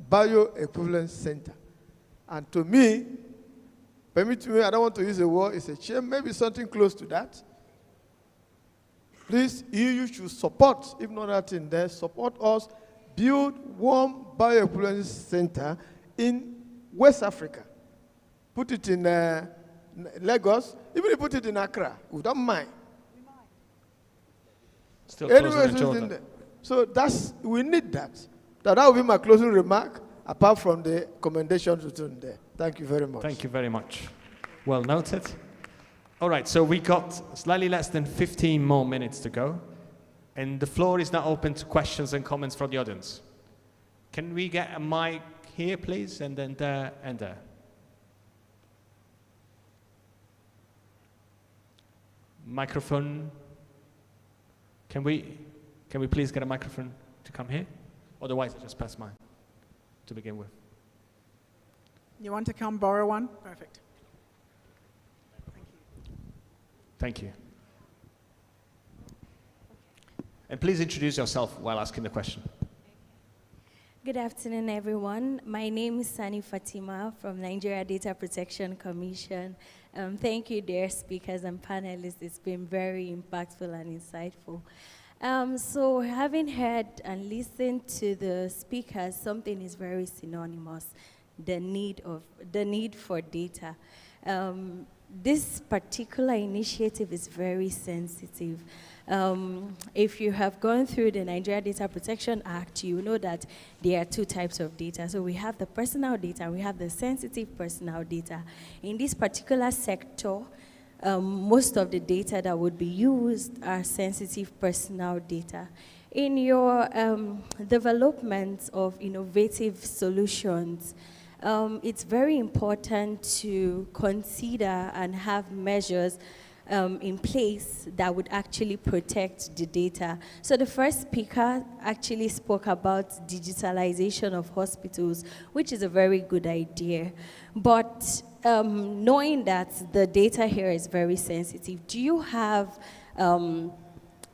bioequivalent center. And to me, permit me, I don't want to use the word, it's a shame, maybe something close to that. Please, EU should support, if not that in there, support us, build one bioequivalence center in West Africa. Put it in Lagos, even if you put it in Accra, we don't mind. Still closer than Anyway, there. So we need that. That will be my closing remark, apart from the commendations written there. Thank you very much. Thank you very much. Well noted. All right, so we got slightly less than 15 more minutes to go, and the floor is now open to questions and comments from the audience. Can we get a mic here, please, and then there and there? Microphone. Can we please get a microphone to come here? Otherwise, I just pass mine to begin with. You want to come borrow one? Perfect. Thank you. And please introduce yourself while asking the question. Good afternoon, everyone. My name is Sani Fatima from Nigeria Data Protection Commission. Thank you, dear speakers and panelists. It's been very impactful and insightful. So having heard and listened to the speakers, something is very synonymous, the need for data. this particular initiative is very sensitive. If you have gone through the Nigeria Data Protection Act, you know that there are two types of data. So we have the personal data, and we have the sensitive personal data. In this particular sector, most of the data that would be used are sensitive personal data. In your development of innovative solutions, it's very important to consider and have measures in place that would actually protect the data. So the first speaker actually spoke about digitalization of hospitals, which is a very good idea. But knowing that the data here is very sensitive, do you have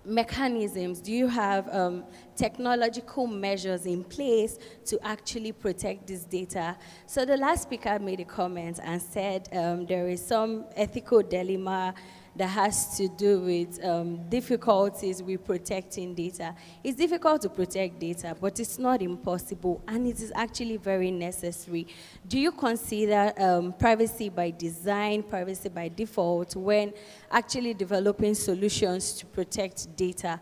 mechanisms, do you have technological measures in place to actually protect this data? So the last speaker made a comment and said there is some ethical dilemma that has to do with difficulties with protecting data. It's difficult to protect data, but it's not impossible, and it is actually very necessary. Do you consider privacy by design, privacy by default, when actually developing solutions to protect data?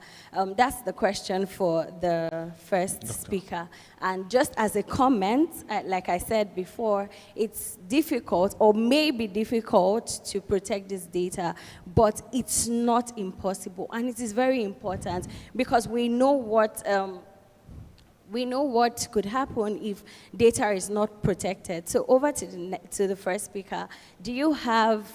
That's the question for the first speaker. And just as a comment, like I said before, it's difficult or may be difficult to protect this data, but it's not impossible. And it is very important because we know what could happen if data is not protected. So over to the first speaker. Do you have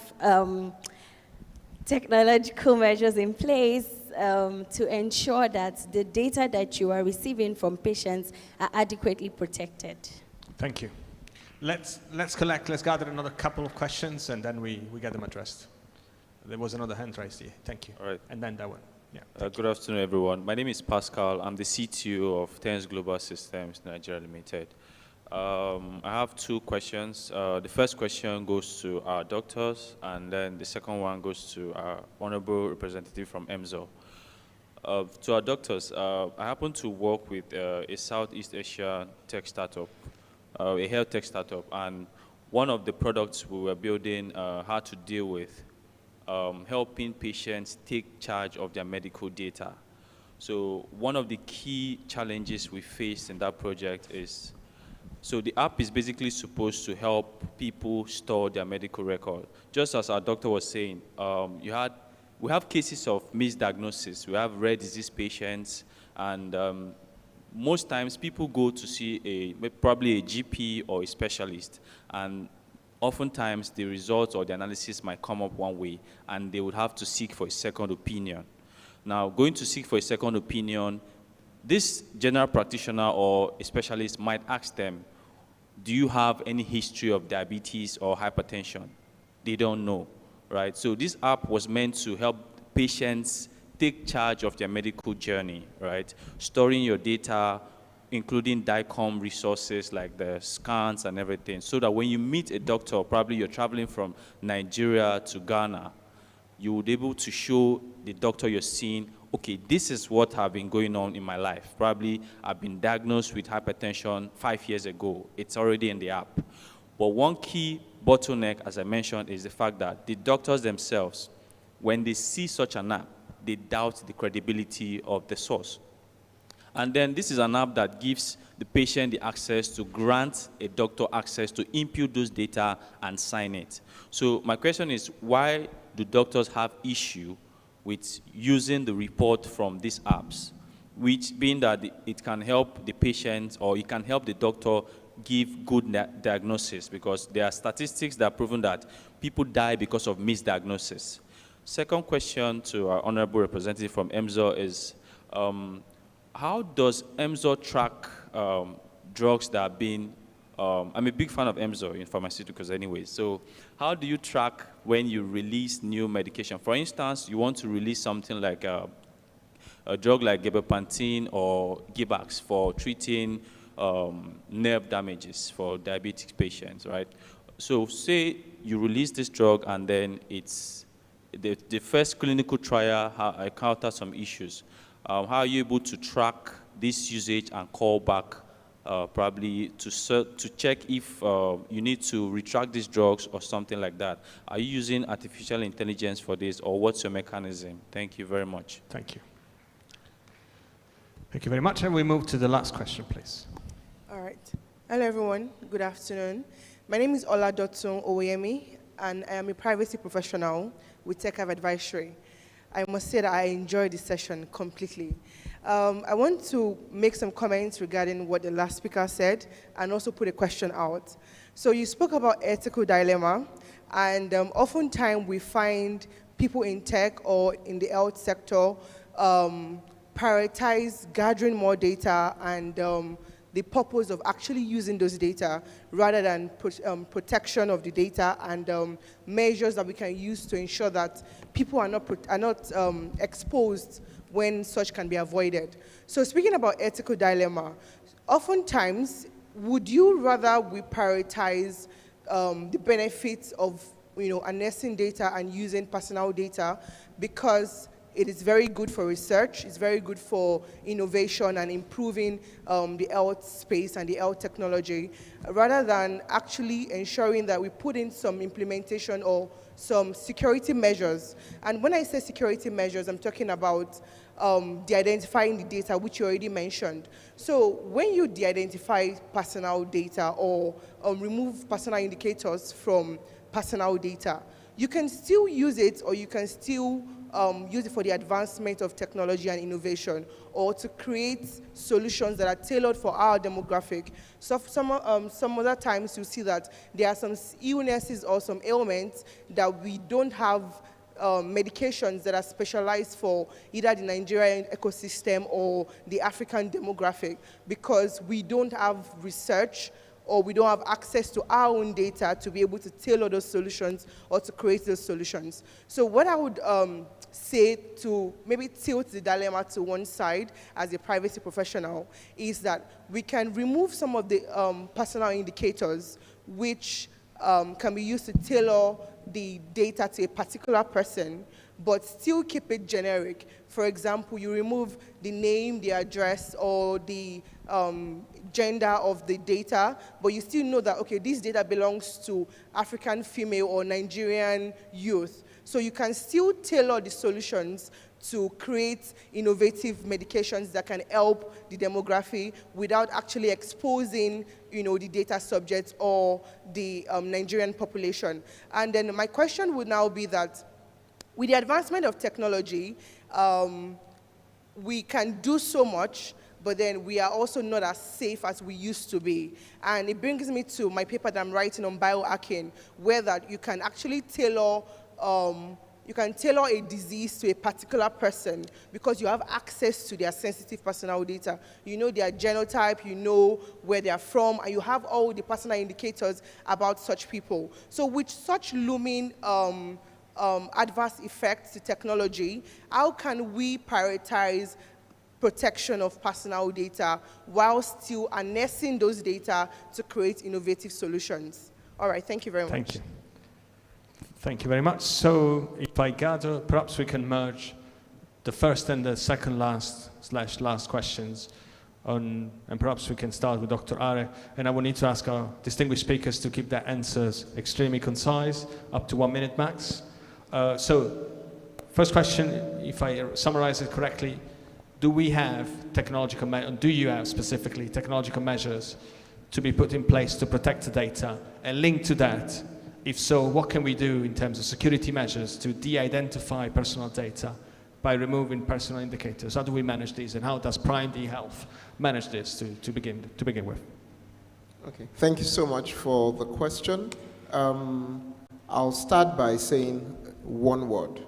technological measures in place to ensure that the data that you are receiving from patients are adequately protected? Thank you. Let's gather another couple of questions, and then we get them addressed. There was another hand raised here. Thank you. All right. And then that one. Yeah. Good afternoon, everyone. My name is Pascal. I'm the CTO of Tens Global Systems Nigeria Limited. I have two questions. The first question goes to our doctors, and then the second one goes to our honorable representative from EMZO. To our doctors, I happen to work with a Southeast Asia tech startup, a health tech startup, and one of the products we were building had to deal with helping patients take charge of their medical data. So one of the key challenges we faced in that project is, so the app is basically supposed to help people store their medical record. Just as our doctor was saying, we have cases of misdiagnosis. We have rare disease patients, and most times people go to see probably a GP or a specialist, and oftentimes the results or the analysis might come up one way, and they would have to seek for a second opinion. Now, going to seek for a second opinion, this general practitioner or a specialist might ask them, do you have any history of diabetes or hypertension? They don't know, right? So this app was meant to help patients take charge of their medical journey, right? Storing your data, including DICOM resources like the scans and everything, so that when you meet a doctor, probably you're traveling from Nigeria to Ghana, you would be able to show the doctor you're seeing, okay, this is what has been going on in my life. Probably I've been diagnosed with hypertension 5 years ago. It's already in the app. But one key bottleneck, as I mentioned, is the fact that the doctors themselves, when they see such an app, they doubt the credibility of the source. And then this is an app that gives the patient the access to grant a doctor access to input those data and sign it. So my question is, why do doctors have issue with using the report from these apps, which being that it can help the patient or it can help the doctor give good diagnosis, because there are statistics that have proven that people die because of misdiagnosis. Second question to our honorable representative from EMZO is, how does EMZO track drugs that have been, I'm a big fan of EMZO in pharmaceuticals anyway, so how do you track when you release new medication? For instance, you want to release something like a drug like gabapentin or Gibax for treating nerve damages for diabetic patients, right? So say you release this drug and then it's the first clinical trial encountered some issues. How are you able to track this usage and call back probably to check if you need to retract these drugs or something like that. Are you using artificial intelligence for this, or what's your mechanism? Thank you very much. Thank you. Thank you very much. And we move to the last question, please. All right. Hello, everyone. Good afternoon. My name is Ola Dotun Oyemi, and I am a privacy professional with TechHive Advisory. I must say that I enjoyed this session completely. I want to make some comments regarding what the last speaker said and also put a question out. So you spoke about ethical dilemma, and oftentimes we find people in tech or in the health sector prioritize gathering more data and the purpose of actually using those data rather than protection of the data and measures that we can use to ensure that people are not exposed when such can be avoided. So speaking about ethical dilemma, oftentimes, would you rather we prioritize the benefits of harnessing data and using personal data because it is very good for research, it's very good for innovation and improving the health space and the health technology, rather than actually ensuring that we put in some implementation or some security measures. And when I say security measures, I'm talking about de-identifying the data, which you already mentioned. So when you de-identify personal data or remove personal indicators from personal data, you can still use it, or you can still use it for the advancement of technology and innovation, or to create solutions that are tailored for our demographic. So some other times you see that there are some illnesses or some ailments that we don't have medications that are specialized for either the Nigerian ecosystem or the African demographic, because we don't have research or we don't have access to our own data to be able to tailor those solutions or to create those solutions. So what I would say, to maybe tilt the dilemma to one side as a privacy professional, is that we can remove some of the personal indicators which can be used to tailor the data to a particular person, but still keep it generic. For example, you remove the name, the address, or the gender of the data, but you still know that, okay, this data belongs to African female or Nigerian youth. So you can still tailor the solutions to create innovative medications that can help the demography without actually exposing, the data subjects or the Nigerian population. And then my question would now be that, with the advancement of technology, we can do so much, but then we are also not as safe as we used to be. And it brings me to my paper that I'm writing on biohacking, where that you can actually tailor a disease to a particular person because you have access to their sensitive personal data. You know their genotype, you know where they are from, and you have all the personal indicators about such people. So with such looming adverse effects to technology, how can we prioritize protection of personal data while still harnessing those data to create innovative solutions? All right, thank you very much. Thank you. Thank you very much. So if I gather, perhaps we can merge the first and the second last questions on, and perhaps we can start with Dr. Are, and I will need to ask our distinguished speakers to keep their answers extremely concise, up to 1 minute max. So first question, if I summarize it correctly, do you have specifically technological measures to be put in place to protect the data? And linked to that, if so, what can we do in terms of security measures to de-identify personal data by removing personal indicators? How do we manage these, and how does Prime D Health manage this to begin with? Okay, thank you so much for the question. I'll start by saying one word.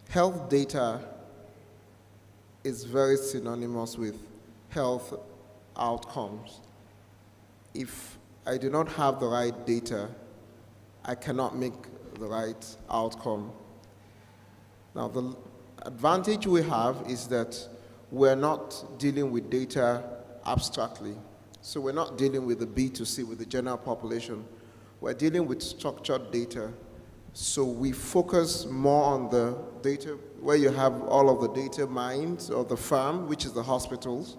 Health data is very synonymous with health outcomes. If I do not have the right data, I cannot make the right outcome. Now, the advantage we have is that we're not dealing with data abstractly. So we're not dealing with the B2C, with the general population. We're dealing with structured data. So we focus more on the data where you have all of the data mined, or the farm, which is the hospitals.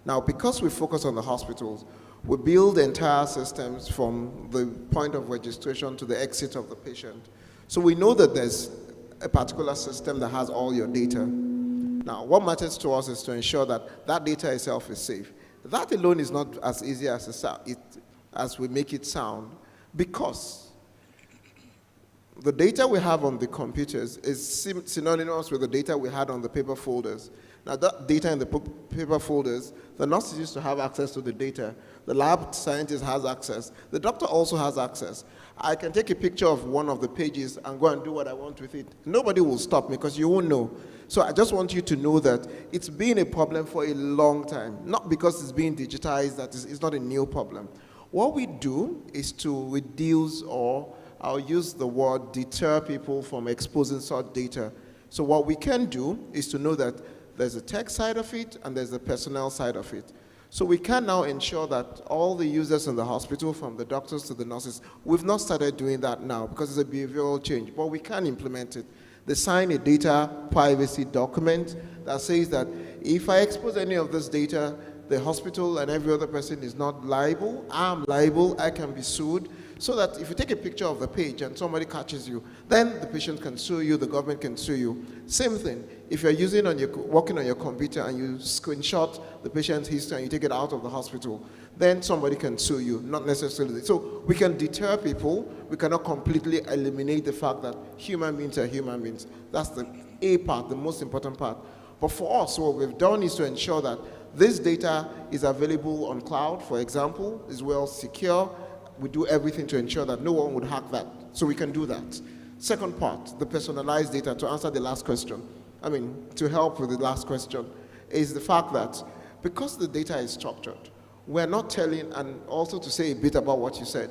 Now, because we focus on the hospitals, we build entire systems from the point of registration to the exit of the patient. So we know that there's a particular system that has all your data. Now, what matters to us is to ensure that that data itself is safe. That alone is not as easy as we make it sound, because the data we have on the computers is synonymous with the data we had on the paper folders. Now, that data in the paper folders, the nurses used to have access to the data. The lab scientist has access. The doctor also has access. I can take a picture of one of the pages and go and do what I want with it. Nobody will stop me because you won't know. So I just want you to know that it's been a problem for a long time. Not because it's being digitized, that it's not a new problem. What we do is to reduce, or I'll use the word deter people from exposing such data. So what we can do is to know that there's a tech side of it and there's a personnel side of it. So we can now ensure that all the users in the hospital, from the doctors to the nurses, we've not started doing that now because it's a behavioral change, but we can implement it. They sign a data privacy document that says that if I expose any of this data, the hospital and every other person is not liable. I'm liable, I can be sued. So that if you take a picture of the page and somebody catches you, then the patient can sue you, the government can sue you. Same thing, if you're working on your computer and you screenshot the patient's history and you take it out of the hospital, then somebody can sue you, not necessarily. So we can deter people. We cannot completely eliminate the fact that human beings are human beings. That's the A part, the most important part. But for us, what we've done is to ensure that this data is available on cloud, for example, is well secure. We do everything to ensure that no one would hack that. So we can do that. Second part, the personalized data, to answer the last question, to help with the last question, is the fact that because the data is structured, we're not telling, and also to say a bit about what you said,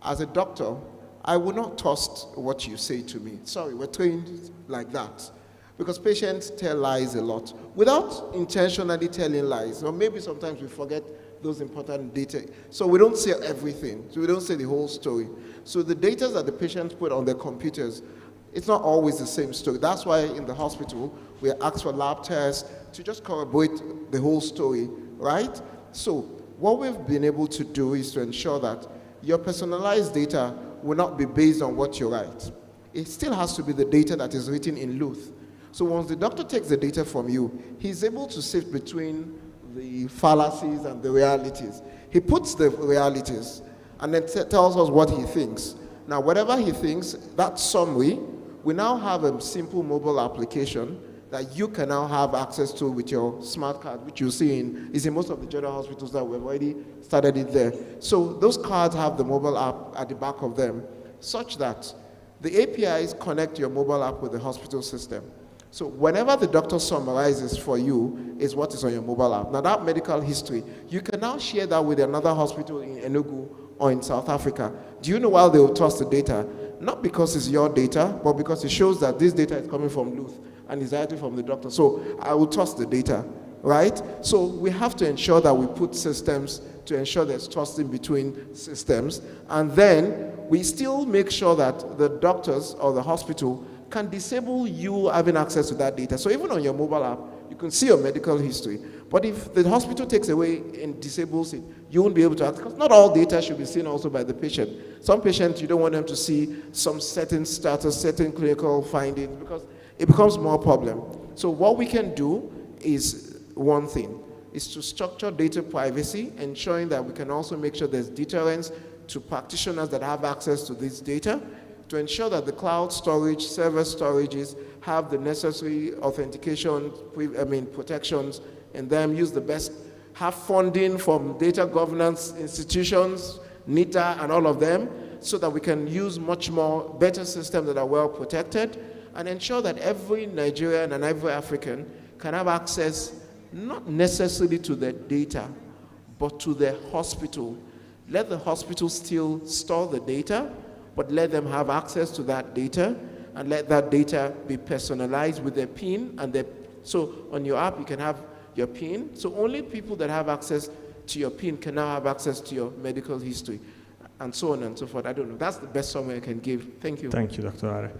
as a doctor, I will not trust what you say to me. Sorry, we're trained like that. Because patients tell lies a lot without intentionally telling lies. Or maybe sometimes we forget those important data. So we don't say everything. So we don't say the whole story. So the data that the patients put on their computers, it's not always the same story. That's why in the hospital, we ask for lab tests to just corroborate the whole story, right? So what we've been able to do is to ensure that your personalized data will not be based on what you write. It still has to be the data that is written in Luth. So once the doctor takes the data from you, he's able to sift between the fallacies and the realities. He puts the realities and then tells us what he thinks. Now, whatever he thinks, that summary, we now have a simple mobile application that you can now have access to with your smart card, which you see is in most of the general hospitals that we've already started it there. So those cards have the mobile app at the back of them, such that the APIs connect your mobile app with the hospital system. So whenever the doctor summarizes for you is what is on your mobile app. Now that medical history, you can now share that with another hospital in Enugu or in South Africa. Do you know why they will trust the data? Not because it's your data, but because it shows that this data is coming from Luth and is directly from the doctor. So I will trust the data, right? So we have to ensure that we put systems to ensure there's trust in between systems. And then we still make sure that the doctors or the hospital can disable you having access to that data. So even on your mobile app, you can see your medical history. But if the hospital takes away and disables it, you won't be able to access, because not all data should be seen also by the patient. Some patients, you don't want them to see some certain status, certain clinical findings, because it becomes more problem. So what we can do is one thing, is to structure data privacy, ensuring that we can also make sure there's deterrence to practitioners that have access to this data, to ensure that the cloud storage, server storages have the necessary authentication, protections in them, use the best, have funding from data governance institutions, NITA and all of them, so that we can use much more better systems that are well protected, and ensure that every Nigerian and every African can have access, not necessarily to their data, but to their hospital. Let the hospital still store the data, but let them have access to that data, and let that data be personalized with their PIN. So on your app, you can have your PIN. So only people that have access to your PIN can now have access to your medical history, and so on and so forth. I don't know. That's the best summary I can give. Thank you. Thank you, Dr. Are.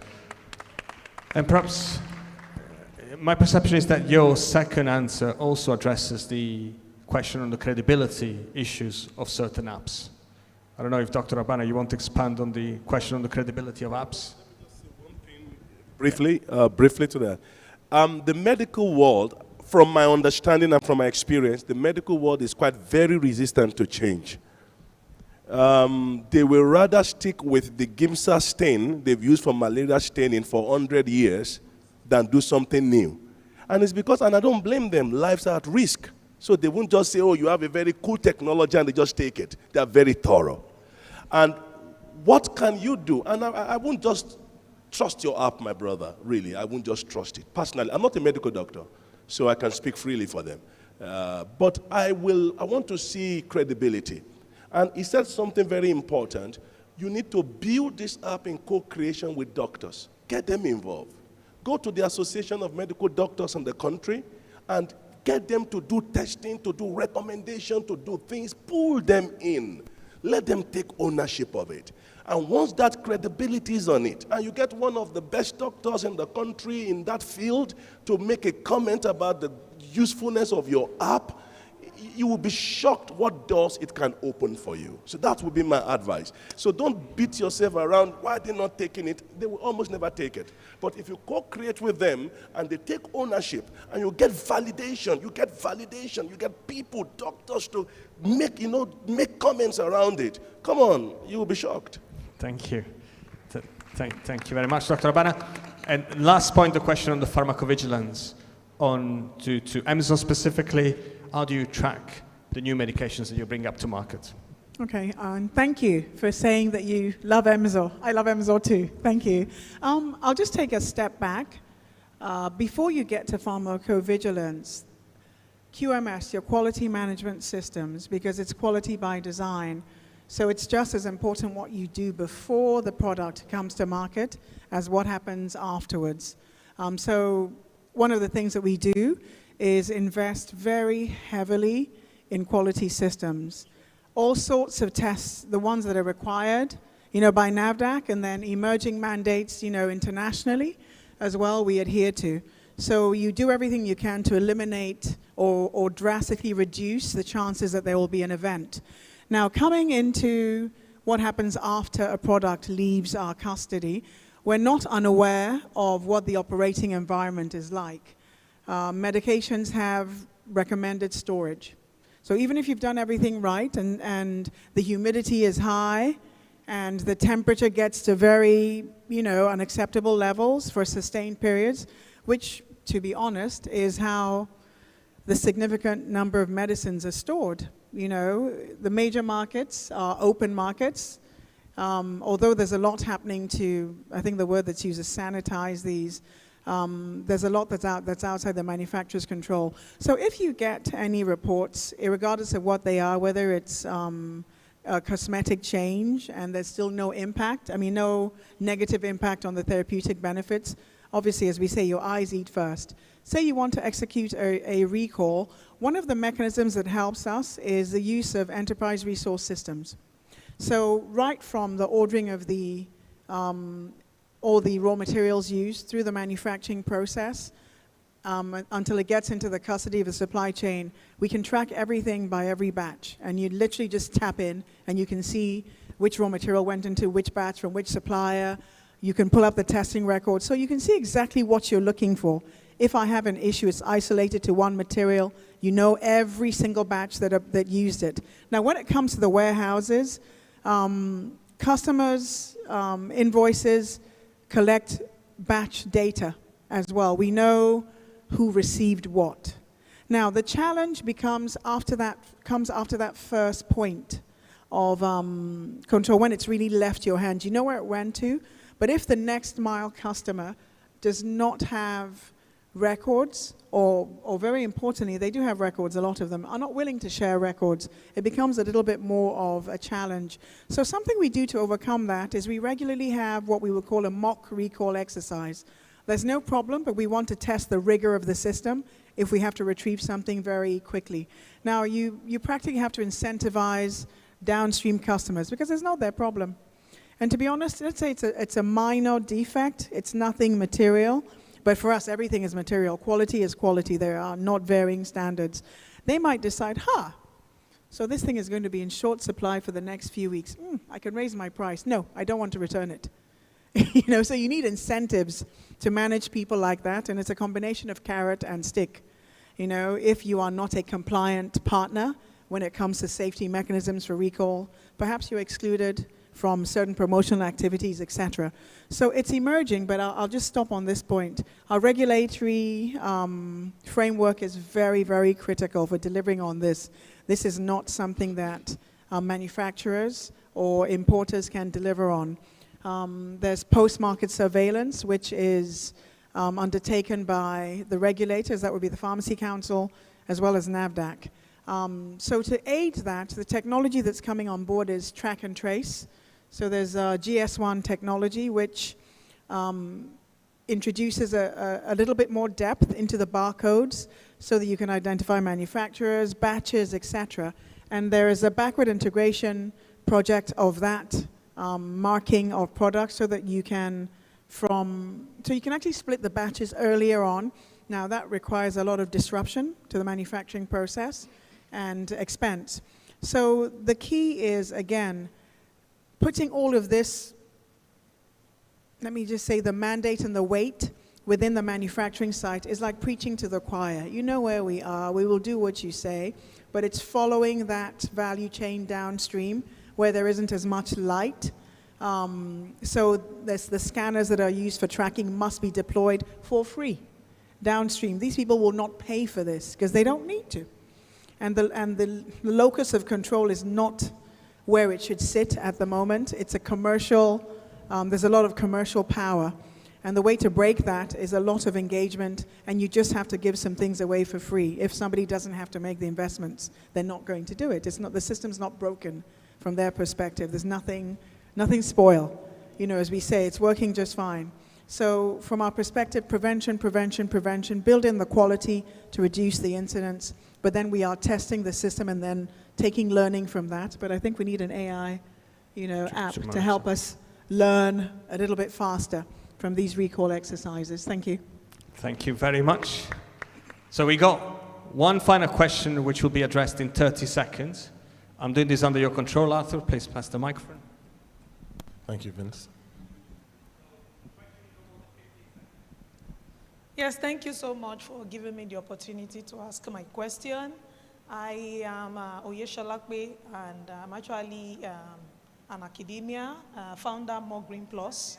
And perhaps my perception is that your second answer also addresses the question on the credibility issues of certain apps. I don't know if Dr. Abana, you want to expand on the question on the credibility of apps? Briefly to that. The medical world, from my understanding and from my experience, the medical world is quite very resistant to change. They will rather stick with the Giemsa stain they've used for malaria staining for 100 years than do something new. And it's because, and I don't blame them, lives are at risk. So they won't just say, oh, you have a very cool technology, and they just take it. They're very thorough. And what can you do? And I won't just trust your app, my brother, really. I won't just trust it. Personally, I'm not a medical doctor, so I can speak freely for them. But I want to see credibility. And he said something very important. You need to build this app in co-creation with doctors. Get them involved. Go to the Association of Medical Doctors in the country and get them to do testing, to do recommendation, to do things. Pull them in. Let them take ownership of it. And once that credibility is on it, and you get one of the best doctors in the country in that field to make a comment about the usefulness of your app, you will be shocked what doors it can open for you. So that would be my advice. So don't beat yourself around, why are they not taking it? They will almost never take it. But if you co-create with them and they take ownership and you get validation, you get people, doctors to make comments around it. Come on, you will be shocked. Thank you. Thank you very much, Dr. Abana. And last point, the question on the pharmacovigilance. On to EMZO specifically, how do you track the new medications that you bring up to market? Okay, and thank you for saying that you love EMZO. I love EMZO too. Thank you. I'll just take a step back. Before you get to pharmacovigilance, QMS, your quality management systems, because it's quality by design, so it's just as important what you do before the product comes to market as what happens afterwards. So one of the things that we do is invest very heavily in quality systems. All sorts of tests, the ones that are required, by NAVDAC, and then emerging mandates, internationally as well, we adhere to. So you do everything you can to eliminate or drastically reduce the chances that there will be an event. Now, coming into what happens after a product leaves our custody, we're not unaware of what the operating environment is like. Medications have recommended storage. So even if you've done everything right and the humidity is high and the temperature gets to very, unacceptable levels for sustained periods, which, to be honest, is how the significant number of medicines are stored. The major markets are open markets. Although there's a lot happening to, I think the word that's used is sanitize these, there's a lot that's outside the manufacturer's control. So if you get any reports, regardless of what they are, whether it's a cosmetic change and there's still no impact, no negative impact on the therapeutic benefits, obviously, as we say, your eyes eat first. Say you want to execute a recall, one of the mechanisms that helps us is the use of enterprise resource systems. So right from the ordering of all the raw materials used through the manufacturing process until it gets into the custody of the supply chain, we can track everything by every batch. And you literally just tap in and you can see which raw material went into which batch from which supplier. You can pull up the testing record. So you can see exactly what you're looking for. If I have an issue, it's isolated to one material. You know every single batch that used it. Now, when it comes to the warehouses, customers' invoices collect batch data as well. We know who received what. Now, the challenge comes after that first point of control, when it's really left your hand. You know where it went to, but if the next mile customer does not have records, or very importantly, they do have records, a lot of them, are not willing to share records, it becomes a little bit more of a challenge. So something we do to overcome that is we regularly have what we would call a mock recall exercise. There's no problem, but we want to test the rigor of the system if we have to retrieve something very quickly. Now, you practically have to incentivize downstream customers because it's not their problem. And to be honest, let's say it's a minor defect, it's nothing material, but for us, everything is material. Quality is quality. There are not varying standards. they might decide, so this thing is going to be in short supply for the next few weeks. I can raise my price. No, I don't want to return it. So you need incentives to manage people like that, and it's a combination of carrot and stick. If you are not a compliant partner when it comes to safety mechanisms for recall, perhaps you're excluded from certain promotional activities, etc. So it's emerging, but I'll just stop on this point. Our regulatory framework is very, very critical for delivering on this. This is not something that manufacturers or importers can deliver on. There's post-market surveillance, which is undertaken by the regulators. That would be the Pharmacy Council, as well as NAFDAC. So to aid that, the technology that's coming on board is track and trace. So there's GS1 technology, which introduces a little bit more depth into the barcodes so that you can identify manufacturers, batches, etc. And there is a backward integration project of that marking of products so that you can actually split the batches earlier on. Now that requires a lot of disruption to the manufacturing process and expense. So the key is, again, putting all of this, let me just say, the mandate and the weight within the manufacturing site is like preaching to the choir. You know where we are, we will do what you say, but it's following that value chain downstream where there isn't as much light. So there's the scanners that are used for tracking must be deployed for free downstream. These people will not pay for this because they don't need to. And the locus of control is not where it should sit at the moment. It's a commercial, there's a lot of commercial power. And the way to break that is a lot of engagement, and you just have to give some things away for free. If somebody doesn't have to make the investments, they're not going to do it. The system's not broken from their perspective. There's nothing spoiled. As we say, it's working just fine. So from our perspective, prevention, build in the quality to reduce the incidents, but then we are testing the system and then taking learning from that. But I think we need an AI, app to help us learn a little bit faster from these recall exercises. Thank you. Thank you very much. So we got one final question which will be addressed in 30 seconds. I'm doing this under your control, Arthur. Please pass the microphone. Thank you, Vince. Yes, thank you so much for giving me the opportunity to ask my question. I am Oyeshola Lakpe, and I'm actually an academia, founder More Green Plus.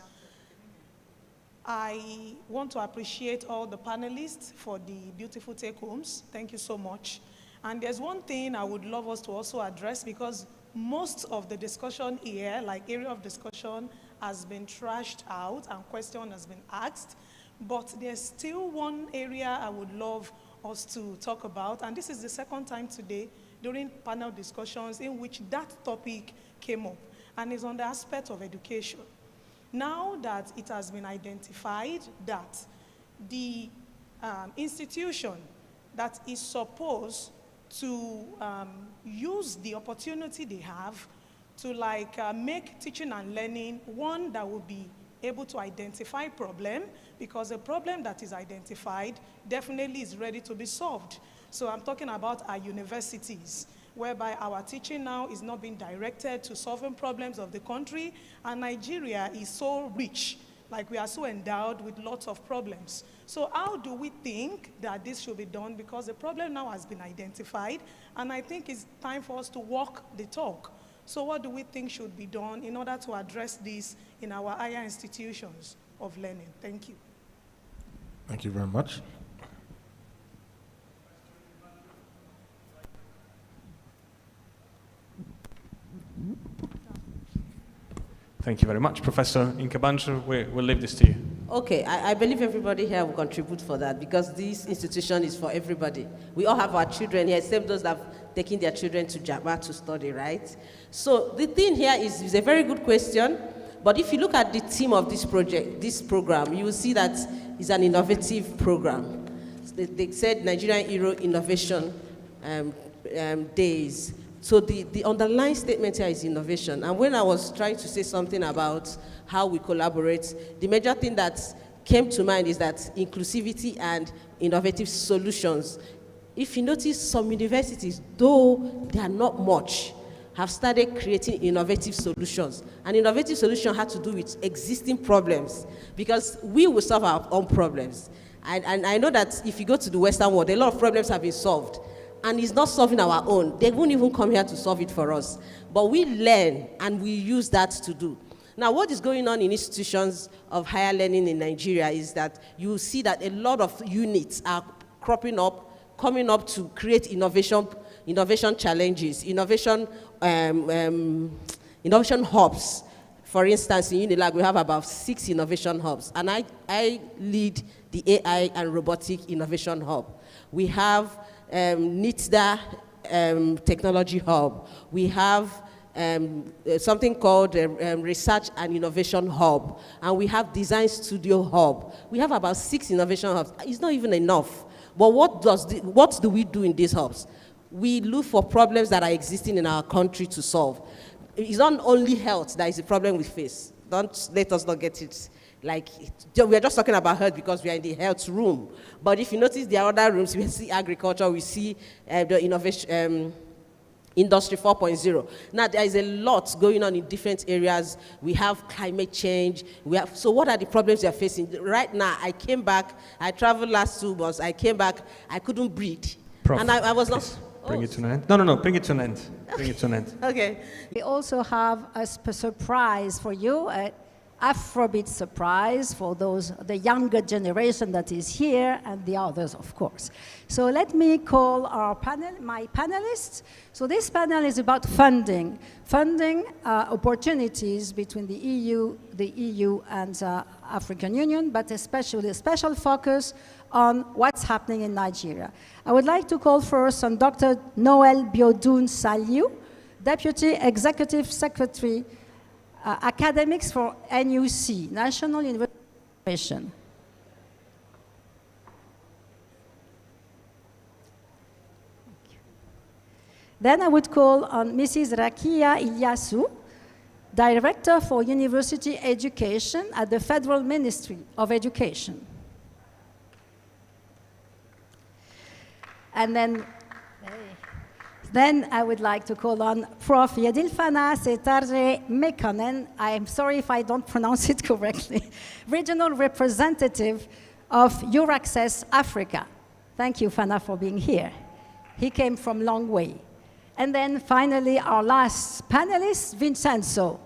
I want to appreciate all the panelists for the beautiful take-homes. Thank you so much. And there's one thing I would love us to also address, because most of the discussion here, like area of discussion, has been trashed out and question has been asked. But there's still one area I would love us to talk about, and this is the second time today during panel discussions in which that topic came up, and it's on the aspect of education. Now that it has been identified that the institution that is supposed to use the opportunity they have to make teaching and learning one that will be able to identify problem, because a problem that is identified definitely is ready to be solved. So I'm talking about our universities, whereby our teaching now is not being directed to solving problems of the country, and Nigeria is so rich, like we are so endowed with lots of problems. So how do we think that this should be done? Because the problem now has been identified, and I think it's time for us to walk the talk. So what do we think should be done in order to address this in our higher institutions of learning? Thank you. Thank you very much. Thank you very much. Professor Nkabanjo, we'll leave this to you. Okay, I believe everybody here will contribute for that, because this institution is for everybody. We all have our children here, except those that have taken their children to Jaba to study, right? So the thing here is a very good question, but if you look at the theme of this project, this program, you will see that it's an innovative program. They said Nigerian Hero Innovation Days. So the underlying statement here is innovation. And when I was trying to say something about how we collaborate, the major thing that came to mind is that inclusivity and innovative solutions if you notice, some universities, though they are not much, have started creating innovative solutions. And innovative solution had to do with existing problems, because we will solve our own problems. And I know that if you go to the Western world, a lot of problems have been solved. And it's not solving our own. They won't even come here to solve it for us. But we learn, and we use that to do. Now, what is going on in institutions of higher learning in Nigeria is that you will see that a lot of units are cropping up, coming up to create innovation challenges, innovation hubs. For instance, in Unilag, we have about 6 innovation hubs, and I lead the AI and Robotic Innovation Hub. We have NITDA Technology Hub. We have something called Research and Innovation Hub, and we have Design Studio Hub. We have about 6 innovation hubs. It's not even enough. But what do we do in these hubs? We look for problems that are existing in our country to solve. It's not only health that is a problem we face. Don't let us not get it. Like, we are just talking about health because we are in the health room. But if you notice, there are other rooms. We see agriculture, we see the innovation, Industry 4.0. Now, there is a lot going on in different areas. We have climate change. So what are the problems we are facing? Right now, I came back. I traveled last 2 months. I came back. I couldn't breathe. Prof, and I was not... Bring it to an end. No, bring it to an end. Bring it to an end. Okay. We also have a surprise for you, an Afrobeat surprise for the younger generation that is here, and the others, of course. So let me call my panelists. So this panel is about funding opportunities between the EU and African Union, but especially a special focus on what's happening in Nigeria. I would like to call first on Dr. Noel Biodun Saliu, Deputy Executive Secretary, Academics for NUC, National University of Innovation. Then I would call on Mrs. Rakia Ilyasu, Director for University Education at the Federal Ministry of Education. And then I would like to call on Prof. Yedilfana Setarje Mekanen, I am sorry if I don't pronounce it correctly, Regional Representative of Euraccess Africa. Thank you, Fana, for being here. He came from long way. And then finally, our last panelist, Vincenzo.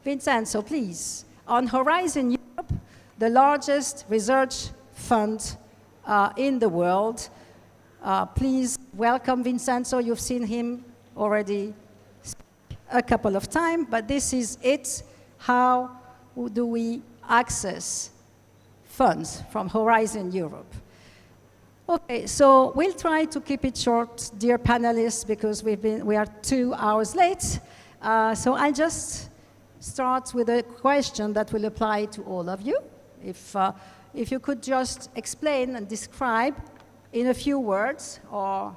Vincenzo, please. On Horizon Europe, the largest research fund in the world. Please welcome Vincenzo. You've seen him already a couple of times, but this is it. How do we access funds from Horizon Europe? Okay, so we'll try to keep it short, dear panelists, because we are 2 hours late. So I'll just start with a question that will apply to all of you. If you could just explain and describe in a few words, or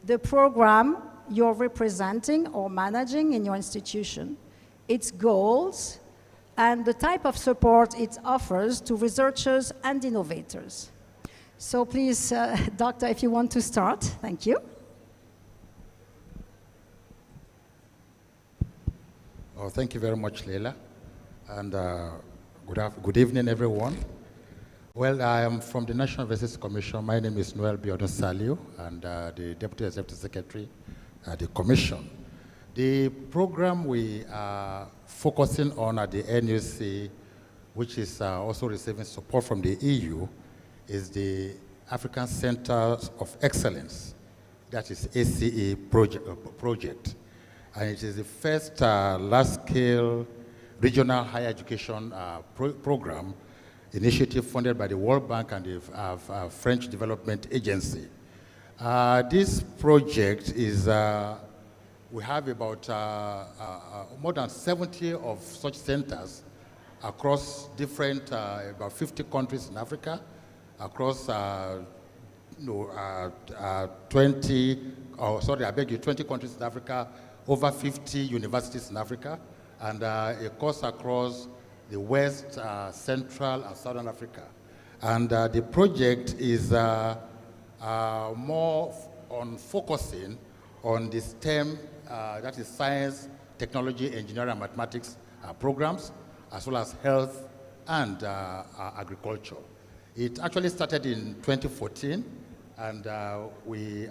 the program you're representing or managing in your institution, its goals, and the type of support it offers to researchers and innovators. So please, Doctor, if you want to start, thank you. Oh, thank you very much, Leila, and good evening, everyone. Well, I am from the National Universities Commission. My name is Noel Biodun Saliu, and the Deputy Executive Secretary at the Commission. The program we are focusing on at the NUC, which is also receiving support from the EU, is the African Centers of Excellence, that is ACE project. And it is the first large-scale regional higher education program initiative funded by the World Bank and the French Development Agency. This project is, we have about more than 70 of such centers across different, about 50 countries in Africa, across 20 countries in Africa, over 50 universities in Africa, and a course across the West, Central, and Southern Africa. And the project is more on focusing on the STEM, that is science, technology, engineering, and mathematics programs, as well as health and agriculture. It actually started in 2014, and we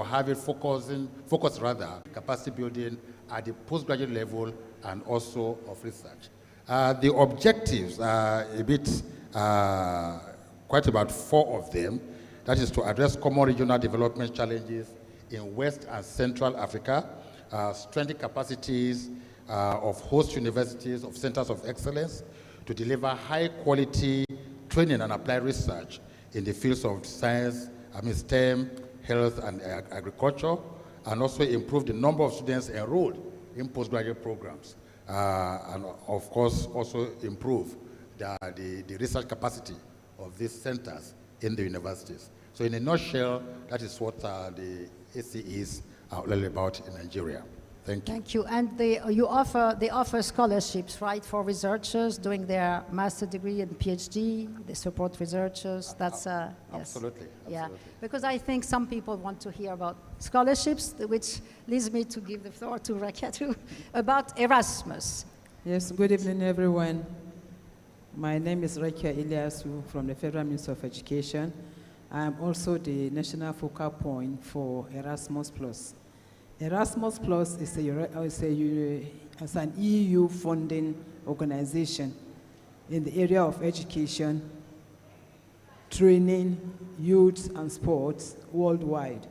have it focused rather capacity building at the postgraduate level and also of research. The objectives are a bit, quite about 4 of them. That is to address common regional development challenges in West and Central Africa, strengthen capacities of host universities, of centers of excellence, to deliver high quality training and applied research in the fields of science, STEM, health, and agriculture, and also improve the number of students enrolled in postgraduate programs, and of course also improve the research capacity of these centers in the universities. So in a nutshell, that is what the AC is all about in Nigeria. Thank you. Thank you. And they offer scholarships, right, for researchers doing their master's degree and PhD. They support researchers. That's yes. Absolutely. Yeah, because I think some people want to hear about scholarships, which leads me to give the floor to Rakia about Erasmus. Yes. Good evening, everyone. My name is Rakia Ilyasu from the Federal Ministry of Education. I am also the national focal point for Erasmus+. Erasmus Plus is an EU funding organization in the area of education, training, youth, and sports worldwide.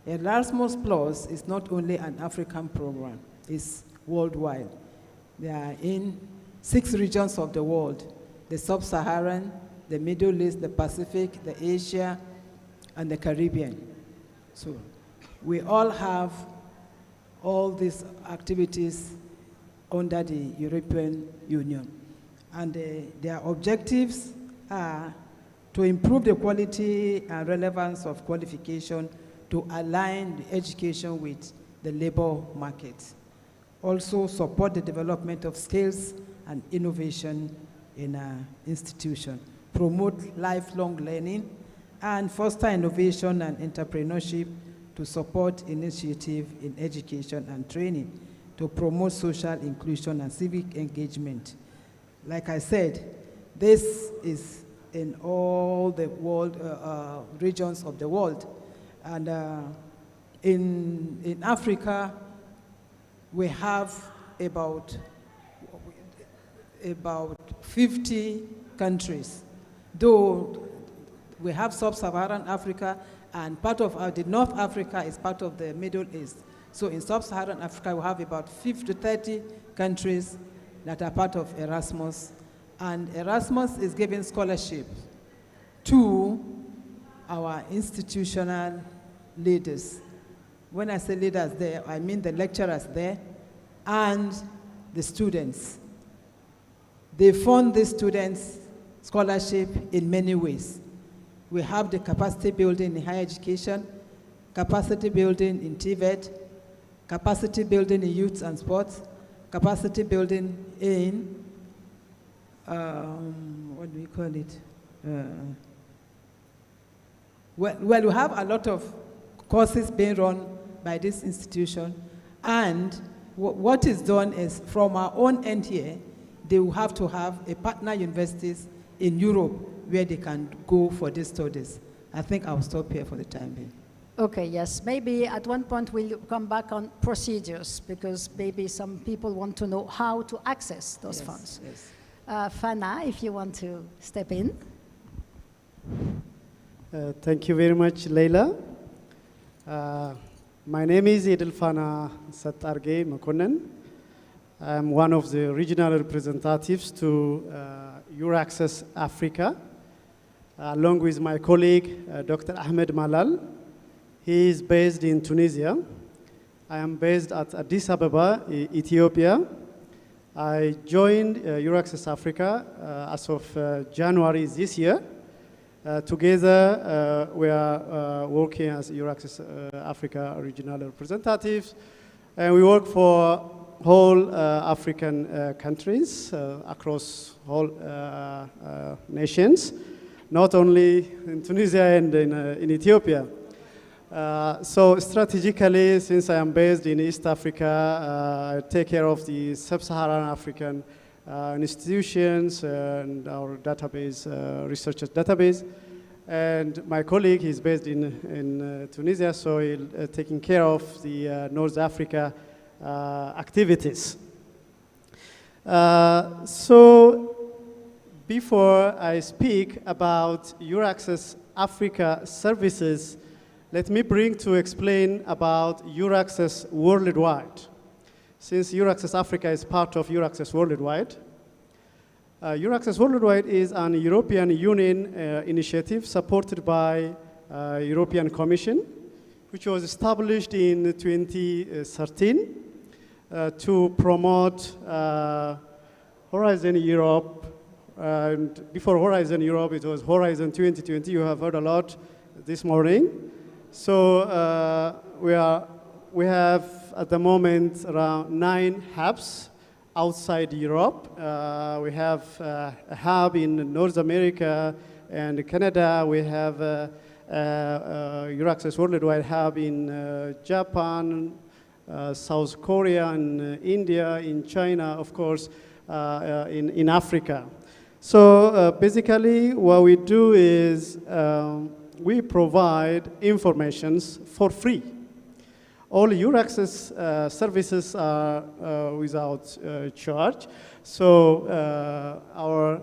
Erasmus Plus is not only an African program, it's worldwide. They are in 6 regions of the world: the Sub-Saharan, the Middle East, the Pacific, the Asia, and the Caribbean. So we all have all these activities under the European Union. And their objectives are to improve the quality and relevance of qualification to align the education with the labor market. Also support the development of skills and innovation in an institution. Promote lifelong learning and foster innovation and entrepreneurship to support initiative in education and training, to promote social inclusion and civic engagement. Like I said, this is in all the world, regions of the world. And in Africa, we have about 50 countries. Though we have Sub-Saharan Africa, and part of the North Africa is part of the Middle East. So in Sub-Saharan Africa, we have about 50 to 30 countries that are part of Erasmus. And Erasmus is giving scholarship to our institutional leaders. When I say leaders there, I mean the lecturers there and the students. They fund the students' scholarship in many ways. We have the capacity building in higher education, capacity building in TVET, capacity building in youth and sports, capacity building in, what do we call it? Well, we have a lot of courses being run by this institution, and what is done is, from our own end here, they will have to have a partner universities in Europe where they can go for these studies. I think I'll stop here for the time being. Okay, yes. Maybe at one point we'll come back on procedures, because maybe some people want to know how to access those funds. Yes. Fana, if you want to step in. Thank you very much, Leila. My name is Edel Fana Satarge Makonnen. I'm one of the regional representatives to Euraccess Africa, along with my colleague, Dr. Ahmed Malal. He is based in Tunisia. I am based at Addis Ababa, Ethiopia. I joined Euraccess Africa as of January this year. Together, we are working as Euraccess Africa regional representatives, and we work for whole African countries across all nations. not only in Tunisia and in Ethiopia. So strategically, since I am based in East Africa, I take care of the sub-Saharan African institutions and our database, researchers database. And my colleague is based in Tunisia, so he's taking care of the North Africa activities. So before I speak about Euraccess Africa services, let me bring to explain about Euraccess Worldwide. Since Euraccess Africa is part of Euraccess Worldwide, Euraccess Worldwide is an European Union initiative supported by European Commission, which was established in 2013 to promote Horizon Europe. And before Horizon Europe, it was Horizon 2020. You have heard a lot this morning. So we have at the moment around 9 hubs outside Europe. We have a hub in North America and Canada. We have Euraccess Worldwide hub in Japan, South Korea, and India, in China, of course, in Africa. So basically what we do is we provide informations for free. All Euraccess services are without charge. So our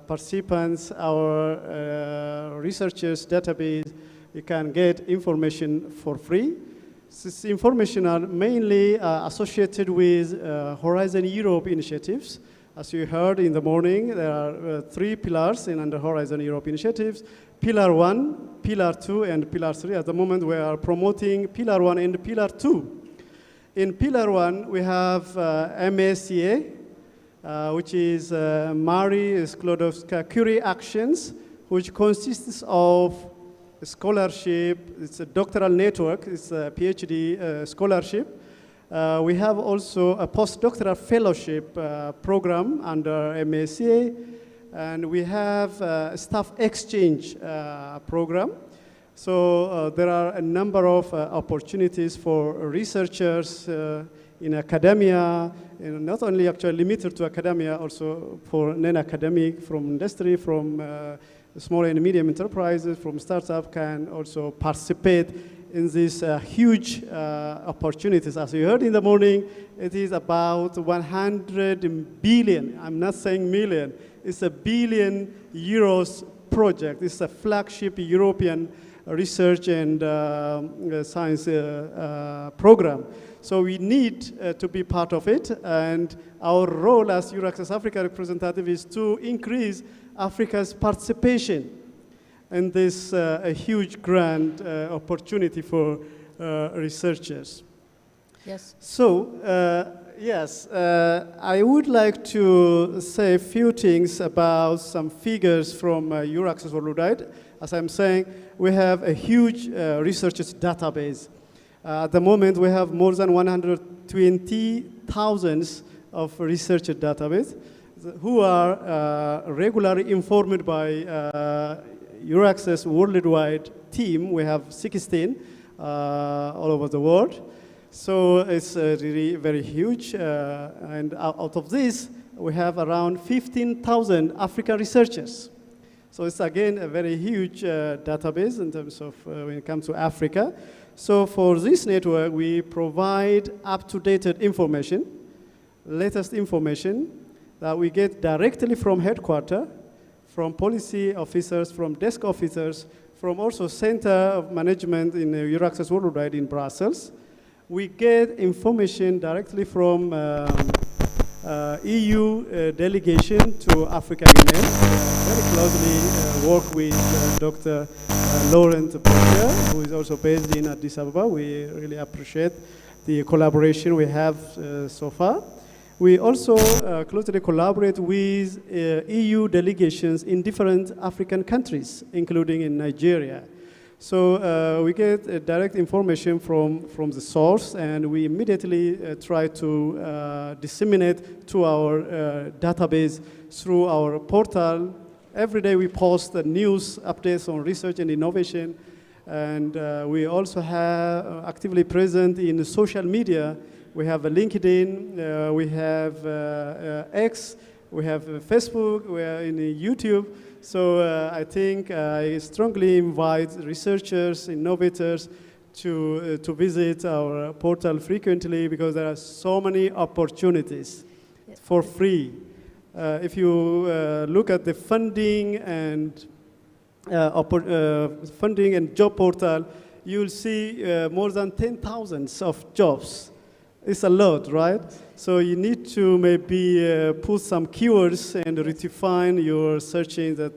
participants, our researchers database, you can get information for free. This information are mainly associated with Horizon Europe initiatives. As you heard in the morning, there are 3 pillars under Horizon Europe initiatives. Pillar 1, Pillar 2, and Pillar 3. At the moment, we are promoting Pillar 1 and Pillar 2. In Pillar 1, we have MSCA, which is Marie Sklodowska-Curie Actions, which consists of a scholarship. It's a doctoral network. It's a PhD scholarship. We have also a postdoctoral fellowship program under MSCA, and we have a staff exchange program. So there are a number of opportunities for researchers in academia, and not only actually limited to academia, also for non-academic, from industry, from small and medium enterprises, from startup can also participate in these huge opportunities. As you heard in the morning, it is about 100 billion, I'm not saying million, it's €1 billion project. It's a flagship European research and science program. So we need to be part of it, and our role as Euraccess Africa representative is to increase Africa's participation in this a huge grand opportunity for researchers. Yes. So, yes, I would like to say a few things about some figures from Euraccess Worldwide. As I'm saying, we have a huge researchers database. At the moment, we have more than 120,000 of researcher database who are regularly informed by Euraccess Worldwide team. We have 16 all over the world. So it's really very huge. And out of this, we have around 15,000 African researchers. So it's again a very huge database in terms of when it comes to Africa. So for this network, we provide up-to-date information, latest information that we get directly from headquarters, from policy officers, from desk officers, from also Center of Management in Euraccess Worldwide in Brussels. We get information directly from EU delegation to African Union. Very closely work with Dr. Laurent Porcher, who is also based in Addis Ababa. We really appreciate the collaboration we have so far. We also closely collaborate with EU delegations in different African countries, including in Nigeria. So we get direct information from the source, and we immediately try to disseminate to our database through our portal, every day we post the news updates on research and innovation. And we also have actively present in social media. We have LinkedIn, we have X, we have Facebook, we are in YouTube. So I think I strongly invite researchers, innovators to visit our portal frequently, because there are so many opportunities for free. If you look at the funding and job portal, you'll see more than 10,000 of jobs. It's a lot, right? So you need to maybe put some keywords and redefine your searching that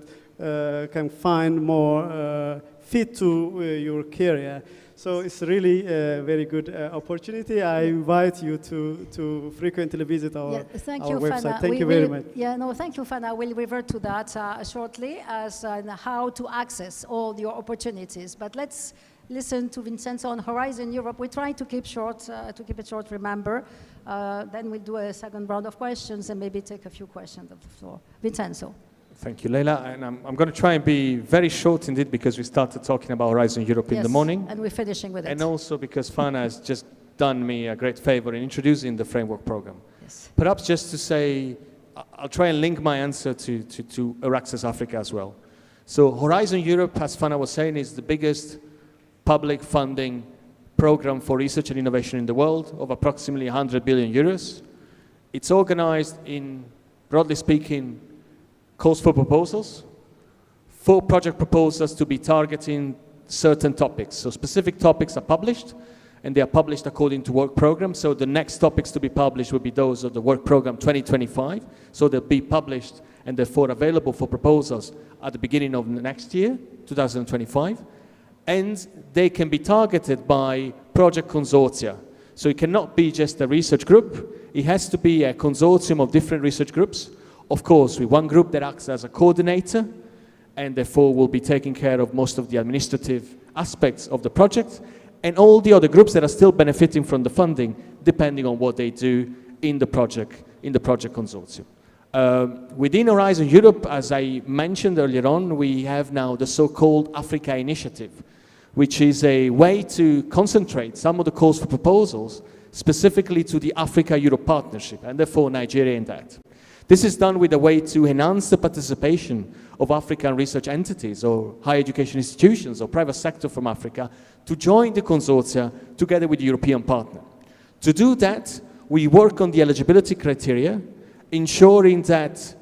can find more fit to your career. So it's really a very good opportunity. I invite you to frequently visit our, website. Fana. Thank you very much. Yeah, no, thank you, Fana. We'll revert to that shortly as how to access all your opportunities. But let's listen to Vincenzo on Horizon Europe. We try to keep it short, remember. Then we'll do a second round of questions and maybe take a few questions of the floor. Vincenzo. Thank you, Leila. And I'm going to try and be very short indeed, because we started talking about Horizon Europe in the morning. And we're finishing with it. And also because Fana has just done me a great favor in introducing the framework program. Yes. Perhaps just to say, I'll try and link my answer to Euraccess Africa as well. So Horizon Europe, as Fana was saying, is the biggest public funding program for research and innovation in the world of approximately 100 billion euros. It's organized in, broadly speaking, calls for proposals, for project proposals to be targeting certain topics. So specific topics are published, and they are published according to work program. So the next topics to be published will be those of the work program 2025. So they'll be published and therefore available for proposals at the beginning of the next year, 2025. And they can be targeted by project consortia. So it cannot be just a research group. It has to be a consortium of different research groups. Of course, with one group that acts as a coordinator, and therefore will be taking care of most of the administrative aspects of the project, and all the other groups that are still benefiting from the funding, depending on what they do in the project consortium. Within Horizon Europe, as I mentioned earlier on, we have now the so-called Africa Initiative, which is a way to concentrate some of the calls for proposals specifically to the Africa-Europe partnership, and therefore Nigeria in that. This is done with a way to enhance the participation of African research entities or higher education institutions or private sector from Africa to join the consortia together with the European partner. To do that, we work on the eligibility criteria, ensuring that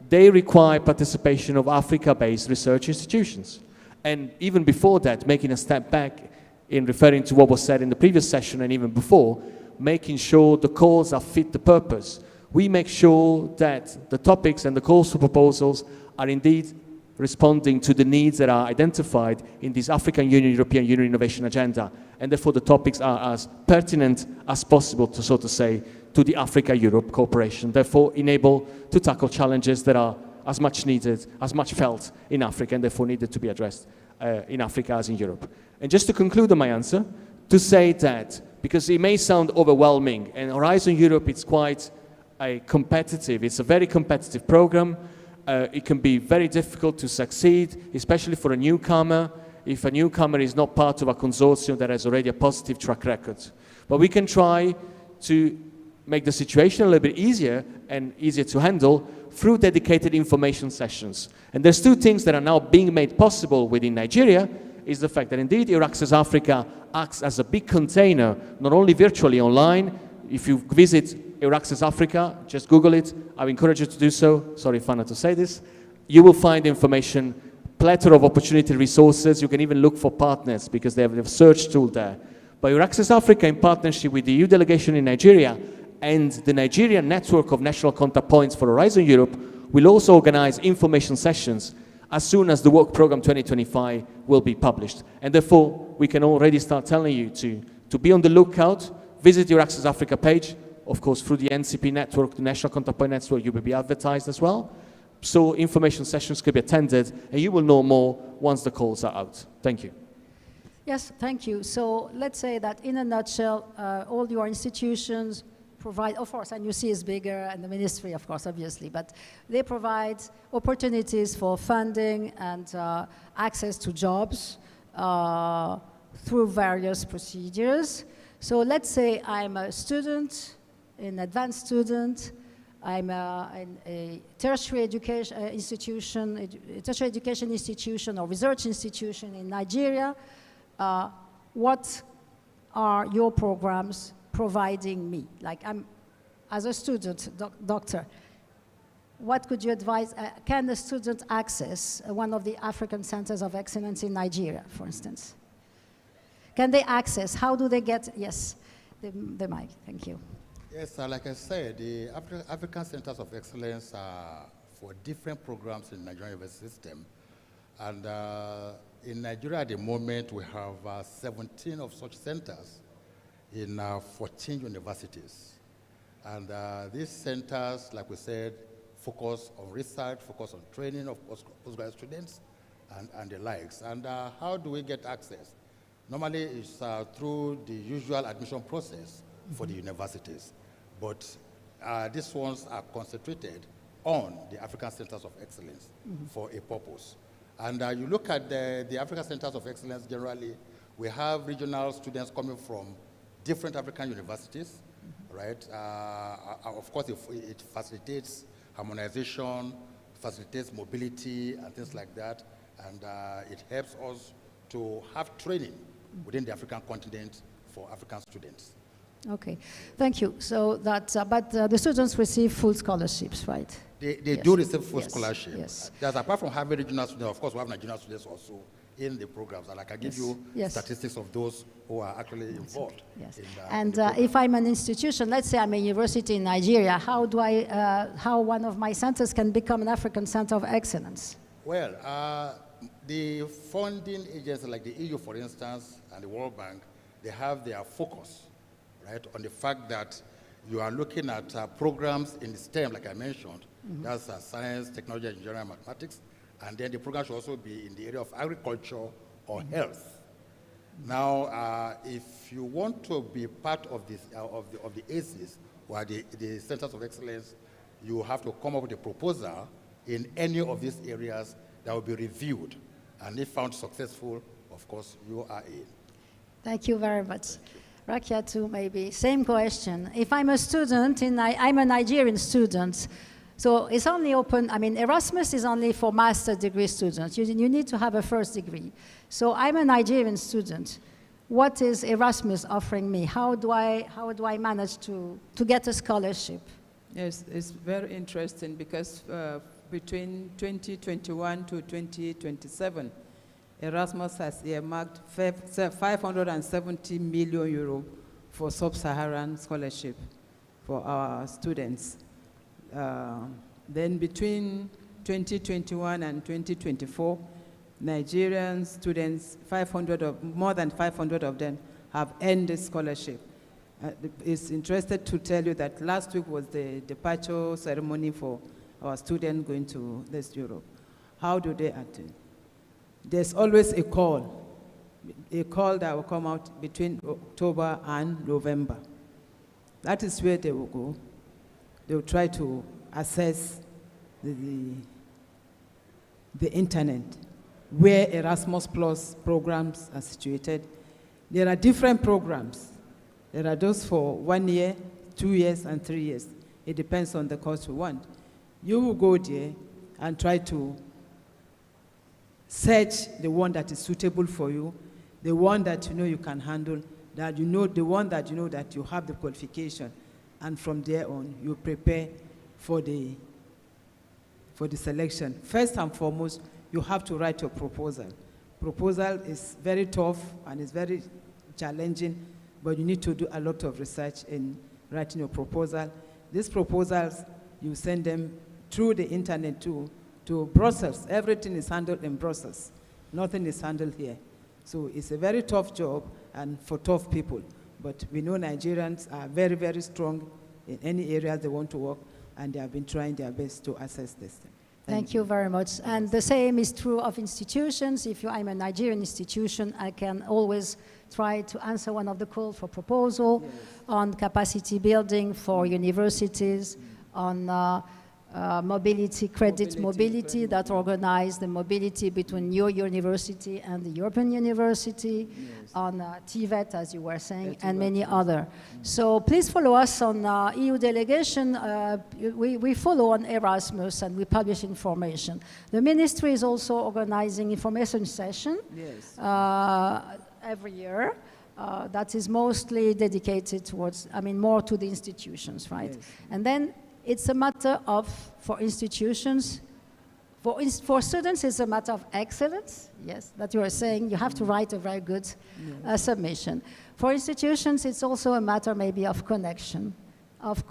they require participation of Africa-based research institutions. And even before that, making a step back in referring to what was said in the previous session and even before, making sure the calls are fit to purpose. We make sure that the topics and the calls for proposals are indeed responding to the needs that are identified in this African Union, European Union Innovation Agenda. And therefore the topics are as pertinent as possible, to so to say, to the Africa-Europe cooperation. Therefore enable to tackle challenges that are as much needed, as much felt in Africa, and therefore needed to be addressed in Africa as in Europe. And just to conclude on my answer, to say that, because it may sound overwhelming, and Horizon Europe, it's quite it's a very competitive program. It can be very difficult to succeed, especially for a newcomer, if a newcomer is not part of a consortium that has already a positive track record. But we can try to make the situation a little bit easier and easier to handle through dedicated information sessions. And there's two things that are now being made possible within Nigeria, is the fact that indeed Euraccess Africa acts as a big container, not only virtually online. If you visit Euraccess Africa, just Google it. I encourage you to do so. Sorry, Fana, to say this. You will find information, plethora of opportunity resources. You can even look for partners because they have a search tool there. But Euraccess Africa, in partnership with the EU delegation in Nigeria and the Nigerian network of national contact points for Horizon Europe, will also organize information sessions as soon as the work program 2025 will be published. And therefore, we can already start telling you to be on the lookout, visit your Euraccess Africa page, of course, through the NCP network, the National Contact Point Network, you will be advertised as well. So information sessions could be attended, and you will know more once the calls are out. Thank you. Yes, thank you. So let's say that in a nutshell, all your institutions, provide, of course, and UC is bigger, and the ministry, of course, obviously, but they provide opportunities for funding and access to jobs through various procedures. So let's say I'm a student, an advanced student, I'm in a tertiary education institution, or research institution in Nigeria. What are your programs providing me? Like as a student, doctor, what could you advise? Can the student access one of the African Centers of Excellence in Nigeria, for instance? Can they access? How do they get? Yes, the mic. Thank you. Yes, like I said, the African Centers of Excellence are for different programs in the Nigerian university system. And in Nigeria at the moment, we have 17 of such centers in 14 universities. And these centers, like we said, focus on research, focus on training of postgraduate students and the likes. And how do we get access? Normally, it's through the usual admission process for the universities. But these ones are concentrated on the African Centers of Excellence for a purpose. And you look at the African Centers of Excellence generally, we have regional students coming from different African universities, right? Of course, it facilitates harmonization, facilitates mobility and things like that. And it helps us to have training within the African continent for African students. Okay, thank you. So that, but the students receive full scholarships, right? They do receive full scholarship. Yes. There's, apart from having regional students, of course, we have Nigerian students also in the programs, and I can give you statistics of those who are actually involved. Yes. In And if I'm an institution, let's say I'm a university in Nigeria, how do I, how one of my centers can become an African Center of Excellence? Well, the funding agencies like the EU, for instance, and the World Bank, they have their focus, right, on the fact that you are looking at programs in STEM, like I mentioned. That's science, technology, engineering, and mathematics. And then the program should also be in the area of agriculture or health. Now, if you want to be part of this, of the ACEs, or the Centers of Excellence, you have to come up with a proposal in any of these areas that will be reviewed. And if found successful, of course, you are in. Thank you very much. Rakia too, maybe. Same question. If I'm a student, I'm a Nigerian student, so it's only open, I mean, Erasmus is only for master's degree students. You need to have a first degree. So I'm a Nigerian student. What is Erasmus offering me? How do I manage to get a scholarship? Yes, it's very interesting because between 2021 to 2027, Erasmus has earmarked 570 million euro for sub-Saharan scholarship for our students. Then between 2021 and 2024, Nigerian students, more than 500 of them have earned this scholarship. It's interested to tell you that last week was the departure ceremony for our students going to this Europe. How do they attend? There's always a call that will come out between October and November. That is where they will go. They will try to assess the internet, where Erasmus Plus programs are situated. There are different programs. There are those for 1 year, 2 years, and 3 years. It depends on the course you want. You will go there and try to search the one that is suitable for you, the one that you know you can handle, that you know, the one that you know that you have the qualification. And from there on, you prepare for the selection. First and foremost, you have to write your proposal. Proposal is very tough and it's very challenging, but you need to do a lot of research in writing your proposal. These proposals, you send them through the internet to Brussels. Everything is handled in Brussels. Nothing is handled here. So it's a very tough job and for tough people. But we know Nigerians are very, very strong in any areas they want to work, and they have been trying their best to assess this thing. Thank you very much. And the same is true of institutions. If I'm a Nigerian institution, I can always try to answer one of the calls for proposal on capacity building for universities, on mobility, credit mobility that organize the mobility between your university and the European University, on TVET, as you were saying, and many other. So please follow us on EU delegation. We follow on Erasmus and we publish information. The ministry is also organizing information session every year. That is mostly dedicated towards, more to the institutions, right? Yes. And then it's a matter of, for institutions, for students, it's a matter of excellence, yes, that you are saying. You have to write a very good submission. For institutions, it's also a matter maybe of connection, of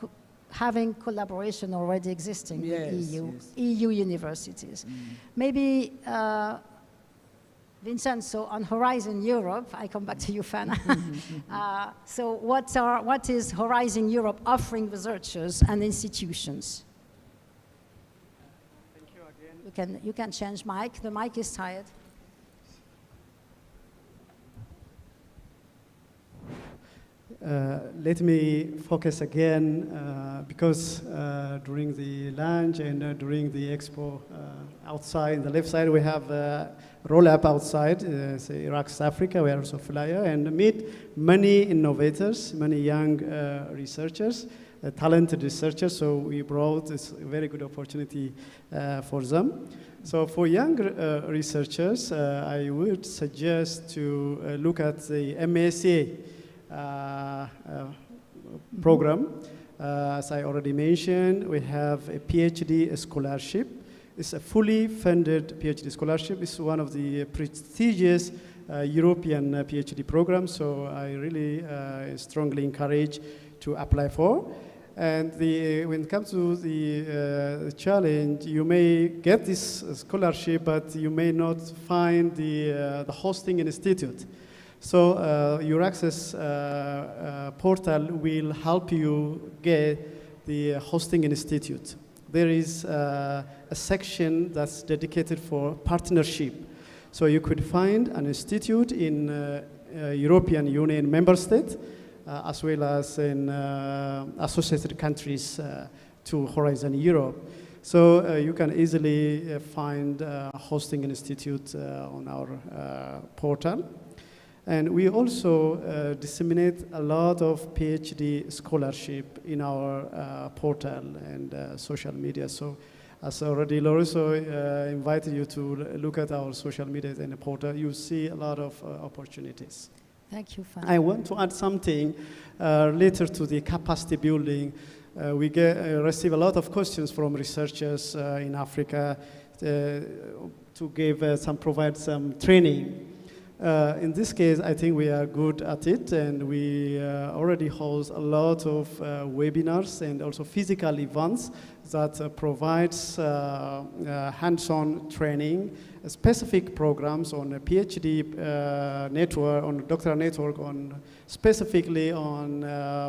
having collaboration already existing with EU universities. Maybe, Vincenzo, on Horizon Europe, I come back to you, Fana. So what is Horizon Europe offering researchers and institutions? Thank you again. You can change mic. The mic is tired. Let me focus again, because during the lunch and during the expo outside, on the left side, we have roll-up outside, say Iraq's Africa, we are also flyer, and meet many innovators, many young researchers, talented researchers, so we brought this very good opportunity for them. So for young researchers, I would suggest to look at the MSA program. As I already mentioned, we have a PhD scholarship. It's a fully funded PhD scholarship. It's one of the prestigious European PhD programs, so I really strongly encourage to apply for. And when it comes to the challenge, you may get this scholarship, but you may not find the hosting institute. So EURAXESS portal will help you get the hosting institute. There is a section that's dedicated for partnership. So you could find an institute in European Union member state, as well as in associated countries to Horizon Europe. So you can easily find a hosting institute on our portal. And we also disseminate a lot of PhD scholarship in our portal and social media. So as already Lorenzo invited you to look at our social media and the portal, you see a lot of opportunities. Thank you, Fan. I want to add something later to the capacity building. We receive a lot of questions from researchers in Africa to provide some training. In this case, I think we are good at it, and we already host a lot of webinars and also physical events that provides hands-on training, specific programs on a PhD network, on doctoral network, specifically on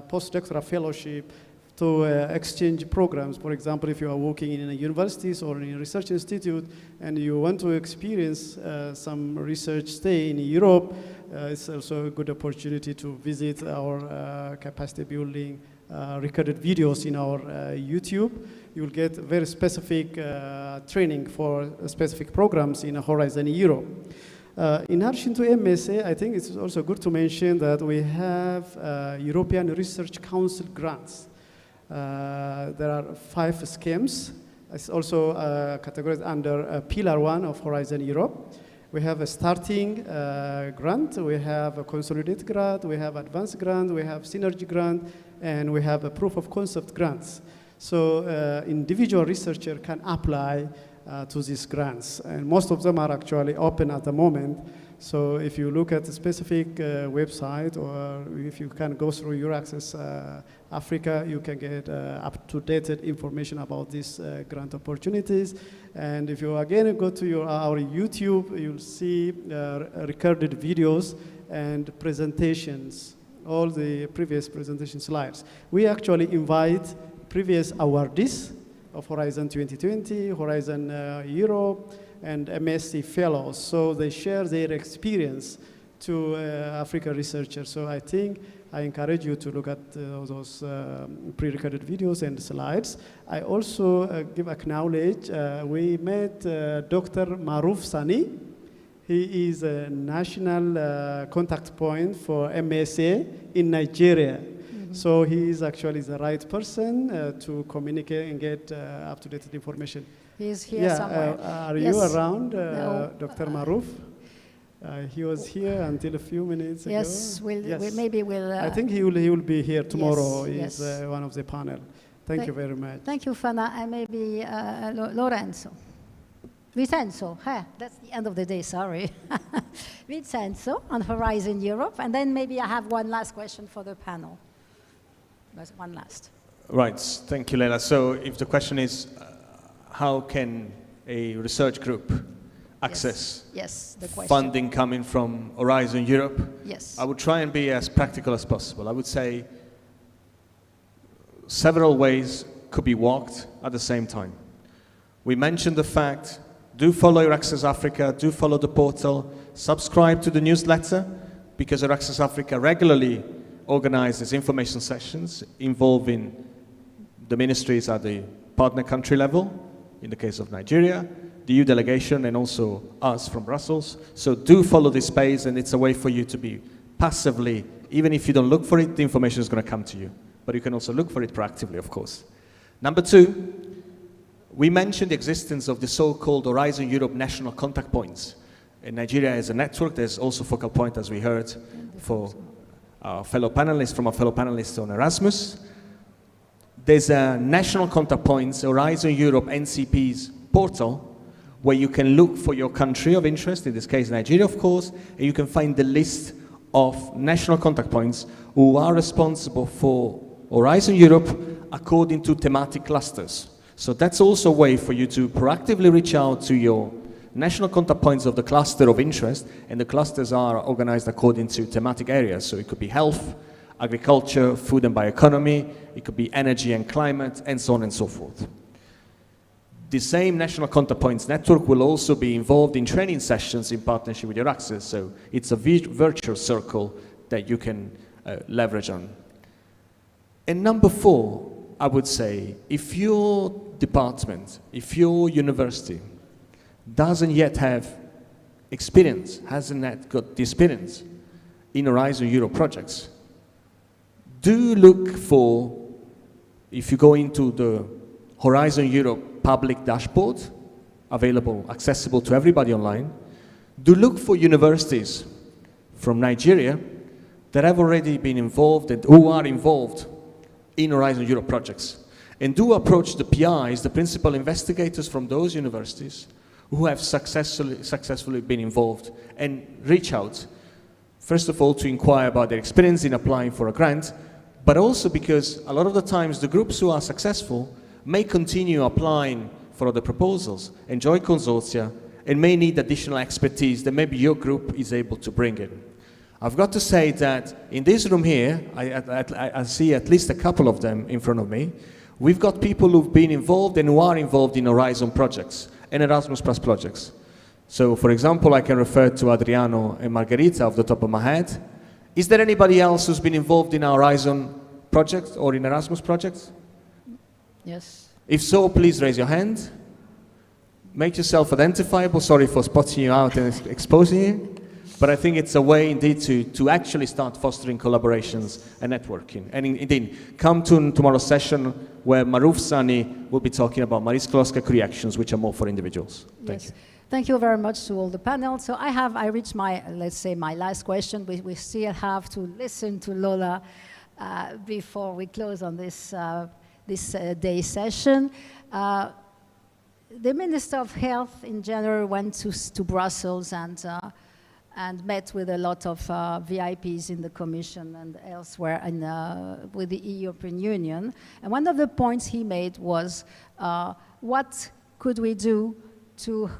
postdoctoral fellowship, to exchange programs. For example, if you are working in a universities or in a research institute and you want to experience some research stay in Europe, it's also a good opportunity to visit our capacity building recorded videos in our YouTube. You will get very specific training for specific programs in Horizon Europe. In addition to MSA, I think it's also good to mention that we have European Research Council grants. There are 5 schemes. It's also categorized under Pillar 1 of Horizon Europe. We have a starting grant, we have a consolidated grant, we have advanced grant, we have synergy grant, and we have a proof of concept grants. So individual researcher can apply to these grants, and most of them are actually open at the moment. So if you look at a specific website, or if you can go through EURAXESS Africa, you can get up-to-date information about these grant opportunities. And if you again go to our YouTube, you'll see recorded videos and presentations, all the previous presentation slides. We actually invite previous awardees of Horizon 2020, Horizon Europe, and MSc fellows. So they share their experience to Africa researchers. So I think I encourage you to look at those pre-recorded videos and slides. I also acknowledge, we met Dr. Maruf Sani. He is a national contact point for MSA in Nigeria. So he is actually the right person to communicate and get up-to-date information. He's here somewhere. Are Yes. you around, No. Dr. Maruf? He was here until a few minutes ago. Yes, maybe we'll... I think he will be here tomorrow. Yes, He's one of the panel. Thank you very much. Thank you, Fana, and maybe Lorenzo. Vincenzo, that's the end of the day, sorry. Vincenzo on Horizon Europe, and then maybe I have one last question for the panel. That's one last. Right, thank you, Leila. So if the question is, how can a research group access Yes, the question. funding coming from Horizon Europe? Yes. I would try and be as practical as possible. I would say several ways could be walked at the same time. We mentioned the fact, do follow Euraccess Africa, do follow the portal, subscribe to the newsletter, because Euraccess Africa regularly organizes information sessions involving the ministries at the partner country level, in the case of Nigeria, the EU delegation, and also us from Brussels. So do follow this space, and it's a way for you to be passively, even if you don't look for it, the information is going to come to you. But you can also look for it proactively, of course. Number two, we mentioned the existence of the so-called Horizon Europe national contact points. In Nigeria is a network. There's also focal point, as we heard, for our fellow panelists, from our fellow panelists on Erasmus. There's a national contact points, Horizon Europe NCP's portal, where you can look for your country of interest, in this case Nigeria, of course, and you can find the list of national contact points who are responsible for Horizon Europe according to thematic clusters. So that's also a way for you to proactively reach out to your national contact points of the cluster of interest, and the clusters are organized according to thematic areas. So it could be health, agriculture, food and bioeconomy, it could be energy and climate, and so on and so forth. The same National Contact Points network will also be involved in training sessions in partnership with Euraccess, so it's a virtual circle that you can leverage on. And number four, I would say, if your department, if your university doesn't yet have experience, hasn't yet got the experience in Horizon Europe projects, do look for, if you go into the Horizon Europe public dashboard, available, accessible to everybody online, do look for universities from Nigeria that have already been involved and who are involved in Horizon Europe projects. And do approach the PIs, the principal investigators from those universities who have successfully been involved, and reach out, first of all, to inquire about their experience in applying for a grant, but also because a lot of the times the groups who are successful may continue applying for other proposals, enjoy consortia, and may need additional expertise that maybe your group is able to bring in. I've got to say that in this room here, I see at least a couple of them in front of me. We've got people who've been involved and who are involved in Horizon projects and Erasmus Plus projects. So, for example, I can refer to Adriano and Margherita off the top of my head. Is there anybody else who's been involved in our Horizon projects or in Erasmus projects? Yes. If so, please raise your hand. Make yourself identifiable. Sorry for spotting you out and exposing you. But I think it's a way indeed to actually start fostering collaborations and networking. And indeed, come to tomorrow's session where Maruf Sani will be talking about Marie Sklodowska reactions, which are more for individuals. Thank you. Thank you very much to all the panel. So I reached my, let's say, my last question. We still have to listen to Lola before we close on this, day session. The Minister of Health in January went to Brussels and met with a lot of VIPs in the Commission and elsewhere with the European Union. And one of the points he made was, what could we do to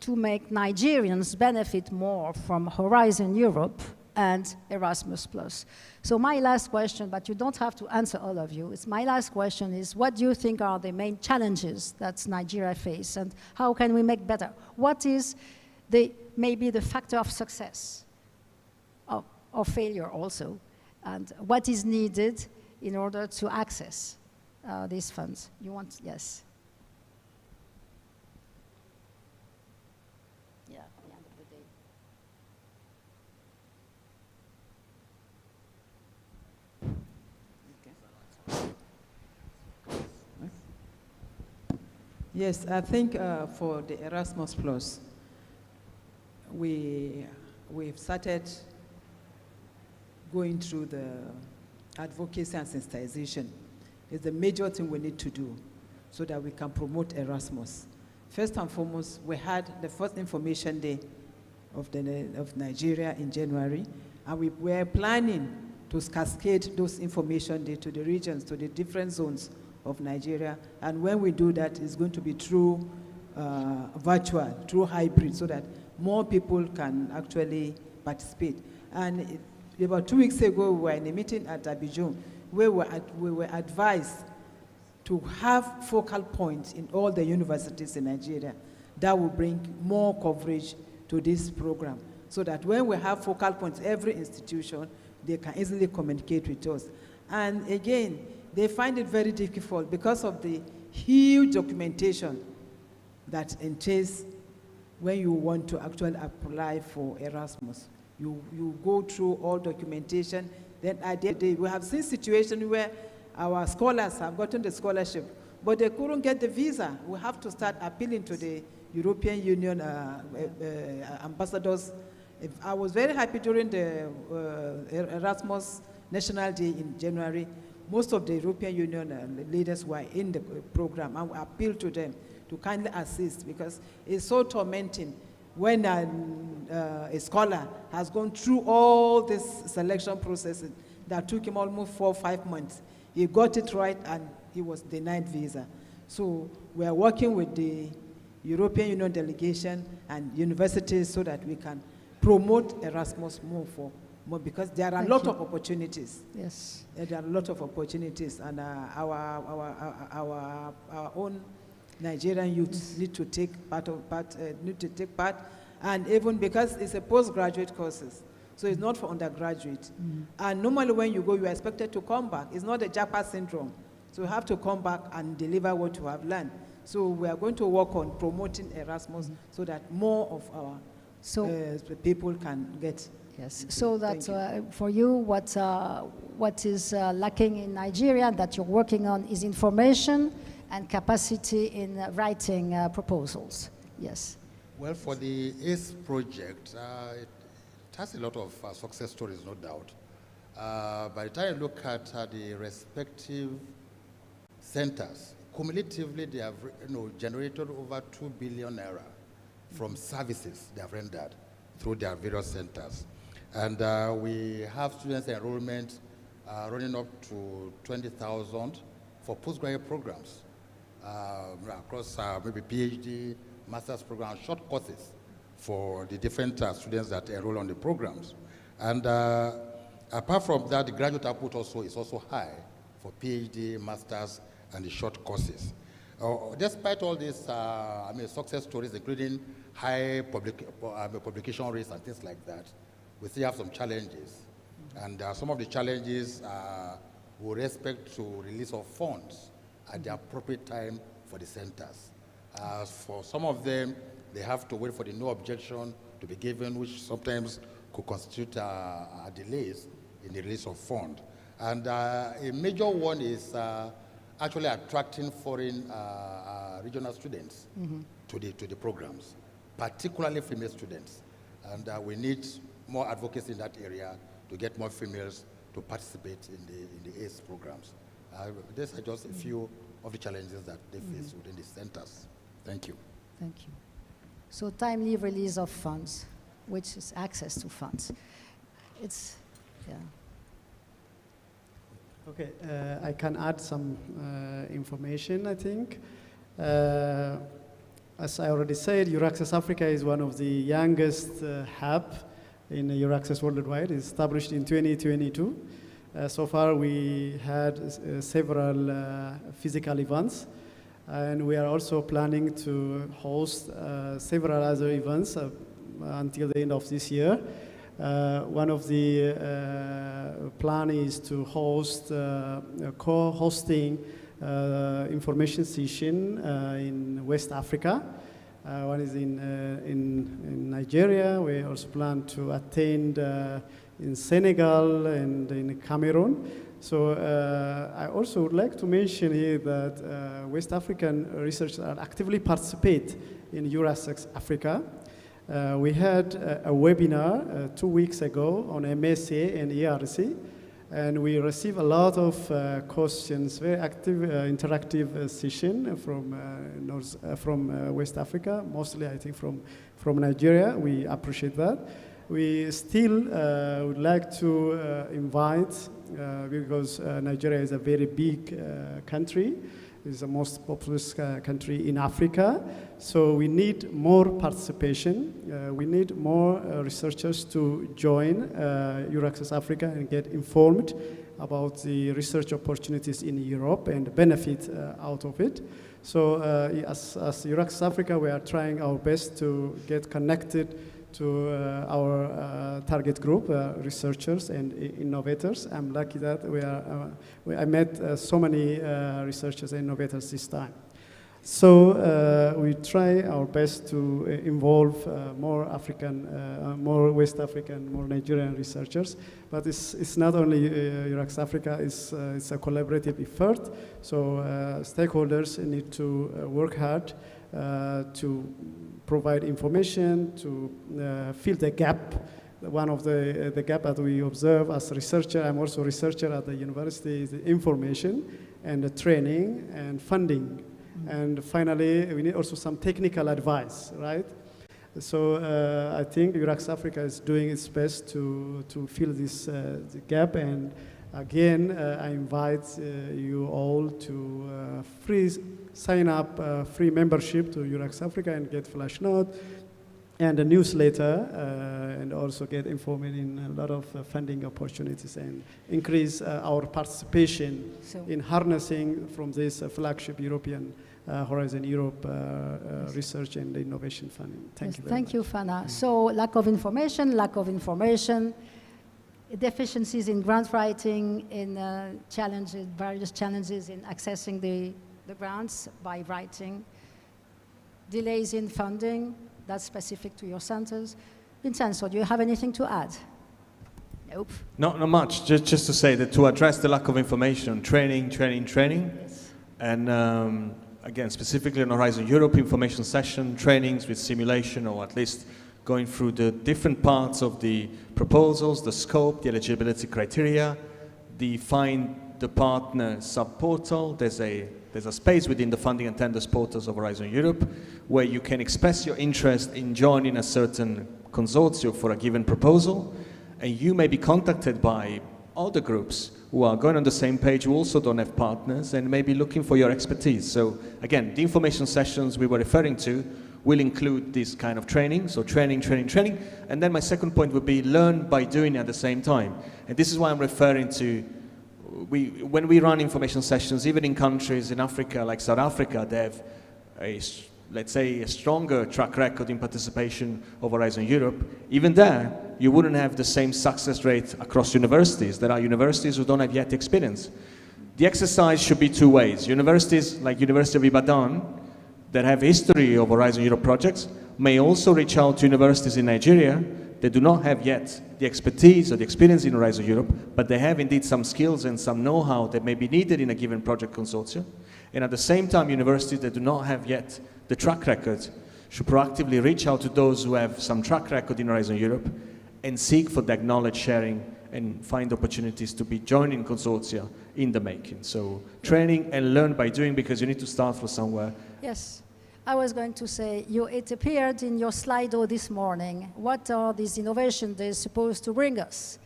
make Nigerians benefit more from Horizon Europe and Erasmus+. So my last question, but you don't have to answer all of you, my last question is, what do you think are the main challenges that Nigeria faces, and how can we make better? What is maybe the factor of success, or failure also, and what is needed in order to access these funds? You want, yes? Yeah, at the end of the day. Yes, I think for the Erasmus Plus, we've started going through the advocacy and sensitization. It's the major thing we need to do so that we can promote Erasmus. First and foremost, we had the first information day of Nigeria in January, and we were planning to cascade those information day to the regions, to the different zones of Nigeria. And when we do that, it's going to be through virtual, through hybrid, so that more people can actually participate. And about 2 weeks ago, we were in a meeting at Abidjan, where we were advised to have focal points in all the universities in Nigeria that will bring more coverage to this program, so that when we have focal points, every institution, they can easily communicate with us. And again, they find it very difficult because of the huge documentation that entails when you want to actually apply for Erasmus. You go through all documentation. Then at the end of the day, we have seen situations where our scholars have gotten the scholarship, but they couldn't get the visa. We have to start appealing to the European Union ambassadors. I was very happy during the Erasmus National Day in January. Most of the European Union leaders were in the program, and we appealed to them to kindly assist, because it's so tormenting when a scholar has gone through all this selection process that took him almost 4 or 5 months. He got it right and he was denied visa. So we are working with the European Union delegation and universities so that we can promote Erasmus more, because there are a lot of opportunities. Yes. There are a lot of opportunities, and our own Nigerian youth need to take part, and even because it's a postgraduate courses, so it's not for undergraduate. And normally when you go, you are expected to come back. It's not a Japa syndrome, so you have to come back and deliver what you have learned. So we are going to work on promoting Erasmus so that more of our people can get. Yes, so that for you, what is lacking in Nigeria that you're working on is information and capacity in writing proposals. Yes. Well, for the ACE project, it has a lot of success stories, no doubt. By the time you look at the respective centers, cumulatively they have generated over 2 billion naira from services they have rendered through their various centers. And we have students enrollment running up to 20,000 for postgraduate programs across maybe PhD, master's programs, short courses for the different students that enroll on the programs. And apart from that, the graduate output is also high for PhD, masters, and the short courses. Despite all these success stories, including high publication rates and things like that, we still have some challenges. And some of the challenges with respect to release of funds at the appropriate time for the centers. For some of them, they have to wait for the no objection to be given, which sometimes could constitute delays in the release of fund. And a major one is actually attracting foreign regional students to the programs, particularly female students. And we need more advocacy in that area to get more females to participate in the ACE programs. These are just a few of the challenges that they face within the centers. Thank you. Thank you. So timely release of funds, which is access to funds. It's, yeah. Okay, I can add some information, I think. As I already said, Euraccess Africa is one of the youngest hub in Euraccess Worldwide. It's established in 2022. So far, we had several physical events, and we are also planning to host several other events until the end of this year. One of the plan is to host co-hosting information session in West Africa. One is in Nigeria. We also plan to attend in Senegal and in Cameroon. So I also would like to mention here that West African researchers are actively participate in Euraccess Africa. We had a webinar 2 weeks ago on MSA and ERC, and we received a lot of questions, very active, interactive session from West Africa, mostly I think from Nigeria. We appreciate that. We still would like to invite, because Nigeria is a very big country, it's the most populous country in Africa, so we need more participation. We need more researchers to join Euraccess Africa and get informed about the research opportunities in Europe and benefit out of it. So as Euraccess Africa, we are trying our best to get connected to our target group, researchers and innovators. I'm lucky that I met so many researchers and innovators this time. So we try our best to involve more African, more West African, more Nigerian researchers. But it's not only Euraccess Africa, it's a collaborative effort. So stakeholders need to work hard to provide information, to fill the gap. One of the gap that we observe as a researcher, I'm also a researcher at the university, is the information and the training and funding. And finally, we need also some technical advice, right? So I think Euraccess Africa is doing its best to fill this the gap. And again, I invite you all to sign up free membership to Euraccess Africa and get flash note and a newsletter, and also get informed in a lot of funding opportunities and increase our participation in harnessing from this flagship European Horizon Europe research and innovation funding. Thank you very much. Thank you, Fana. So lack of information, deficiencies in grant writing, in various challenges in accessing the grants by writing, delays in funding, that's specific to your centers. Vincenzo, do you have anything to add? Nope. Not much, just to say that to address the lack of information, training. Yes. And again, specifically on Horizon Europe, information session, trainings with simulation, or at least going through the different parts of the proposals, the scope, the eligibility criteria, the Find the Partner sub-portal. There's a space within the funding and tenders portals of Horizon Europe where you can express your interest in joining a certain consortium for a given proposal, and you may be contacted by other groups who are going on the same page, who also don't have partners and may be looking for your expertise. So again, the information sessions we were referring to will include this kind of training, so training. And then my second point would be learn by doing at the same time. And this is why I'm referring to, when we run information sessions, even in countries in Africa, like South Africa, they have let's say a stronger track record in participation of Horizon Europe. Even there, you wouldn't have the same success rate across universities. There are universities who don't have yet experience. The exercise should be two ways. Universities like University of Ibadan, that have history of Horizon Europe projects, may also reach out to universities in Nigeria that do not have yet the expertise or the experience in Horizon Europe, but they have indeed some skills and some know-how that may be needed in a given project consortium. And at the same time, universities that do not have yet the track record should proactively reach out to those who have some track record in Horizon Europe and seek for that knowledge sharing and find opportunities to be joining consortia in the making. So training and learn by doing, because you need to start from somewhere. Yes. I was going to say, it appeared in your Slido this morning, what are these innovations they're supposed to bring us?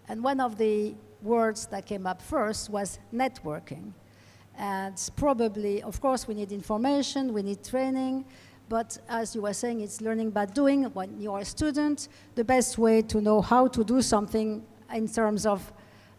And one of the words that came up first was networking. And probably, of course, we need information, we need training, But as you were saying, it's learning by doing. When you're a student, the best way to know how to do something in terms of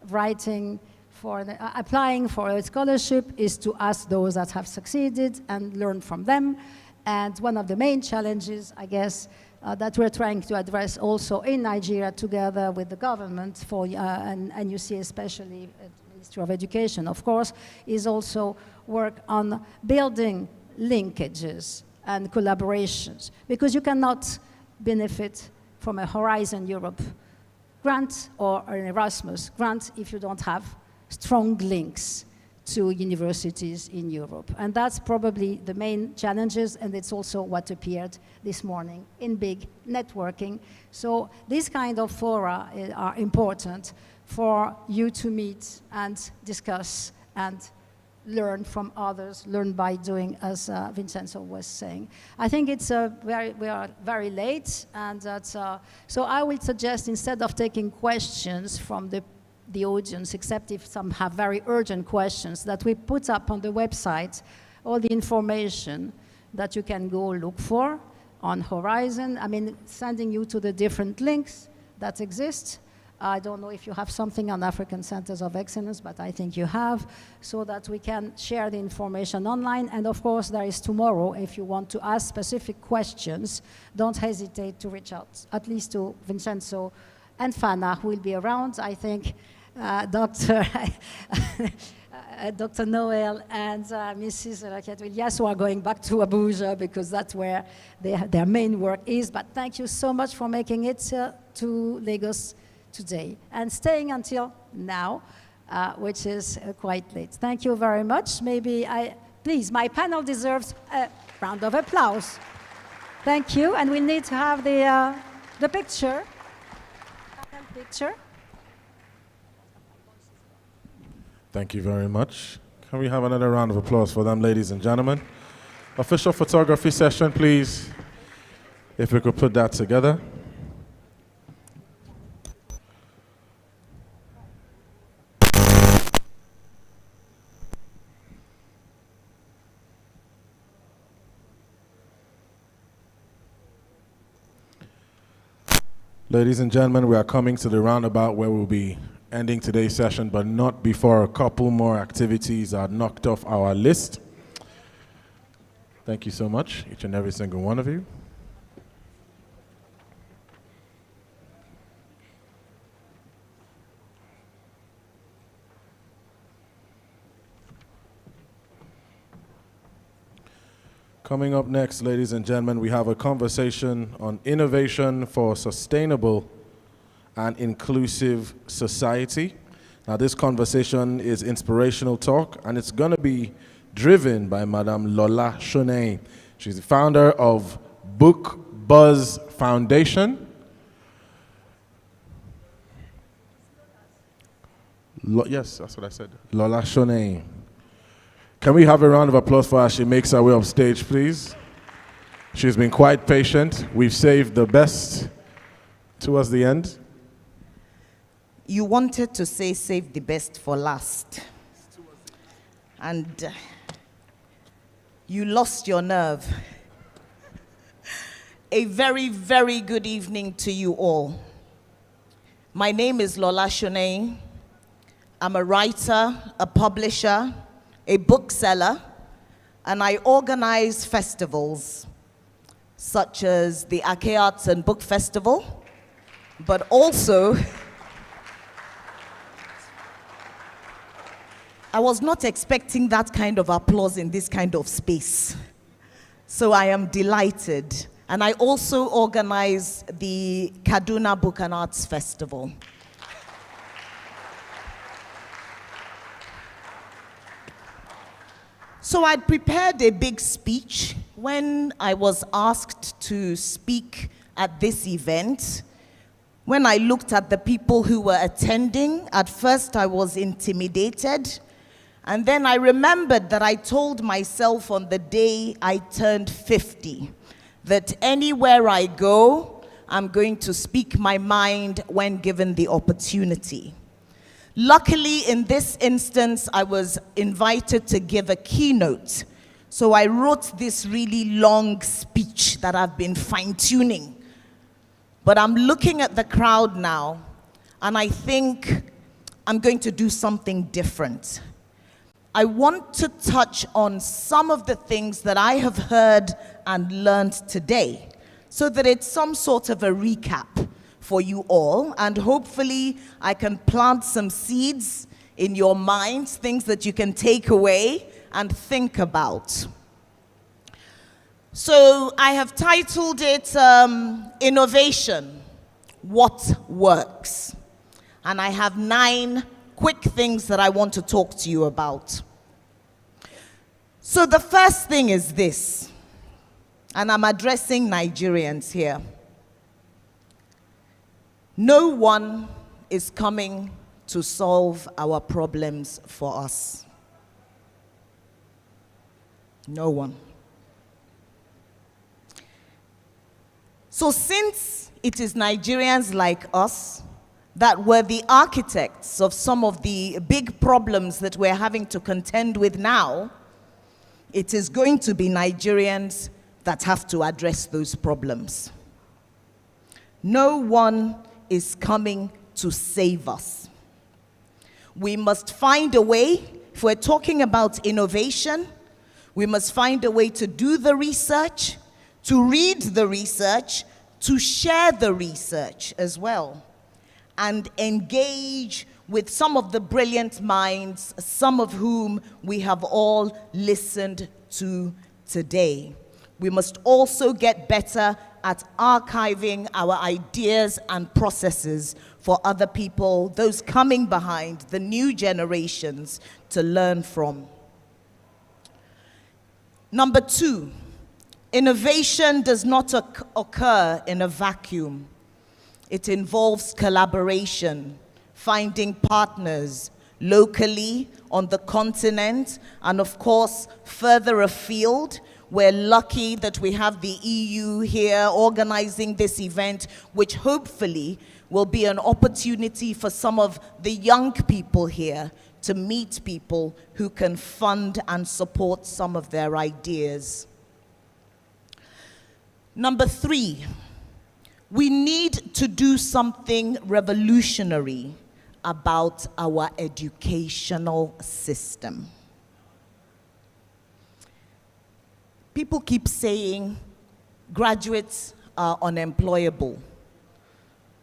writing for applying for a scholarship is to ask those that have succeeded and learn from them. And one of the main challenges, I guess, that we're trying to address also in Nigeria together with the government and you see especially at the Ministry of Education, of course, is also work on building linkages and collaborations, because you cannot benefit from a Horizon Europe grant or an Erasmus grant if you don't have strong links to universities in Europe. And that's probably the main challenges, and it's also what appeared this morning in big networking. So these kind of fora are important for you to meet and discuss and learn from others, learn by doing, as Vincenzo was saying. I think it's we are very late, and that's, so I would suggest, instead of taking questions from the audience, except if some have very urgent questions, that we put up on the website all the information that you can go look for on Horizon. I mean, sending you to the different links that exist. I don't know if you have something on African Centers of Excellence, but I think you have, so that we can share the information online. And of course, there is tomorrow. If you want to ask specific questions, don't hesitate to reach out, at least to Vincenzo and Fana, who will be around. I think Dr. Noel and Mrs. Raquel Willias, who are going back to Abuja, because that's where their main work is. But thank you so much for making it to Lagos today and staying until now, which is quite late. Thank you very much. Please, my panel deserves a round of applause. Thank you, and we need to have the picture. Picture. Thank you very much. Can we have another round of applause for them, ladies and gentlemen? Official photography session, please. If we could put that together. Ladies and gentlemen, we are coming to the roundabout where we'll be ending today's session, but not before a couple more activities are knocked off our list. Thank you so much, each and every single one of you. Coming up next, ladies and gentlemen, we have a conversation on innovation for sustainable and inclusive society. Now, this conversation is inspirational talk, and it's going to be driven by Madame Lola Shoneyin. She's the founder of Book Buzz Foundation. Yes, that's what I said. Lola Shoneyin. Can we have a round of applause for her as she makes her way up stage, please? She's been quite patient. We've saved the best towards the end. You wanted to say save the best for last. And you lost your nerve. A very, very good evening to you all. My name is Lola Shoneyin. I'm a writer, a publisher, a bookseller, and I organize festivals such as the Ake Arts and Book Festival, but also I was not expecting that kind of applause in this kind of space. So I am delighted. And I also organize the Kaduna Book and Arts Festival. So I'd prepared a big speech. When I was asked to speak at this event, when I looked at the people who were attending, at first I was intimidated. And then I remembered that I told myself on the day I turned 50 that anywhere I go, I'm going to speak my mind when given the opportunity. Luckily, in this instance, I was invited to give a keynote So I wrote this really long speech that I've been fine-tuning. But I'm looking at the crowd now, and I think I'm going to do something different. I want to touch on some of the things that I have heard and learned today, so that it's some sort of a recap for you all, and hopefully I can plant some seeds in your minds, things that you can take away and think about. So I have titled it Innovation, What Works? And I have 9 quick things that I want to talk to you about. So the first thing is this, and I'm addressing Nigerians here. No one is coming to solve our problems for us. No one. So since it is Nigerians like us that were the architects of some of the big problems that we're having to contend with now, it is going to be Nigerians that have to address those problems. No one is coming to save us. We must find a way, if we're talking about innovation, we must find a way to do the research, to read the research, to share the research as well, and engage with some of the brilliant minds, some of whom we have all listened to today. We must also get better at archiving our ideas and processes for other people, those coming behind, the new generations, to learn from. Number 2, innovation does not occur in a vacuum. It involves collaboration, finding partners locally, on the continent, and of course, further afield. We're lucky that we have the EU here organizing this event, which hopefully will be an opportunity for some of the young people here to meet people who can fund and support some of their ideas. Number 3, we need to do something revolutionary about our educational system. People keep saying graduates are unemployable.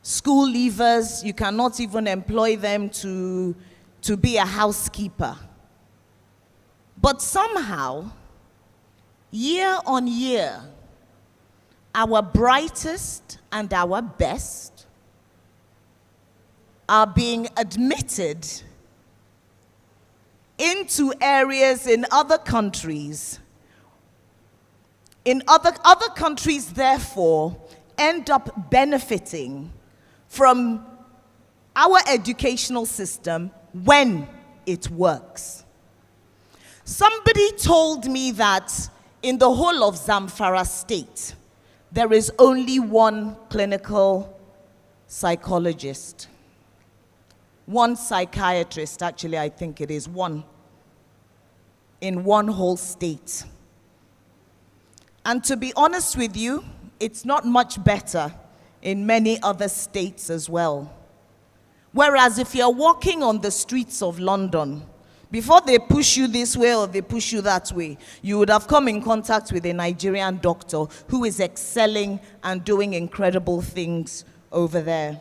School leavers, you cannot even employ them to be a housekeeper. But somehow, year on year, our brightest and our best are being admitted into areas in other countries. In other countries, therefore, end up benefiting from our educational system when it works. Somebody told me that in the whole of Zamfara State, there is only one clinical psychologist. One psychiatrist, actually, I think it is one, in one whole state. And to be honest with you, it's not much better in many other states as well. Whereas if you're walking on the streets of London, before they push you this way or they push you that way, you would have come in contact with a Nigerian doctor who is excelling and doing incredible things over there.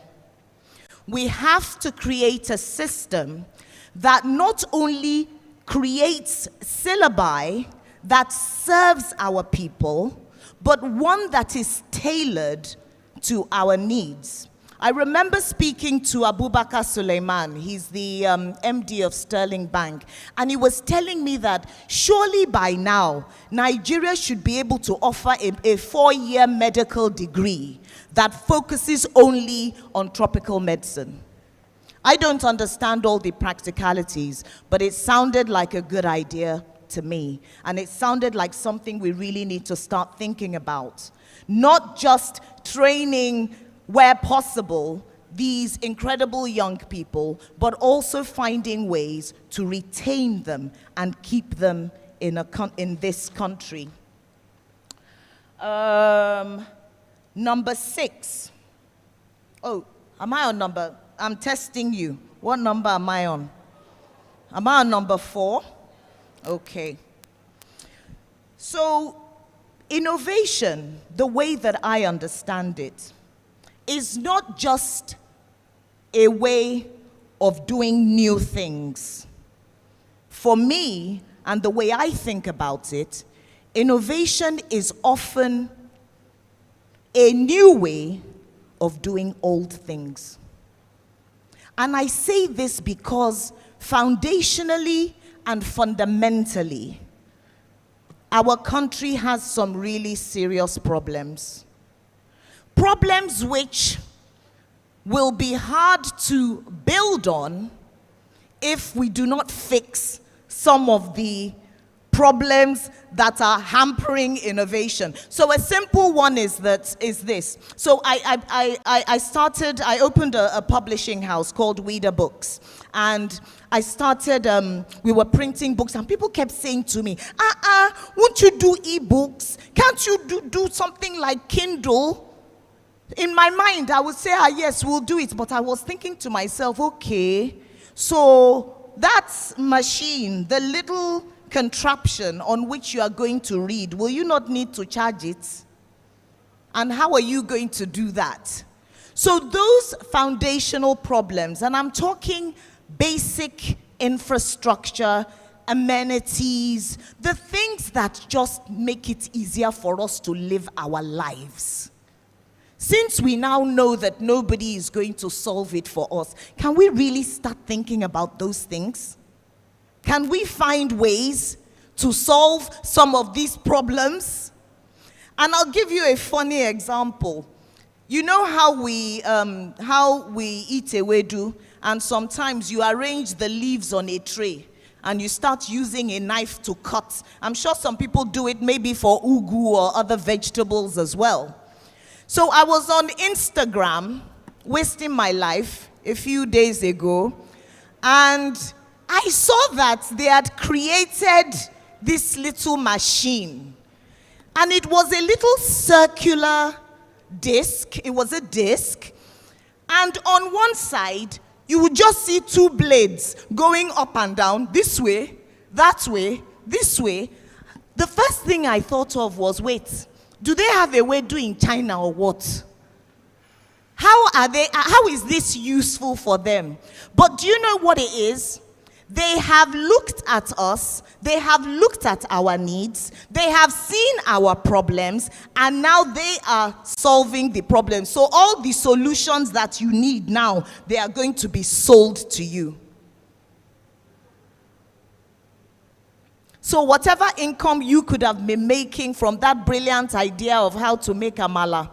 We have to create a system that not only creates syllabi that serves our people, but one that is tailored to our needs. I remember speaking to Abubakar Suleiman, he's the MD of Sterling Bank, and he was telling me that surely by now, Nigeria should be able to offer a 4-year medical degree that focuses only on tropical medicine. I don't understand all the practicalities, but it sounded like a good idea to me, and it sounded like something we really need to start thinking about. Not just training where possible these incredible young people, but also finding ways to retain them and keep them in this country. Number 6. Oh, am I on number? I'm testing you. What number am I on? Am I on number 4? Okay. So, innovation, the way that I understand it, is not just a way of doing new things. For me, and the way I think about it, innovation is often a new way of doing old things. And I say this because foundationally and fundamentally, our country has some really serious problems. Problems which will be hard to build on if we do not fix some of the problems that are hampering innovation. So a simple one is this. So I opened a publishing house called Weeder Books. And I started, we were printing books, and people kept saying to me, won't you do e-books? Can't you do something like Kindle? In my mind, I would say, yes, we'll do it. But I was thinking to myself, okay, so that machine, the little contraption on which you are going to read, will you not need to charge it? And how are you going to do that? So those foundational problems, and I'm talking basic infrastructure, amenities, the things that just make it easier for us to live our lives. Since we now know that nobody is going to solve it for us, can we really start thinking about those things? Can we find ways to solve some of these problems? And I'll give you a funny example. You know how we eat ewedu, and sometimes you arrange the leaves on a tray and you start using a knife to cut. I'm sure some people do it maybe for ugu or other vegetables as well. So I was on Instagram wasting my life a few days ago, and I saw that they had created this little machine. And it was a little circular disc. It was a disc. And on one side, you would just see 2 blades going up and down, this way, that way, this way. The first thing I thought of was, wait, do they have a way doing China or what? How is this useful for them? But do you know what it is? They have looked at us, they have looked at our needs, they have seen our problems, and now they are solving the problems. So all the solutions that you need now, they are going to be sold to you. So whatever income you could have been making from that brilliant idea of how to make amala,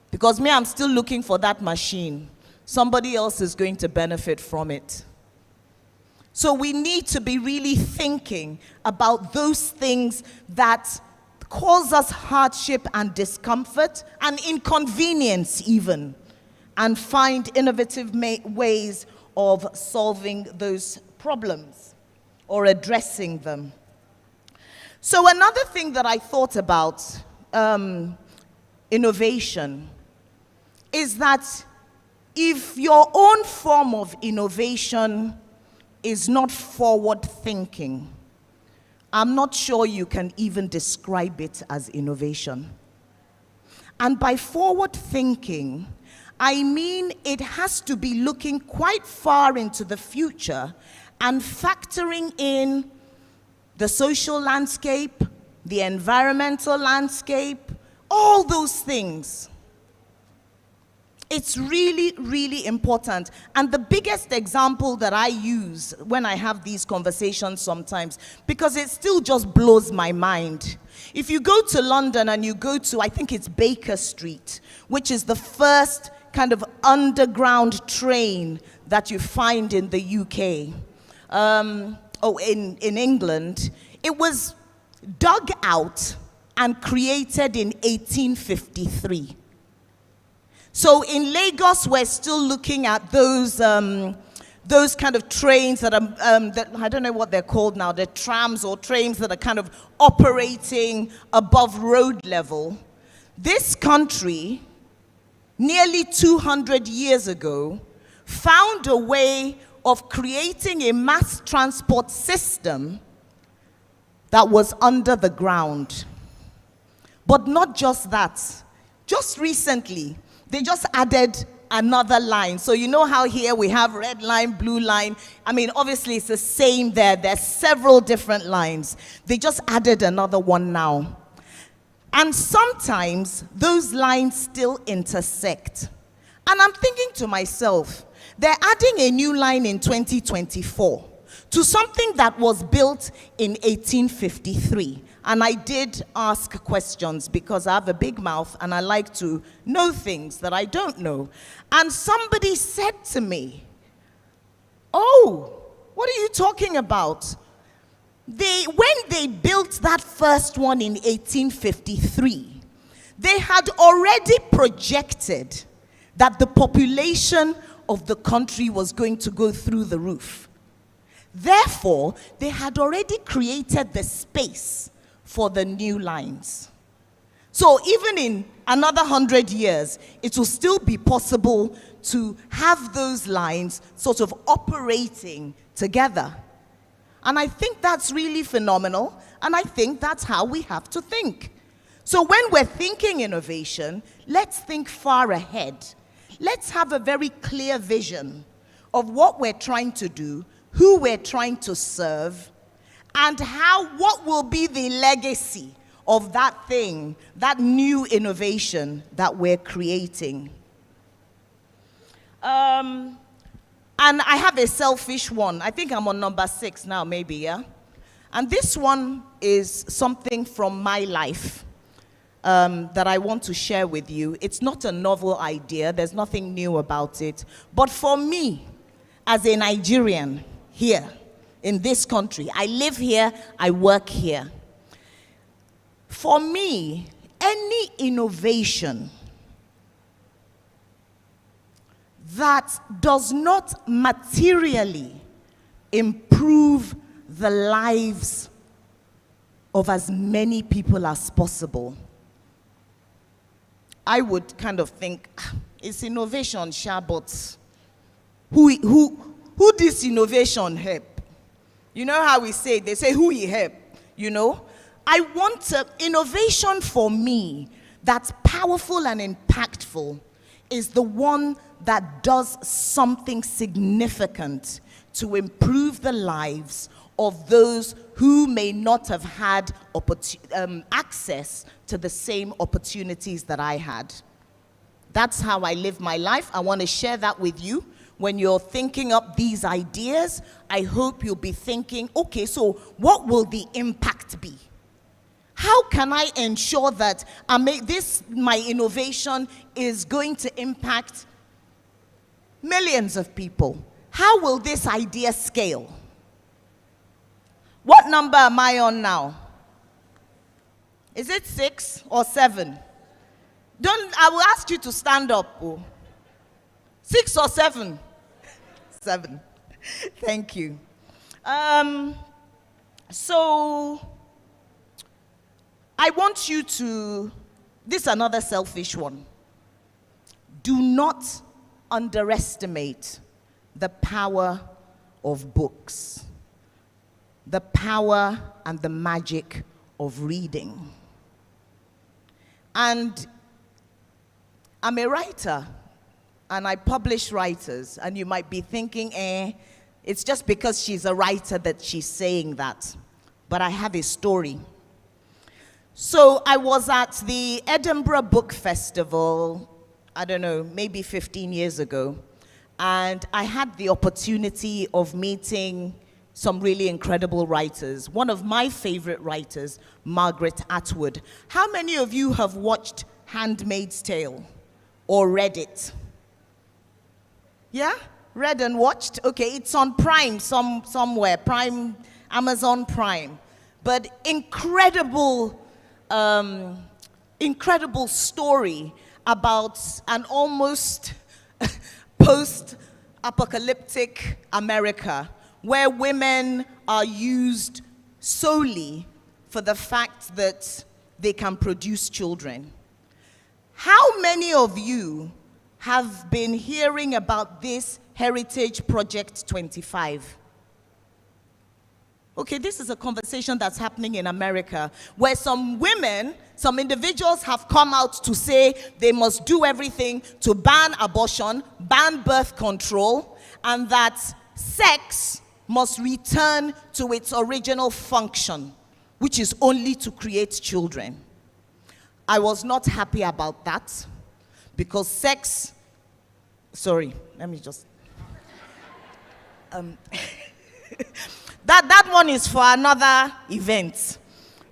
because me, I'm still looking for that machine, somebody else is going to benefit from it. So we need to be really thinking about those things that cause us hardship and discomfort and inconvenience even, and find innovative ways of solving those problems or addressing them. So another thing that I thought about innovation is that if your own form of innovation is not forward thinking, I'm not sure you can even describe it as innovation. And by forward thinking, I mean it has to be looking quite far into the future and factoring in the social landscape, the environmental landscape, all those things. It's really, really important. And the biggest example that I use when I have these conversations sometimes, because it still just blows my mind. If you go to London and you go to, I think it's Baker Street, which is the first kind of underground train that you find in the UK. In England, it was dug out and created in 1853. So in Lagos, we're still looking at those those kind of trains that are, that, I don't know what they're called now, they're trams or trains that are kind of operating above road level. This country, nearly 200 years ago, found a way of creating a mass transport system that was under the ground. But not just that. Just recently, they just added another line. So you know how here we have red line, blue line. I mean, obviously it's the same there. There's several different lines. They just added another one now. And sometimes those lines still intersect. And I'm thinking to myself, they're adding a new line in 2024 to something that was built in 1853. And I did ask questions because I have a big mouth and I like to know things that I don't know. And somebody said to me, "Oh, what are you talking about? When they built that first one in 1853, they had already projected that the population of the country was going to go through the roof. Therefore, they had already created the space for the new lines. So even in another 100 years, it will still be possible to have those lines sort of operating together. And I think that's really phenomenal, and I think that's how we have to think. So when we're thinking innovation, let's think far ahead. Let's have a very clear vision of what we're trying to do, who we're trying to serve, and what will be the legacy of that thing, that new innovation that we're creating. And I have a selfish one. I think I'm on number 6 now, maybe, yeah? And this one is something from my life that I want to share with you. It's not a novel idea. There's nothing new about it. But for me, as a Nigerian here in this country, I live here, I work here. For me, any innovation that does not materially improve the lives of as many people as possible, I would kind of think, it's innovation, sure, but who this innovation help? You know how we say, they say, who he help, you know? I want innovation for me that's powerful and impactful is the one that does something significant to improve the lives of those who may not have had access to the same opportunities that I had. That's how I live my life. I want to share that with you. When you're thinking up these ideas, I hope you'll be thinking, okay, so what will the impact be? How can I ensure that my innovation is going to impact millions of people? How will this idea scale? What number am I on now? Is it 6 or 7? I will ask you to stand up. 6 or 7? 7. Thank you. So I want you to, this is another selfish one. Do not underestimate the power of books, the power and the magic of reading. And I'm a writer, and I publish writers, and you might be thinking, it's just because she's a writer that she's saying that. But I have a story. So I was at the Edinburgh Book Festival, I don't know, maybe 15 years ago, and I had the opportunity of meeting some really incredible writers. One of my favorite writers, Margaret Atwood. How many of you have watched Handmaid's Tale or read it? Yeah? Read and watched? Okay, it's on Prime somewhere, Prime, Amazon Prime. But incredible story about an almost post apocalyptic America, where women are used solely for the fact that they can produce children. How many of you have been hearing about this Heritage Project 25? Okay, this is a conversation that's happening in America, where some women, some individuals have come out to say they must do everything to ban abortion, ban birth control, and that sex must return to its original function, which is only to create children. I was not happy about that, because sex, sorry, let me just, that one is for another event.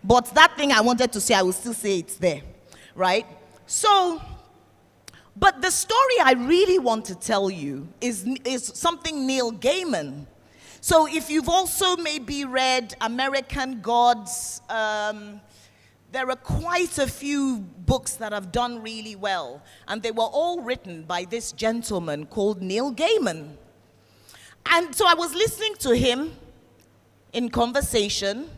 But that thing I wanted to say, I will still say it's there, right? So, but the story I really want to tell you is something Neil Gaiman. So if you've also maybe read American Gods, there are quite a few books that have done really well, and they were all written by this gentleman called Neil Gaiman. And so I was listening to him in conversation,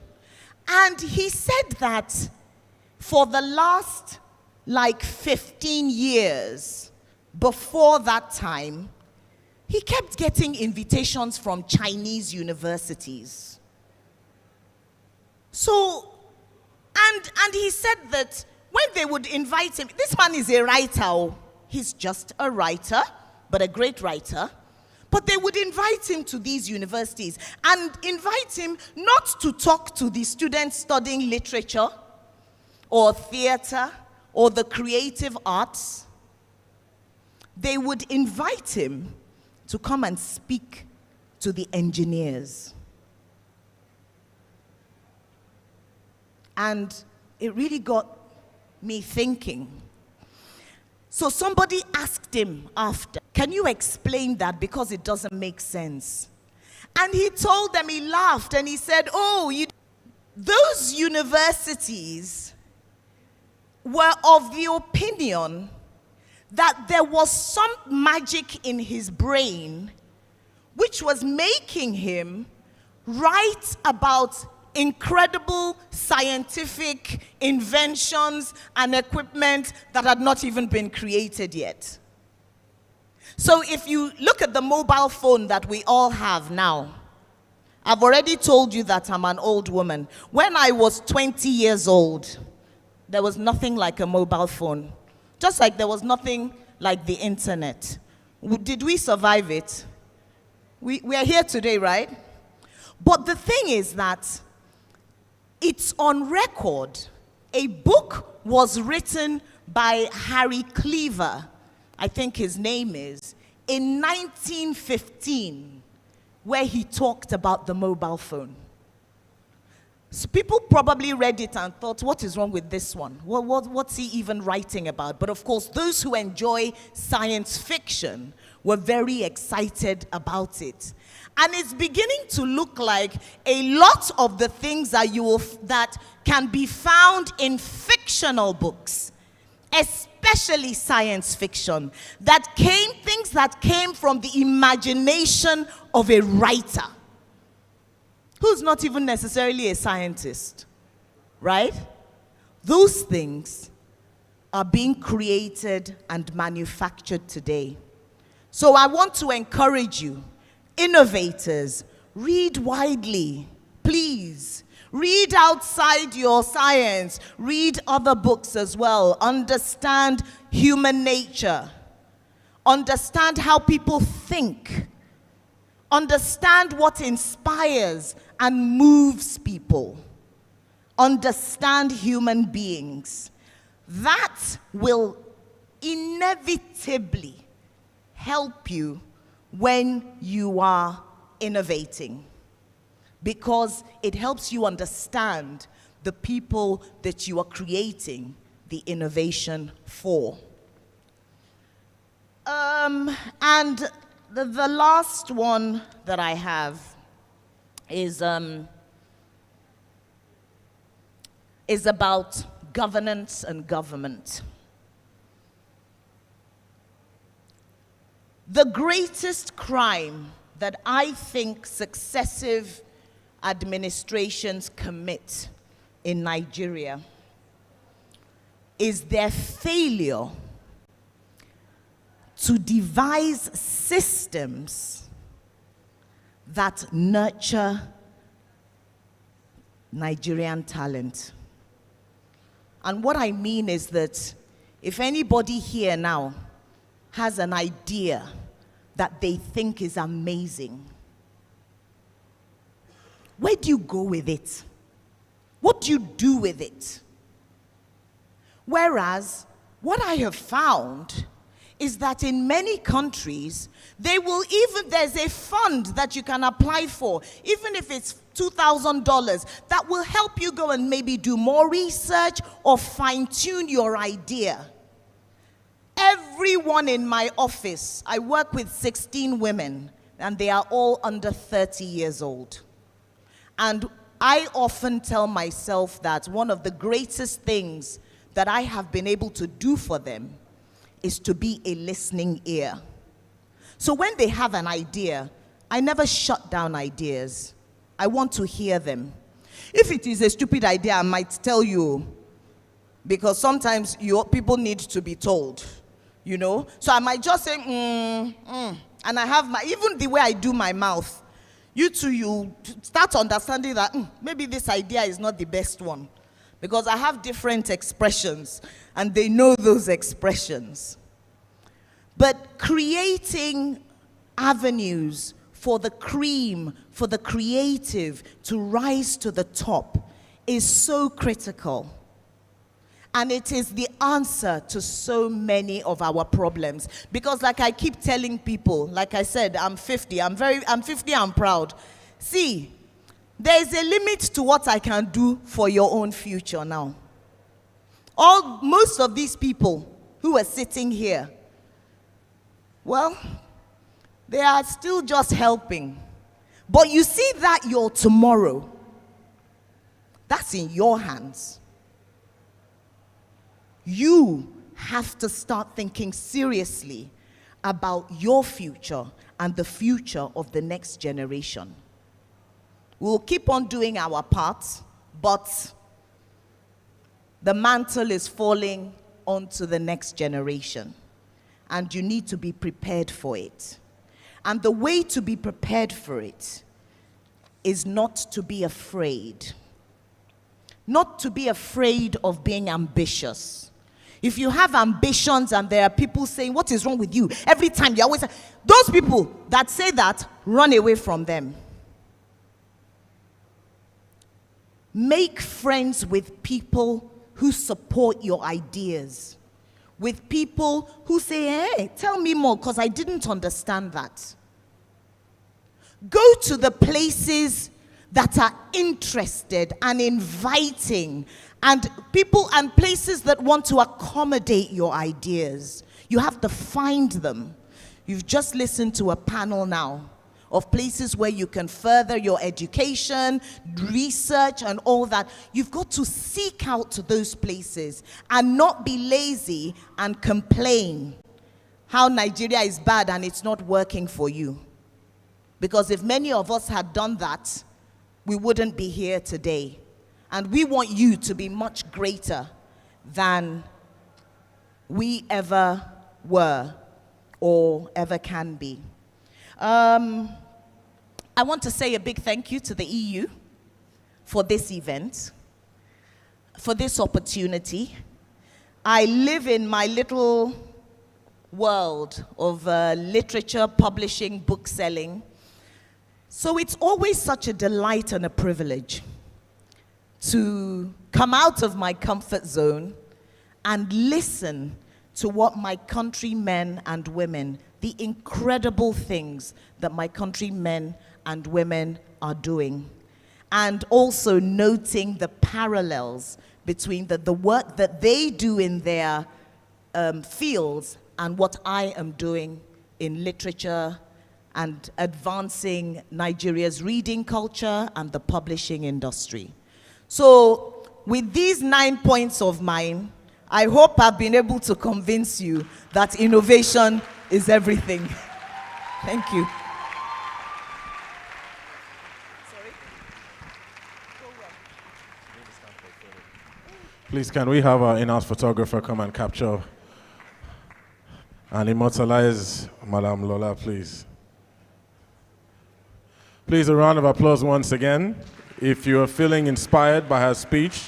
and he said that for the last like 15 years before that time, he kept getting invitations from Chinese universities. So, and he said that when they would invite him, this man is a writer, he's just a writer, but a great writer. But they would invite him to these universities and invite him not to talk to the students studying literature or theater or the creative arts. They would invite him to come and speak to the engineers. And it really got me thinking. So somebody asked him after, can you explain that, because it doesn't make sense? And he told them, he laughed, and he said, oh, those universities were of the opinion that there was some magic in his brain which was making him write about incredible scientific inventions and equipment that had not even been created yet. So if you look at the mobile phone that we all have now, I've already told you that I'm an old woman. When I was 20 years old, there was nothing like a mobile phone. Just like there was nothing like the internet. Did we survive it? We are here today, right? But the thing is that it's on record. A book was written by Harry Cleaver, I think his name is, in 1915, where he talked about the mobile phone. So people probably read it and thought, what is wrong with this one? What's he even writing about? But of course, those who enjoy science fiction were very excited about it. And it's beginning to look like a lot of the things that can be found in fictional books, especially science fiction, things that came from the imagination of a writer who's not even necessarily a scientist, right? Those things are being created and manufactured today. So I want to encourage you, innovators, read widely, please. Read outside your science. Read other books as well. Understand human nature. Understand how people think. Understand what inspires and moves people. Understand human beings. That will inevitably help you when you are innovating, because it helps you understand the people that you are creating the innovation for. And the last one that I have is about governance and government. The greatest crime that I think successive administrations commit in Nigeria is their failure to devise systems that nurture Nigerian talent. And what I mean is that if anybody here now has an idea that they think is amazing, where do you go with it? What do you do with it? Whereas, what I have found is that in many countries, there's a fund that you can apply for, even if it's $2,000, that will help you go and maybe do more research or fine-tune your idea. Everyone in my office, I work with 16 women, and they are all under 30 years old. And I often tell myself that one of the greatest things that I have been able to do for them is to be a listening ear. So when they have an idea, I never shut down ideas. I want to hear them. If it is a stupid idea, I might tell you, because sometimes people need to be told, you know. So I might just say, and I have even the way I do my mouth, you start understanding that maybe this idea is not the best one, because I have different expressions, and they know those expressions. But creating avenues for the cream, for the creative to rise to the top is so critical. And it is the answer to so many of our problems. Because like I keep telling people, like I said, I'm 50, I'm 50, I'm proud. See, there's a limit to what I can do for your own future now. Most of these people who are sitting here, well, they are still just helping. But you see that your tomorrow, that's in your hands. You have to start thinking seriously about your future and the future of the next generation. We'll keep on doing our part, but the mantle is falling onto the next generation, and you need to be prepared for it. And the way to be prepared for it is not to be afraid. Not to be afraid of being ambitious. If you have ambitions and there are people saying, what is wrong with you? Every time you always say, those people that say that, run away from them. Make friends with people who support your ideas. With people who say, hey, tell me more, because I didn't understand that. Go to the places that are interested and inviting, and people and places that want to accommodate your ideas. You have to find them. You've just listened to a panel now of places where you can further your education, research, and all that. You've got to seek out to those places and not be lazy and complain how Nigeria is bad and it's not working for you. Because if many of us had done that, we wouldn't be here today. And we want you to be much greater than we ever were or ever can be. I want to say a big thank you to the EU for this event, for this opportunity. I live in my little world of literature, publishing, book selling. So it's always such a delight and a privilege to come out of my comfort zone and listen to what my countrymen and women, the incredible things that my countrymen and women are doing. And also noting the parallels between the work that they do in their fields and what I am doing in literature and advancing Nigeria's reading culture and the publishing industry. So with these 9 points of mine, I hope I've been able to convince you that innovation is everything. Thank you. Please, can we have our in-house photographer come and capture and immortalize Madame Lola, please? Please, a round of applause once again. If you are feeling inspired by her speech,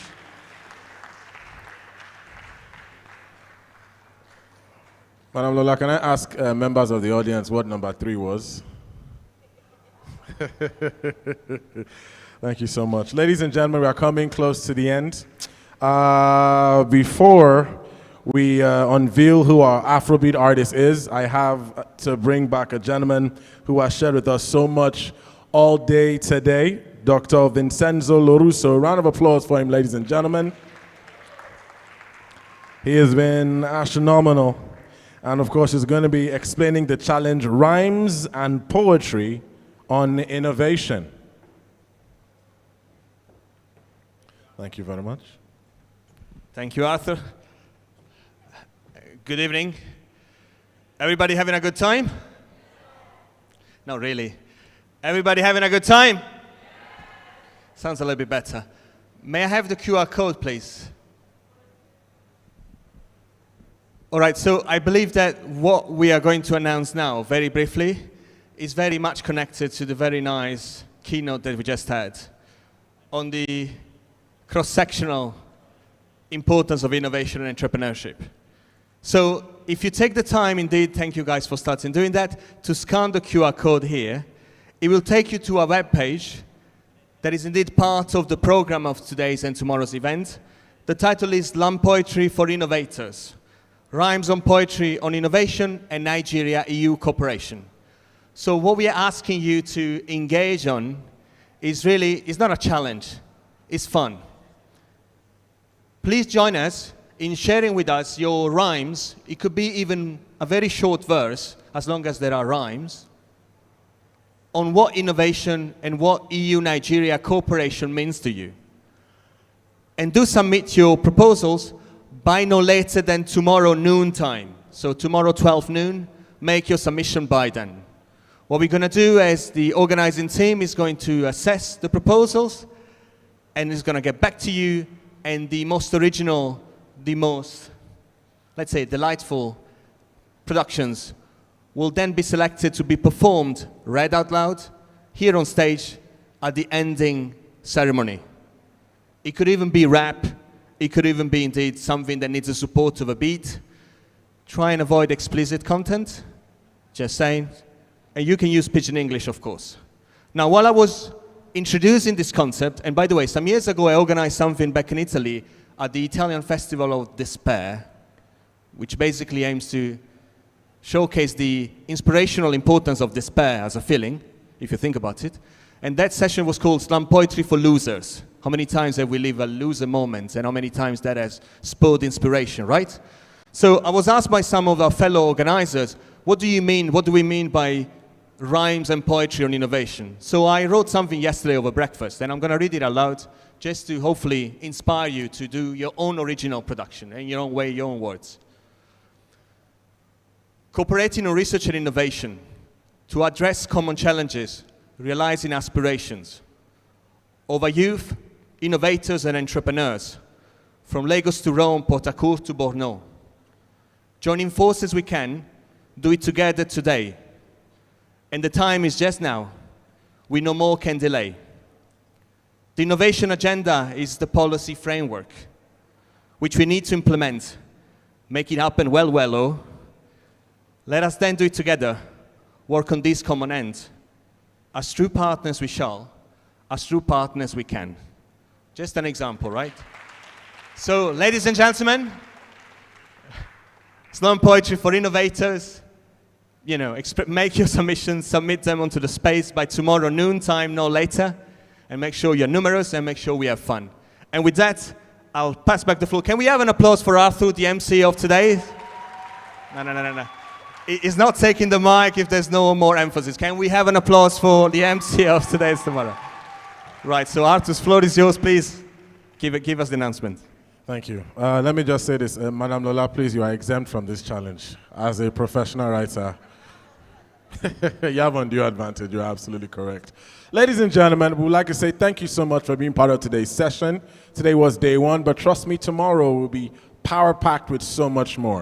Madame Lola, can I ask members of the audience what number 3 was? Thank you so much. Ladies and gentlemen, we are coming close to the end. Before we unveil who our Afrobeat artist is, I have to bring back a gentleman who has shared with us so much all day today, Dr. Vincenzo Lorusso. A round of applause for him, ladies and gentlemen. He has been astronomical, and of course he's going to be explaining the challenge Rhymes and Poetry on Innovation. Thank you very much. Thank you, Arthur. Good evening. Everybody having a good time? No, really. Everybody having a good time? Sounds a little bit better. May I have the QR code, please? All right, so I believe that what we are going to announce now, very briefly, is very much connected to the very nice keynote that we just had on the cross-sectional importance of innovation and entrepreneurship. So if you take the time, indeed, thank you guys for starting doing that, to scan the QR code here, it will take you to a web page that is indeed part of the program of today's and tomorrow's event. The title is Slam Poetry for Innovators, Rhymes on Poetry on Innovation and Nigeria-EU Cooperation. So what we are asking you to engage on is really, it's not a challenge, it's fun. Please join us in sharing with us your rhymes. It could be even a very short verse, as long as there are rhymes, on what innovation and what EU-Nigeria cooperation means to you. And do submit your proposals by no later than tomorrow noon time. So tomorrow 12 noon, make your submission by then. What we're going to do is the organizing team is going to assess the proposals and is going to get back to you, and the most original, the most, let's say, delightful productions will then be selected to be performed, read out loud, here on stage at the ending ceremony. It could even be rap. It could even be, indeed, something that needs the support of a beat. Try and avoid explicit content, just saying. And you can use Pidgin English, of course. Now, while I was introducing this concept, and by the way, some years ago I organized something back in Italy at the Italian Festival of Despair, which basically aims to showcase the inspirational importance of despair as a feeling, if you think about it. And that session was called Slam Poetry for Losers. How many times have we lived a loser moment, and how many times that has spurred inspiration, right? So I was asked by some of our fellow organizers, what do we mean by rhymes and poetry on innovation? So I wrote something yesterday over breakfast, and I'm going to read it aloud just to hopefully inspire you to do your own original production in your own way, your own words. Cooperating on research and innovation to address common challenges, realizing aspirations of our youth, innovators and entrepreneurs, from Lagos to Rome, Port Harcourt to Borno. Joining forces we can, do it together today. And the time is just now. We no more can delay. The innovation agenda is the policy framework, which we need to implement, make it happen well, oh. Let us then do it together, work on this common end. As true partners we shall, as true partners we can. Just an example, right? So, ladies and gentlemen, Slam Poetry for Innovators. You know, make your submissions, submit them onto the space by tomorrow noon time, no later, and make sure you're numerous and make sure we have fun. And with that, I'll pass back the floor. Can we have an applause for Arthur, the MC of today? No. He's not taking the mic if there's no more emphasis. Can we have an applause for the MC of today's tomorrow? Right, so Arthur's floor is yours, please. Give us the announcement. Thank you. Let me just say this. Madame Lola, please, you are exempt from this challenge. As a professional writer, You have undue advantage. You're absolutely correct. Ladies and gentlemen, we would like to say thank you so much for being part of today's session. Today was day one, but trust me, tomorrow will be power-packed with so much more.